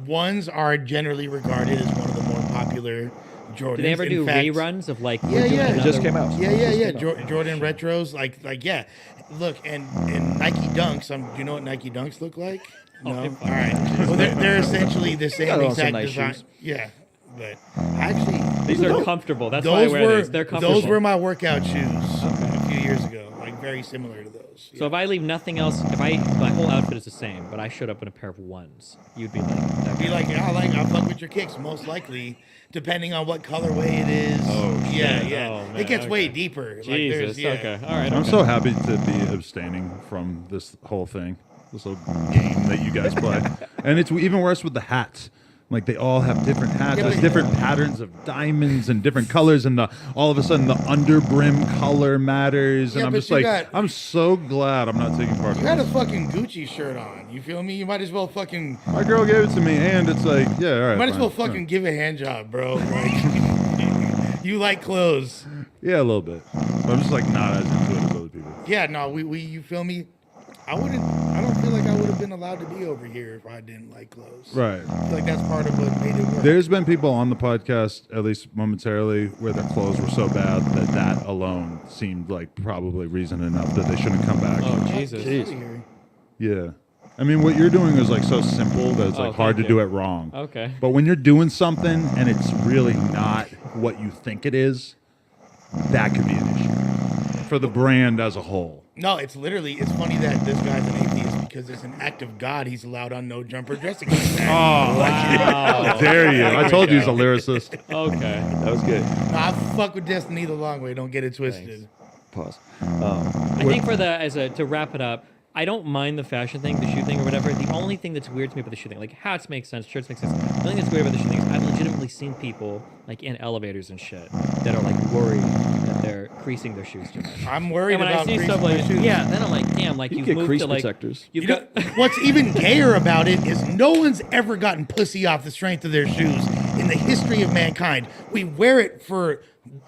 ones are generally regarded as one of the more popular Jordans. Do they ever In do fact, reruns of like? Yeah, yeah. It just came out. Yeah. Jordan retros, like yeah. Look, and Nike Dunks. Do you know what Nike Dunks look like? No. All right. Well, they're essentially the same got on some exact nice design. shoes. Yeah, but actually, These are comfortable. That's why I wear these. They're comfortable. Those were my workout shoes a few years ago. Like very similar to those. So if I leave nothing else, my whole outfit is the same, but I showed up in a pair of ones, you'd be like, that Be guy. like, I'll fuck with your kicks, most likely, depending on what colorway it is. Oh, yeah, shit. yeah. Oh, man, it gets way okay. deeper. Like, Jesus, okay. All right. I'm okay. so happy to be abstaining from this whole thing, this little game that you guys play. And it's even worse with the hats. Like they all have different hats, Yeah, there's but- different patterns of diamonds and different colors, and all of a sudden the underbrim color matters, and Yeah, I'm but just you like, got- I'm so glad I'm not taking part You in got a this. fucking Gucci shirt on. You feel me? You might as well fucking. My girl gave it to me, and it's like, yeah, all right. Might as well fine. fucking give a hand job, bro. Like, you like clothes. Yeah, a little bit. But I'm just like not as into it as other people. Yeah, no, we you feel me? I don't feel like I would have been allowed to be over here if I didn't like clothes. Right. I feel like that's part of what made it work. There's been people on the podcast, at least momentarily, where their clothes were so bad that alone seemed like probably reason enough that they shouldn't come back. Oh, Jesus. Jeez. Yeah. I mean, what you're doing is like so simple that it's Oh, like hard to thank you. do it wrong. Okay. But when you're doing something and it's really not what you think it is, that could be an issue for the brand as a whole. No, it's funny that this guy's an atheist because it's an act of God he's allowed on No Jumper dressing like that. Oh, Wow. how dare you. I told you he's a lyricist. Okay. That was good. No, I fuck with Destiny the long way. Don't get it twisted. Pause. I think to wrap it up, I don't mind the fashion thing, the shoe thing, or whatever. The only thing that's weird to me about the shoe thing, like hats make sense, shirts make sense. The only thing that's weird about the shoe thing is I've legitimately seen people like in elevators and shit that are like worried that they're creasing their shoes too much. I'm worried and when about I see creasing stuff my like shoes. yeah, then I'm like, damn, like You you've get moved crease to like protectors. you've You know, what's even gayer about it is no one's ever gotten pussy off the strength of their shoes in the history of mankind. We wear it for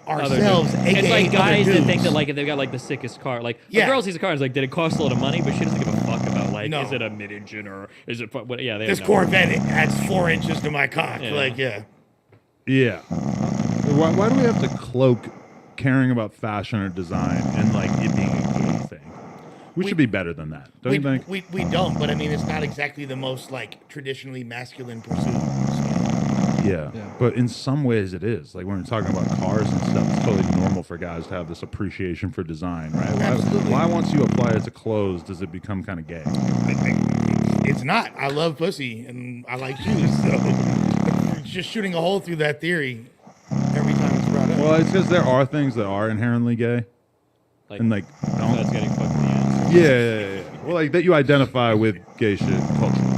ourselves, aka it's like guys other that think dudes. that like if they've got like the sickest car, like Yeah. a girl sees a car and is like, did it cost a lot of money? But she doesn't give a fuck about like, No. is it a mid-engine or is it what? Yeah, they This don't know. Corvette it adds 4 inches to my cock. Yeah. Like, yeah. Yeah. Why do we have to cloak caring about fashion or design and like it being a gay thing? We should be better than that, don't you think? We don't, but I mean, it's not exactly the most like traditionally masculine pursuit. Yeah. But in some ways it is. Like when we're talking about cars and stuff, it's totally normal for guys to have this appreciation for design, right? Why once you apply it to clothes does it become kind of gay? It's not. I love pussy and I like shoes, so just shooting a hole through that theory every time it's brought up. Well, it's because there are things that are inherently gay. And like don't. That's getting fucked in the ass. Yeah. Well, like that you identify with gay shit culturally.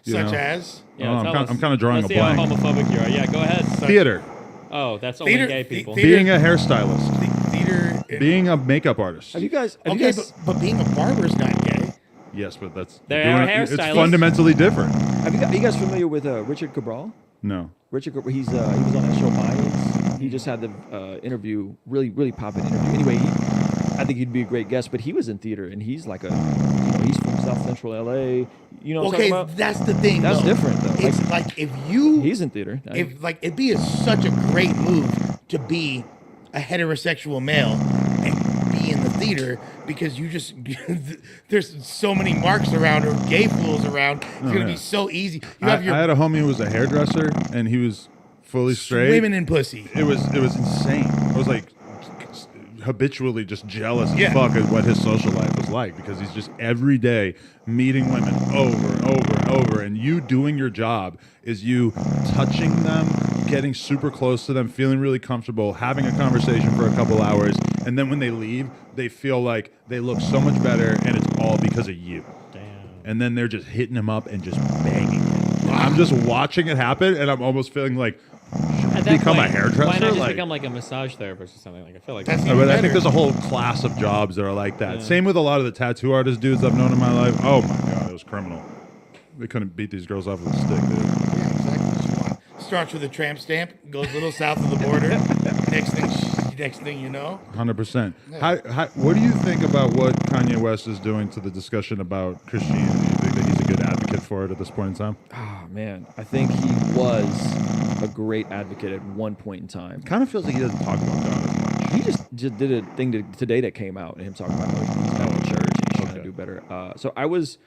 You Such know? as? Yeah, I'm tell us. kind of drawing Let's a see how blank. homophobic you are. Yeah, go ahead. Theater. Oh, that's Theater- only gay people. Being a hairstylist. Theater. Being a makeup artist. Have you guys? Okay, but being a barber is not gay. Yes, but that's They doing are it- it's hairstylists. fundamentally different. Are you guys familiar with Richard Cabral? No. Richard, he was on that show Mayans. He just had the interview, really poppin' interview. Anyway, I think he'd be a great guest, but he was in theater, and he's like he's from South Central LA. You know what I'm Okay, talking about? that's the thing. That's though. different, though. It's like if you He's in theater. if like it'd be such a great move to be a heterosexual male and be in the theater because you just there's so many marks around or gay fools around. It's Oh, gonna yeah. be so easy. You I have your had a homie who was a hairdresser, and he was fully straight. women in pussy. It was insane. I was like habitually just jealous as Yeah. fuck at what his social life was like because he's just every day meeting women over and over and over, and you doing your job is you touching them, getting super close to them, feeling really comfortable, having a conversation for a couple hours, and then when they leave, they feel like they look so much better, and it's all because of you. Damn. And then they're just hitting him up and just banging him. And I'm just watching it happen, and I'm almost feeling like, should I At that become point, a hairdresser? Why not just Like- become like a massage therapist or something? Like I feel like That's but I think there's a whole class of jobs that are like that. Yeah. Same with a lot of the tattoo artist dudes I've known in my life. Oh my god, it was criminal. They couldn't beat these girls off with a stick, dude. Yeah, exactly. Starts with a tramp stamp, goes a little south of the border. Next thing you know. 100%. Yeah. What do you think about what Kanye West is doing to the discussion about Christianity? Do you think that he's a good advocate for it at this point in time? Oh man, I think he was a great advocate at one point in time. Kind of feels like he doesn't talk about God as much. He just did a thing today that came out, and him talking about how he's back in church and he's trying to do better. So I was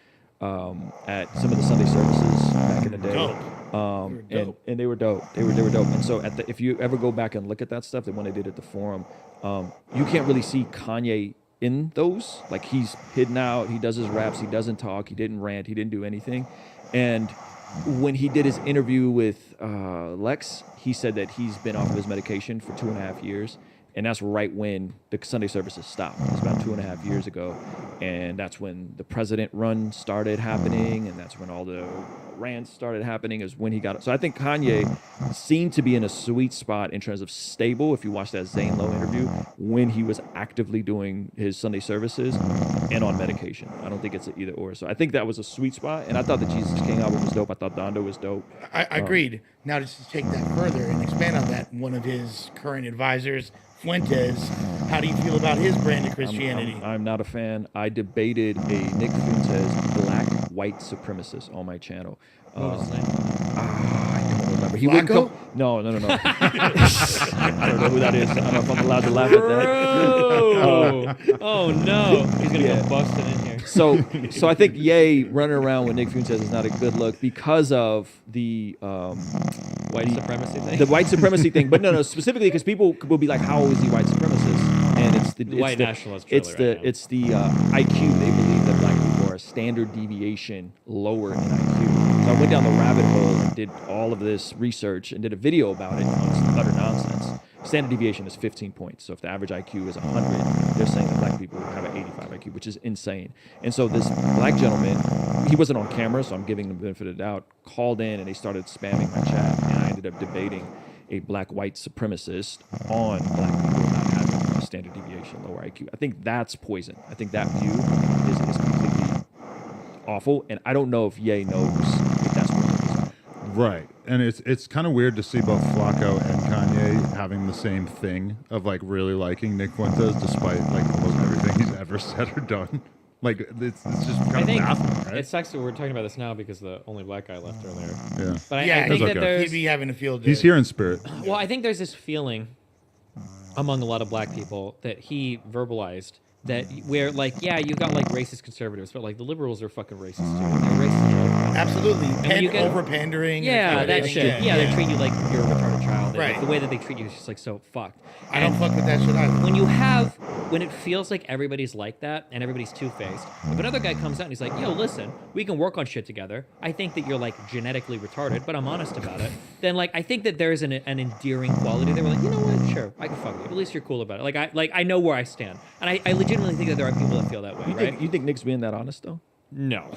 at some of the Sunday services back in the day. Dope. And they were dope. They were dope. And so if you ever go back and look at that stuff, that when they did at the forum, you can't really see Kanye in those. Like he's hidden out. He does his raps. He doesn't talk. He didn't rant. He didn't do anything. And when he did his interview with Lex, he said that he's been off of his medication for 2.5 years. And that's right when the Sunday services stopped. It was about 2.5 years ago. And that's when the president run started happening. And that's when all the rants started happening, is when he got it. So I think Kanye seemed to be in a sweet spot in terms of stable, if you watch that Zane Lowe interview, when he was actively doing his Sunday services and on medication. I don't think it's an either or. So I think that was a sweet spot. And I thought the Jesus King album was dope. I thought Donda was dope. I agreed. Now just to take that further and expand on that, one of his current advisors, Fuentes. How do you feel about his brand of Christianity? I'm not a fan. I debated a Nick Fuentes black white supremacist on my channel. What was his name? I don't remember. He Flacco? wouldn't come. No. I don't know who that is. I don't know if I'm allowed to laugh at that. Oh no, he's gonna go busting in here. So I think Ye running around with Nick Fuentes is not a good look because of the White supremacy thing. The white supremacy thing, but no, specifically because people will be like, "How is he white supremacist?" And it's the White nationalist It's trailer the right it's the IQ. They believe that black people are a standard deviation lower in IQ. So I went down the rabbit hole and did all of this research and did a video about it. It's utter nonsense. Standard deviation is 15 points. So if the average IQ is 100, they're saying that black people have an 85 IQ, which is insane. And so this black gentleman, he wasn't on camera, so I'm giving him the benefit of the doubt, called in and they started spamming my chat, and I ended up debating a black-white supremacist on black people not having a standard deviation lower IQ. I think that's poison. I think that view is completely awful, and I don't know if Ye knows if that's what it is. Right. And it's kind of weird to see both Flacco and Kanye having the same thing of like really liking Nick Fuentes despite like almost everything he's ever said or done. Like it's just kind I of think baffling, right? it sucks that we're talking about this now because the only black guy left earlier. Yeah. But Yeah, I think That's that okay. there's He'd be having a field day. He's here in spirit. Well, I think there's this feeling among a lot of black people that he verbalized that where like, yeah, you got like racist conservatives, but like the liberals are fucking racist too. They're racist. Absolutely. when you get- Over pandering. Yeah, and that everything. shit. Yeah, they treat you like you're a retarded child. They- Right. The way that they treat you is just like so fucked. I don't fuck with that shit either. When it feels like everybody's like that and everybody's two-faced, if another guy comes out and he's like, yo, listen, we can work on shit together. I think that you're like genetically retarded, but I'm honest about it. Then like, I think that there's an endearing quality there. We're like, you know what? Sure, I can fuck with you. At least you're cool about it. I know where I stand. And I legitimately think that there are people that feel that way, right? You think Nick's being that honest though? No,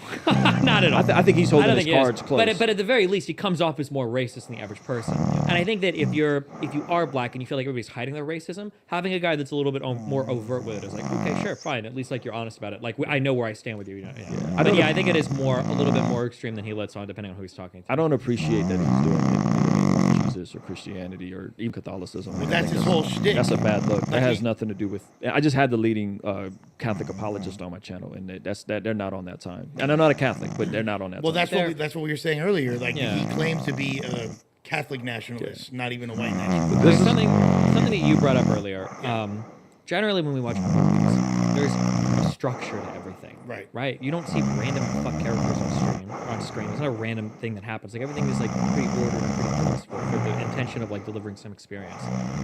not at all. I think he's holding don't his think he is. cards close. But at the very least, he comes off as more racist than the average person. And I think that if you are black and you feel like everybody's hiding their racism, having a guy that's a little bit more overt with it is like, okay, sure, fine. At least like you're honest about it. Like I know where I stand with you. I think it is a little bit more extreme than he lets on, depending on who he's talking to. I don't appreciate that he's doing it. Jesus or Christianity or even Catholicism. Well, that's his whole shtick. That's a bad look. That has nothing to do with. I just had the leading Catholic apologist on my channel, and they're not on that time. And I'm not a Catholic, but they're not on that. Well, time. that's what we were saying earlier. Like Yeah. he claims to be a Catholic nationalist, not even a white nationalist. There's something that you brought up earlier. Generally, when we watch movies, there's a structure to everything. Right. Right. You don't see random fuck characters on screen. It's not a random thing that happens. Like everything is like pretty ordered and pretty purposeful for the intention of like delivering some experience.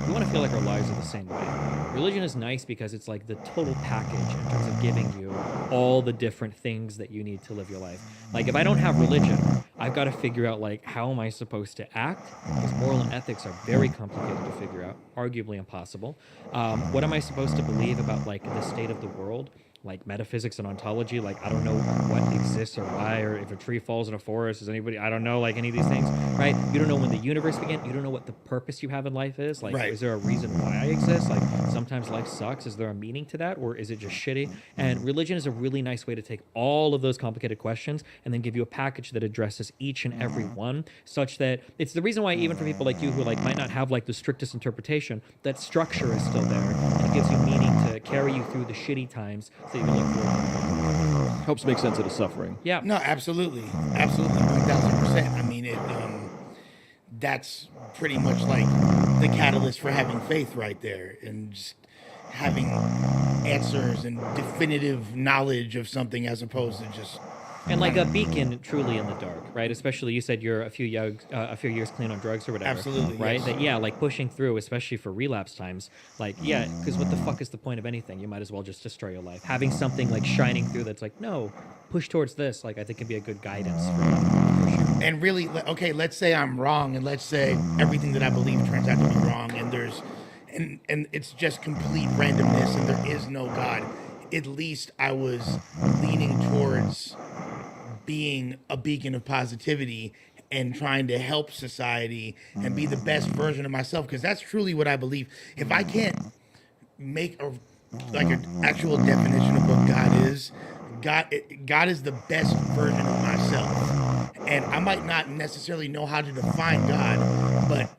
We want to feel like our lives are the same way. Religion is nice because it's like the total package in terms of giving you all the different things that you need to live your life. Like if I don't have religion, I've got to figure out like how am I supposed to act? Because moral and ethics are very complicated to figure out, arguably impossible. What am I supposed to believe about like the state of the world? Like metaphysics and ontology, like I don't know what exists or why, or if a tree falls in a forest, is anybody, I don't know, like any of these things, right? You don't know when the universe began, you don't know what the purpose you have in life is, like is there a reason why I exist? Like sometimes life sucks, is there a meaning to that, or is it just shitty? And religion is a really nice way to take all of those complicated questions and then give you a package that addresses each and every one, such that it's the reason why even for people like you who like might not have like the strictest interpretation, that structure is still there, and it gives you meaning to carry you through the shitty times. Helps make sense of the suffering. Yeah. No, absolutely. Absolutely. 1000%. I mean, that's pretty much like the catalyst for having faith right there, and just having answers and definitive knowledge of something as opposed to just. And like a beacon truly in the dark, right? Especially you said you're a few years clean on drugs or whatever. Absolutely, right? yes. Like pushing through, especially for relapse times. Like, because what the fuck is the point of anything? You might as well just destroy your life. Having something like shining through that's like, no, push towards this. Like, I think can be a good guidance for sure. And really, okay, let's say I'm wrong, and let's say everything that I believe turns out to be wrong, and and it's just complete randomness, and there is no God. At least I was leaning towards being a beacon of positivity and trying to help society and be the best version of myself, because that's truly what I believe. If I can't make an actual definition of what God is, God is the best version of myself. And I might not necessarily know how to define God, but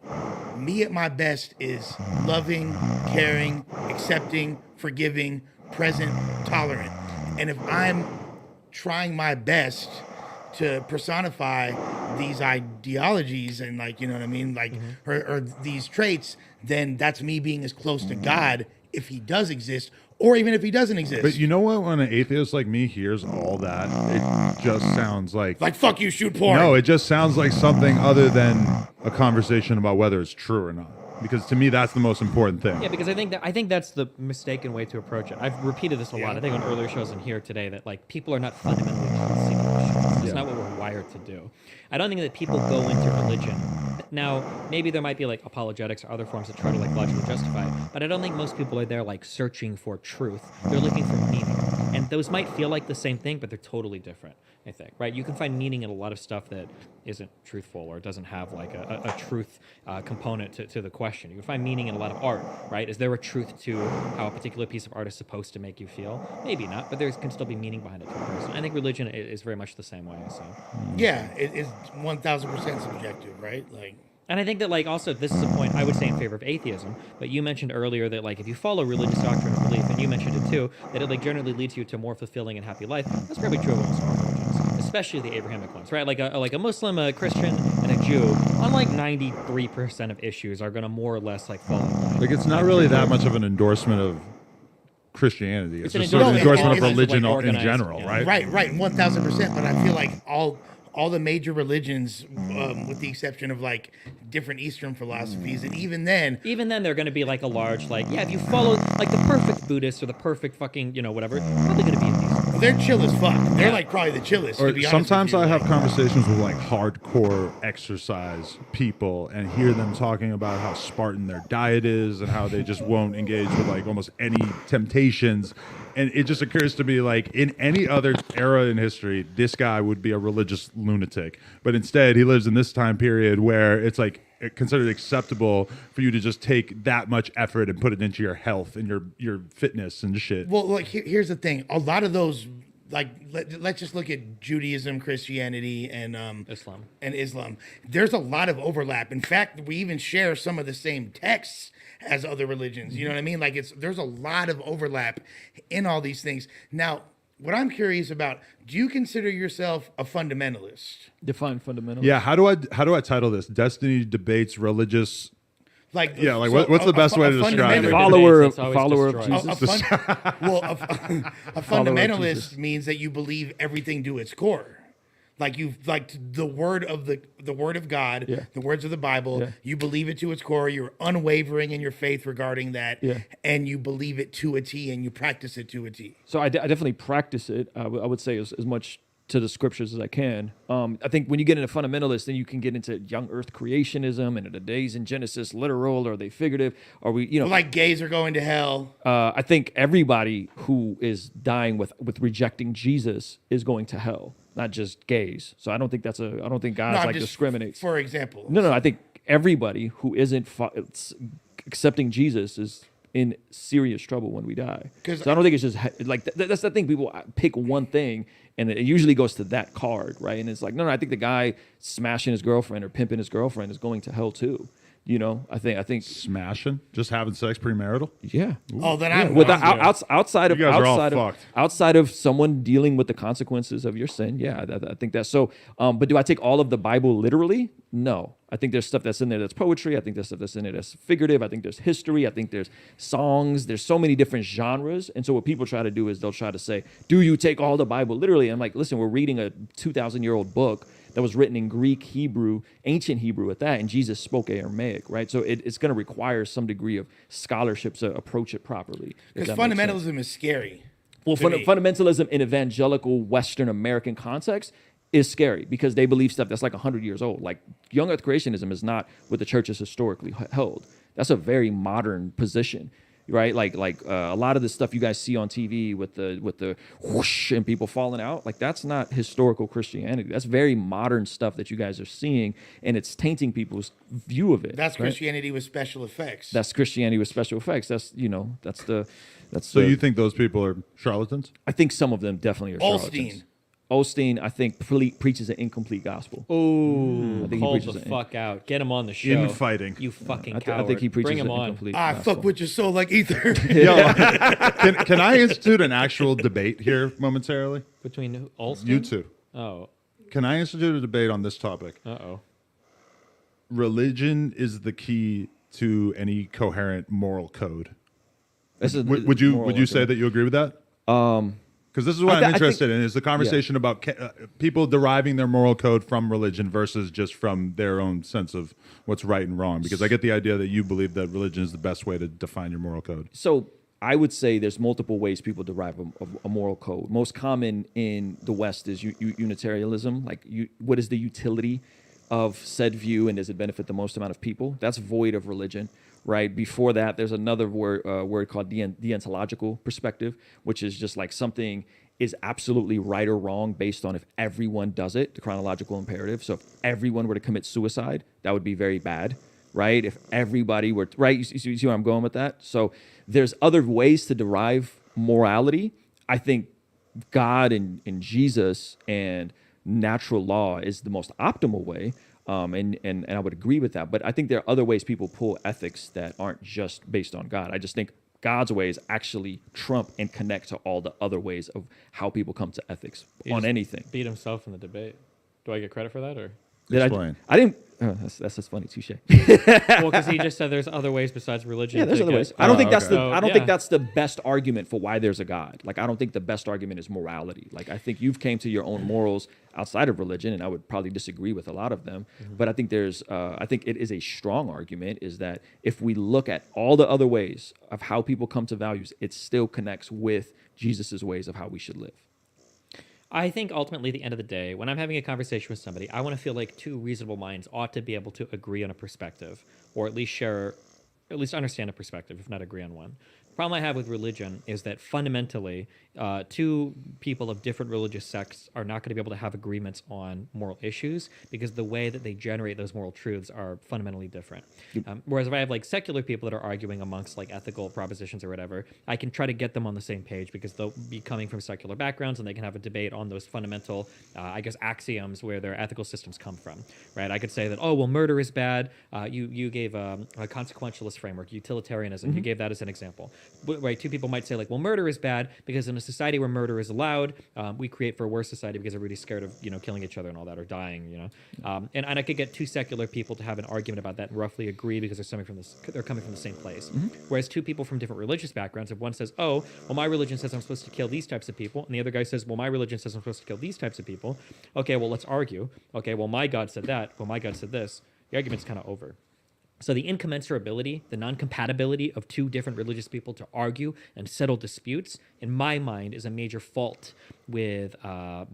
me at my best is loving, caring, accepting, forgiving, present, tolerant. And if I'm trying my best to personify these ideologies and like, you know what I mean? Like, or these traits, then that's me being as close to God if he does exist, or even if he doesn't exist. But you know what? When an atheist like me hears all that, it just sounds like fuck you, shoot porn. No, it just sounds like something other than a conversation about whether it's true or not. Because to me, that's the most important thing. Yeah, because I think that's the mistaken way to approach it. I've repeated this a lot. I think on earlier shows and here today that like people are not fundamentally seeking truth. That's not what we're wired to do. I don't think that people go into religion. Now, maybe there might be like apologetics or other forms that try to like logically justify it, but I don't think most people are there like searching for truth. They're looking for meaning. And those might feel like the same thing, but they're totally different, I think, right? You can find meaning in a lot of stuff that isn't truthful or doesn't have like a truth component to the question. You can find meaning in a lot of art, right? Is there a truth to how a particular piece of art is supposed to make you feel? Maybe not, but there can still be meaning behind it to a person. I think religion is very much the same way. So. Yeah, it is 1,000% subjective, right? Like. And I think that, like, also, this is a point I would say in favor of atheism, but you mentioned earlier that, like, if you follow religious doctrine or belief, and you mentioned it too, that it, like, generally leads you to a more fulfilling and happy life. That's probably true of almost all religions, especially the Abrahamic ones, right? Like a Muslim, a Christian, and a Jew, on, like, 93% of issues are going to more or less, like, fall in line. Like, it's not really that much of an endorsement of Christianity. It's just sort of an endorsement of religion in general, right? Right, 1,000%. But I feel like all the major religions, with the exception of like different Eastern philosophies, and even then they're going to be like a large, like, yeah, if you follow like the perfect Buddhist or the perfect fucking, you know, whatever, probably going to be in these. They're chill as fuck. They're like probably the chillest. Or to be honest sometimes with you. I have conversations with like hardcore exercise people and hear them talking about how Spartan their diet is and how they just won't engage with like almost any temptations. And it just occurs to me, like, in any other era in history, this guy would be a religious lunatic. But instead, he lives in this time period where it's like considered acceptable for you to just take that much effort and put it into your health and your fitness and shit. Well, like here's the thing: a lot of those, like, let's just look at Judaism, Christianity, and Islam. There's a lot of overlap. In fact, we even share some of the same texts as other religions. You know what I mean? Like, there's a lot of overlap in all these things. Now, what I'm curious about, do you consider yourself a fundamentalist? Define fundamentalist. Yeah, how do I title this? Destiny debates religious. Like, yeah, like what's the best way to describe it? Follower of Jesus. A fundamentalist means that you believe everything to its core. Like the word of God, the words of the Bible, you believe it to its core. You're unwavering in your faith regarding that, and you believe it to a T, and you practice it to a T. So I definitely practice it. I would say as much to the scriptures as I can. I think when you get into fundamentalist, then you can get into young Earth creationism and are the days in Genesis literal or are they figurative? Are we, you know, like gays are going to hell? I think everybody who is dying with rejecting Jesus is going to hell. Not just gays. So I don't think God's like discriminates. For example. No. I think everybody who isn't accepting Jesus is in serious trouble when we die. So I don't think it's just like that's the thing. People pick one thing and it usually goes to that card, right? And it's like, no, I think the guy smashing his girlfriend or pimping his girlfriend is going to hell too. You know, I think smashing, just having sex premarital. Yeah. Ooh. Oh, then I'm outside of someone dealing with the consequences of your sin. Yeah, I think that's so. But do I take all of the Bible literally? No. I think there's stuff that's in there that's poetry. I think there's stuff that's in there that's figurative. I think there's history. I think there's songs. There's so many different genres. And so what people try to do is they'll try to say, do you take all the Bible literally? And I'm like, listen, we're reading a 2,000-year-old book that was written in Greek, Hebrew, ancient Hebrew at that, and Jesus spoke Aramaic, right? So it's going to require some degree of scholarship to approach it properly. Because fundamentalism is scary. Well, fundamentalism in evangelical Western American context is scary because they believe stuff that's like 100 years old. Like young Earth creationism is not what the church has historically held. That's a very modern position. Right, like a lot of the stuff you guys see on TV with the whoosh and people falling out, like that's not historical Christianity. That's very modern stuff that you guys are seeing, and it's tainting people's view of it. That's Christianity with special effects. That's Christianity with special effects. That's So you think those people are charlatans? I think some of them definitely are charlatans. Osteen, I think, preaches an incomplete gospel. Ooh, I think called the fuck out. Get him on the show. Infighting. You fucking I coward. think he preaches Bring him an on. incomplete Fuck with your soul like ether. Yo, can I institute an actual debate here momentarily? Between Olsen? You two. Oh. Can I institute a debate on this topic? Uh-oh. Religion is the key to any coherent moral code. Would moral you say argument. that you agree with that? Because this is what I'm interested in, is the conversation about people deriving their moral code from religion versus just from their own sense of what's right and wrong. Because I get the idea that you believe that religion is the best way to define your moral code. So I would say there's multiple ways people derive a moral code. Most common in the West is Unitarianism. Like, what is the utility of said view, and does it benefit the most amount of people? That's void of religion, right? Before that, there's another word called deontological perspective, which is just like something is absolutely right or wrong based on if everyone does it, the chronological imperative. So if everyone were to commit suicide, that would be very bad, right? If everybody were, right? You see where I'm going with that? So there's other ways to derive morality. I think God and Jesus and natural law is the most optimal way, and I would agree with that. But I think there are other ways people pull ethics that aren't just based on God. I just think God's ways actually trump and connect to all the other ways of how people come to ethics on anything. Beat himself in the debate. Do I get credit for that, or? Explain. I didn't. That's just funny. Touche. Well, because he just said there's other ways besides religion. Yeah, there's to other get- ways. I don't think that's So, I don't yeah. think that's the best argument for why there's a God. Like, I don't think the best argument is morality. Like, I think you've came to your own morals outside of religion, and I would probably disagree with a lot of them. But I think I think it is a strong argument, is that if we look at all the other ways of how people come to values, it still connects with Jesus's ways of how we should live. I think ultimately, at the end of the day, when I'm having a conversation with somebody, I want to feel like two reasonable minds ought to be able to agree on a perspective, or at least understand a perspective, if not agree on one. The problem I have with religion is that fundamentally, two people of different religious sects are not going to be able to have agreements on moral issues because the way that they generate those moral truths are fundamentally different. Whereas if I have like secular people that are arguing amongst like ethical propositions or whatever, I can try to get them on the same page because they'll be coming from secular backgrounds and they can have a debate on those fundamental, axioms where their ethical systems come from, right? I could say that, oh, well, murder is bad. You gave a consequentialist framework, utilitarianism. You gave that as an example. Right? Two people might say like, well, murder is bad because in a society where murder is allowed, we create for a worse society because everybody's scared of killing each other and all that, or dying. And I could get two secular people to have an argument about that and roughly agree because they're coming from the same place. Whereas two people from different religious backgrounds, if one says, oh, well, my religion says I'm supposed to kill these types of people, and the other guy says, well, my religion says I'm supposed to kill these types of people. Okay, well, let's argue. Okay, well, my God said that. Well, my God said this. The argument's kind of over. So the incommensurability, the non-compatibility of two different religious people to argue and settle disputes, in my mind, is a major fault with not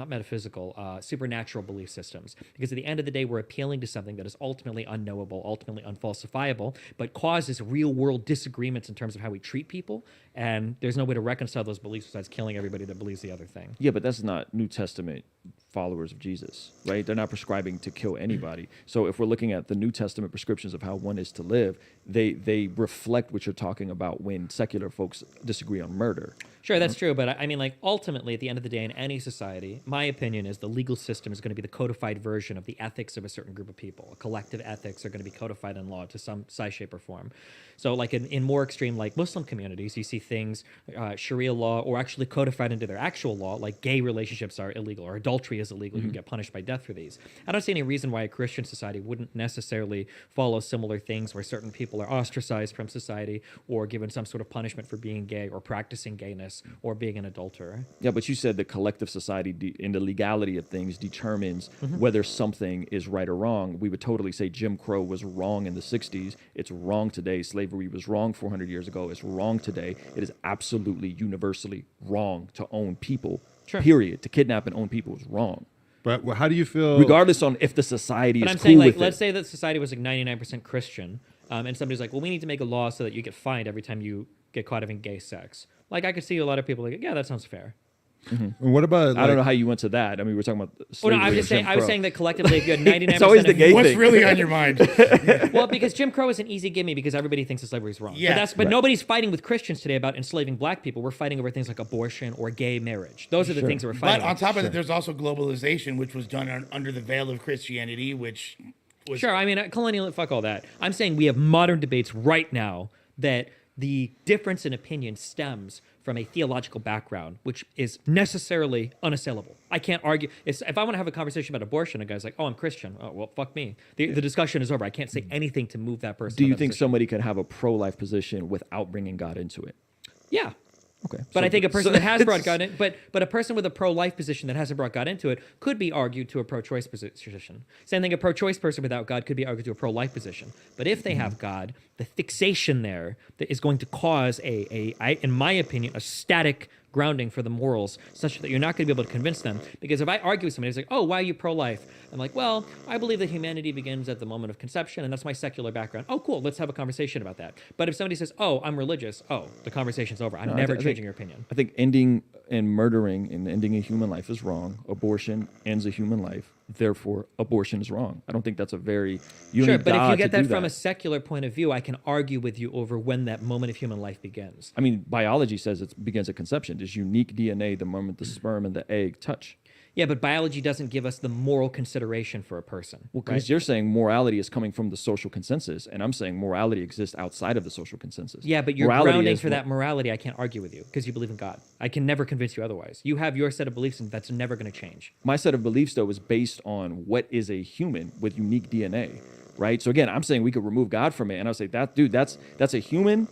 metaphysical, supernatural belief systems. Because at the end of the day, we're appealing to something that is ultimately unknowable, ultimately unfalsifiable, but causes real-world disagreements in terms of how we treat people, and there's no way to reconcile those beliefs besides killing everybody that believes the other thing. Yeah, but that's not New Testament followers of Jesus, right? They're not prescribing to kill anybody. So if we're looking at the New Testament prescriptions of how one is to live, they reflect what you're talking about when secular folks disagree on murder. Sure, that's true, but I mean, like, ultimately, at the end of the day, in any society, my opinion is the legal system is going to be the codified version of the ethics of a certain group of people. Collective ethics are going to be codified in law to some size, shape, or form. So, like, in more extreme, like, Muslim communities, you see things, Sharia law, or actually codified into their actual law, like gay relationships are illegal, or adultery is illegal. You can get punished by death for these. I don't see any reason why a Christian society wouldn't necessarily follow similar things where certain people are ostracized from society or given some sort of punishment for being gay or practicing gayness or being an adulterer. Yeah, but you said the collective society in the legality of things determines whether something is right or wrong. We would totally say Jim Crow was wrong in the 60s. It's wrong today. Slavery was wrong 400 years ago. It's wrong today. It is absolutely universally wrong to own people, period. To kidnap and own people is wrong. But how do you feel? Regardless on if the society But is I'm cool saying, like, with let's it. say that society was like 99% Christian, and somebody's like, well, we need to make a law so that you get fined every time you get caught having gay sex. Like, I could see a lot of people like, yeah, that sounds fair. And what about? I don't know how you went to that. I mean, we're talking about. Well, no, I was just saying. I was saying that collectively, if you had 99%, it's always the gay What's thing. really on your mind? Well, because Jim Crow is an easy gimme because everybody thinks that slavery is wrong. Yeah. But nobody's fighting with Christians today about enslaving black people. We're fighting over things like abortion or gay marriage. Those are the things that we're fighting. But on top of that, there's also globalization, which was done under the veil of Christianity, which was Sure, I mean, colonial, fuck all that. I'm saying we have modern debates right now that the difference in opinion stems from a theological background, which is necessarily unassailable. I can't argue. If I want to have a conversation about abortion, a guy's like, oh, I'm Christian. Oh, well, fuck me. The discussion is over. I can't say anything to move that person. Do you to that think position. somebody could have a pro-life position without bringing God into it? Yeah. Okay. But So- I think a person so that has brought it's- God in, but a person with a pro-life position that hasn't brought God into it could be argued to a pro-choice position. Same thing, a pro-choice person without God could be argued to a pro-life position. But if they have God, the fixation there that is going to cause in my opinion, a static grounding for the morals, such that you're not going to be able to convince them. Because if I argue with somebody, it's like, oh, why are you pro-life? I'm like, well, I believe that humanity begins at the moment of conception, and that's my secular background. Oh, cool, let's have a conversation about that. But if somebody says, oh, I'm religious, oh, the conversation's over. I'm No, never I think- changing your opinion. I think ending and murdering and ending a human life is wrong. Abortion ends a human life. Therefore, abortion is wrong. I don't think that's a very... You Sure, need but if God you get to do that from a secular point of view, I can argue with you over when that moment of human life begins. I mean, biology says it begins at conception. There's unique DNA the moment the sperm and the egg touch. Yeah, but biology doesn't give us the moral consideration for a person. Well, because you're saying morality is coming from the social consensus, and I'm saying morality exists outside of the social consensus. Yeah, but you're Morality grounding is for that morality. I can't argue with you because you believe in God. I can never convince you otherwise. You have your set of beliefs, and that's never going to change. My set of beliefs, though, is based on what is a human with unique DNA, right? So again, I'm saying we could remove God from it, and I'll say that's a human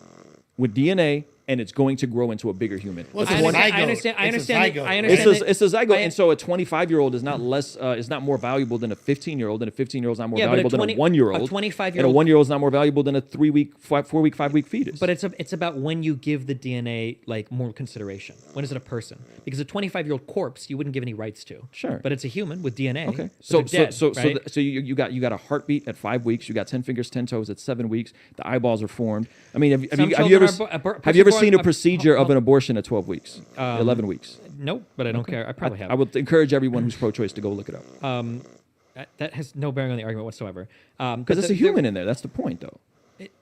with DNA, and it's going to grow into a bigger human. Well, it's I a understand. zygote. I understand. I It's a understand. zygote. I understand. It's a zygote, and so a 25-year-old is not less, is not more valuable than a 15-year-old, and a 15-year-old is not more Yeah, but a valuable 20 than a 1-year-old. a 25-year-old and a 1-year-old is not more valuable than a 3-week, 4-week, 5-week fetus. But it's about when you give the DNA like more consideration. When is it a person? Because a 25-year-old corpse you wouldn't give any rights to. Sure. But it's a human with DNA. Okay. But they're dead, right? So you got a heartbeat at 5 weeks. You got 10 fingers, 10 toes at 7 weeks. The eyeballs are formed. I mean, have you ever seen a procedure of an abortion at 12 weeks, 11 weeks? Nope, but I don't care. I probably have. I would encourage everyone who's pro-choice to go look it up. That has no bearing on the argument whatsoever. Because it's a human in there. That's the point, though.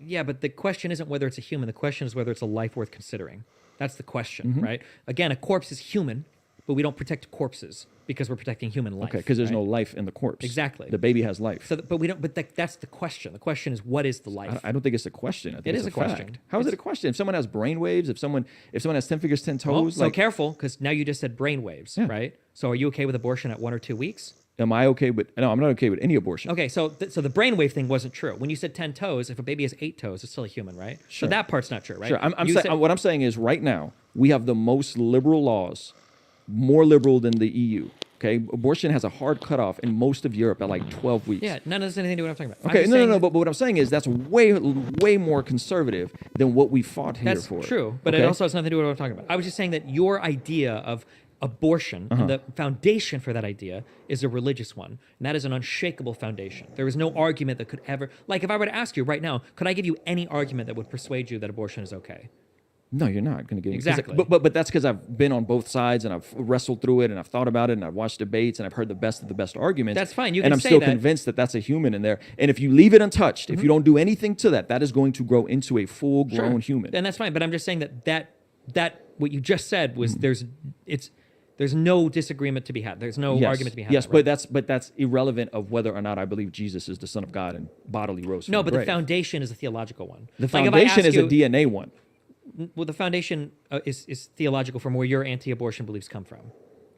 Yeah, but the question isn't whether it's a human. The question is whether it's a life worth considering. That's the question, right? Again, a corpse is human, but we don't protect corpses because we're protecting human life. Okay, because there's right? no life in the corpse. Exactly. The baby has life. So, but we don't. But that's the question. The question is, what is the life? I don't think it's a question. I think It it's is a a question. fact. How is it a question? If someone has brain waves, if someone has 10 fingers, 10 Well, toes, so careful, because now you just said brain waves, right? So are you okay with abortion at 1 or 2 weeks? am I okay with? No, I'm not okay with any abortion. Okay, so so the brainwave thing wasn't true. When you said 10 toes, if a baby has 8 toes, it's still a human, right? Sure. So that part's not true, right? Sure. I'm You saying said- what I'm saying is right now we have the most liberal laws, more liberal than the EU. Okay, abortion has a hard cutoff in most of Europe at like 12 weeks. Yeah, none of this has anything to do with what I'm talking about. Okay, I'm just no. saying But what I'm saying is that's way more conservative than what we fought here That's for. true, but okay? it also has nothing to do with what I'm talking about. I was just saying that your idea of abortion Uh-huh. and the foundation for that idea is a religious one, and that is an unshakable foundation. There is no argument that could ever, like if I were to ask you right now, could I give you any argument that would persuade you that abortion is okay? No, you're not going to get it. Exactly. But that's because I've been on both sides and I've wrestled through it and I've thought about it and I've watched debates and I've heard the best of the best arguments. That's fine. You and can I'm say still that. convinced that that's a human in there. And if you leave it untouched, if you don't do anything to that, that is going to grow into a full-grown human. And that's fine. But I'm just saying that what you just said was there's no disagreement to be had. There's no argument to be had. Yes, right? but that's irrelevant of whether or not I believe Jesus is the Son of God and bodily rose from No, the but the grave. foundation is a theological one. The Like, if I foundation ask is you- a DNA one. Well, the foundation is theological from where your anti-abortion beliefs come from.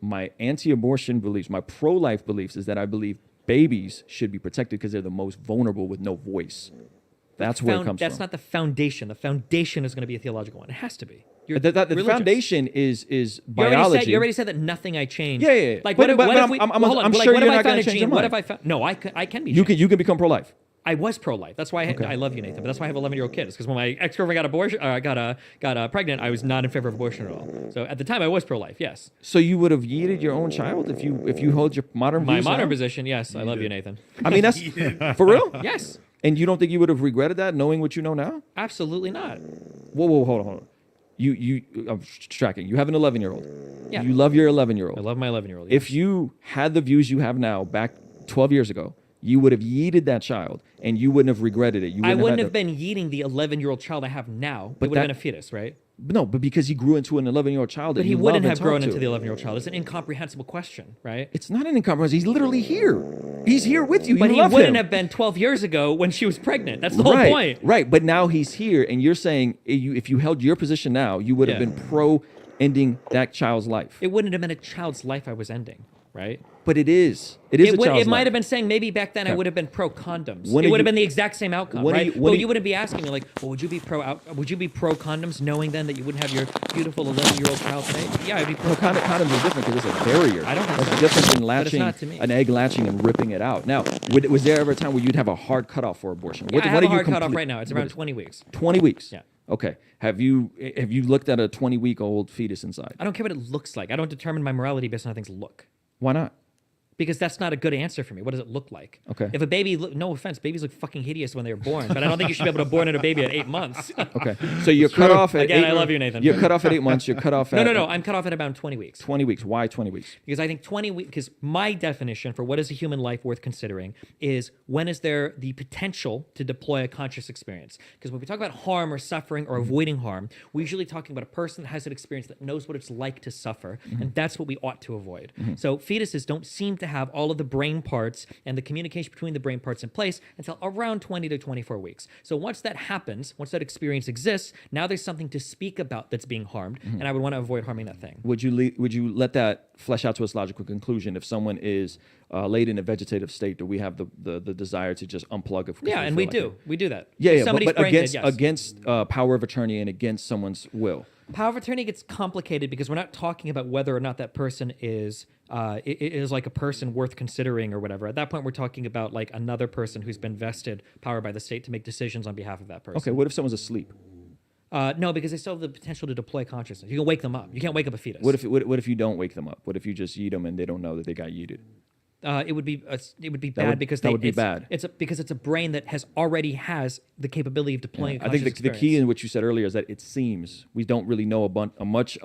My anti-abortion beliefs, my pro-life beliefs is that I believe babies should be protected because they're the most vulnerable with no voice. That's where it comes That's from. not the foundation. The foundation is going to be a theological one. It has to be. You're The religious. foundation is You biology. already said that nothing I changed. Yeah. Like But what if I'm we? sure hold on, you're what if not I gonna found a change your gene? What if mind. I found? No, I can be. You changed. can become pro-life. I was pro-life. That's why I love you, Nathan. But that's why I have 11-year-old kids. Because when my ex-girlfriend got pregnant, I was not in favor of abortion at all. So at the time, I was pro-life. Yes. So you would have yeeted your own child if you hold your modern My views modern now? position, yes. I love you, Nathan. I mean, that's for real. Yes. And you don't think you would have regretted that, knowing what you know now? Absolutely not. Whoa, hold on. I'm tracking. You have an 11-year-old. Yeah. You love your 11-year-old. I love my 11-year-old. If you had the views you have now back 12 years ago, you would have yeeted that child, and you wouldn't have regretted it. I wouldn't have been yeeting the 11-year-old child I have now. It would have been a fetus, right? No, but because he grew into an 11-year-old child, But that he you wouldn't love have and grown talk into to. the 11-year-old child. It's an incomprehensible question, right? It's not an incomprehensible. He's literally here. He's here with you. But you he love wouldn't him. have been 12 years ago when she was pregnant. That's the whole Right, point. Right, but now he's here, and you're saying if you held your position now, you would have been pro ending that child's life. It wouldn't have been a child's life I was ending, right? But it is. It is a child's It might life. have been saying maybe back then I Okay. would have been pro condoms. When It are would have you- been the exact same outcome, when are right? you- when Well, are you you- wouldn't be asking me like, well, would you be pro condoms, knowing then that you wouldn't have your beautiful 11-year-old child today? Yeah, I'd be pro. No, condoms are different because it's a barrier. I don't think That's so. different than But it's latching not to me. an egg, latching and ripping it out. Now, was there ever a time where you'd have a hard cutoff for abortion? Yeah, I have a hard cutoff right now. It's around 20 weeks. 20 weeks. Yeah. Okay. Have you looked at a 20-week-old fetus inside? I don't care what it looks like. I don't determine my morality based on how things look. Why not? Because that's not a good answer for me. What does it look like? Okay. If a baby, no offense, babies look fucking hideous when they're born, but I don't think you should be able to born a baby at 8 months. Okay. So you're cut off at Again, 8 I love you, Nathan. You're cut off at 8 months. You're cut off at No. I'm cut off at about 20 weeks. 20 weeks. Why 20 weeks? Because I think 20 weeks, because my definition for what is a human life worth considering is when is there the potential to deploy a conscious experience? Because when we talk about harm or suffering or avoiding harm, we're usually talking about a person that has an experience that knows what it's like to suffer, and that's what we ought to avoid. So fetuses don't seem to have all of the brain parts and the communication between the brain parts in place until around 20 to 24 weeks. So once that happens, once that experience exists, now there's something to speak about that's being harmed, and I would want to avoid harming that thing. Would you let that flesh out to its logical conclusion? If someone is laid in a vegetative state, do we have the desire to just unplug it? Yeah, and we do. We do that. Yeah, Somebody's but brain dead, against power of attorney and against someone's will. Power of attorney gets complicated because we're not talking about whether or not that person is like a person worth considering or whatever. At that point, we're talking about like another person who's been vested power by the state to make decisions on behalf of that person. Okay, what if someone's asleep? No, because they still have the potential to deploy consciousness. You can wake them up. You can't wake up a fetus. What if you don't wake them up? What if you just yeet them and they don't know that they got yeeted? It would be bad because that would be bad. Because it's a brain that already has the capability of deploying. I think the key in what you said earlier is that it seems we don't really know a bunch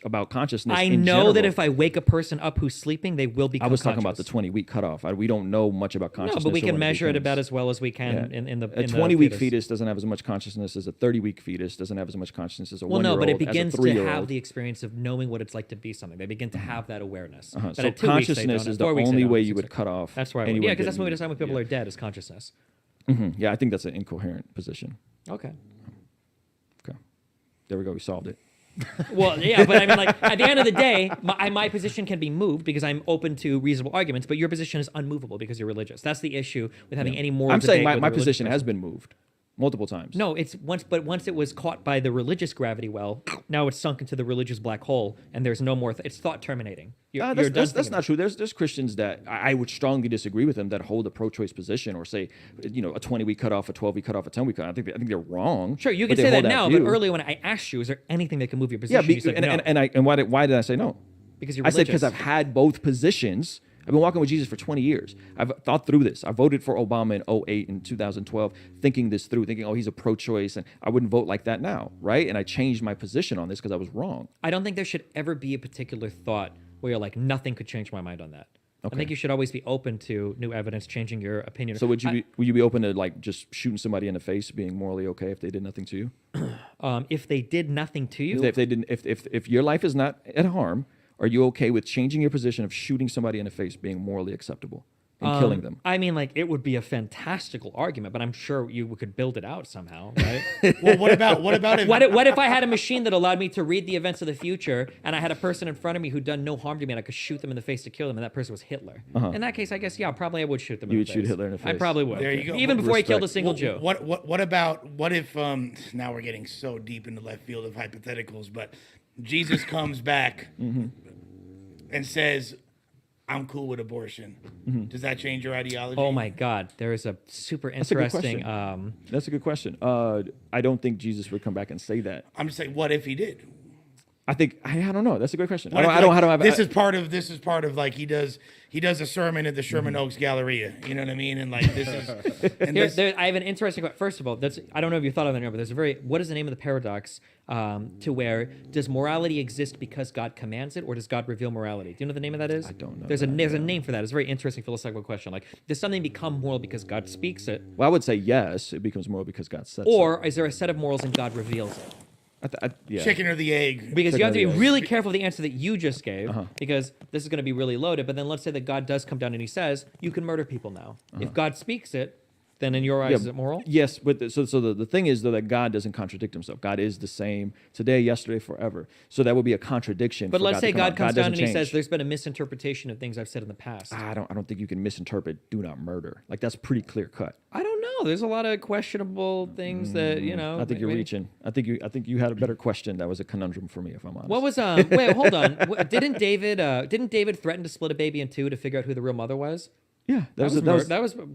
about consciousness. I know that if I wake a person up who's sleeping, they will become. I was talking conscious. about the 20-week cutoff. We don't know much about consciousness. No, but we or can when measure it becomes. about as well as we can Yeah. in the. A 20-week fetus doesn't have as much consciousness as a 30-week fetus. Doesn't have as much consciousness as a well, 1-year-old. no, but it begins as a to 3-year-old. have the experience of knowing what it's like to be something. They begin to have that awareness. But So at 2 weeks, they consciousness don't. is At the 4 weeks, they only don't. way you would cut off. That's where I would. anyone Yeah, because that's when we getting decide when people are dead is consciousness. Yeah, I think that's an incoherent position. Okay. There we go. We solved it. Well, yeah, but I mean, like, at the end of the day, my position can be moved because I'm open to reasonable arguments, but your position is unmovable because you're religious. That's the issue with having any moral I'm saying debate with my a religious position person. has been moved multiple times. No, once it was caught by the religious gravity well, now it's sunk into the religious black hole, and there's no more. It's thought terminating. That's not true. There's Christians that I would strongly disagree with them that hold a pro-choice position or say, a 20-week cutoff, a 12-week cutoff, a 10-week cutoff. I think they're wrong. Sure, you but can they say that hold now, view. but earlier when I asked you, is there anything that can move your position? Yeah, You said and no. why did I say no? Because you're I said because religious. I've had both positions. I've been walking with Jesus for 20 years. I've thought through this. I voted for Obama in 2008 and 2012, thinking this through, thinking, he's a pro-choice, and I wouldn't vote like that now, right? And I changed my position on this because I was wrong. I don't think there should ever be a particular thought where you're like, nothing could change my mind on that. I think you should always be open to new evidence changing your opinion. So would you be open to like just shooting somebody in the face being morally okay if they did nothing to you? If they did nothing to you, if they didn't, if your life is not at harm, are you okay with changing your position of shooting somebody in the face being morally acceptable and killing them? I mean, like, it would be a fantastical argument, but I'm sure you could build it out somehow, right? Well, what about if what if I had a machine that allowed me to read the events of the future, and I had a person in front of me who'd done no harm to me, and I could shoot them in the face to kill them, and that person was Hitler? In that case, I guess probably I would shoot them. You in would the shoot face. Hitler in the face. I probably would. There you go. Even before he killed a Respect. single Jew. What if now we're getting so deep into left field of hypotheticals, but Jesus comes back and says, I'm cool with abortion. Does that change your ideology? Oh my God, there is a super That's a good interesting. question. That's a good question. I don't think Jesus would come back and say that. I'm just saying, what if he did? I think I don't know. That's a great question. What I if, don't like, have. This is part of like he does a sermon at the Sherman Oaks Galleria. You know what I mean? And like this is. And I have an interesting question. First of all, I don't know if you thought of it, but what is the name of the paradox to where does morality exist because God commands it, or does God reveal morality? Do you know what the name of that is? I don't know. There's a name for that. It's a very interesting philosophical question. Like, does something become moral because God speaks it? Well, I would say yes. It becomes moral because God says. Or is there a set of morals and God reveals it? Yeah. Chicken or the egg? Because you have to be really careful of the answer that you just gave, because this is going to be really loaded. But then let's say that God does come down and he says, you can murder people now. If God speaks it, then in your eyes, is it moral? Yes, but the thing is, though, that God doesn't contradict himself. God is the same today, yesterday, forever. So that would be a contradiction. But let's say God comes down and he change. says, there's been a misinterpretation of things I've said in the past. I don't think you can misinterpret "do not murder." Like, that's pretty clear cut. I don't know. There's a lot of questionable things that, you know. I think you're reaching. I think you had a better question. That was a conundrum for me, if I'm honest. What was wait, hold on. Didn't David threaten to split a baby in two to figure out who the real mother was? Yeah, that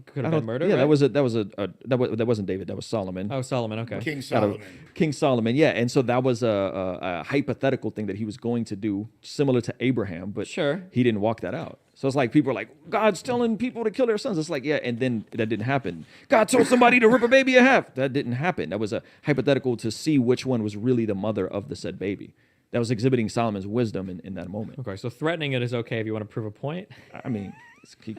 could have been murder. Yeah, right? that wasn't David. That was Solomon. Oh, Solomon. Okay, King Solomon. Yeah, and so that was a hypothetical thing that he was going to do, similar to Abraham, but he didn't walk that out. So it's like people are like, God's telling people to kill their sons. It's like, yeah, and then that didn't happen. God told somebody to rip a baby in half. That didn't happen. That was a hypothetical to see which one was really the mother of the said baby. That was exhibiting Solomon's wisdom in that moment. Okay, so threatening it is okay if you want to prove a point. I mean, he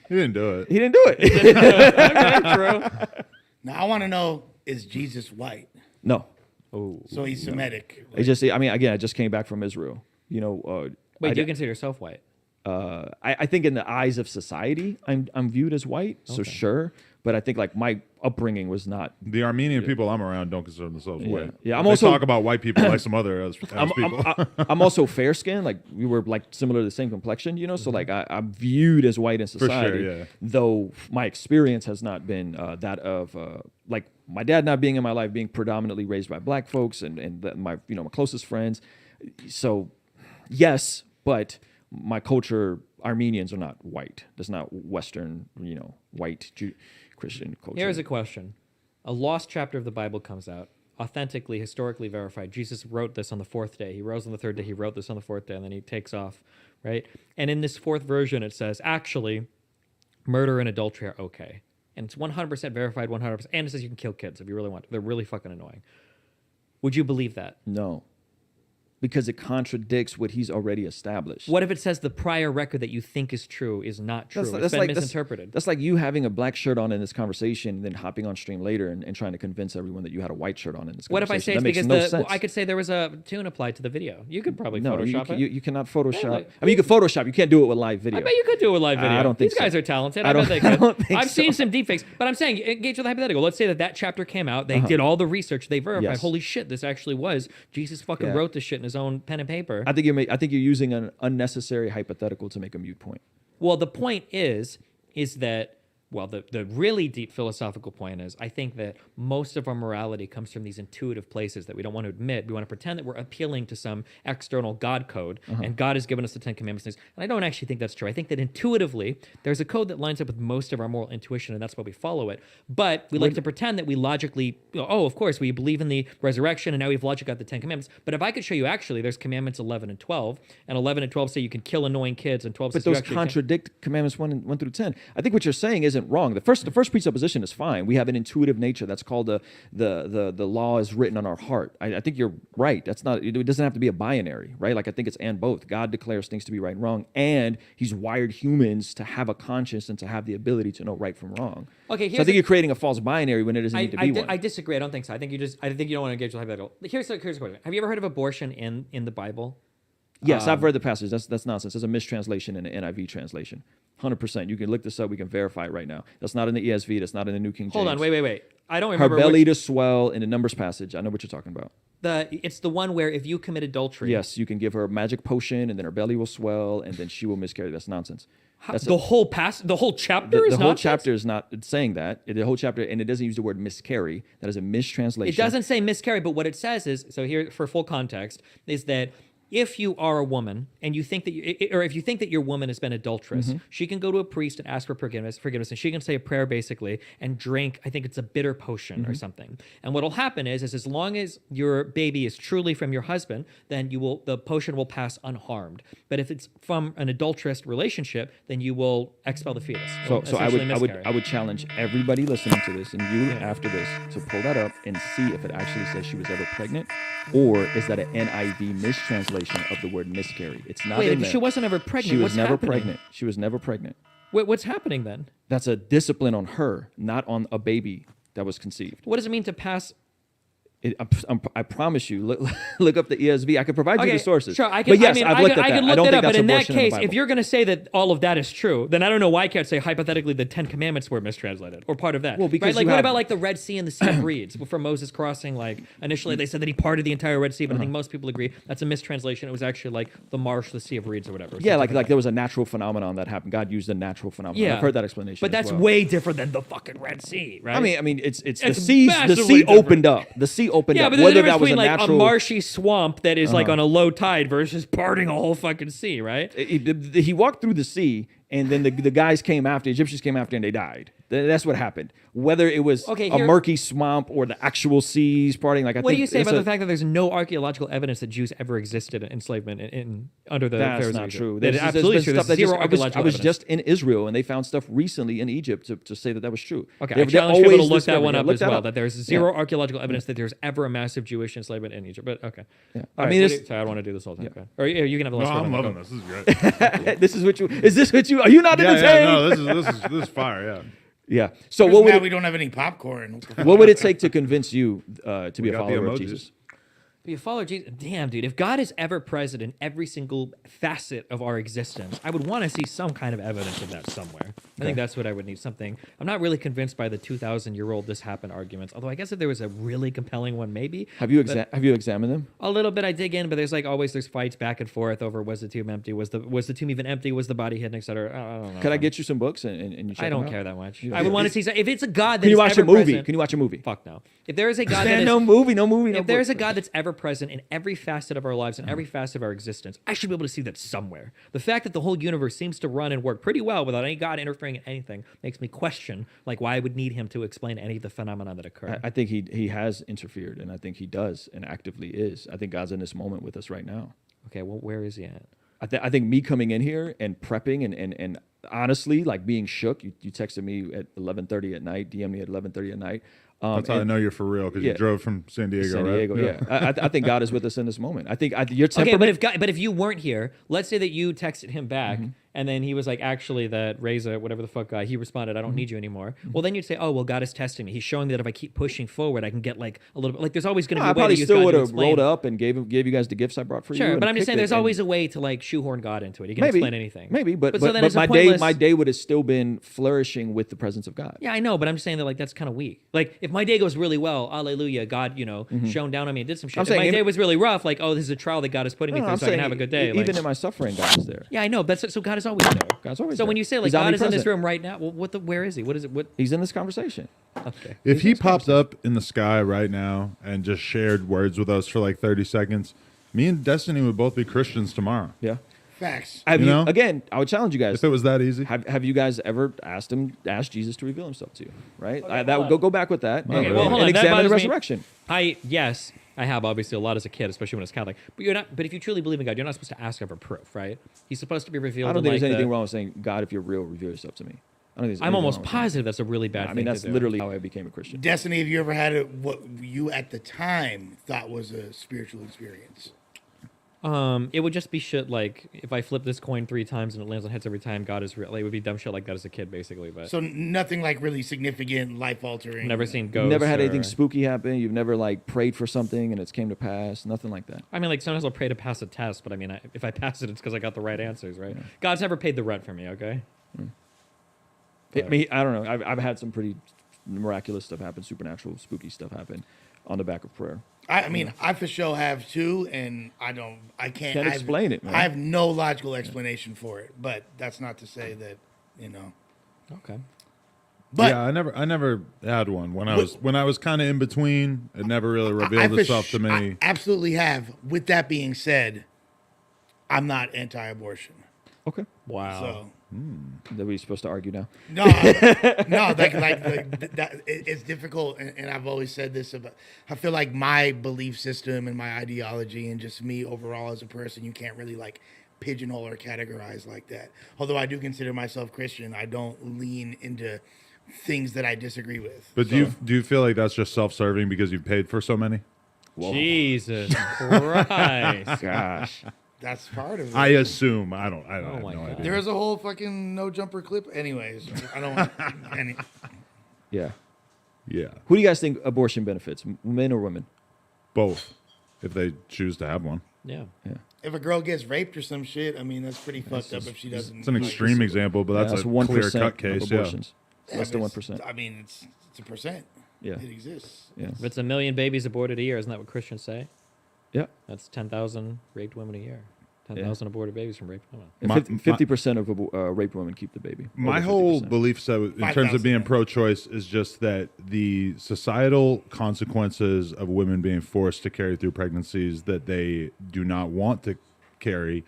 didn't do it. He didn't do it. Okay, true. Now I want to know: is Jesus white? No. Oh. So he's Semitic. I just came back from Israel. You know. Wait, do you consider yourself white? I think in the eyes of society, I'm viewed as white. So sure. But I think like my upbringing was not. The Armenian people I'm around don't consider themselves white. Yeah, they talk about white people like some other people. I'm also fair skinned. Like we were like similar to the same complexion, you know. So like I'm viewed as white in society. For sure, yeah. Though my experience has not been that of like my dad not being in my life, being predominantly raised by black folks and my my closest friends. So yes, but my culture, Armenians are not white. That's not Western, white Christian culture. Here's a question. A lost chapter of the Bible comes out, authentically, historically verified. Jesus wrote this on the fourth day. He rose on the third day. He wrote this on the fourth day, and then he takes off, right? And in this fourth version, it says, actually, murder and adultery are okay. And it's 100% verified, 100%. And it says you can kill kids if you really want to. They're really fucking annoying. Would you believe that? No. Because it contradicts what he's already established. What if it says the prior record that you think is true is not true? It's been misinterpreted. That's like you having a black shirt on in this conversation, and then hopping on stream later and trying to convince everyone that you had a white shirt on in this conversation. What if I say it's because I could say there was a tune applied to the video? You could probably Photoshop it. You cannot Photoshop. I mean, you could Photoshop. You can't do it with live video. I bet you could do it with live video. I don't think These guys are talented. I bet they could. I've seen some deepfakes, but I'm saying engage with the hypothetical. Let's say that chapter came out. They did all the research. They verified. Yes. Holy shit, this actually was Jesus fucking wrote this shit in his own pen and paper. I think you're using an unnecessary hypothetical to make a mute point. Well, the point is that, well, the really deep philosophical point is, I think that most of our morality comes from these intuitive places that we don't want to admit. We want to pretend that we're appealing to some external God code, and God has given us the 10 Commandments. And I don't actually think that's true. I think that intuitively, there's a code that lines up with most of our moral intuition, and that's why we follow it. But we like to pretend that we logically, of course, we believe in the resurrection, and now we've logically got the 10 Commandments. But if I could show you, actually, there's Commandments 11 and 12, and 11 and 12 say you can kill annoying kids, and 12 says but those contradict Commandments 1 through 10. I think what you're saying isn't wrong. The first presupposition is fine. We have an intuitive nature. That's called the law is written on our heart. I think you're right. That's not. It doesn't have to be a binary, right? Like I think it's and both. God declares things to be right and wrong, and He's wired humans to have a conscience and to have the ability to know right from wrong. Okay, so I think you're creating a false binary when it doesn't need to be one. I disagree. I don't think so. I think you don't want to engage with hypothetical. Here's a question. Have you ever heard of abortion in the Bible? Yes, I've read the passage. That's nonsense. There's a mistranslation in the NIV translation. 100%. You can look this up. We can verify it right now. That's not in the ESV. That's not in the New King James. Hold on. Wait. I don't remember. Her belly to swell in the Numbers passage. I know what you're talking about. It's the one where if you commit adultery. Yes, you can give her a magic potion, and then her belly will swell, and then she will miscarry. That's nonsense. The whole chapter is the whole chapter is not saying that. The whole chapter, and it doesn't use the word miscarry. That is a mistranslation. It doesn't say miscarry, but what it says is, so here for full context, is that if you are a woman and you think that or if you think that your woman has been adulterous, she can go to a priest and ask for forgiveness, and she can say a prayer basically and drink, I think it's a bitter potion or something. And what'll happen is as long as your baby is truly from your husband, then the potion will pass unharmed. But if it's from an adulterous relationship, then you will expel the fetus. So Essentially miscarry. I would challenge everybody listening to this and you after this to pull that up and see if it actually says she was ever pregnant, or is that an NIV mistranslation of the word miscarry? It's not. Wait, in there. she wasn't ever pregnant. She was What's never happening? pregnant. She was never pregnant. Wait, what's happening then? That's a discipline on her, not on a baby that was conceived. What does it mean to pass? I promise you. Look up the ESV. I could provide you the sources. Sure, I can. But yes, I mean, I've looked at I that. can look I don't that think up. But that's in that abortion in the case, Bible. if you're going to say that all of that is true, then I don't know why I can't say hypothetically the Ten Commandments were mistranslated or part of that. Well, because right? Like you what have- about like the Red Sea and the Sea of Reeds for Moses crossing? Like initially they said that he parted the entire Red Sea, but I think most people agree that's a mistranslation. It was actually like the marsh, the Sea of Reeds, or whatever. Yeah, like there was a natural phenomenon that happened. God used a natural phenomenon. Yeah. I've heard that explanation. But as that's well. way different than the fucking Red Sea, right? I mean, it's the It's sea. The massively sea different. opened up. The sea opened Yeah, up. but there's a Whether difference that was between a like natural a marshy swamp that is like Uh-huh. on a low tide versus parting a whole fucking sea, right? He walked through the sea, and then the guys came after, Egyptians came after, and they died. That's what happened. Whether it was Okay, a here- murky swamp or the actual seas parting, like I What think do you say it's about the fact that there's no archaeological evidence that Jews ever existed in enslavement under the That's Pharaohs of not Egypt? true. That There's is absolutely been true. stuff There's that just- zero archaeological I was evidence. just in Israel, and they found stuff recently in Egypt to say that was true. Okay, They're- I they're challenge people to always look that discovering one it. up Look as that well. up. That there's zero archaeological evidence that there's ever a massive Jewish enslavement in Egypt. But okay, Yeah. All I mean, what it's- do you- sorry, I don't want to do this all the time. Okay. Or you can have the last No, one. I'm Go. loving this. This is great. This is what you. Is this what you? Are you not Yeah, entertained? no, this is fire. Yeah. Yeah. So Too what would bad it, we don't have any popcorn? what would it take to convince you to be We a got the follower of emojis. Jesus? Be a follower of Jesus. Damn, dude. If God is ever present in every single facet of our existence, I would want to see some kind of evidence of that somewhere. I think that's what I would need. Something. I'm not really convinced by the 2,000-year-old this happened arguments. Although I guess if there was a really compelling one, maybe. Have you But have you examined them? a little bit I dig in, but there's like always there's fights back and forth over was the tomb empty, was the tomb even empty, was the body hidden, etc. I don't know. Could I get you some books and you check I don't them out? care that much. Yeah. I would want to see if it's a God that Can you is watch a ever movie? present- Can you watch a movie? Fuck no. If there is a God that Man, is no movie, no if there's book. a God that's ever present in every facet of our lives and every facet of our existence, I should be able to see that somewhere. The fact that the whole universe seems to run and work pretty well without any God interfering in anything makes me question like why I would need him to explain any of the phenomena that occur. I think he has interfered, and I think he does, and actively is. I think God's in this moment with us right now. Okay, well, where is he at? I think me coming in here and prepping and honestly like being shook. You texted me at 11:30 at night, DM me at 11:30 at night. That's how I know you're for real because yeah. you drove from San Diego, San right? Diego, yeah. I think God is with us in this moment. I think your Okay, temperament. but if you weren't here, let's say that you texted him back and then he was like, actually, that Reza, whatever the fuck guy, he responded, I don't need you anymore. Well, then you'd say, oh, well, God is testing me. He's showing me that if I keep pushing forward, I can get like a little bit. Like, there's always going to No, be I a way probably to use still God would to have explain. rolled up and gave you guys the gifts I brought for you. Sure, and but I'm just saying picked there's it, always a way to like shoehorn God into it. He can maybe explain anything. Maybe, but so then it's a my pointless- day would have still been flourishing with the presence of God. Yeah, I know, but I'm just saying that like that's kind of weak. Like if my day goes really well, hallelujah, God, shone down on me and did some shit. I'm If saying my in- day was really rough, like, oh, this is a trial that God is putting me No, through I'm so I can saying have a good day. even like, in my suffering, God is there. yeah, I know. So God is always there. God's always So there. when you say like He's God is in this omnipresent. room right now, well, where is he? What is it? What? He's in this conversation. Okay. If he popped up in the sky right now and just shared words with us for like 30 seconds, me and Destiny would both be Christians tomorrow. Yeah. Facts. Have You you, know? again? I would challenge you guys. If it was that easy. Have you guys ever asked Jesus to reveal himself to you? Right. Okay, that would hold on. go back with that. Okay, and, well, hold and on. That examine the bothers me. resurrection. Yes, I have obviously a lot as a kid, especially when I was Catholic. But you're not. But if you truly believe in God, you're not supposed to ask him for proof, right? He's supposed to be revealed. I don't in, think like, there's anything wrong with saying, God, if you're real, reveal yourself to me. I don't think there's I'm anything almost wrong with positive that's a really bad that. I thing. mean, that's to do. literally how I became a Christian. Destiny, have you ever had what you at the time thought was a spiritual experience? It would just be shit like if I flip this coin 3 times and it lands on heads every time, God is real. Like, it would be dumb shit like that as a kid, basically. But So nothing like really significant, life altering. never seen ghosts. You've never had or- anything spooky happen. You've never like prayed for something and it's came to pass. Nothing like that. I mean, like sometimes I'll pray to pass a test, but I mean, if I pass it, it's because I got the right answers, right? God's never paid the rent for me, okay? I don't know. I've had some pretty miraculous stuff happen, supernatural, spooky stuff happen on the back of prayer. I mean, I for sure have too, and I can't Can't explain it, man. I have no logical explanation for it, but that's not to say that, Okay. But yeah, I never had one when I was kind of in between. It never really revealed for itself to me. I absolutely have. With that being said, I'm not anti-abortion. Okay. Wow. So. That we're supposed to argue now. No, it's difficult, and I've always said this about. I feel like my belief system and my ideology, and just me overall as a person, you can't really like pigeonhole or categorize like that. Although I do consider myself Christian, I don't lean into things that I disagree with. But do you feel like that's just self-serving because you've paid for so many? Whoa. Jesus Christ. Gosh. That's part of it. I assume. I don't have no idea. There's a whole fucking no jumper clip. Anyways, I don't want any. Yeah. Yeah. Who do you guys think abortion benefits, men or women? Both, if they choose to have one. Yeah. If a girl gets raped or some shit, I mean, that's pretty fucked up if she doesn't. It's an extreme example, but that's a 1% clear-cut case. of abortions. Yeah, Less than but 1%. I mean, it's a percent. Yeah. It exists. Yeah. If it's 1 million babies aborted a year, isn't that what Christians say? Yeah. That's 10,000 raped women a year. 10,000 aborted babies from raped women. 50% of raped women keep the baby. My Over whole 50%. belief set in terms of being pro-choice is just that the societal consequences of women being forced to carry through pregnancies that they do not want to carry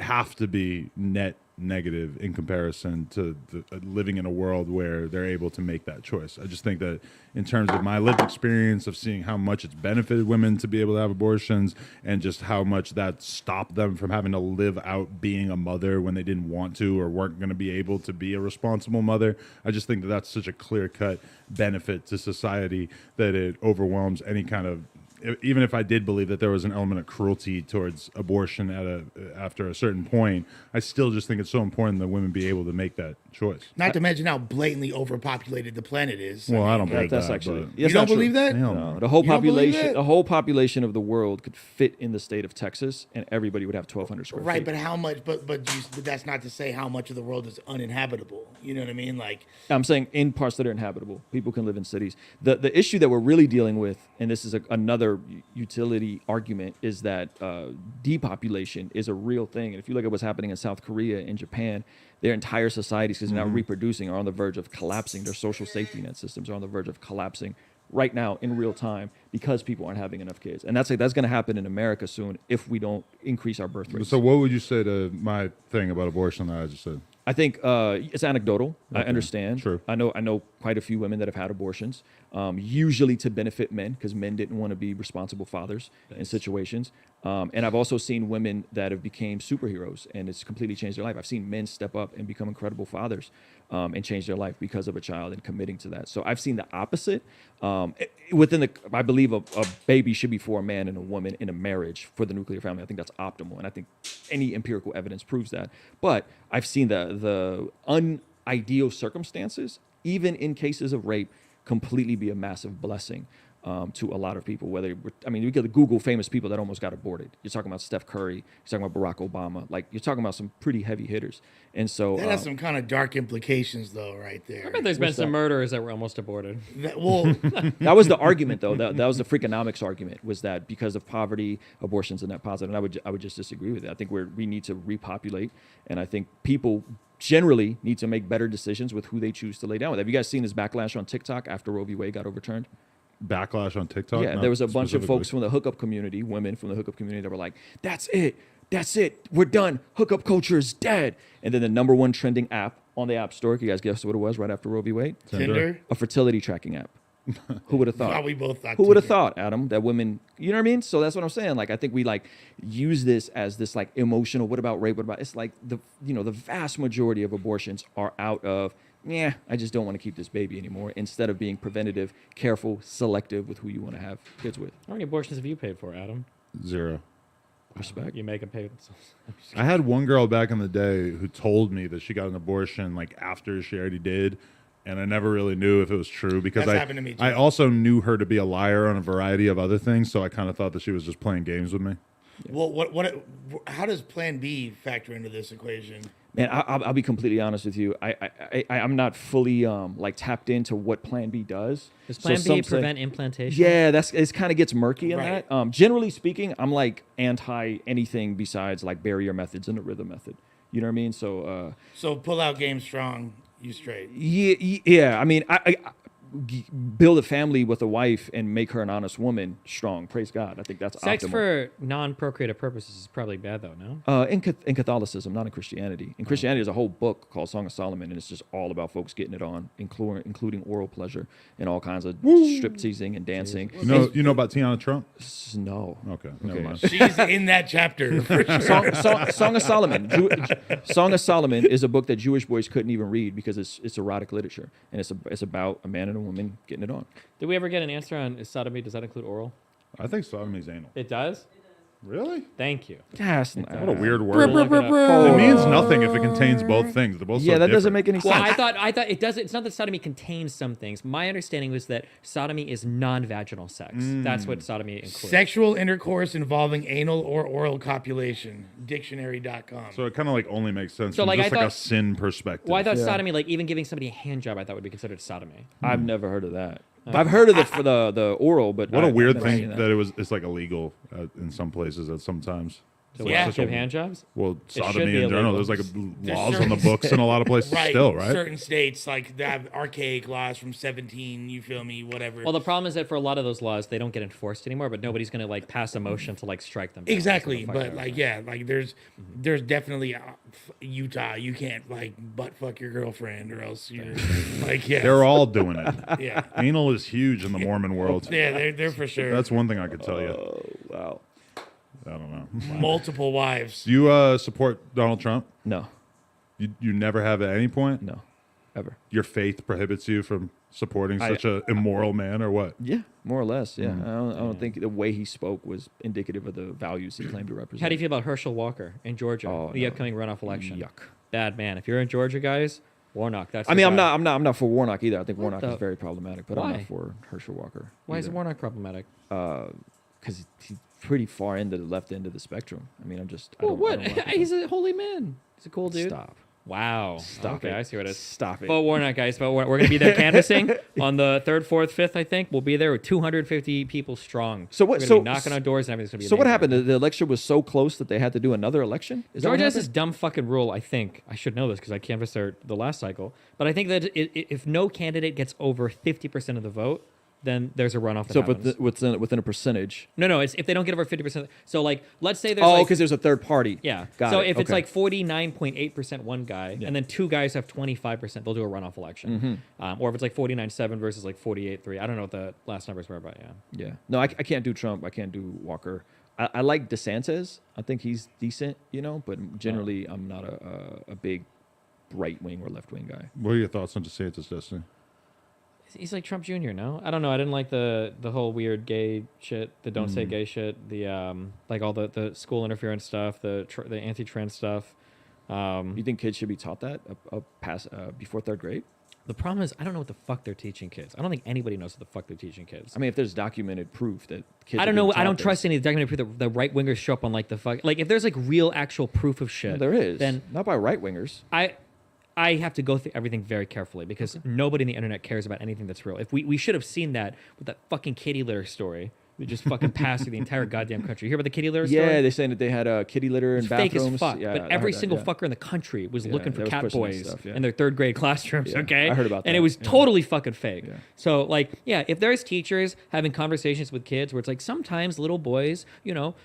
have to be net negative in comparison to living in a world where they're able to make that choice. I just think that in terms of my lived experience of seeing how much it's benefited women to be able to have abortions and just how much that stopped them from having to live out being a mother when they didn't want to or weren't going to be able to be a responsible mother, I just think that that's such a clear-cut benefit to society that it overwhelms any kind of, even if I did believe that there was an element of cruelty towards abortion after a certain point, I still just think it's so important that women be able to make that choice. Not to mention how blatantly overpopulated the planet is. Well, I don't believe That's that. actually. but- You don't believe that? No. The whole You don't believe population, that? the whole population of the world could fit in the state of Texas, and everybody would have 1,200 square Right, feet. but how much? But that's not to say how much of the world is uninhabitable. You know what I mean? Like, I'm saying in parts that are inhabitable, people can live in cities. The issue that we're really dealing with, and this is another utility argument, is that depopulation is a real thing. And if you look at what's happening in South Korea and Japan, their entire societies, because they're now reproducing, are on the verge of collapsing. Their social safety net systems are on the verge of collapsing right now in real time because people aren't having enough kids. And that's going to happen in America soon if we don't increase our birth rates. So what would you say to my thing about abortion that I just said? I think it's anecdotal. I Okay, understand. true. I know quite a few women that have had abortions, usually to benefit men because men didn't want to be responsible fathers in situations. And I've also seen women that have became superheroes and it's completely changed their life. I've seen men step up and become incredible fathers and change their life because of a child and committing to that. So I've seen the opposite. I believe a baby should be for a man and a woman in a marriage for the nuclear family. I think that's optimal. And I think any empirical evidence proves that. But I've seen the unideal circumstances, even in cases of rape, completely be a massive blessing to a lot of people. We could Google famous people that almost got aborted. You're talking about Steph Curry. You're talking about Barack Obama. Like, you're talking about some pretty heavy hitters. And so that has some kind of dark implications, though, right there. I bet there's been What's some that? murderers that were almost aborted. That was the argument, though. That was the Freakonomics argument, was that because of poverty, abortion's a net positive. And I would just disagree with it. I think we need to repopulate, and I think people generally need to make better decisions with who they choose to lay down with. Have you guys seen this backlash on TikTok after Roe v. Wade got overturned? Backlash on TikTok? Yeah, there was a bunch of folks from the hookup community, women from the hookup community, that were like, that's it, we're done, hookup culture is dead. And then the number one trending app on the App Store, can you guys guess what it was right after Roe v. Wade? Tinder? A fertility tracking app. Who would have thought? Well, we both thought Who would have Tinder. thought, Adam, that women, you know what I mean? So that's what I'm saying. Like, I think we use this as this emotional, what about rape? What about, it's like the vast majority of abortions are out of, I just don't want to keep this baby anymore, instead of being preventative, careful, selective with who you want to have kids with. How many abortions have you paid for, Adam? 0. Respect. You make them pay themselves. I had one girl back in the day who told me that she got an abortion after she already did, and I never really knew if it was true because That's happened to me, too. I also knew her to be a liar on a variety of other things, so I kind of thought that she was just playing games with me. Well, how does Plan B factor into this equation? Man, I'll be completely honest with you. I'm not fully tapped into what Plan B does. Does Plan some B say- prevent implantation? Yeah, it kind of gets murky in Right. that. Generally speaking, I'm anti anything besides barrier methods and the rhythm method. You know what I mean? So So pull out game strong, you straight. yeah. I mean, build a family with a wife and make her an honest woman strong. Praise God. I think that's Sex optimal. for non-procreative purposes is probably bad, though, no? In Catholicism, not in Christianity. In Christianity, there's a whole book called Song of Solomon, and it's just all about folks getting it on, including oral pleasure and all kinds of strip teasing and dancing. You know about Tiana Trump? No. Okay, never mind. She's in that chapter. For sure. Song of Solomon. Song of Solomon is a book that Jewish boys couldn't even read because it's erotic literature, and it's about a man and a woman getting it on. Did we ever get an answer on is sodomy? Does that include oral? I think sodomy is anal. It does? Really? Thank you. Yes. What a weird word. Oh. It means nothing if it contains both things. They're both so that doesn't different. make any sense. Well, I thought it does. It's not that sodomy contains some things. My understanding was that sodomy is non-vaginal sex. That's what sodomy includes. Sexual intercourse involving anal or oral copulation. Dictionary.com. So it kind of like only makes sense So, from like, just I like a thought- sin perspective. Well, I thought sodomy, like even giving somebody a hand job, I thought would be considered sodomy. I've never heard of that. I've heard of the oral, but What a I've weird never thing seen that it's like illegal in some places at sometimes. To Yeah. give hand jobs? Well, It should sodomy be in general. illegal. There's like There's laws on certain- the books in a lot of places still, right? Certain states, like, they have archaic laws from 17, you feel me, whatever. Well, the problem is that for a lot of those laws, they don't get enforced anymore. But nobody's gonna like pass a motion to like strike them down. Exactly, Fuck but that. like, yeah, like there's definitely Utah. You can't like butt fuck your girlfriend or else you're like, yeah. They're all doing it. Yeah. Anal is huge in the Mormon world. Yeah, they're for sure. That's one thing I could tell you. Oh, wow. I don't know. Multiple wives. Do you support Donald Trump? No. You never have at any point? No. Ever. Your faith prohibits you from supporting I- such a immoral man, or what? Yeah, more or less. Yeah, I don't think the way he spoke was indicative of the values he claimed to represent. How do you feel about Herschel Walker in Georgia, the upcoming runoff election? Yuck. Bad man. If you're in Georgia, guys, Warnock. That's. I the mean, guy. I'm not for Warnock either. I think Warnock the- is very problematic, but I'm Why? not for Herschel Walker. Why is either. Warnock problematic? Because he's pretty far into the left end of the spectrum. I mean, I Well, don't what? like him. He's a holy man. He's a cool dude. Stop. Wow. Stop okay, it. I see what it is. Stop it. Vote Warnock, guys. Vote Warnock. We're going to be there canvassing on the 3rd, 4th, 5th, I think. We'll be there with 250 people strong. So what? We're So gonna be knocking on doors and everything's going to be So what amazing. happened? The election was so close that they had to do another election. Is that what Georgia has this happened? dumb fucking rule, I think. I should know this because I canvassed there the last cycle. But I think that if no candidate gets over 50% of the vote, then there's a runoff that So happens. within a percentage. No, it's if they don't get over 50%. So, like, let's say there's Oh, like... because there's a third party. Yeah. Got so it. if it's Okay. like 49.8% one guy, and then two guys have 25%, they'll do a runoff election. Or if it's like 49.7 versus like 48.3. I don't know what the last numbers were, but yeah. Yeah. No, I can't do Trump. I can't do Walker. I like DeSantis. I think he's decent, but generally I'm not a big right wing or left wing guy. What are your thoughts on DeSantis, Destiny? He's like Trump Jr. No, I don't know. I didn't like the whole weird gay shit, the don't say gay shit, the like all the school interference stuff, the anti-trans stuff. You think kids should be taught that before 3rd grade? The problem is I don't know what the fuck they're teaching kids. I don't think anybody knows what the fuck they're teaching kids. I mean, if there's documented proof that kids, I don't are know. being I don't taught this. trust any of the documented proof that the right wingers show up on like the fuck. Like if there's like real actual proof of shit, There is. Then Not by right wingers. I have to go through everything very carefully because nobody in the internet cares about anything that's real. If we should have seen that with that fucking kitty litter story. We just fucking passed through the entire goddamn country. You hear about the kitty litter story? Yeah, they're saying that they had a kitty litter in It's fake bathrooms. as fuck. Yeah, but I every heard that, single yeah. fucker in the country was Yeah, looking they for was cat pushing that boys stuff, yeah. in their 3rd grade classrooms, Yeah, okay? I heard about And that, it was yeah. totally fucking fake. So, like, yeah, if there's teachers having conversations with kids where it's like sometimes little boys,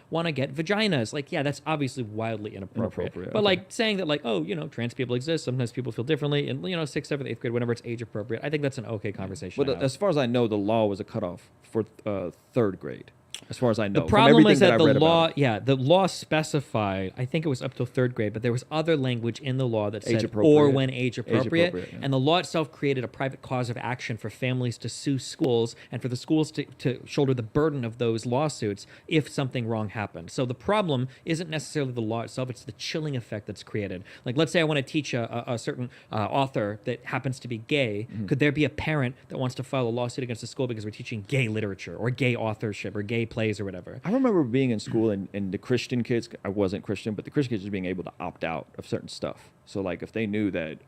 want to get vaginas, like, yeah, that's obviously wildly inappropriate. Inappropriate, But, okay. like, saying that, like, oh, trans people exist, sometimes people feel differently, and, 6th, 7th, 8th grade, whenever it's age appropriate, I think that's an okay conversation. But to have. as far as I know, the law was a cutoff for 3rd grade. As far as I know, The problem is that I the read law, about it. the law specified, I think it was up till 3rd grade, but there was other language in the law that Age said, appropriate. or when age appropriate. yeah. And the law itself created a private cause of action for families to sue schools and for the schools to shoulder the burden of those lawsuits if something wrong happened. So the problem isn't necessarily the law itself, it's the chilling effect that's created. Like, let's say I want to teach a certain author that happens to be gay. Could there be a parent that wants to file a lawsuit against the school because we're teaching gay literature or gay authorship or gay plays or whatever? I remember being in school and the Christian kids, I wasn't Christian, but the Christian kids just being able to opt out of certain stuff. So like if they knew that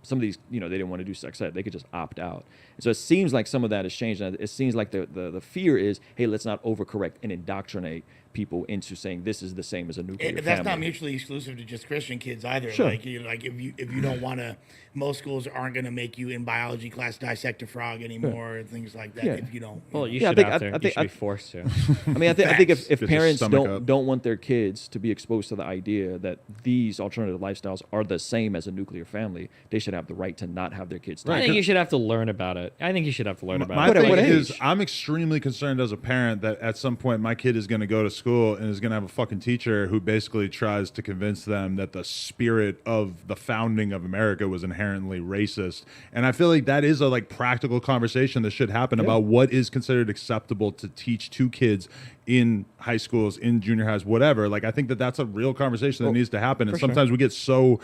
some of these, they didn't want to do sex ed, they could just opt out. And so it seems like some of that has changed. And it seems like the fear is, hey, let's not overcorrect and indoctrinate people into saying this is the same as a nuclear family. That's not mutually exclusive to just Christian kids either. Sure. Like if you don't want to, most schools aren't going to make you in biology class dissect a frog anymore and things like that. Yeah. If you don't, Well, you Yeah, I should think- out there. I You think- should be forced to. I mean, I think if Get your parents stomach up. don't want their kids to be exposed to the idea that these alternative lifestyles are the same as a nuclear family, they should have the right to not have their kids. I think you should have to learn about it. I think you should have to learn about My it. thing what is, age? I'm extremely concerned as a parent that at some point my kid is going to go to school and is going to have a fucking teacher who basically tries to convince them that the spirit of the founding of America was inherently racist. And I feel like that is a like practical conversation that should happen about what is considered acceptable to teach to kids in high schools, in junior highs, whatever. Like I think that that's a real conversation that needs to happen. And for sure. sometimes we get so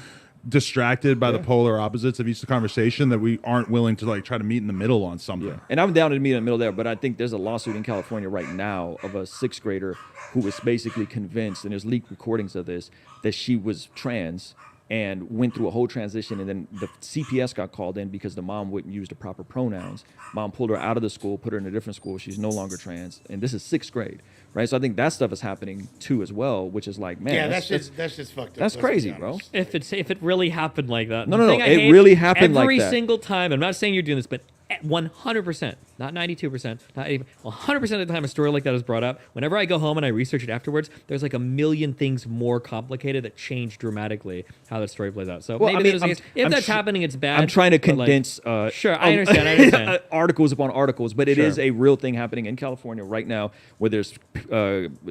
distracted by the polar opposites of each conversation that we aren't willing to like try to meet in the middle on something. And I'm down to meet in the middle there, but I think there's a lawsuit in California right now of a 6th grader who was basically convinced, and there's leaked recordings of this, that she was trans and went through a whole transition, and then the CPS got called in because the mom wouldn't use the proper pronouns. Mom pulled her out of the school, put her in a different school. She's no longer trans, and this is 6th grade, right? So I think that stuff is happening too as well, which is like, man, yeah, that's just fucked up. That's crazy, bro. If it really happened like that. No, The no, thing no, I it hate really happened like every that. single time. I'm not saying you're doing this, but 100%, not 92%, not even 100% of the time a story like that is brought up. Whenever I go home and I research it afterwards, there's like a million things more complicated that change dramatically how that story plays out. So Well, maybe I mean, there's a I'm- case. If I'm that's tr- happening, it's bad. I'm trying to but, like, condense. sure, I understand. articles upon articles, but it Sure. is a real thing happening in California right now, where there's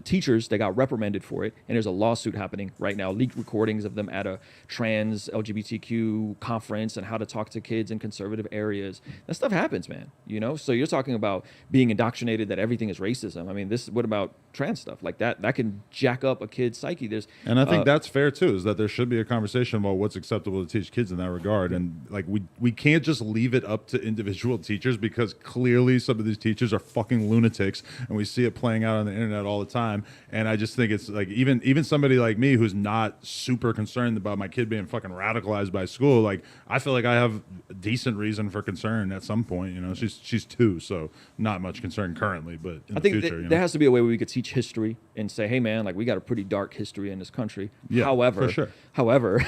teachers that got reprimanded for it, and there's a lawsuit happening right now. Leaked recordings of them at a trans LGBTQ conference and how to talk to kids in conservative areas. That stuff happens, man. So you're talking about being indoctrinated that everything is racism. I mean, what about trans stuff like that? That can jack up a kid's psyche. And I think that's fair too, is that there should be a conversation about what's acceptable to teach kids in that regard. And like we can't just leave it up to individual teachers, because clearly some of these teachers are fucking lunatics, and we see it playing out on the internet all the time. And I just think it's like even somebody like me who's not super concerned about my kid being fucking radicalized by school, like I feel like I have a decent reason for concern at some point. She's 2, so not much concern currently, but in I the think future, there has to be a way where we could teach history and say, hey man, like we got a pretty dark history in this country. Yeah, however, for sure. However,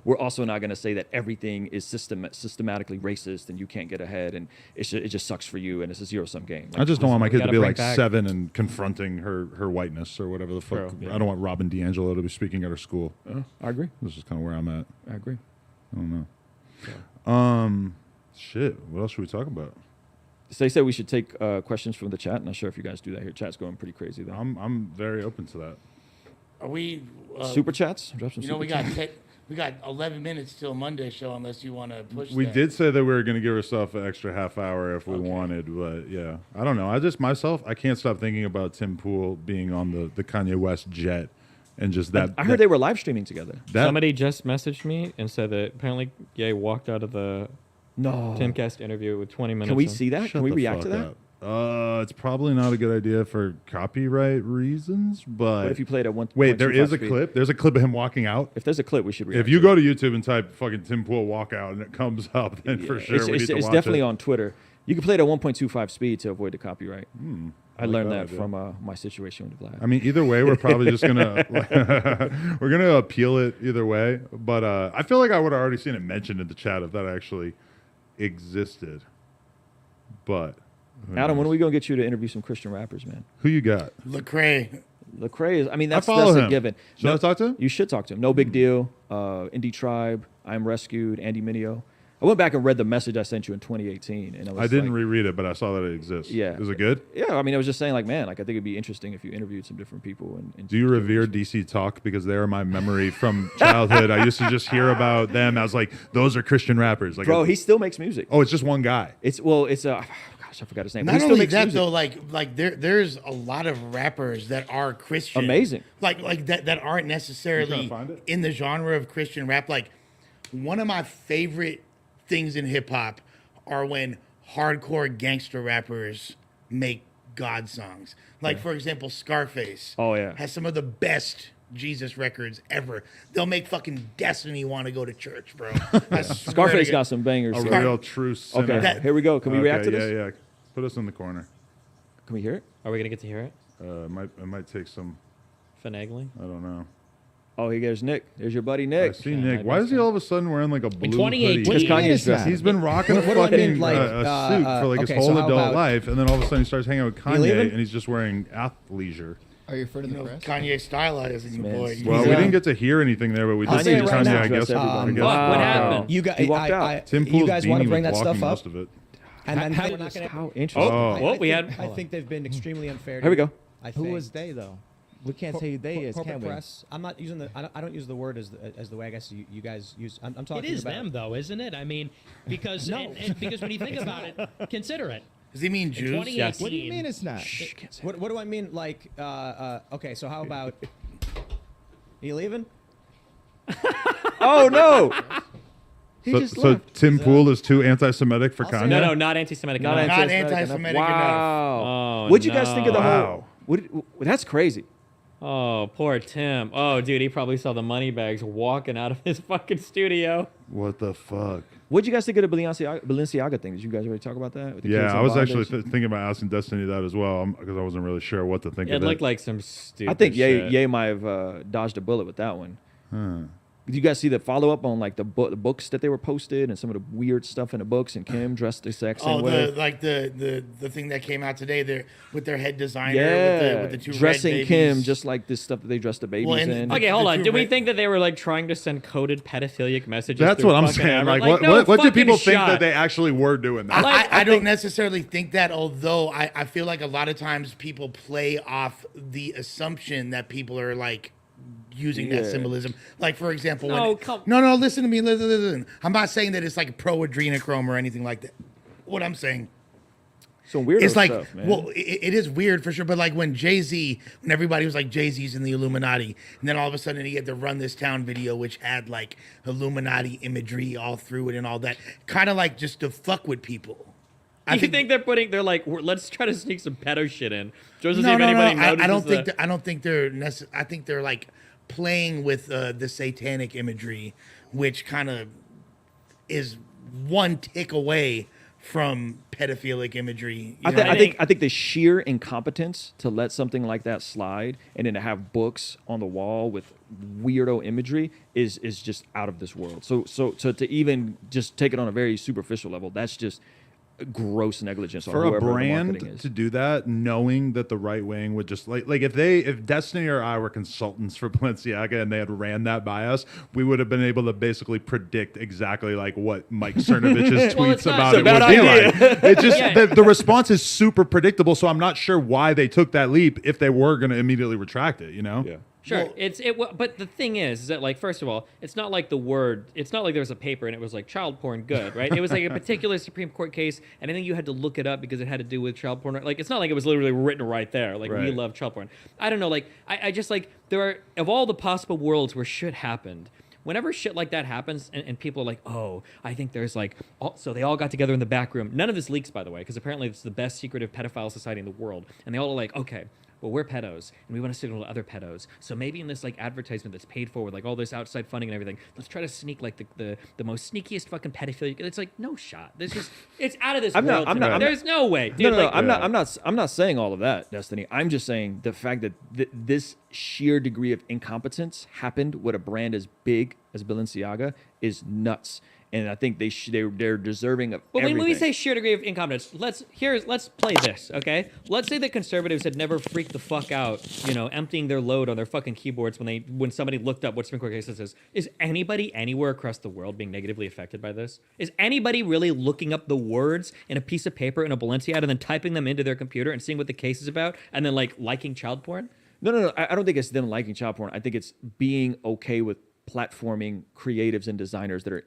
we're also not going to say that everything is systematically racist and you can't get ahead and it just sucks for you and it's a zero-sum game. I just don't want my kid to be like back 7 and confronting her whiteness or whatever the fuck. True, yeah. I don't want Robin DiAngelo to be speaking at her school. I agree. This is kind of where I'm at. I agree. I don't know. Shit. What else should we talk about? So they said we should take questions from the chat. Not sure if you guys do that here. Chat's going pretty crazy though. I'm very open to that. Are we super chats? Drop some we super got chats. we got 11 minutes till Monday show, unless you want to push. We that. did say that we were going to give ourselves an extra half hour if we wanted, but yeah, I don't know. I can't stop thinking about Tim Pool being on the Kanye West jet, and just that. I heard they were live streaming together. Somebody just messaged me and said that apparently Ye walked out of the No. Timcast interview with 20 minutes. Can we in. see that? Can we react to that? It's probably not a good idea for copyright reasons, but What if you played at 1.25 wait, there is a speed? clip. There's a clip of him walking out. If there's a clip, we should react If you to go to YouTube and type fucking Tim Pool walkout and it comes up, then for sure we need to it's watch definitely it. on Twitter. You can play it at 1.25 speed to avoid the copyright. I like learned that that idea. from my situation with Vlad. I mean, either way, we're probably just gonna we're gonna appeal it either way. But I feel like I would have already seen it mentioned in the chat if that actually existed. But who Adam, when knows? are we gonna get you to interview some Christian rappers, man? Who you got? Lecrae. Lecrae is. I mean, I that's follow a him. given. Should I talk to him? You should talk to him. No big deal. Indie Tribe. I'm Rescued. Andy Mineo. I went back and read the message I sent you in 2018, and I didn't reread it, but I saw that it exists. Yeah. Is it good? Yeah, I mean, I was just saying, like, man, like I think it'd be interesting if you interviewed some different people. And Do you revere DC Talk? Because they're my memory from childhood. I used to just hear about them. I was like, those are Christian rappers. Like, Bro, he still makes music. Oh, it's just one guy. It's gosh, I forgot his name. but Not he still only makes that music. though, like there's a lot of rappers that are Christian. Amazing. Like that aren't necessarily find it? in the genre of Christian rap. Like one of my favorite things in hip hop are when hardcore gangster rappers make God songs. Like for example, Scarface. Oh, yeah. Has some of the best Jesus records ever. They'll make fucking Destiny want to go to church, bro. I swear Scarface to got God. some bangers. A real true sinner. Okay, here we go. Can we react to this? Yeah. Put us in the corner. Can we hear it? Are we gonna get to hear it? It might take some finagling. I don't know. Oh, here goes Nick. There's your buddy Nick. I see Nick. Why is he all of a sudden wearing like a blue hoodie? Because Kanye's dressed. He's been rocking a What do I fucking mean, like, a suit for like okay, his so whole how adult about- life, and then all of a sudden he starts hanging out with You Kanye, leaving? and he's just wearing athleisure. Are you afraid of the You know, press? Kanye stylizing you, boy. Well, we didn't get to hear anything there, but we I'll did say see it right Kanye. now. I guess. What happened? You guys, He walked out. Tim you Pool's guys want to beanie bring was that blocking stuff up? most of it. And then How- we're not gonna. How interesting. I think they've been extremely unfair. Here we go. I Who think. was they though? We can't say who they is, corporate can we? press. I'm not using the. I don't use the word as the way I guess you guys use. I'm talking It is about them, though, isn't it? I mean, because No. and because when you think about it, consider it. Does he mean In Jews? 2018, What do you mean it's not? What do I mean? Like, okay, so how about? Are you leaving? Oh no! So Tim Pool is too anti-Semitic for Kanye. No, not anti-Semitic. Not enough. anti-Semitic enough. Wow. Oh, What'd you guys think of the Wow. whole? That's crazy. Oh, poor Tim. Oh, dude, he probably saw the money bags walking out of his fucking studio. What the fuck? What'd you guys think of the Balenciaga thing? Did you guys already talk about that? With the kids Yeah, in I was bondage? actually thinking about asking Destiny that as well because I wasn't really sure what to think It of it. looked like some stupid I think shit. Ye might have dodged a bullet with that one. Huh. Did you guys see the follow up on like the books that they were posted and some of the weird stuff in the books and Kim dressed the exact same way? the thing that came out today there with their head designer Yeah, with the two dressing red Kim babies. just like this stuff that they dressed the babies Well, and in. Okay, hold the on. two Do we red- think that they were like trying to send coded pedophilic messages? That's through what I'm fucking saying. Ever? Like, what what do fucking people think shot. that they actually were doing that? I don't necessarily think that, although I feel like a lot of times people play off the assumption that people are like using that Yeah. symbolism. Like, for example, No, no, listen to me, listen. I'm not saying that it's like pro adrenochrome or anything like that. What I'm saying, Some weird it's like, stuff, man. well, it is weird for sure, but like when Jay-Z, when everybody was like, Jay-Z's in the Illuminati, and then all of a sudden he had the Run This Town video, which had like Illuminati imagery all through it and all that, kind of like just to fuck with people. I think they're like, let's try to sneak some pedo shit in. Just to see No, if no, anybody no. notices I don't think that. I don't think they're I think they're like playing with the satanic imagery, which kind of is one tick away from pedophilic imagery. You know? I think the sheer incompetence to let something like that slide and then to have books on the wall with weirdo imagery is just out of this world. So to even just take it on a very superficial level, that's just gross negligence on For a whoever the marketing brand is. to do that, knowing that the right wing would just like if Destiny or I were consultants for Balenciaga and they had ran that by us, we would have been able to basically predict exactly like what Mike Cernovich's Well, tweets it's not- about it's it a would bad be idea. like. It just Yeah. the response is super predictable, so I'm not sure why they took that leap if they were going to immediately retract it. You know? Yeah. Sure, but the thing is that like first of all, it's not like it's not like there was a paper and it was like child porn good, right? It was like a particular Supreme Court case, and I think you had to look it up because it had to do with child porn. Like it's not like it was literally written right there. Like we Right. love child porn. I don't know. Like I just like there are of all the possible worlds where shit happened. Whenever shit like that happens and people are like, oh, I think there's like, so they all got together in the back room. None of this leaks, by the way, because apparently it's the best secretive pedophile society in the world. And they all are like, okay, well, we're pedos and we want to signal to other pedos. So maybe in this like advertisement that's paid for with like all this outside funding and everything, let's try to sneak like the most sneakiest fucking pedophilia. It's like, no shot. This is, it's out of this world. There's no way. Dude, No, like, I'm not saying all of that, Destiny. I'm just saying the fact that this sheer degree of incompetence happened with a brand as big as Balenciaga is nuts. And I think they're deserving of But everything. when we say sheer degree of incompetence, let's play this, okay? Let's say that conservatives had never freaked the fuck out, emptying their load on their fucking keyboards when somebody looked up what Supreme Court case this is. Is anybody anywhere across the world being negatively affected by this? Is anybody really looking up the words in a piece of paper in a Balenciaga and then typing them into their computer and seeing what the case is about and then like liking child porn? No. I don't think it's them liking child porn. I think it's being okay with platforming creatives and designers that are